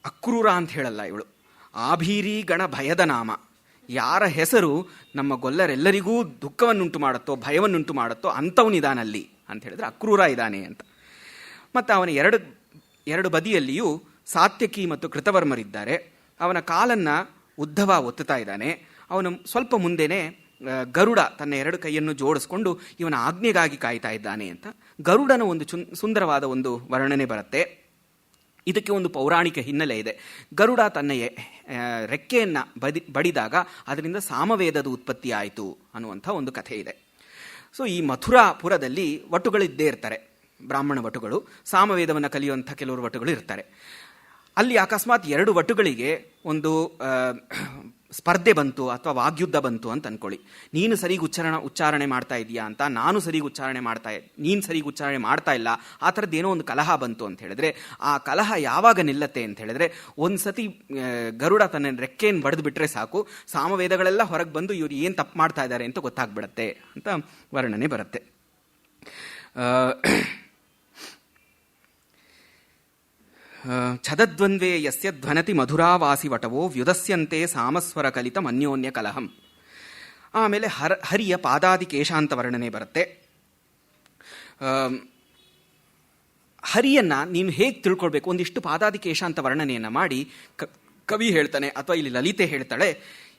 ಅಕ್ರೂರ ಅಂತ ಹೇಳಲ್ಲ ಇವಳು, ಆಭೀರಿ ಗಣ ಭಯದ ನಾಮ, ಯಾರ ಹೆಸರು ನಮ್ಮ ಗೊಲ್ಲರೆಲ್ಲರಿಗೂ ದುಃಖವನ್ನುಂಟು ಮಾಡುತ್ತೋ ಭಯವನ್ನುಂಟು ಮಾಡುತ್ತೋ ಅಂಥವನಿದಾನಲ್ಲಿ ಅಂತ ಹೇಳಿದ್ರೆ ಅಕ್ರೂರ ಇದ್ದಾನೆ ಅಂತ. ಮತ್ತು ಅವನ 2 ಬದಿಯಲ್ಲಿಯೂ ಸಾತ್ಯಕಿ ಮತ್ತು ಕೃತವರ್ಮರಿದ್ದಾರೆ. ಅವನ ಕಾಲನ್ನು ಉದ್ಧವ ಒತ್ತುತ್ತಾ ಇದ್ದಾನೆ. ಅವನ ಸ್ವಲ್ಪ ಮುಂದೆನೇ ಗರುಡ ತನ್ನ 2 ಕೈಯನ್ನು ಜೋಡಿಸ್ಕೊಂಡು ಇವನ ಆಜ್ಞೆಗಾಗಿ ಕಾಯ್ತಾ ಇದ್ದಾನೆ ಅಂತ ಗರುಡನ ಒಂದು ಸುಂದರವಾದ ಒಂದು ವರ್ಣನೆ ಬರುತ್ತೆ. ಇದಕ್ಕೆ ಒಂದು ಪೌರಾಣಿಕ ಹಿನ್ನೆಲೆ ಇದೆ. ಗರುಡ ತನ್ನ ರೆಕ್ಕೆಯನ್ನು ಬಡಿದಾಗ ಅದರಿಂದ ಸಾಮವೇದದ ಉತ್ಪತ್ತಿ ಆಯಿತು ಅನ್ನುವಂಥ ಒಂದು ಕಥೆ ಇದೆ. ಸೊ ಈ ಮಥುರಾಪುರದಲ್ಲಿ ವಟುಗಳಿದ್ದೇ ಇರ್ತಾರೆ, ಬ್ರಾಹ್ಮಣ ವಟುಗಳು, ಸಾಮವೇದವನ್ನು ಕಲಿಯುವಂಥ ಕೆಲವರು ವಟುಗಳು ಇರ್ತಾರೆ. ಅಲ್ಲಿ ಅಕಸ್ಮಾತ್ 2 ವಟುಗಳಿಗೆ ಒಂದು ಸ್ಪರ್ಧೆ ಬಂತು ಅಥವಾ ವಾಗ್ಯುದ್ಧ ಬಂತು ಅಂತ ಅಂದ್ಕೊಳ್ಳಿ. ನೀನು ಸರಿಗೆ ಉಚ್ಚಾರಣೆ ಮಾಡ್ತಾ ಇದೆಯಾ ಅಂತ, ನಾನು ಸರಿಗೆ ನೀನು ಸರಿಗೆ ಉಚ್ಚಾರಣೆ ಮಾಡ್ತಾ ಇಲ್ಲ, ಆ ಥರದ್ದೇನೋ ಒಂದು ಕಲಹ ಬಂತು ಅಂತ ಹೇಳಿದ್ರೆ, ಆ ಕಲಹ ಯಾವಾಗ ನಿಲ್ಲತ್ತೆ ಅಂತ ಹೇಳಿದ್ರೆ, ಒಂದು ಸತಿ ಗರುಡ ತನ್ನ ರೆಕ್ಕೆಯನ್ನು ಬಡಿದು ಬಿಟ್ರೆ ಸಾಕು, ಸಾಮವೇದಗಳೆಲ್ಲ ಹೊರಗೆ ಬಂದು ಇವರು ಏನು ತಪ್ಪು ಮಾಡ್ತಾ ಇದ್ದಾರೆ ಅಂತ ಗೊತ್ತಾಗ್ಬಿಡತ್ತೆ ಅಂತ ವರ್ಣನೆ ಬರುತ್ತೆ. ಛದದ್ವಂದ್ವೇ ಯಸ್ಯ ಧ್ವನತಿ ಮಧುರಾವಾಸಿ ವಟವೋ ವ್ಯುದಸ್ಯಂತೆ ಸಾಮಸ್ವರ ಕಲಿತ ಅನ್ಯೋನ್ಯ ಕಲಹಂ. ಆಮೇಲೆ ಹರಿಯ ಪಾದಾದಿ ಕೇಶಾಂತ ವರ್ಣನೆ ಬರುತ್ತೆ. ಹರಿಯನ್ನು ನೀನು ಹೇಗೆ ತಿಳ್ಕೊಳ್ಬೇಕು, ಒಂದಿಷ್ಟು ಪಾದಾದಿ ಕೇಶಾಂತ ವರ್ಣನೆಯನ್ನು ಮಾಡಿ ಕವಿ ಹೇಳ್ತಾನೆ ಅಥವಾ ಇಲ್ಲಿ ಲಲಿತೆ ಹೇಳ್ತಾಳೆ,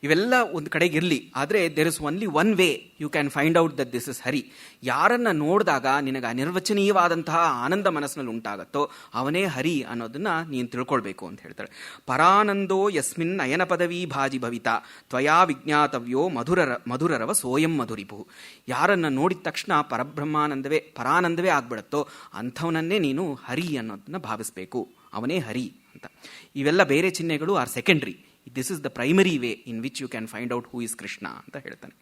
ಇವೆಲ್ಲ ಒಂದು ಕಡೆಗಿರಲಿ, ಆದರೆ there is only one way you can find out that this is Hari. ಯಾರನ್ನು ನೋಡಿದಾಗ ನಿನಗೆ ಅನಿರ್ವಚನೀಯವಾದಂತಹ ಆನಂದ ಮನಸ್ಸಿನಲ್ಲಿ ಉಂಟಾಗತ್ತೋ ಅವನೇ ಹರಿ ಅನ್ನೋದನ್ನು ನೀನು ತಿಳ್ಕೊಳ್ಬೇಕು ಅಂತ ಹೇಳ್ತಾಳೆ. ಪರಾನಂದೋ ಯಸ್ಮಿನ್ ನಯನ ಪದವಿ ಭಾಜಿ ಭವಿತ ತ್ವಯಾ ವಿಜ್ಞಾತವ್ಯೋ ಮಧುರರವ ಸೋಯಂ ಮಧುರಿಪು. ಯಾರನ್ನು ನೋಡಿದ ತಕ್ಷಣ ಪರಾನಂದವೇ ಆಗ್ಬಿಡತ್ತೋ ಅಂಥವನನ್ನೇ ನೀನು ಹರಿ ಅನ್ನೋದನ್ನು ಭಾವಿಸಬೇಕು, ಅವನೇ ಹರಿ ಅಂತ. ಇವೆಲ್ಲ ಬೇರೆ ಚಿಹ್ನೆಗಳು are secondary. This is the primary way in which you can find out who is Krishna ಅಂತ ಹೇಳ್ತಾನೆ.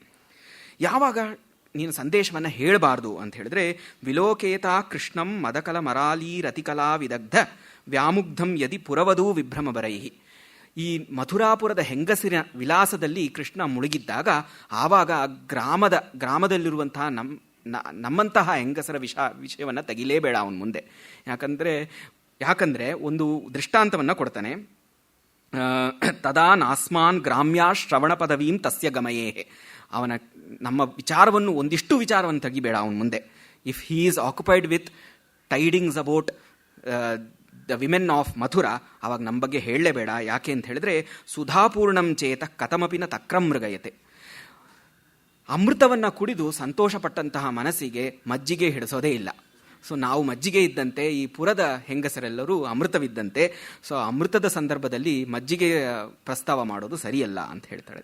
ಯಾವಾಗ ನೀನು ಸಂದೇಶವನ್ನು ಹೇಳಬಾರ್ದು ಅಂತ ಹೇಳಿದ್ರೆ, ವಿಲೋಕೇತ ಕೃಷ್ಣಂ ಮದಕಲ ಮರಾಲೀ ರತಿಕಲಾ ವಿದಗ್ಧ ವ್ಯಾಮುಗ್ಧಂ ಯದಿ ಪುರವಧೂ ವಿಭ್ರಮ ಬರೈಹಿ. ಈ ಮಥುರಾಪುರದ ಹೆಂಗಸಿನ ವಿಲಾಸದಲ್ಲಿ ಕೃಷ್ಣ ಮುಳುಗಿದ್ದಾಗ ಆವಾಗ ಗ್ರಾಮದಲ್ಲಿರುವಂತಹ ನಮ್ಮಂತಹ ಹೆಂಗಸರ ವಿಷಯವನ್ನು ತೆಗಿಲೇಬೇಡ ಅವನ ಮುಂದೆ. ಯಾಕಂದರೆ ಒಂದು ದೃಷ್ಟಾಂತವನ್ನು ಕೊಡ್ತಾನೆ. ತದಾ ನಾಸ್ಮಾನ್ ಗ್ರಾಮ್ಯಾ ಶ್ರವಣ ಪದವೀಂ ತಸ್ಯ ಗಮಯೇ. ನಮ್ಮ ಒಂದಿಷ್ಟು ವಿಚಾರವನ್ನು ತೆಗಿಬೇಡ ಅವನ ಮುಂದೆ. If he is occupied with tidings about the women of Mathura, ಅವಾಗ ನಮ್ಮ ಬಗ್ಗೆ ಹೇಳಲೇಬೇಡ. ಯಾಕೆ ಅಂತ ಹೇಳಿದ್ರೆ, ಸುಧಾಪೂರ್ಣಂ ಚೇತ ಕಥಮಪಿನ ತಕ್ರಂ ಮೃಗಯತೆ. ಅಮೃತವನ್ನು ಕುಡಿದು ಸಂತೋಷಪಟ್ಟಂತಹ ಮನಸ್ಸಿಗೆ ಮಜ್ಜಿಗೆ ಹಿಡಿಸೋದೇ ಇಲ್ಲ. ಸೊ ನಾವು ಮಜ್ಜಿಗೆ ಇದ್ದಂತೆ ಈ ಪುರದ ಹೆಂಗಸರೆಲ್ಲರೂ ಅಮೃತವಿದ್ದಂತೆ. ಸೊ ಅಮೃತದ ಸಂದರ್ಭದಲ್ಲಿ ಮಜ್ಜಿಗೆ ಪ್ರಸ್ತಾವ ಮಾಡೋದು ಸರಿಯಲ್ಲ ಅಂತ ಹೇಳ್ತಾಳೆ.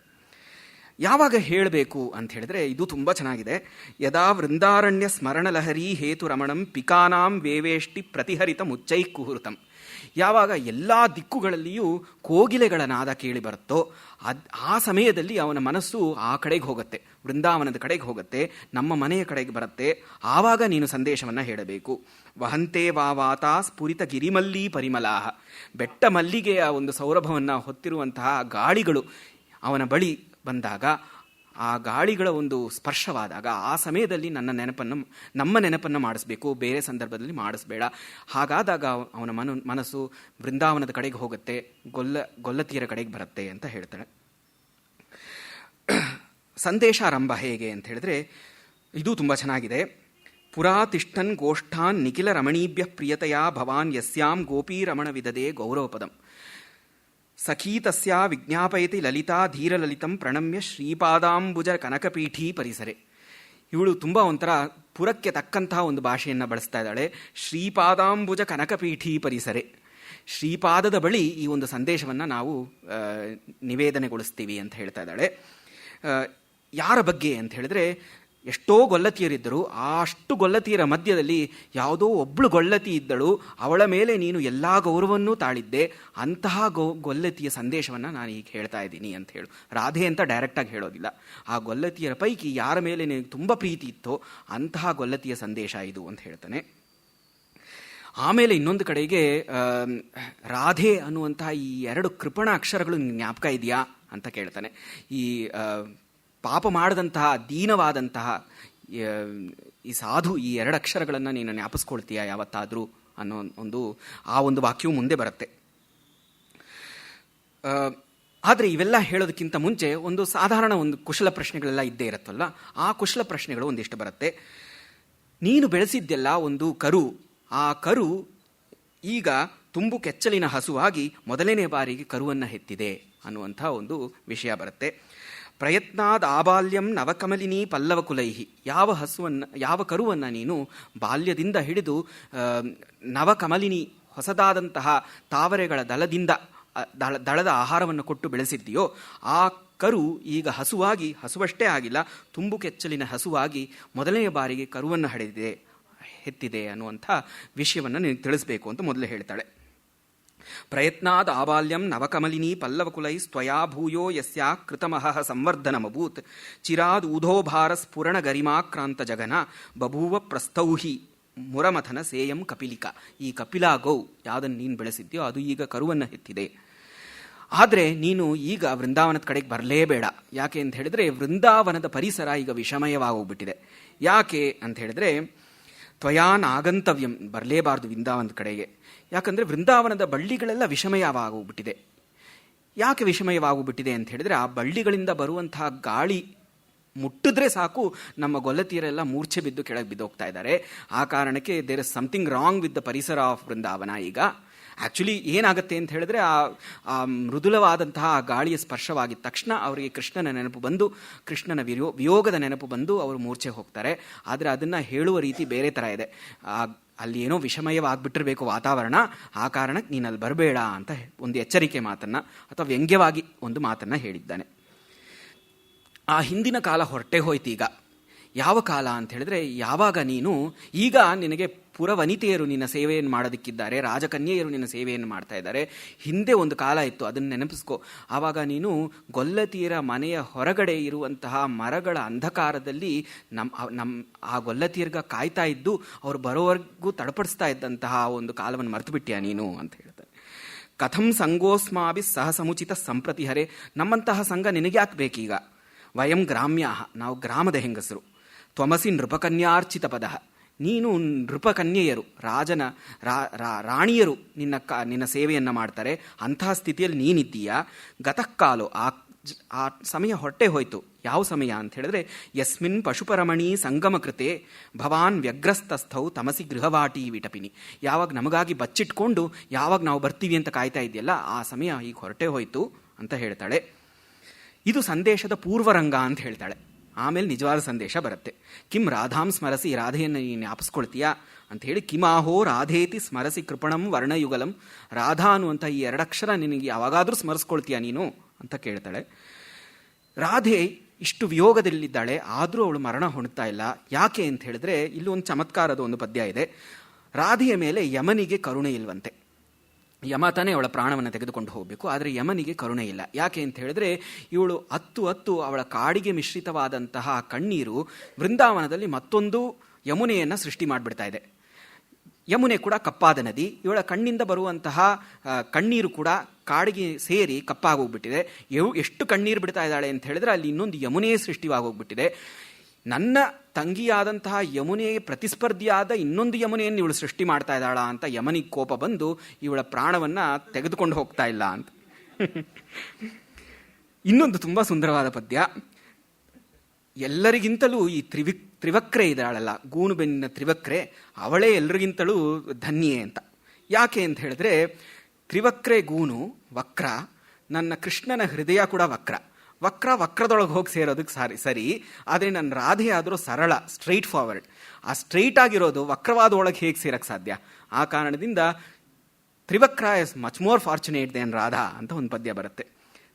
ಯಾವಾಗ ಹೇಳಬೇಕು ಅಂತ ಹೇಳಿದ್ರೆ ಇದು ತುಂಬ ಚೆನ್ನಾಗಿದೆ. ಯದಾ ವೃಂದಾರಣ್ಯ ಸ್ಮರಣಲಹರಿ ಹೇತು ರಮಣಂ ಪಿಕಾನಾಂ ವೇವೇಷ್ಟಿ ಪ್ರತಿಹರಿತ ಮುಚ್ಚೈ ಕುಹೃತಂ. ಯಾವಾಗ ಎಲ್ಲ ದಿಕ್ಕುಗಳಲ್ಲಿಯೂ ಕೋಗಿಲೆಗಳ ನಾದ ಕೇಳಿ ಬರುತ್ತೋ ಆ ಸಮಯದಲ್ಲಿ ಅವನ ಮನಸ್ಸು ಆ ಕಡೆಗೆ ಹೋಗುತ್ತೆ, ವೃಂದಾವನದ ಕಡೆಗೆ ಹೋಗುತ್ತೆ, ನಮ್ಮ ಮನೆಯ ಕಡೆಗೆ ಬರುತ್ತೆ. ಆವಾಗ ನೀನು ಸಂದೇಶವನ್ನು ಹೇಳಬೇಕು. ವಹಂತೆ ವಾವಾತ ಸ್ಫುರಿತ ಗಿರಿಮಲ್ಲೀ ಪರಿಮಲಾಹ. ಬೆಟ್ಟ ಮಲ್ಲಿಗೆಯ ಒಂದು ಸೌರಭವನ್ನು ಹೊತ್ತಿರುವಂತಹ ಗಾಳಿಗಳು ಅವನ ಬಳಿ ಬಂದಾಗ, ಆ ಗಾಳಿಗಳ ಒಂದು ಸ್ಪರ್ಶವಾದಾಗ ಆ ಸಮಯದಲ್ಲಿ ನಮ್ಮ ನೆನಪನ್ನು ಮಾಡಿಸ್ಬೇಕು, ಬೇರೆ ಸಂದರ್ಭದಲ್ಲಿ ಮಾಡಿಸ್ಬೇಡ. ಹಾಗಾದಾಗ ಅವನ ಮನಸ್ಸು ವೃಂದಾವನದ ಕಡೆಗೆ ಹೋಗುತ್ತೆ, ಗೊಲ್ಲತಿಯರ ಕಡೆಗೆ ಬರುತ್ತೆ ಅಂತ ಹೇಳ್ತಾಳೆ. ಸಂದೇಶಾರಂಭ ಹೇಗೆ ಅಂತ ಹೇಳಿದ್ರೆ ಇದು ತುಂಬ ಚೆನ್ನಾಗಿದೆ. ಪುರಾ ತಿಷ್ಠನ್ ಗೋಷ್ಠಾನ್ ನಿಖಿಲ ರಮಣೀಭ್ಯ ಪ್ರಿಯತೆಯ ಭವಾನ್ ಯಸ್ಯಾಂ ಗೋಪೀ ರಮಣ ವಿದದೆ ಗೌರವಪದಂ ಸಖೀ ತಸ್ಯಾ ವಿಜ್ಞಾಪಯತಿ ಲಲಿತಾ ಧೀರಲಲಿತಂ ಪ್ರಣಮ್ಯ ಶ್ರೀಪಾದಾಂಬುಜ ಕನಕಪೀಠೀ ಪರಿಸರೆ. ಇವಳು ತುಂಬ ಒಂಥರ ಪುರಕ್ಕೆ ತಕ್ಕಂತಹ ಒಂದು ಭಾಷೆಯನ್ನು ಬಳಸ್ತಾ ಇದ್ದಾಳೆ. ಶ್ರೀಪಾದಾಂಬುಜ ಕನಕಪೀಠೀ ಪರಿಸರೆ, ಶ್ರೀಪಾದದ ಬಳಿ ಈ ಒಂದು ಸಂದೇಶವನ್ನು ನಾವು ನಿವೇದನೆಗೊಳಿಸ್ತೀವಿ ಅಂತ ಹೇಳ್ತಾ ಇದ್ದಾಳೆ. ಯಾರ ಬಗ್ಗೆ ಅಂತ ಹೇಳಿದ್ರೆ, ಎಷ್ಟೋ ಗೊಲ್ಲತಿಯರಿದ್ದರು, ಅಷ್ಟು ಗೊಲ್ಲತಿಯರ ಮಧ್ಯದಲ್ಲಿ ಯಾವುದೋ ಒಬ್ಬಳು ಗೊಲ್ಲತಿ ಇದ್ದಳು, ಅವಳ ಮೇಲೆ ನೀನು ಎಲ್ಲ ಗೌರವನ್ನೂ ತಾಳಿದ್ದೆ. ಅಂತಹ ಗೊಲ್ಲತಿಯ ಸಂದೇಶವನ್ನು ನಾನು ಈಗ ಹೇಳ್ತಾ ಇದ್ದೀನಿ ಅಂತ ಹೇಳು. ರಾಧೆ ಅಂತ ಡೈರೆಕ್ಟಾಗಿ ಹೇಳೋದಿಲ್ಲ, ಆ ಗೊಲ್ಲತಿಯರ ಪೈಕಿ ಯಾರ ಮೇಲೆ ನಿನಗೆ ತುಂಬ ಪ್ರೀತಿ ಇತ್ತೋ ಅಂತಹ ಗೊಲ್ಲತಿಯ ಸಂದೇಶ ಇದು ಅಂತ ಹೇಳ್ತಾನೆ. ಆಮೇಲೆ ಇನ್ನೊಂದು ಕಡೆಗೆ ರಾಧೆ ಅನ್ನುವಂತಹ ಈ 2 ಕೃಪಣ ಅಕ್ಷರಗಳು ಜ್ಞಾಪಕ ಇದೆಯಾ ಅಂತ ಕೇಳ್ತಾನೆ. ಈ ಪಾಪ ಮಾಡಿದಂತಹ ದೀನವಾದಂತಹ ಈ ಸಾಧು ಈ 2 ಅಕ್ಷರಗಳನ್ನು ನೀನು ಜ್ಞಾಪಿಸ್ಕೊಳ್ತೀಯಾ ಯಾವತ್ತಾದರೂ ಅನ್ನೋ ಒಂದು ವಾಕ್ಯವು ಮುಂದೆ ಬರುತ್ತೆ. ಆದರೆ ಇವೆಲ್ಲ ಹೇಳೋದಕ್ಕಿಂತ ಮುಂಚೆ ಒಂದು ಸಾಧಾರಣ ಒಂದು ಕುಶಲ ಪ್ರಶ್ನೆಗಳೆಲ್ಲ ಇದ್ದೇ ಇರುತ್ತಲ್ಲ, ಆ ಕುಶಲ ಪ್ರಶ್ನೆಗಳು ಒಂದಿಷ್ಟು ಬರುತ್ತೆ. ನೀನು ಬೆಳೆಸಿದ್ದೆಲ್ಲ ಒಂದು ಕರು, ಆ ಕರು ಈಗ ತುಂಬು ಕೆಚ್ಚಲಿನ ಹಸುವಾಗಿ ಮೊದಲನೇ ಬಾರಿಗೆ ಕರುವನ್ನು ಹೆತ್ತಿದೆ ಅನ್ನುವಂಥ ಒಂದು ವಿಷಯ ಬರುತ್ತೆ. ಪ್ರಯತ್ನಾದ ಆಬಾಲ್ಯಂ ನವಕಮಲಿನಿ ಪಲ್ಲವ ಕುಲೈಹಿ. ಯಾವ ಕರುವನ್ನು ನೀನು ಬಾಲ್ಯದಿಂದ ಹಿಡಿದು ನವಕಮಲಿನಿ ಹೊಸದಾದಂತಹ ತಾವರೆಗಳ ದಳದ ಆಹಾರವನ್ನು ಕೊಟ್ಟು ಬೆಳೆಸಿದ್ದೀಯೋ, ಆ ಕರು ಈಗ ಹಸುವಷ್ಟೇ ಆಗಿಲ್ಲ, ತುಂಬು ಕೆಚ್ಚಲಿನ ಹಸುವಾಗಿ ಮೊದಲನೆಯ ಬಾರಿಗೆ ಕರುವನ್ನು ಹೆತ್ತಿದೆ ಅನ್ನುವಂಥ ವಿಷಯವನ್ನು ನೀನು ತಿಳಿಸ್ಬೇಕು ಅಂತ ಮೊದಲೇ ಹೇಳ್ತಾಳೆ. ಪ್ರಯತ್ನಾದ ಆಬಾಲ್ಯಂ ನವಕಮಲಿನಿ ಪಲ್ಲವಕುಲೈ ಸ್ವಯಾ ಭೂಯೋ ಯಸ್ಯಾ ಕೃತಮಹಃ ಸಂವರ್ಧನಮಭೂತ್ ಚಿರಾದ್ ಊಧೋಭಾರ ಸ್ಫುರಣ ಗರಿಮಾಕ್ರಾಂತ ಜಗನ ಬಭೂವ ಪ್ರಸ್ಥೌಹಿ ಮುರಮಥನ ಸೇಯಂ ಕಪಿಲಿಕ. ಈ ಕಪಿಲಾ ಗೌ ಯಾವುದನ್ನು ನೀನು ಬೆಳೆಸಿದ್ಯೋ ಅದು ಈಗ ಕರುವನ್ನು ಹೆತ್ತಿದೆ. ಆದರೆ ನೀನು ಈಗ ವೃಂದಾವನದ ಕಡೆಗೆ ಬರಲೇಬೇಡ. ಯಾಕೆ ಅಂತ ಹೇಳಿದ್ರೆ ವೃಂದಾವನದ ಪರಿಸರ ಈಗ ವಿಷಮಯವಾಗೋಗ್ಬಿಟ್ಟಿದೆ. ಯಾಕೆ ಅಂತ ಹೇಳಿದ್ರೆ ತ್ವಯಾನ್ ಆಗಂತವ್ಯಂ, ಬರಲೇಬಾರ್ದು ವೃಂದಾವನದ ಕಡೆಗೆ. ಯಾಕಂದರೆ ವೃಂದಾವನದ ಬಳ್ಳಿಗಳೆಲ್ಲ ವಿಷಮಯವಾಗೋಗ್ಬಿಟ್ಟಿದೆ. ಯಾಕೆ ವಿಷಮಯವಾಗೋಗ್ಬಿಟ್ಟಿದೆ ಅಂತ ಹೇಳಿದ್ರೆ ಆ ಬಳ್ಳಿಗಳಿಂದ ಬರುವಂತಹ ಗಾಳಿ ಮುಟ್ಟಿದ್ರೆ ಸಾಕು ನಮ್ಮ ಗೊಲ್ಲತಿಯರೆಲ್ಲ ಮೂರ್ಛೆ ಬಿದ್ದು ಕೆಳಗೆ ಬಿದ್ದೋಗ್ತಾ ಇದ್ದಾರೆ. ಆ ಕಾರಣಕ್ಕೆ there is something wrong with the ಪರಿಸರ ಆಫ್ ವೃಂದಾವನ. ಈಗ ಆ್ಯಕ್ಚುಲಿ ಏನಾಗುತ್ತೆ ಅಂತ ಹೇಳಿದ್ರೆ ಆ ಮೃದುಲವಾದಂತಹ ಗಾಳಿಯ ಸ್ಪರ್ಶವಾಗಿದ್ದ ತಕ್ಷಣ ಅವರಿಗೆ ಕೃಷ್ಣನ ನೆನಪು ಬಂದು, ಕೃಷ್ಣನ ವಿಯೋಗದ ನೆನಪು ಬಂದು ಅವರು ಮೂರ್ಛೆ ಹೋಗ್ತಾರೆ. ಆದರೆ ಅದನ್ನು ಹೇಳುವ ರೀತಿ ಬೇರೆ ಥರ ಇದೆ. ಅಲ್ಲಿ ಏನೋ ವಿಷಮಯವಾಗಿಬಿಟ್ಟಿರಬೇಕು ವಾತಾವರಣ, ಆ ಕಾರಣಕ್ಕೆ ನೀನು ಅಲ್ಲಿ ಬರಬೇಡ ಅಂತ ಒಂದು ಎಚ್ಚರಿಕೆ ಮಾತನ್ನು ಅಥವಾ ವ್ಯಂಗ್ಯವಾಗಿ ಒಂದು ಮಾತನ್ನು ಹೇಳಿದ್ದಾನೆ. ಆ ಹಿಂದಿನ ಕಾಲ ಹೊರಟೆ ಹೋಯ್ತು. ಈಗ ಯಾವ ಕಾಲ ಅಂತ ಹೇಳಿದ್ರೆ, ಯಾವಾಗ ನೀನು ಈಗ ನಿನಗೆ ಪುರವನಿತೆಯರು ನಿನ್ನ ಸೇವೆಯನ್ನು ಮಾಡೋದಕ್ಕಿದ್ದಾರೆ, ರಾಜಕನ್ಯೆಯರು ನಿನ್ನ ಸೇವೆಯನ್ನು ಮಾಡ್ತಾ ಇದ್ದಾರೆ. ಹಿಂದೆ ಒಂದು ಕಾಲ ಇತ್ತು, ಅದನ್ನು ನೆನಪಿಸ್ಕೊ. ಆವಾಗ ನೀನು ಗೊಲ್ಲತಿಯರ ಮನೆಯ ಹೊರಗಡೆ ಇರುವಂತಹ ಮರಗಳ ಅಂಧಕಾರದಲ್ಲಿ ಆ ಗೊಲ್ಲತಿಯರ್ಗ ಕಾಯ್ತಾ ಇದ್ದು ಅವ್ರು ಬರೋವರೆಗೂ ತಡಪಡಿಸ್ತಾ ಇದ್ದಂತಹ ಒಂದು ಕಾಲವನ್ನು ಮರೆತು ಬಿಟ್ಟಿಯಾ ನೀನು ಅಂತ ಹೇಳ್ತಾರೆ. ಕಥಂ ಸಂಗೋಸ್ಮಾಭಿ ಸಹ ಸಮುಚಿತ ಸಂಪ್ರತಿಹರೆ. ನಮ್ಮಂತಹ ಸಂಘ ನಿನಗೆ ಯಾಕೆ ಬೇಕೀಗ? ವಯಂ ಗ್ರಾಮ್ಯಾಹ, ನಾವು ಗ್ರಾಮದ ಹೆಂಗಸರು. ತ್ವಮಸಿ ನೃಪಕನ್ಯಾರ್ಚಿತ ಪದ, ನೀನು ನೃಪಕನ್ಯೆಯರು, ರಾಣಿಯರು ನಿನ್ನ ಸೇವೆಯನ್ನು ಮಾಡ್ತಾರೆ. ಅಂತಹ ಸ್ಥಿತಿಯಲ್ಲಿ ನೀನಿದ್ದೀಯಾ. ಗತಃಕಾಲೋ, ಆ ಸಮಯ ಹೊರಟೆ ಹೋಯಿತು. ಯಾವ ಸಮಯ ಅಂತ ಹೇಳಿದ್ರೆ, ಯಸ್ಮಿನ್ ಪಶುಪರಮಣಿ ಸಂಗಮ ಕೃತೆ ಭವಾನ್ ವ್ಯಗ್ರಸ್ತಸ್ಥೌ ತಮಸಿ ಗೃಹವಾಟಿ ವಿಟಪಿನಿ. ಯಾವಾಗ ನಮಗಾಗಿ ಬಚ್ಚಿಟ್ಕೊಂಡು ಯಾವಾಗ ನಾವು ಬರ್ತೀವಿ ಅಂತ ಕಾಯ್ತಾ ಇದೆಯಲ್ಲ, ಆ ಸಮಯ ಈಗ ಹೊರಟೆ ಹೋಯಿತು ಅಂತ ಹೇಳ್ತಾಳೆ. ಇದು ಸಂದೇಶದ ಪೂರ್ವರಂಗ ಅಂತ ಹೇಳ್ತಾಳೆ. ಆಮೇಲೆ ನಿಜವಾದ ಸಂದೇಶ ಬರುತ್ತೆ. ಕಿಂ ರಾಧಾಂ ಸ್ಮರಸಿ, ರಾಧೆಯನ್ನು ನೀನು ಜ್ಞಾಪಿಸ್ಕೊಳ್ತೀಯಾ ಅಂತ ಹೇಳಿ, ಕಿಮಾಹೋ ರಾಧೇತಿ ಸ್ಮರಸಿ ಕೃಪಣಂ ವರ್ಣಯುಗಲಂ, ರಾಧಾ ಅನ್ನುವಂಥ ಈ ಎರಡಕ್ಷರ ನಿನಗೆ ಯಾವಾಗಾದರೂ ಸ್ಮರಿಸ್ಕೊಳ್ತೀಯಾ ನೀನು ಅಂತ ಕೇಳ್ತಾಳೆ. ರಾಧೆ ಇಷ್ಟು ವಿಯೋಗದಲ್ಲಿದ್ದಾಳೆ, ಆದರೂ ಅವಳು ಮರಣ ಹೊಣ್ತಾ ಇಲ್ಲ. ಯಾಕೆ ಅಂತ ಹೇಳಿದ್ರೆ, ಇಲ್ಲಿ ಒಂದು ಚಮತ್ಕಾರದ ಒಂದು ಪದ್ಯ ಇದೆ. ರಾಧೆಯ ಮೇಲೆ ಯಮನಿಗೆ ಕರುಣೆ ಇಲ್ವಂತೆ. ಯಮ ತಾನೇ ಅವಳ ಪ್ರಾಣವನ್ನು ತೆಗೆದುಕೊಂಡು ಹೋಗಬೇಕು, ಆದರೆ ಯಮನಿಗೆ ಕರುಣೆ ಇಲ್ಲ. ಯಾಕೆ ಅಂತ ಹೇಳಿದ್ರೆ, ಇವಳು ಹತ್ತು ಅವಳ ಕಾಡಿಗೆ ಮಿಶ್ರಿತವಾದಂತಹ ಕಣ್ಣೀರು ವೃಂದಾವನದಲ್ಲಿ ಮತ್ತೊಂದು ಯಮುನೆಯನ್ನು ಸೃಷ್ಟಿ ಮಾಡಿಬಿಡ್ತಾ ಇದೆ. ಯಮುನೆ ಕೂಡ ಕಪ್ಪಾದ ನದಿ, ಇವಳ ಕಣ್ಣಿಂದ ಬರುವಂತಹ ಕಣ್ಣೀರು ಕೂಡ ಕಾಡಿಗೆ ಸೇರಿ ಕಪ್ಪಾಗೋಗ್ಬಿಟ್ಟಿದೆ. ಎಷ್ಟು ಕಣ್ಣೀರು ಬಿಡ್ತಾ ಇದ್ದಾಳೆ ಅಂತ ಹೇಳಿದ್ರೆ, ಅಲ್ಲಿ ಇನ್ನೊಂದು ಯಮುನೆಯೇ ಸೃಷ್ಟಿಯಾಗೋಗ್ಬಿಟ್ಟಿದೆ. ನನ್ನ ತಂಗಿಯಾದಂತಹ ಯಮುನೆಗೆ ಪ್ರತಿಸ್ಪರ್ಧಿಯಾದ ಇನ್ನೊಂದು ಯಮುನೆಯನ್ನು ಇವಳು ಸೃಷ್ಟಿ ಮಾಡ್ತಾ ಇದ್ದಾಳ ಅಂತ ಯಮನಿಗೆ ಕೋಪ ಬಂದು ಇವಳ ಪ್ರಾಣವನ್ನು ತೆಗೆದುಕೊಂಡು ಹೋಗ್ತಾ ಇಲ್ಲ ಅಂತ. ಇನ್ನೊಂದು ತುಂಬ ಸುಂದರವಾದ ಪದ್ಯ. ಎಲ್ಲರಿಗಿಂತಲೂ ಈ ತ್ರಿವಕ್ರೆ ಇದ್ದಾಳಲ್ಲ, ಗೂನು ಬೆನ್ನಿನ ತ್ರಿವಕ್ರೆ, ಅವಳೇ ಎಲ್ಲರಿಗಿಂತಲೂ ಧನ್ಯೆ ಅಂತ. ಯಾಕೆ ಅಂತ ಹೇಳಿದ್ರೆ, ತ್ರಿವಕ್ರೆ ಗೂನು ವಕ್ರ, ನನ್ನ ಕೃಷ್ಣನ ಹೃದಯ ಕೂಡ ವಕ್ರದೊಳಗೆ ಹೋಗಿ ಸೇರೋದಕ್ಕೆ ಸರಿ, ಆದರೆ ನನ್ನ ರಾಧೆ ಆದರೂ ಸರಳ, ಸ್ಟ್ರೈಟ್ ಫಾರ್ವರ್ಡ್. ಆ ಸ್ಟ್ರೈಟ್ ಆಗಿರೋದು ವಕ್ರವಾದ ಒಳಗೆ ಹೇಗೆ ಸೇರಕ್ಕೆ ಸಾಧ್ಯ? ಆ ಕಾರಣದಿಂದ Trivakra is much more fortunate than Radha ಅಂತ ಒಂದು ಪದ್ಯ ಬರುತ್ತೆ.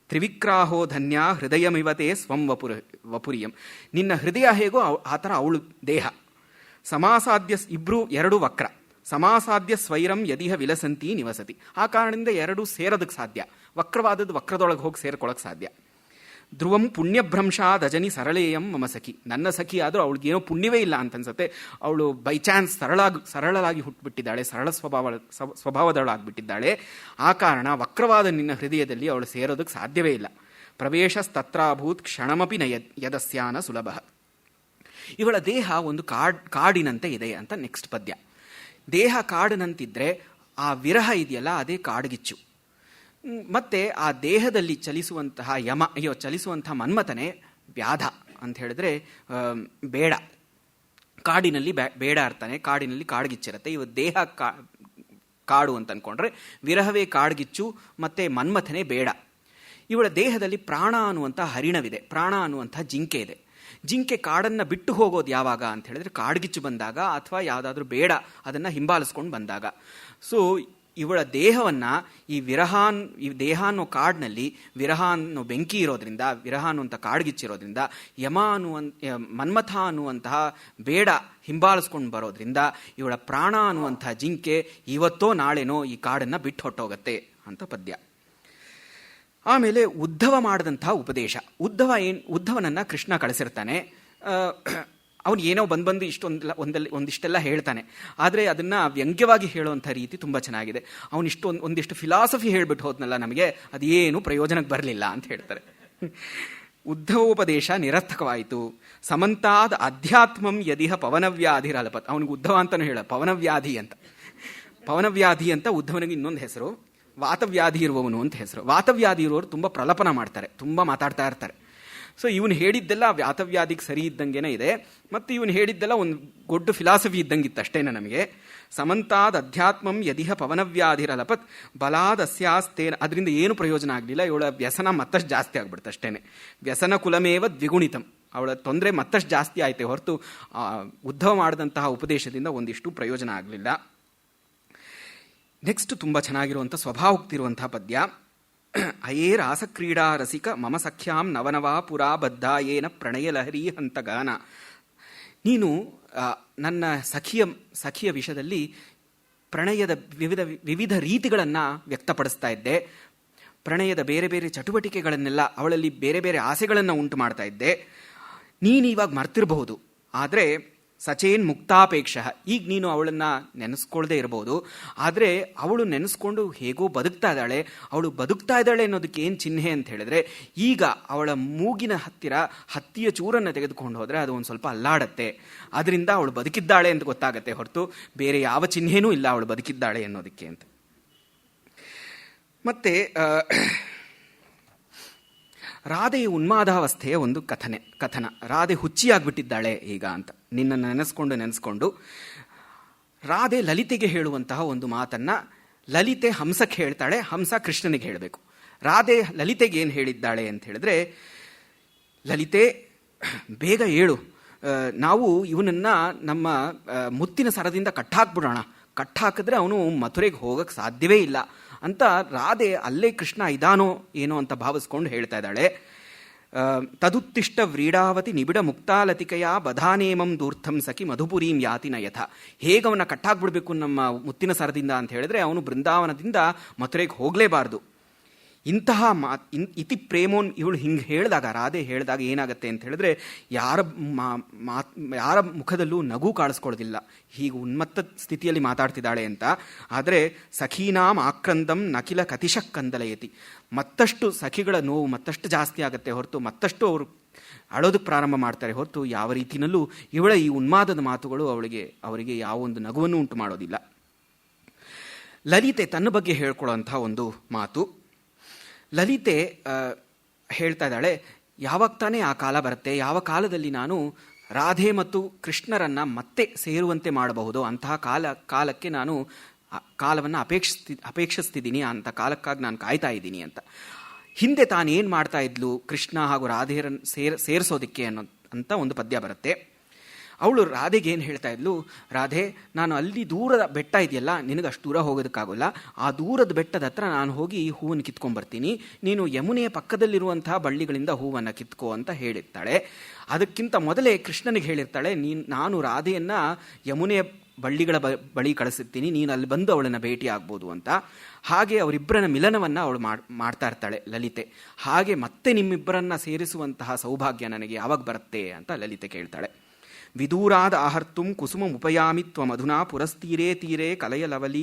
ತ್ರಿವಿಕ್ರಾಹೋ ಧನ್ಯ ಹೃದಯಮಿವತೆ ಸ್ವಂ ವಪುರಿಯಂ. ನಿನ್ನ ಹೃದಯ ಹೇಗೋ ಆ ಥರ ಅವಳು ದೇಹ. ಸಮಾಸಾಧ್ಯ, ಎರಡು ವಕ್ರ, ಸಮಾಸಾಧ್ಯ ಸ್ವೈರಂ ಯದಿಹ ವಿಲಸಂತಿ ನಿವಸತಿ. ಆ ಕಾರಣದಿಂದ ಎರಡು ಸೇರೋದಕ್ಕೆ ಸಾಧ್ಯ. ವಕ್ರವಾದದ್ದು ವಕ್ರದೊಳಗೆ ಹೋಗಿ ಸೇರ್ಕೊಳ್ಳೋಕೆ ಸಾಧ್ಯ. ಧ್ರುವಂ ಪುಣ್ಯಭ್ರಂಶಾದಜನಿ ಸರಳೇಯಂ ಮಮ ಸಖಿ. ನನ್ನ ಸಖಿ ಆದರೂ ಅವಳಿಗೇನೋ ಪುಣ್ಯವೇ ಇಲ್ಲ ಅಂತ ಅನ್ಸುತ್ತೆ. ಅವಳು ಬೈ ಚಾನ್ಸ್ ಸರಳವಾಗಿ ಹುಟ್ಟುಬಿಟ್ಟಿದ್ದಾಳೆ, ಸರಳ ಸ್ವಭಾವದವಳಾಗ್ಬಿಟ್ಟಿದ್ದಾಳೆ. ಆ ಕಾರಣ ವಕ್ರವಾದ ನಿನ್ನ ಹೃದಯದಲ್ಲಿ ಅವಳು ಸೇರೋದಕ್ಕೆ ಸಾಧ್ಯವೇ ಇಲ್ಲ. ಪ್ರವೇಶಸ್ತತ್ರಾಭೂತ್ ಕ್ಷಣಮಪಿ ನ ಯದಸ್ಯಾನ ಸುಲಭ. ಇವಳ ದೇಹ ಒಂದು ಕಾಡಿನಂತೆ ಇದೆ ಅಂತ ನೆಕ್ಸ್ಟ್ ಪದ್ಯ. ದೇಹ ಕಾಡಿನಂತಿದ್ರೆ ಆ ವಿರಹ ಇದೆಯಲ್ಲ, ಅದೇ ಕಾಡ್ಗಿಚ್ಚು. ಮತ್ತೆ ಆ ದೇಹದಲ್ಲಿ ಚಲಿಸುವಂತಹ ಮನ್ಮಥನೇ ವ್ಯಾಧ ಅಂತ ಹೇಳಿದ್ರೆ ಬೇಡ. ಕಾಡಿನಲ್ಲಿ ಬೇಡ ಇರ್ತಾನೆ, ಕಾಡಿನಲ್ಲಿ ಕಾಡ್ಗಿಚ್ಚಿರುತ್ತೆ. ಇವ ದೇಹ ಕಾಡು ಅಂತ ಅಂದ್ಕೊಂಡ್ರೆ ವಿರಹವೇ ಕಾಡ್ಗಿಚ್ಚು, ಮತ್ತೆ ಮನ್ಮಥನೇ ಬೇಡ. ಇವಳ ದೇಹದಲ್ಲಿ ಪ್ರಾಣ ಅನ್ನುವಂಥ ಹರಿಣವಿದೆ, ಪ್ರಾಣ ಅನ್ನುವಂಥ ಜಿಂಕೆ ಇದೆ. ಜಿಂಕೆ ಕಾಡನ್ನು ಬಿಟ್ಟು ಹೋಗೋದು ಯಾವಾಗ ಅಂತ ಹೇಳಿದ್ರೆ ಕಾಡ್ಗಿಚ್ಚು ಬಂದಾಗ, ಅಥವಾ ಯಾವುದಾದ್ರೂ ಬೇಡ ಅದನ್ನು ಹಿಂಬಾಲಿಸ್ಕೊಂಡು ಬಂದಾಗ. ಸೊ ಇವಳ ದೇಹವನ್ನು ಈ ದೇಹ ಅನ್ನೋ ಕಾಡಿನಲ್ಲಿ ವಿರಹ ಅನ್ನೋ ಬೆಂಕಿ ಇರೋದ್ರಿಂದ, ವಿರಹ ಅನ್ನುವಂಥ ಕಾಡ್ಗಿಚ್ಚಿರೋದ್ರಿಂದ, ಮನ್ಮಥ ಅನ್ನುವಂತಹ ಬೇಡ ಹಿಂಬಾಲಿಸ್ಕೊಂಡು ಬರೋದ್ರಿಂದ ಇವಳ ಪ್ರಾಣ ಅನ್ನುವಂಥ ಜಿಂಕೆ ಇವತ್ತೋ ನಾಳೆನೋ ಈ ಕಾಡನ್ನು ಬಿಟ್ಟು ಹೊಟ್ಟೋಗತ್ತೆ ಅಂತ ಪದ್ಯ. ಆಮೇಲೆ ಉದ್ಧವ ಮಾಡಿದಂತಹ ಉಪದೇಶ. ಉದ್ಧವನನ್ನು ಕೃಷ್ಣ ಕಳಿಸಿರ್ತಾನೆ. ಅವನು ಏನೋ ಬಂದು ಒಂದಿಷ್ಟೆಲ್ಲ ಹೇಳ್ತಾನೆ, ಆದರೆ ಅದನ್ನು ವ್ಯಂಗ್ಯವಾಗಿ ಹೇಳುವಂಥ ರೀತಿ ತುಂಬ ಚೆನ್ನಾಗಿದೆ. ಅವನು ಒಂದಿಷ್ಟು ಫಿಲಾಸಫಿ ಹೇಳ್ಬಿಟ್ಟು ಹೋದ್ನಲ್ಲ, ನಮಗೆ ಅದೇನು ಪ್ರಯೋಜನಕ್ಕೆ ಬರಲಿಲ್ಲ ಅಂತ ಹೇಳ್ತಾರೆ. ಉದ್ಧವೋಪದೇಶ ನಿರರ್ಥಕವಾಯಿತು. ಸಮಂತಾದ ಅಧ್ಯಾತ್ಮಂ ಯದಿಹ ಪವನವ್ಯಾಧಿರಲಪತ್. ಅವನಿಗೆ ಉದ್ಧವ ಅಂತಲೂ ಹೇಳ, ಪವನವ್ಯಾಧಿ ಅಂತ ಉದ್ಧವನಿಗೆ ಇನ್ನೊಂದು ಹೆಸರು. ವಾತವ್ಯಾಧಿ ಇರುವವನು ಅಂತ ಹೆಸರು. ವಾತವ್ಯಾಧಿ ಇರುವವರು ತುಂಬ ಪ್ರಲಪನ ಮಾಡ್ತಾರೆ, ತುಂಬ ಮಾತಾಡ್ತಾ ಇರ್ತಾರೆ. ಸೊ ಇವನು ಹೇಳಿದ್ದೆಲ್ಲ ವ್ಯಾತವ್ಯಾಧಿಗೆ ಸರಿ ಇದ್ದಂಗೆನೇ ಇದೆ, ಮತ್ತು ಇವನು ಹೇಳಿದ್ದೆಲ್ಲ ಒಂದು ದೊಡ್ಡ ಫಿಲಾಸಫಿ ಇದ್ದಂಗಿತ್ತು ಅಷ್ಟೇನೆ ನಮಗೆ. ಸಮಂತಾದ ಅಧ್ಯಾತ್ಮಂ ಯದಿಹ ಪವನವ್ಯಾಧಿರಲಪತ್ ಬಲಾದಸ್ಯಾಸ್ತೇನ. ಅದರಿಂದ ಏನು ಪ್ರಯೋಜನ ಆಗಲಿಲ್ಲ. ಇವಳ ವ್ಯಸನ ಮತ್ತಷ್ಟು ಜಾಸ್ತಿ ಆಗ್ಬಿಡ್ತು ಅಷ್ಟೇನೆ. ವ್ಯಸನ ಕುಲಮೇವ ದ್ವಿಗುಣಿತಂ. ಅವಳ ತೊಂದರೆ ಮತ್ತಷ್ಟು ಜಾಸ್ತಿ ಆಯ್ತೆ ಹೊರತು ಉದ್ಧವ ಮಾಡಿದಂತಹ ಉಪದೇಶದಿಂದ ಒಂದಿಷ್ಟು ಪ್ರಯೋಜನ ಆಗಲಿಲ್ಲ. ನೆಕ್ಸ್ಟ್ ತುಂಬ ಚೆನ್ನಾಗಿರುವಂಥ ಸ್ವಭಾವಕ್ತಿರುವಂತಹ ಪದ್ಯ. ಅಯೇ ರಾಸಕ್ರೀಡಾ ರಸಿಕ ಮಮ ಸಖ್ಯಾಂ ನವನವಾ ಪುರಾ ಬದ್ಧಾಯೇನ ಪ್ರಣಯ ಲಹರಿ ಹಂತ ಗಾನ. ನೀನು ನನ್ನ ಸಖಿಯ ವಿಷಯದಲ್ಲಿ ಪ್ರಣಯದ ವಿವಿಧ ರೀತಿಗಳನ್ನು ವ್ಯಕ್ತಪಡಿಸ್ತಾ ಇದ್ದೆ. ಪ್ರಣಯದ ಬೇರೆ ಬೇರೆ ಚಟುವಟಿಕೆಗಳನ್ನೆಲ್ಲ, ಅವಳಲ್ಲಿ ಬೇರೆ ಬೇರೆ ಆಸೆಗಳನ್ನು ಉಂಟು ಮಾಡ್ತಾ ಇದ್ದೆ. ನೀನು ಇವಾಗ ಮರ್ತಿರಬಹುದು, ಆದರೆ ಸಚೇನ್ ಮುಕ್ತಾಪೇಕ್ಷ. ಈಗ ನೀನು ಅವಳನ್ನು ನೆನೆಸ್ಕೊಳ್ದೇ ಇರಬಹುದು, ಆದರೆ ಅವಳು ನೆನೆಸ್ಕೊಂಡು ಹೇಗೋ ಬದುಕ್ತಾ ಇದ್ದಾಳೆ. ಅವಳು ಬದುಕ್ತಾ ಇದ್ದಾಳೆ ಅನ್ನೋದಕ್ಕೆ ಏನು ಚಿಹ್ನೆ ಅಂತ ಹೇಳಿದ್ರೆ, ಈಗ ಅವಳ ಮೂಗಿನ ಹತ್ತಿರ ಹತ್ತಿಯ ಚೂರನ್ನು ತೆಗೆದುಕೊಂಡು ಹೋದರೆ ಅದು ಒಂದು ಸ್ವಲ್ಪ ಅಲ್ಲಾಡತ್ತೆ. ಅದರಿಂದ ಅವಳು ಬದುಕಿದ್ದಾಳೆ ಅಂತ ಗೊತ್ತಾಗತ್ತೆ, ಹೊರತು ಬೇರೆ ಯಾವ ಚಿಹ್ನೆನೂ ಇಲ್ಲ ಅವಳು ಬದುಕಿದ್ದಾಳೆ ಅನ್ನೋದಕ್ಕೆ ಅಂತ. ಮತ್ತೆ ರಾಧೆಯ ಉನ್ಮಾದಾವಸ್ಥೆಯ ಒಂದು ಕಥನ. ರಾಧೆ ಹುಚ್ಚಿಯಾಗ್ಬಿಟ್ಟಿದ್ದಾಳೆ ಈಗ ಅಂತ ನಿನ್ನನ್ನು ನೆನೆಸ್ಕೊಂಡು ರಾಧೆ ಲಲಿತೆಗೆ ಹೇಳುವಂತಹ ಒಂದು ಮಾತನ್ನು ಲಲಿತೆ ಹಂಸಕ್ಕೆ ಹೇಳ್ತಾಳೆ, ಹಂಸ ಕೃಷ್ಣನಿಗೆ ಹೇಳಬೇಕು. ರಾಧೆ ಲಲಿತೆಗೆ ಏನು ಹೇಳಿದ್ದಾಳೆ ಅಂತ ಹೇಳಿದ್ರೆ, ಲಲಿತೆ ಬೇಗ ಏಳು, ನಾವು ಇವನನ್ನು ನಮ್ಮ ಮುತ್ತಿನ ಸರದಿಂದ ಕಟ್ಟಾಕ್ಬಿಡೋಣ, ಕಟ್ಟಾಕಿದ್ರೆ ಅವನು ಮಥುರೆಗೆ ಹೋಗಕ್ಕೆ ಸಾಧ್ಯವೇ ಇಲ್ಲ ಅಂತ ರಾಧೆ ಅಲ್ಲೇ ಕೃಷ್ಣ ಇದಾನೋ ಏನೋ ಅಂತ ಭಾವಿಸ್ಕೊಂಡು ಹೇಳ್ತಾ ಇದ್ದಾಳೆ. ತದುತ್ತಿಷ್ಟ ವ್ರೀಡಾವತಿ ನಿಬಿಡ ಮುಕ್ತಾಲತಿಕೆಯ ಬಧಾನೇಮಂ ದೂರ್ಥಂ ಸಖಿ ಮಧುಪುರೀಂ ಯಾತಿ ನಯಥ. ಹೇಗವನ್ನ ಕಟ್ಟಾಕ್ಬಿಡ್ಬೇಕು ನಮ್ಮ ಮುತ್ತಿನ ಸರದಿಂದ ಅಂತ ಹೇಳಿದ್ರೆ ಅವನು ಬೃಂದಾವನದಿಂದ ಮಥುರೆಗೆ ಹೋಗಲೇಬಾರ್ದು. ಇಂತಹ ಇತಿ ಪ್ರೇಮೋನ್ ಇವಳು ಹಿಂಗೆ ಹೇಳಿದಾಗ, ರಾಧೆ ಹೇಳಿದಾಗ ಏನಾಗುತ್ತೆ ಅಂತ ಹೇಳಿದ್ರೆ ಯಾರ ಮುಖದಲ್ಲೂ ನಗು ಕಾಣಿಸ್ಕೊಳ್ಳೋದಿಲ್ಲ, ಹೀಗೆ ಉನ್ಮತ್ತ ಸ್ಥಿತಿಯಲ್ಲಿ ಮಾತಾಡ್ತಿದ್ದಾಳೆ ಅಂತ. ಆದರೆ ಸಖೀನಾಂ ಆಕ್ರಂದಂ ನಕಿಲ ಕತಿಶಃ ಕಂದಲಯತಿ, ಮತ್ತಷ್ಟು ಸಖಿಗಳ ನೋವು ಮತ್ತಷ್ಟು ಜಾಸ್ತಿ ಆಗುತ್ತೆ ಹೊರತು, ಮತ್ತಷ್ಟು ಅವರು ಅಳೋದಕ್ಕೆ ಪ್ರಾರಂಭ ಮಾಡ್ತಾರೆ ಹೊರತು ಯಾವ ರೀತಿಯಲ್ಲೂ ಇವಳ ಈ ಉನ್ಮಾದದ ಮಾತುಗಳು ಅವರಿಗೆ ಯಾವ ಒಂದು ನಗುವನ್ನು ಉಂಟು ಮಾಡೋದಿಲ್ಲ. ಲಲಿತೆ ತನ್ನ ಬಗ್ಗೆ ಹೇಳ್ಕೊಳ್ಳೋಂಥ ಒಂದು ಮಾತು. ಲಲಿತೆ ಹೇಳ್ತಾ ಇದ್ದಾಳೆ, ಯಾವಾಗ ತಾನೇ ಆ ಕಾಲ ಬರುತ್ತೆ, ಯಾವ ಕಾಲದಲ್ಲಿ ನಾನು ರಾಧೆ ಮತ್ತು ಕೃಷ್ಣರನ್ನು ಮತ್ತೆ ಸೇರುವಂತೆ ಮಾಡಬಹುದು, ಅಂತಹ ಕಾಲಕ್ಕೆ ನಾನು ಕಾಲವನ್ನು ಅಪೇಕ್ಷಿಸ್ತಿದ್ದೀನಿ, ಅಂಥ ಕಾಲಕ್ಕಾಗಿ ನಾನು ಕಾಯ್ತಾ ಇದ್ದೀನಿ ಅಂತ. ಹಿಂದೆ ತಾನೇನು ಮಾಡ್ತಾ ಇದ್ಲು ಕೃಷ್ಣ ಹಾಗೂ ರಾಧೆಯರನ್ನು ಸೇರಿಸೋದಕ್ಕೆ ಅಂತ ಒಂದು ಪದ್ಯ ಬರುತ್ತೆ. ಅವಳು ರಾಧೆಗೆ ಏನು ಹೇಳ್ತಾ ಇದ್ಲು, ರಾಧೆ ನಾನು ಅಲ್ಲಿ ದೂರದ ಬೆಟ್ಟ ಇದೆಯಲ್ಲ, ನಿನಗೆ ಅಷ್ಟು ದೂರ ಹೋಗೋದಕ್ಕಾಗೋಲ್ಲ, ಆ ದೂರದ ಬೆಟ್ಟದ ಹತ್ರ ನಾನು ಹೋಗಿ ಹೂವನ್ನು ಕಿತ್ಕೊಂಡ್ಬರ್ತೀನಿ, ನೀನು ಯಮುನೆಯ ಪಕ್ಕದಲ್ಲಿರುವಂತಹ ಬಳ್ಳಿಗಳಿಂದ ಹೂವನ್ನು ಕಿತ್ಕೋ ಅಂತ ಹೇಳಿರ್ತಾಳೆ. ಅದಕ್ಕಿಂತ ಮೊದಲೇ ಕೃಷ್ಣನಿಗೆ ಹೇಳಿರ್ತಾಳೆ, ನಾನು ರಾಧೆಯನ್ನು ಯಮುನೆಯ ಬಳ್ಳಿಗಳ ಬಳಿ ಕಳಿಸಿರ್ತೀನಿ, ನೀನು ಅಲ್ಲಿ ಬಂದು ಅವಳನ್ನು ಭೇಟಿ ಆಗ್ಬೋದು ಅಂತ. ಹಾಗೆ ಅವರಿಬ್ಬರನ್ನ ಮಿಲನವನ್ನು ಅವಳು ಮಾಡ್ತಾ ಇರ್ತಾಳೆ ಲಲಿತೆ. ಹಾಗೆ ಮತ್ತೆ ನಿಮ್ಮಿಬ್ಬರನ್ನ ಸೇರಿಸುವಂತಹ ಸೌಭಾಗ್ಯ ನನಗೆ ಯಾವಾಗ ಬರುತ್ತೆ ಅಂತ ಲಲಿತೆ ಕೇಳ್ತಾಳೆ. ವಿದೂರಾದ ಆಹರ್ತುಂ ಕುಸುಮಂ ಉಪಯಾಮಿ ತ್ವಮಧುನಾ ಪುರಸ್ತೀರೇ ತೀರೇ ಕಲಯಲವಲೀ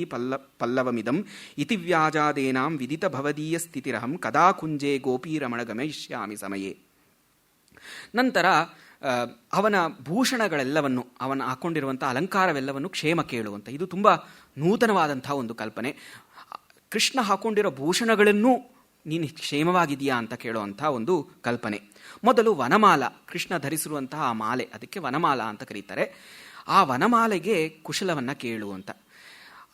ಪಲ್ಲವಮಿದಂ ಇತಿ ವ್ಯಾಜಾದೇನಾಂ ವಿದಿತ ಭವದೀಯ ಸ್ಥಿತಿರಹಂ ಕದಾ ಕುಂಜೆ ಗೋಪೀರಮಣ ಗಮಯಿಷ್ಯಾಮಿ ಸಮಯೇ. ನಂತರ ಅವನ ಭೂಷಣಗಳೆಲ್ಲವನ್ನು, ಅವನ ಹಾಕ್ಕೊಂಡಿರುವಂಥ ಅಲಂಕಾರವೆಲ್ಲವನ್ನು ಕ್ಷೇಮ ಕೇಳುವಂಥ, ಇದು ತುಂಬ ನೂತನವಾದಂಥ ಒಂದು ಕಲ್ಪನೆ. ಕೃಷ್ಣ ಹಾಕ್ಕೊಂಡಿರೋ ಭೂಷಣಗಳನ್ನೂ ನೀನು ಕ್ಷೇಮವಾಗಿದೆಯಾ ಅಂತ ಕೇಳುವಂಥ ಒಂದು ಕಲ್ಪನೆ. ಮೊದಲು ವನಮಾಲ, ಕೃಷ್ಣ ಧರಿಸಿರುವಂತಹ ಆ ಮಾಲೆ, ಅದಕ್ಕೆ ವನಮಾಲ ಅಂತ ಕರೀತಾರೆ. ಆ ವನಮಾಲೆಗೆ ಕುಶಲವನ್ನು ಕೇಳುವಂತ,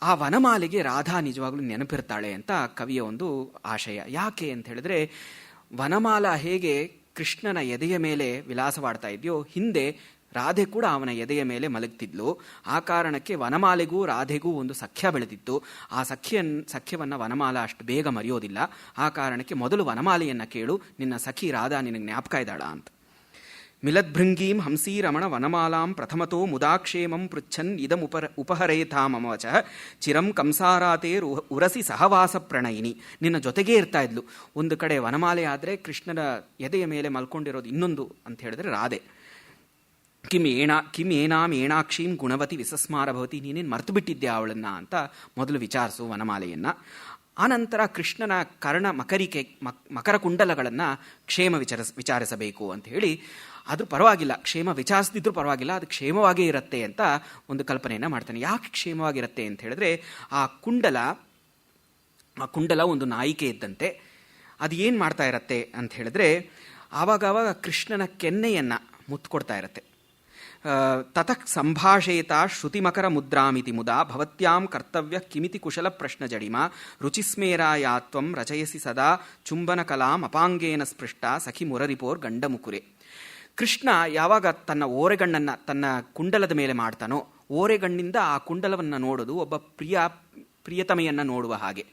ಆ ವನಮಾಲೆಗೆ ರಾಧಾ ನಿಜವಾಗ್ಲೂ ನೆನಪಿರ್ತಾಳೆ ಅಂತ ಕವಿಯ ಒಂದು ಆಶಯ. ಯಾಕೆ ಅಂತ ಹೇಳಿದ್ರೆ, ವನಮಾಲ ಹೇಗೆ ಕೃಷ್ಣನ ಎದೆಯ ಮೇಲೆ ವಿಲಾಸವಾಡ್ತಾ ಇದೆಯೋ, ಹಿಂದೆ ರಾಧೆ ಕೂಡ ಅವನ ಎದೆಯ ಮೇಲೆ ಮಲಗ್ತಿದ್ಲು. ಆ ಕಾರಣಕ್ಕೆ ವನಮಾಲೆಗೂ ರಾಧೆಗೂ ಒಂದು ಸಖ್ಯ ಬೆಳೆದಿತ್ತು. ಆ ಸಖ್ಯವನ್ನು ವನಮಾಲ ಅಷ್ಟು ಬೇಗ ಮರೆಯೋದಿಲ್ಲ. ಆ ಕಾರಣಕ್ಕೆ ಮೊದಲು ವನಮಾಲೆಯನ್ನು ಕೇಳು, ನಿನ್ನ ಸಖಿ ರಾಧಾ ನಿನಗೆ ಜ್ಞಾಪಕ ಇದ್ದಾಳ ಅಂತ. ಮಿಲದ್ಭೃಂಗೀಂ ಹಂಸೀರಮಣ ವನಮಾಲಾಂ ಪ್ರಥಮತೋ ಮುದಾಕ್ಷೇಮಂ ಪೃಚ್ಛನ್ ಇದಂ ಉಪಹರೇಥಾ ಮಮವಚ ಚಿರಂ ಕಂಸಾರಾತೇ ಉರಸಿ ಸಹವಾಸ ಪ್ರಣಯಿನಿ. ನಿನ್ನ ಜೊತೆಗೇ ಇರ್ತಾ ಇದ್ಲು. ಒಂದು ಕಡೆ ವನಮಾಲೆ ಆದರೆ ಕೃಷ್ಣನ ಎದೆಯ ಮೇಲೆ ಮಲ್ಕೊಂಡಿರೋದು ಇನ್ನೊಂದು ಅಂತ ಹೇಳಿದ್ರೆ ರಾಧೆ. ಕಿಂ ಏನಾಂ ಏಣಾಕ್ಷೀಂ ಗುಣವತಿ ವಿಸಸ್ಮಾರ ಭವತಿ, ನೀನೇನು ಮರ್ತು ಬಿಟ್ಟಿದ್ದೆ ಅವಳನ್ನ ಅಂತ ಮೊದಲು ವಿಚಾರಿಸು ವನಮಾಲೆಯನ್ನ. ಆನಂತರ ಕೃಷ್ಣನ ಕರ್ಣ ಮಕರ ಕುಂಡಲಗಳನ್ನು ಕ್ಷೇಮ ವಿಚಾರಿಸಬೇಕು ಅಂತ ಹೇಳಿ, ಅದು ಪರವಾಗಿಲ್ಲ, ಕ್ಷೇಮ ವಿಚಾರಿಸದಿದ್ರೂ ಪರವಾಗಿಲ್ಲ, ಅದು ಕ್ಷೇಮವಾಗೇ ಇರುತ್ತೆ ಅಂತ ಒಂದು ಕಲ್ಪನೆಯನ್ನು ಮಾಡ್ತಾನೆ. ಯಾಕೆ ಕ್ಷೇಮವಾಗಿರುತ್ತೆ ಅಂತ ಹೇಳಿದ್ರೆ, ಆ ಕುಂಡಲ ಒಂದು ನಾಯಿಕೆ ಇದ್ದಂತೆ. ಅದು ಏನು ಮಾಡ್ತಾ ಇರತ್ತೆ ಅಂತ ಹೇಳಿದ್ರೆ, ಆವಾಗವಾಗ ಕೃಷ್ಣನ ಕೆನ್ನೆಯನ್ನು ಮುತ್ಕೊಡ್ತಾ ಇರತ್ತೆ. ತತಃ ಸಂಭಾಷೇತ ಶ್ರುತಿಮಕರ ಮುದ್ರಾಮಿತಿ ಮುದಾ ಭವತ್ಯಾಂ ಕರ್ತವ್ಯ ಕಿಮಿತಿ ಕುಶಲ ಪ್ರಶ್ನ ಜಡಿಮ ರುಚಿಸ್ಮೇರಾಯಾತ್ವಂ ರಚಯಸಿ ಸದಾ ಚುಂಬನ ಕಲಾಂ ಅಪಾಂಗೇನ ಸ್ಪೃಷ್ಟ ಸಖಿ ಮುರರಿಪೋರ್ ಗಂಡಮುಕುರೆ. ಕೃಷ್ಣ ಯಾವಾಗ ತನ್ನ ಓರೆಗಣ್ಣನ್ನು ತನ್ನ ಕುಂಡಲದ ಮೇಲೆ ಮಾಡ್ತಾನೋ, ಓರೆಗಣ್ಣಿಂದ ಆ ಕುಂಡಲವನ್ನು ನೋಡೋದು ಒಬ್ಬ ಪ್ರಿಯತಮೆಯನ್ನು ನೋಡುವ ಹಾಗೆ.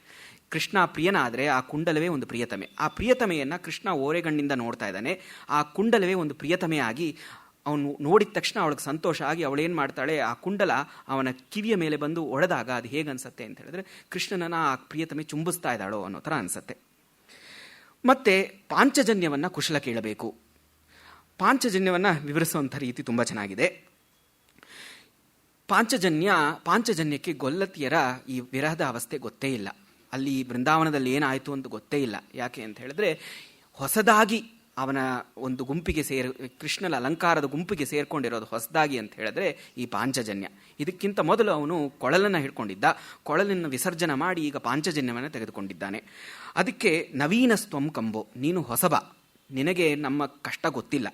ಕೃಷ್ಣ ಪ್ರಿಯನಾದರೆ ಆ ಕುಂಡಲವೇ ಒಂದು ಪ್ರಿಯತಮೆ. ಆ ಪ್ರಿಯತಮೆಯನ್ನು ಕೃಷ್ಣ ಓರೆಗಣ್ಣಿಂದ ನೋಡ್ತಾ ಇದ್ದಾನೆ. ಆ ಕುಂಡಲವೇ ಒಂದು ಪ್ರಿಯತಮೆಯಾಗಿ ಅವನು ನೋಡಿದ ತಕ್ಷಣ ಅವಳಿಗೆ ಸಂತೋಷ ಆಗಿ ಅವಳೇನು ಮಾಡ್ತಾಳೆ, ಆ ಕುಂಡಲ ಅವನ ಕಿವಿಯ ಮೇಲೆ ಬಂದು ಒಡೆದಾಗ ಅದು ಹೇಗನ್ಸತ್ತೆ ಅಂತ ಹೇಳಿದ್ರೆ, ಕೃಷ್ಣನನ್ನ ಆ ಪ್ರಿಯತಮೆ ಚುಂಬಿಸ್ತಾ ಇದ್ದಾಳೋ ಅನ್ನೋ ಥರ ಅನಿಸತ್ತೆ. ಮತ್ತೆ ಪಾಂಚಜನ್ಯವನ್ನು ಕುಶಲ ಕೇಳಬೇಕು. ಪಾಂಚಜನ್ಯವನ್ನು ವಿವರಿಸುವಂಥ ರೀತಿ ತುಂಬ ಚೆನ್ನಾಗಿದೆ. ಪಾಂಚಜನ್ಯಕ್ಕೆ ಗೊಲ್ಲತಿಯರ ಈ ವಿರಹದ ಅವಸ್ಥೆ ಗೊತ್ತೇ ಇಲ್ಲ. ಅಲ್ಲಿ ಬೃಂದಾವನದಲ್ಲಿ ಏನಾಯಿತು ಅಂತ ಗೊತ್ತೇ ಇಲ್ಲ. ಯಾಕೆ ಅಂತ ಹೇಳಿದ್ರೆ, ಹೊಸದಾಗಿ ಅವನ ಒಂದು ಗುಂಪಿಗೆ ಕೃಷ್ಣನ ಅಲಂಕಾರದ ಗುಂಪಿಗೆ ಸೇರ್ಕೊಂಡಿರೋದು ಹೊಸದಾಗಿ ಅಂತ ಹೇಳಿದ್ರೆ ಈ ಪಾಂಚಜನ್ಯ. ಇದಕ್ಕಿಂತ ಮೊದಲು ಅವನು ಕೊಳಲನ್ನು ಹಿಡ್ಕೊಂಡಿದ್ದ, ಕೊಳಲನ್ನು ವಿಸರ್ಜನೆ ಮಾಡಿ ಈಗ ಪಾಂಚಜನ್ಯವನ್ನು ತೆಗೆದುಕೊಂಡಿದ್ದಾನೆ. ಅದಕ್ಕೆ ನವೀನಸ್ತ್ವಂ ಕಂಬೋ, ನೀನು ಹೊಸಬ, ನಿನಗೆ ನಮ್ಮ ಕಷ್ಟ ಗೊತ್ತಿಲ್ಲ.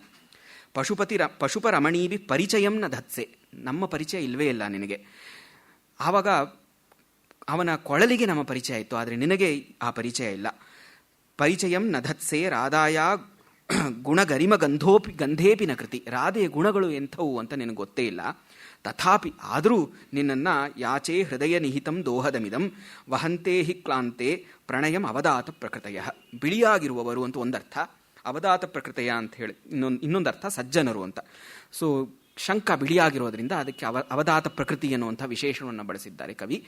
ಪಶುಪರಮಣೀಭಿ ಪರಿಚಯಂನ ಧತ್ಸೆ, ನಮ್ಮ ಪರಿಚಯ ಇಲ್ಲವೇ ಇಲ್ಲ ನಿನಗೆ. ಆವಾಗ ಅವನ ಕೊಳಲಿಗೆ ನಮ್ಮ ಪರಿಚಯ ಇತ್ತು, ಆದರೆ ನಿನಗೆ ಆ ಪರಿಚಯ ಇಲ್ಲ. ಪರಿಚಯಂ ನಧತ್ಸೆ ರಾಧಾಯ ಗುಣಗರಿಮ ಗಂಧೇಪಿ ನ ಕೃತಿ. ರಾಧೆಯ ಗುಣಗಳು ಎಂಥವು ಅಂತ ನಿನಗೆ ಗೊತ್ತೇ ಇಲ್ಲ. ತಥಾಪಿ ಆದರೂ ನಿನ್ನನ್ನು ಯಾಚೆ ಹೃದಯ ನಿಹಿತಂ ದೋಹದಮಿದಂ ವಹಂತೆ ಹಿ ಕ್ಲಾಂತೆ ಪ್ರಣಯಂ ಅವಧಾತ ಪ್ರಕೃತಯ. ಬಿಳಿಯಾಗಿರುವವರು ಅಂತ ಒಂದರ್ಥ, ಅವಧಾತ ಪ್ರಕೃತಯ ಅಂತ ಹೇಳಿ ಇನ್ನೊಂದರ್ಥ ಸಜ್ಜನರು ಅಂತ. ಸೊ ಶಂಖ ಬಿಳಿಯಾಗಿರೋದ್ರಿಂದ ಅದಕ್ಕೆ ಅವಧಾತ ಪ್ರಕೃತಿ ಎನ್ನುವಂಥ ವಿಶೇಷಣವನ್ನು ಬಳಸಿದ್ದಾರೆ ಕವಿ.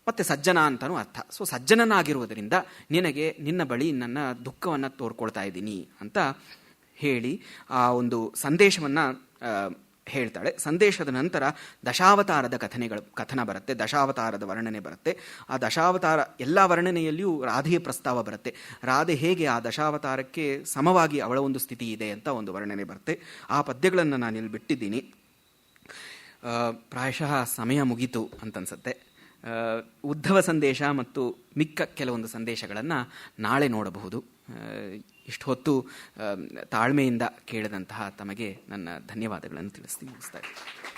ಮತ್ತು ಸಜ್ಜನ ಅಂತಲೂ ಅರ್ಥ. ಸೊ ಸಜ್ಜನನಾಗಿರುವುದರಿಂದ ನಿನಗೆ ನಿನ್ನ ಬಳಿ ನನ್ನ ದುಃಖವನ್ನು ತೋರ್ಕೊಳ್ತಾ ಇದ್ದೀನಿ ಅಂತ ಹೇಳಿ ಆ ಒಂದು ಸಂದೇಶವನ್ನು ಹೇಳ್ತಾಳೆ. ಸಂದೇಶದ ನಂತರ ದಶಾವತಾರದ ಕಥನ ಬರುತ್ತೆ, ದಶಾವತಾರದ ವರ್ಣನೆ ಬರುತ್ತೆ. ಆ ದಶಾವತಾರ ಎಲ್ಲ ವರ್ಣನೆಯಲ್ಲಿಯೂ ರಾಧೆಯ ಪ್ರಸ್ತಾವ ಬರುತ್ತೆ. ರಾಧೆ ಹೇಗೆ ಆ ದಶಾವತಾರಕ್ಕೆ ಸಮವಾಗಿ ಅವಳ ಒಂದು ಸ್ಥಿತಿ ಇದೆ ಅಂತ ಒಂದು ವರ್ಣನೆ ಬರುತ್ತೆ. ಆ ಪದ್ಯಗಳನ್ನು ನಾನು ಇಲ್ಲಿ ಬಿಟ್ಟಿದ್ದೀನಿ. ಪ್ರಾಯಶಃ ಸಮಯ ಮುಗೀತು ಅಂತನ್ಸುತ್ತೆ. ಉದ್ಧವ ಸಂದೇಶ ಮತ್ತು ಮಿಕ್ಕ ಕೆಲವೊಂದು ಸಂದೇಶಗಳನ್ನು ನಾಳೆ ನೋಡಬಹುದು. ಇಷ್ಟು ಹೊತ್ತು ತಾಳ್ಮೆಯಿಂದ ಕೇಳಿದಂತಹ ತಮಗೆ ನನ್ನ ಧನ್ಯವಾದಗಳನ್ನು ಮುಗಿಸ್ತಾ ಇದ್ದೀನಿ.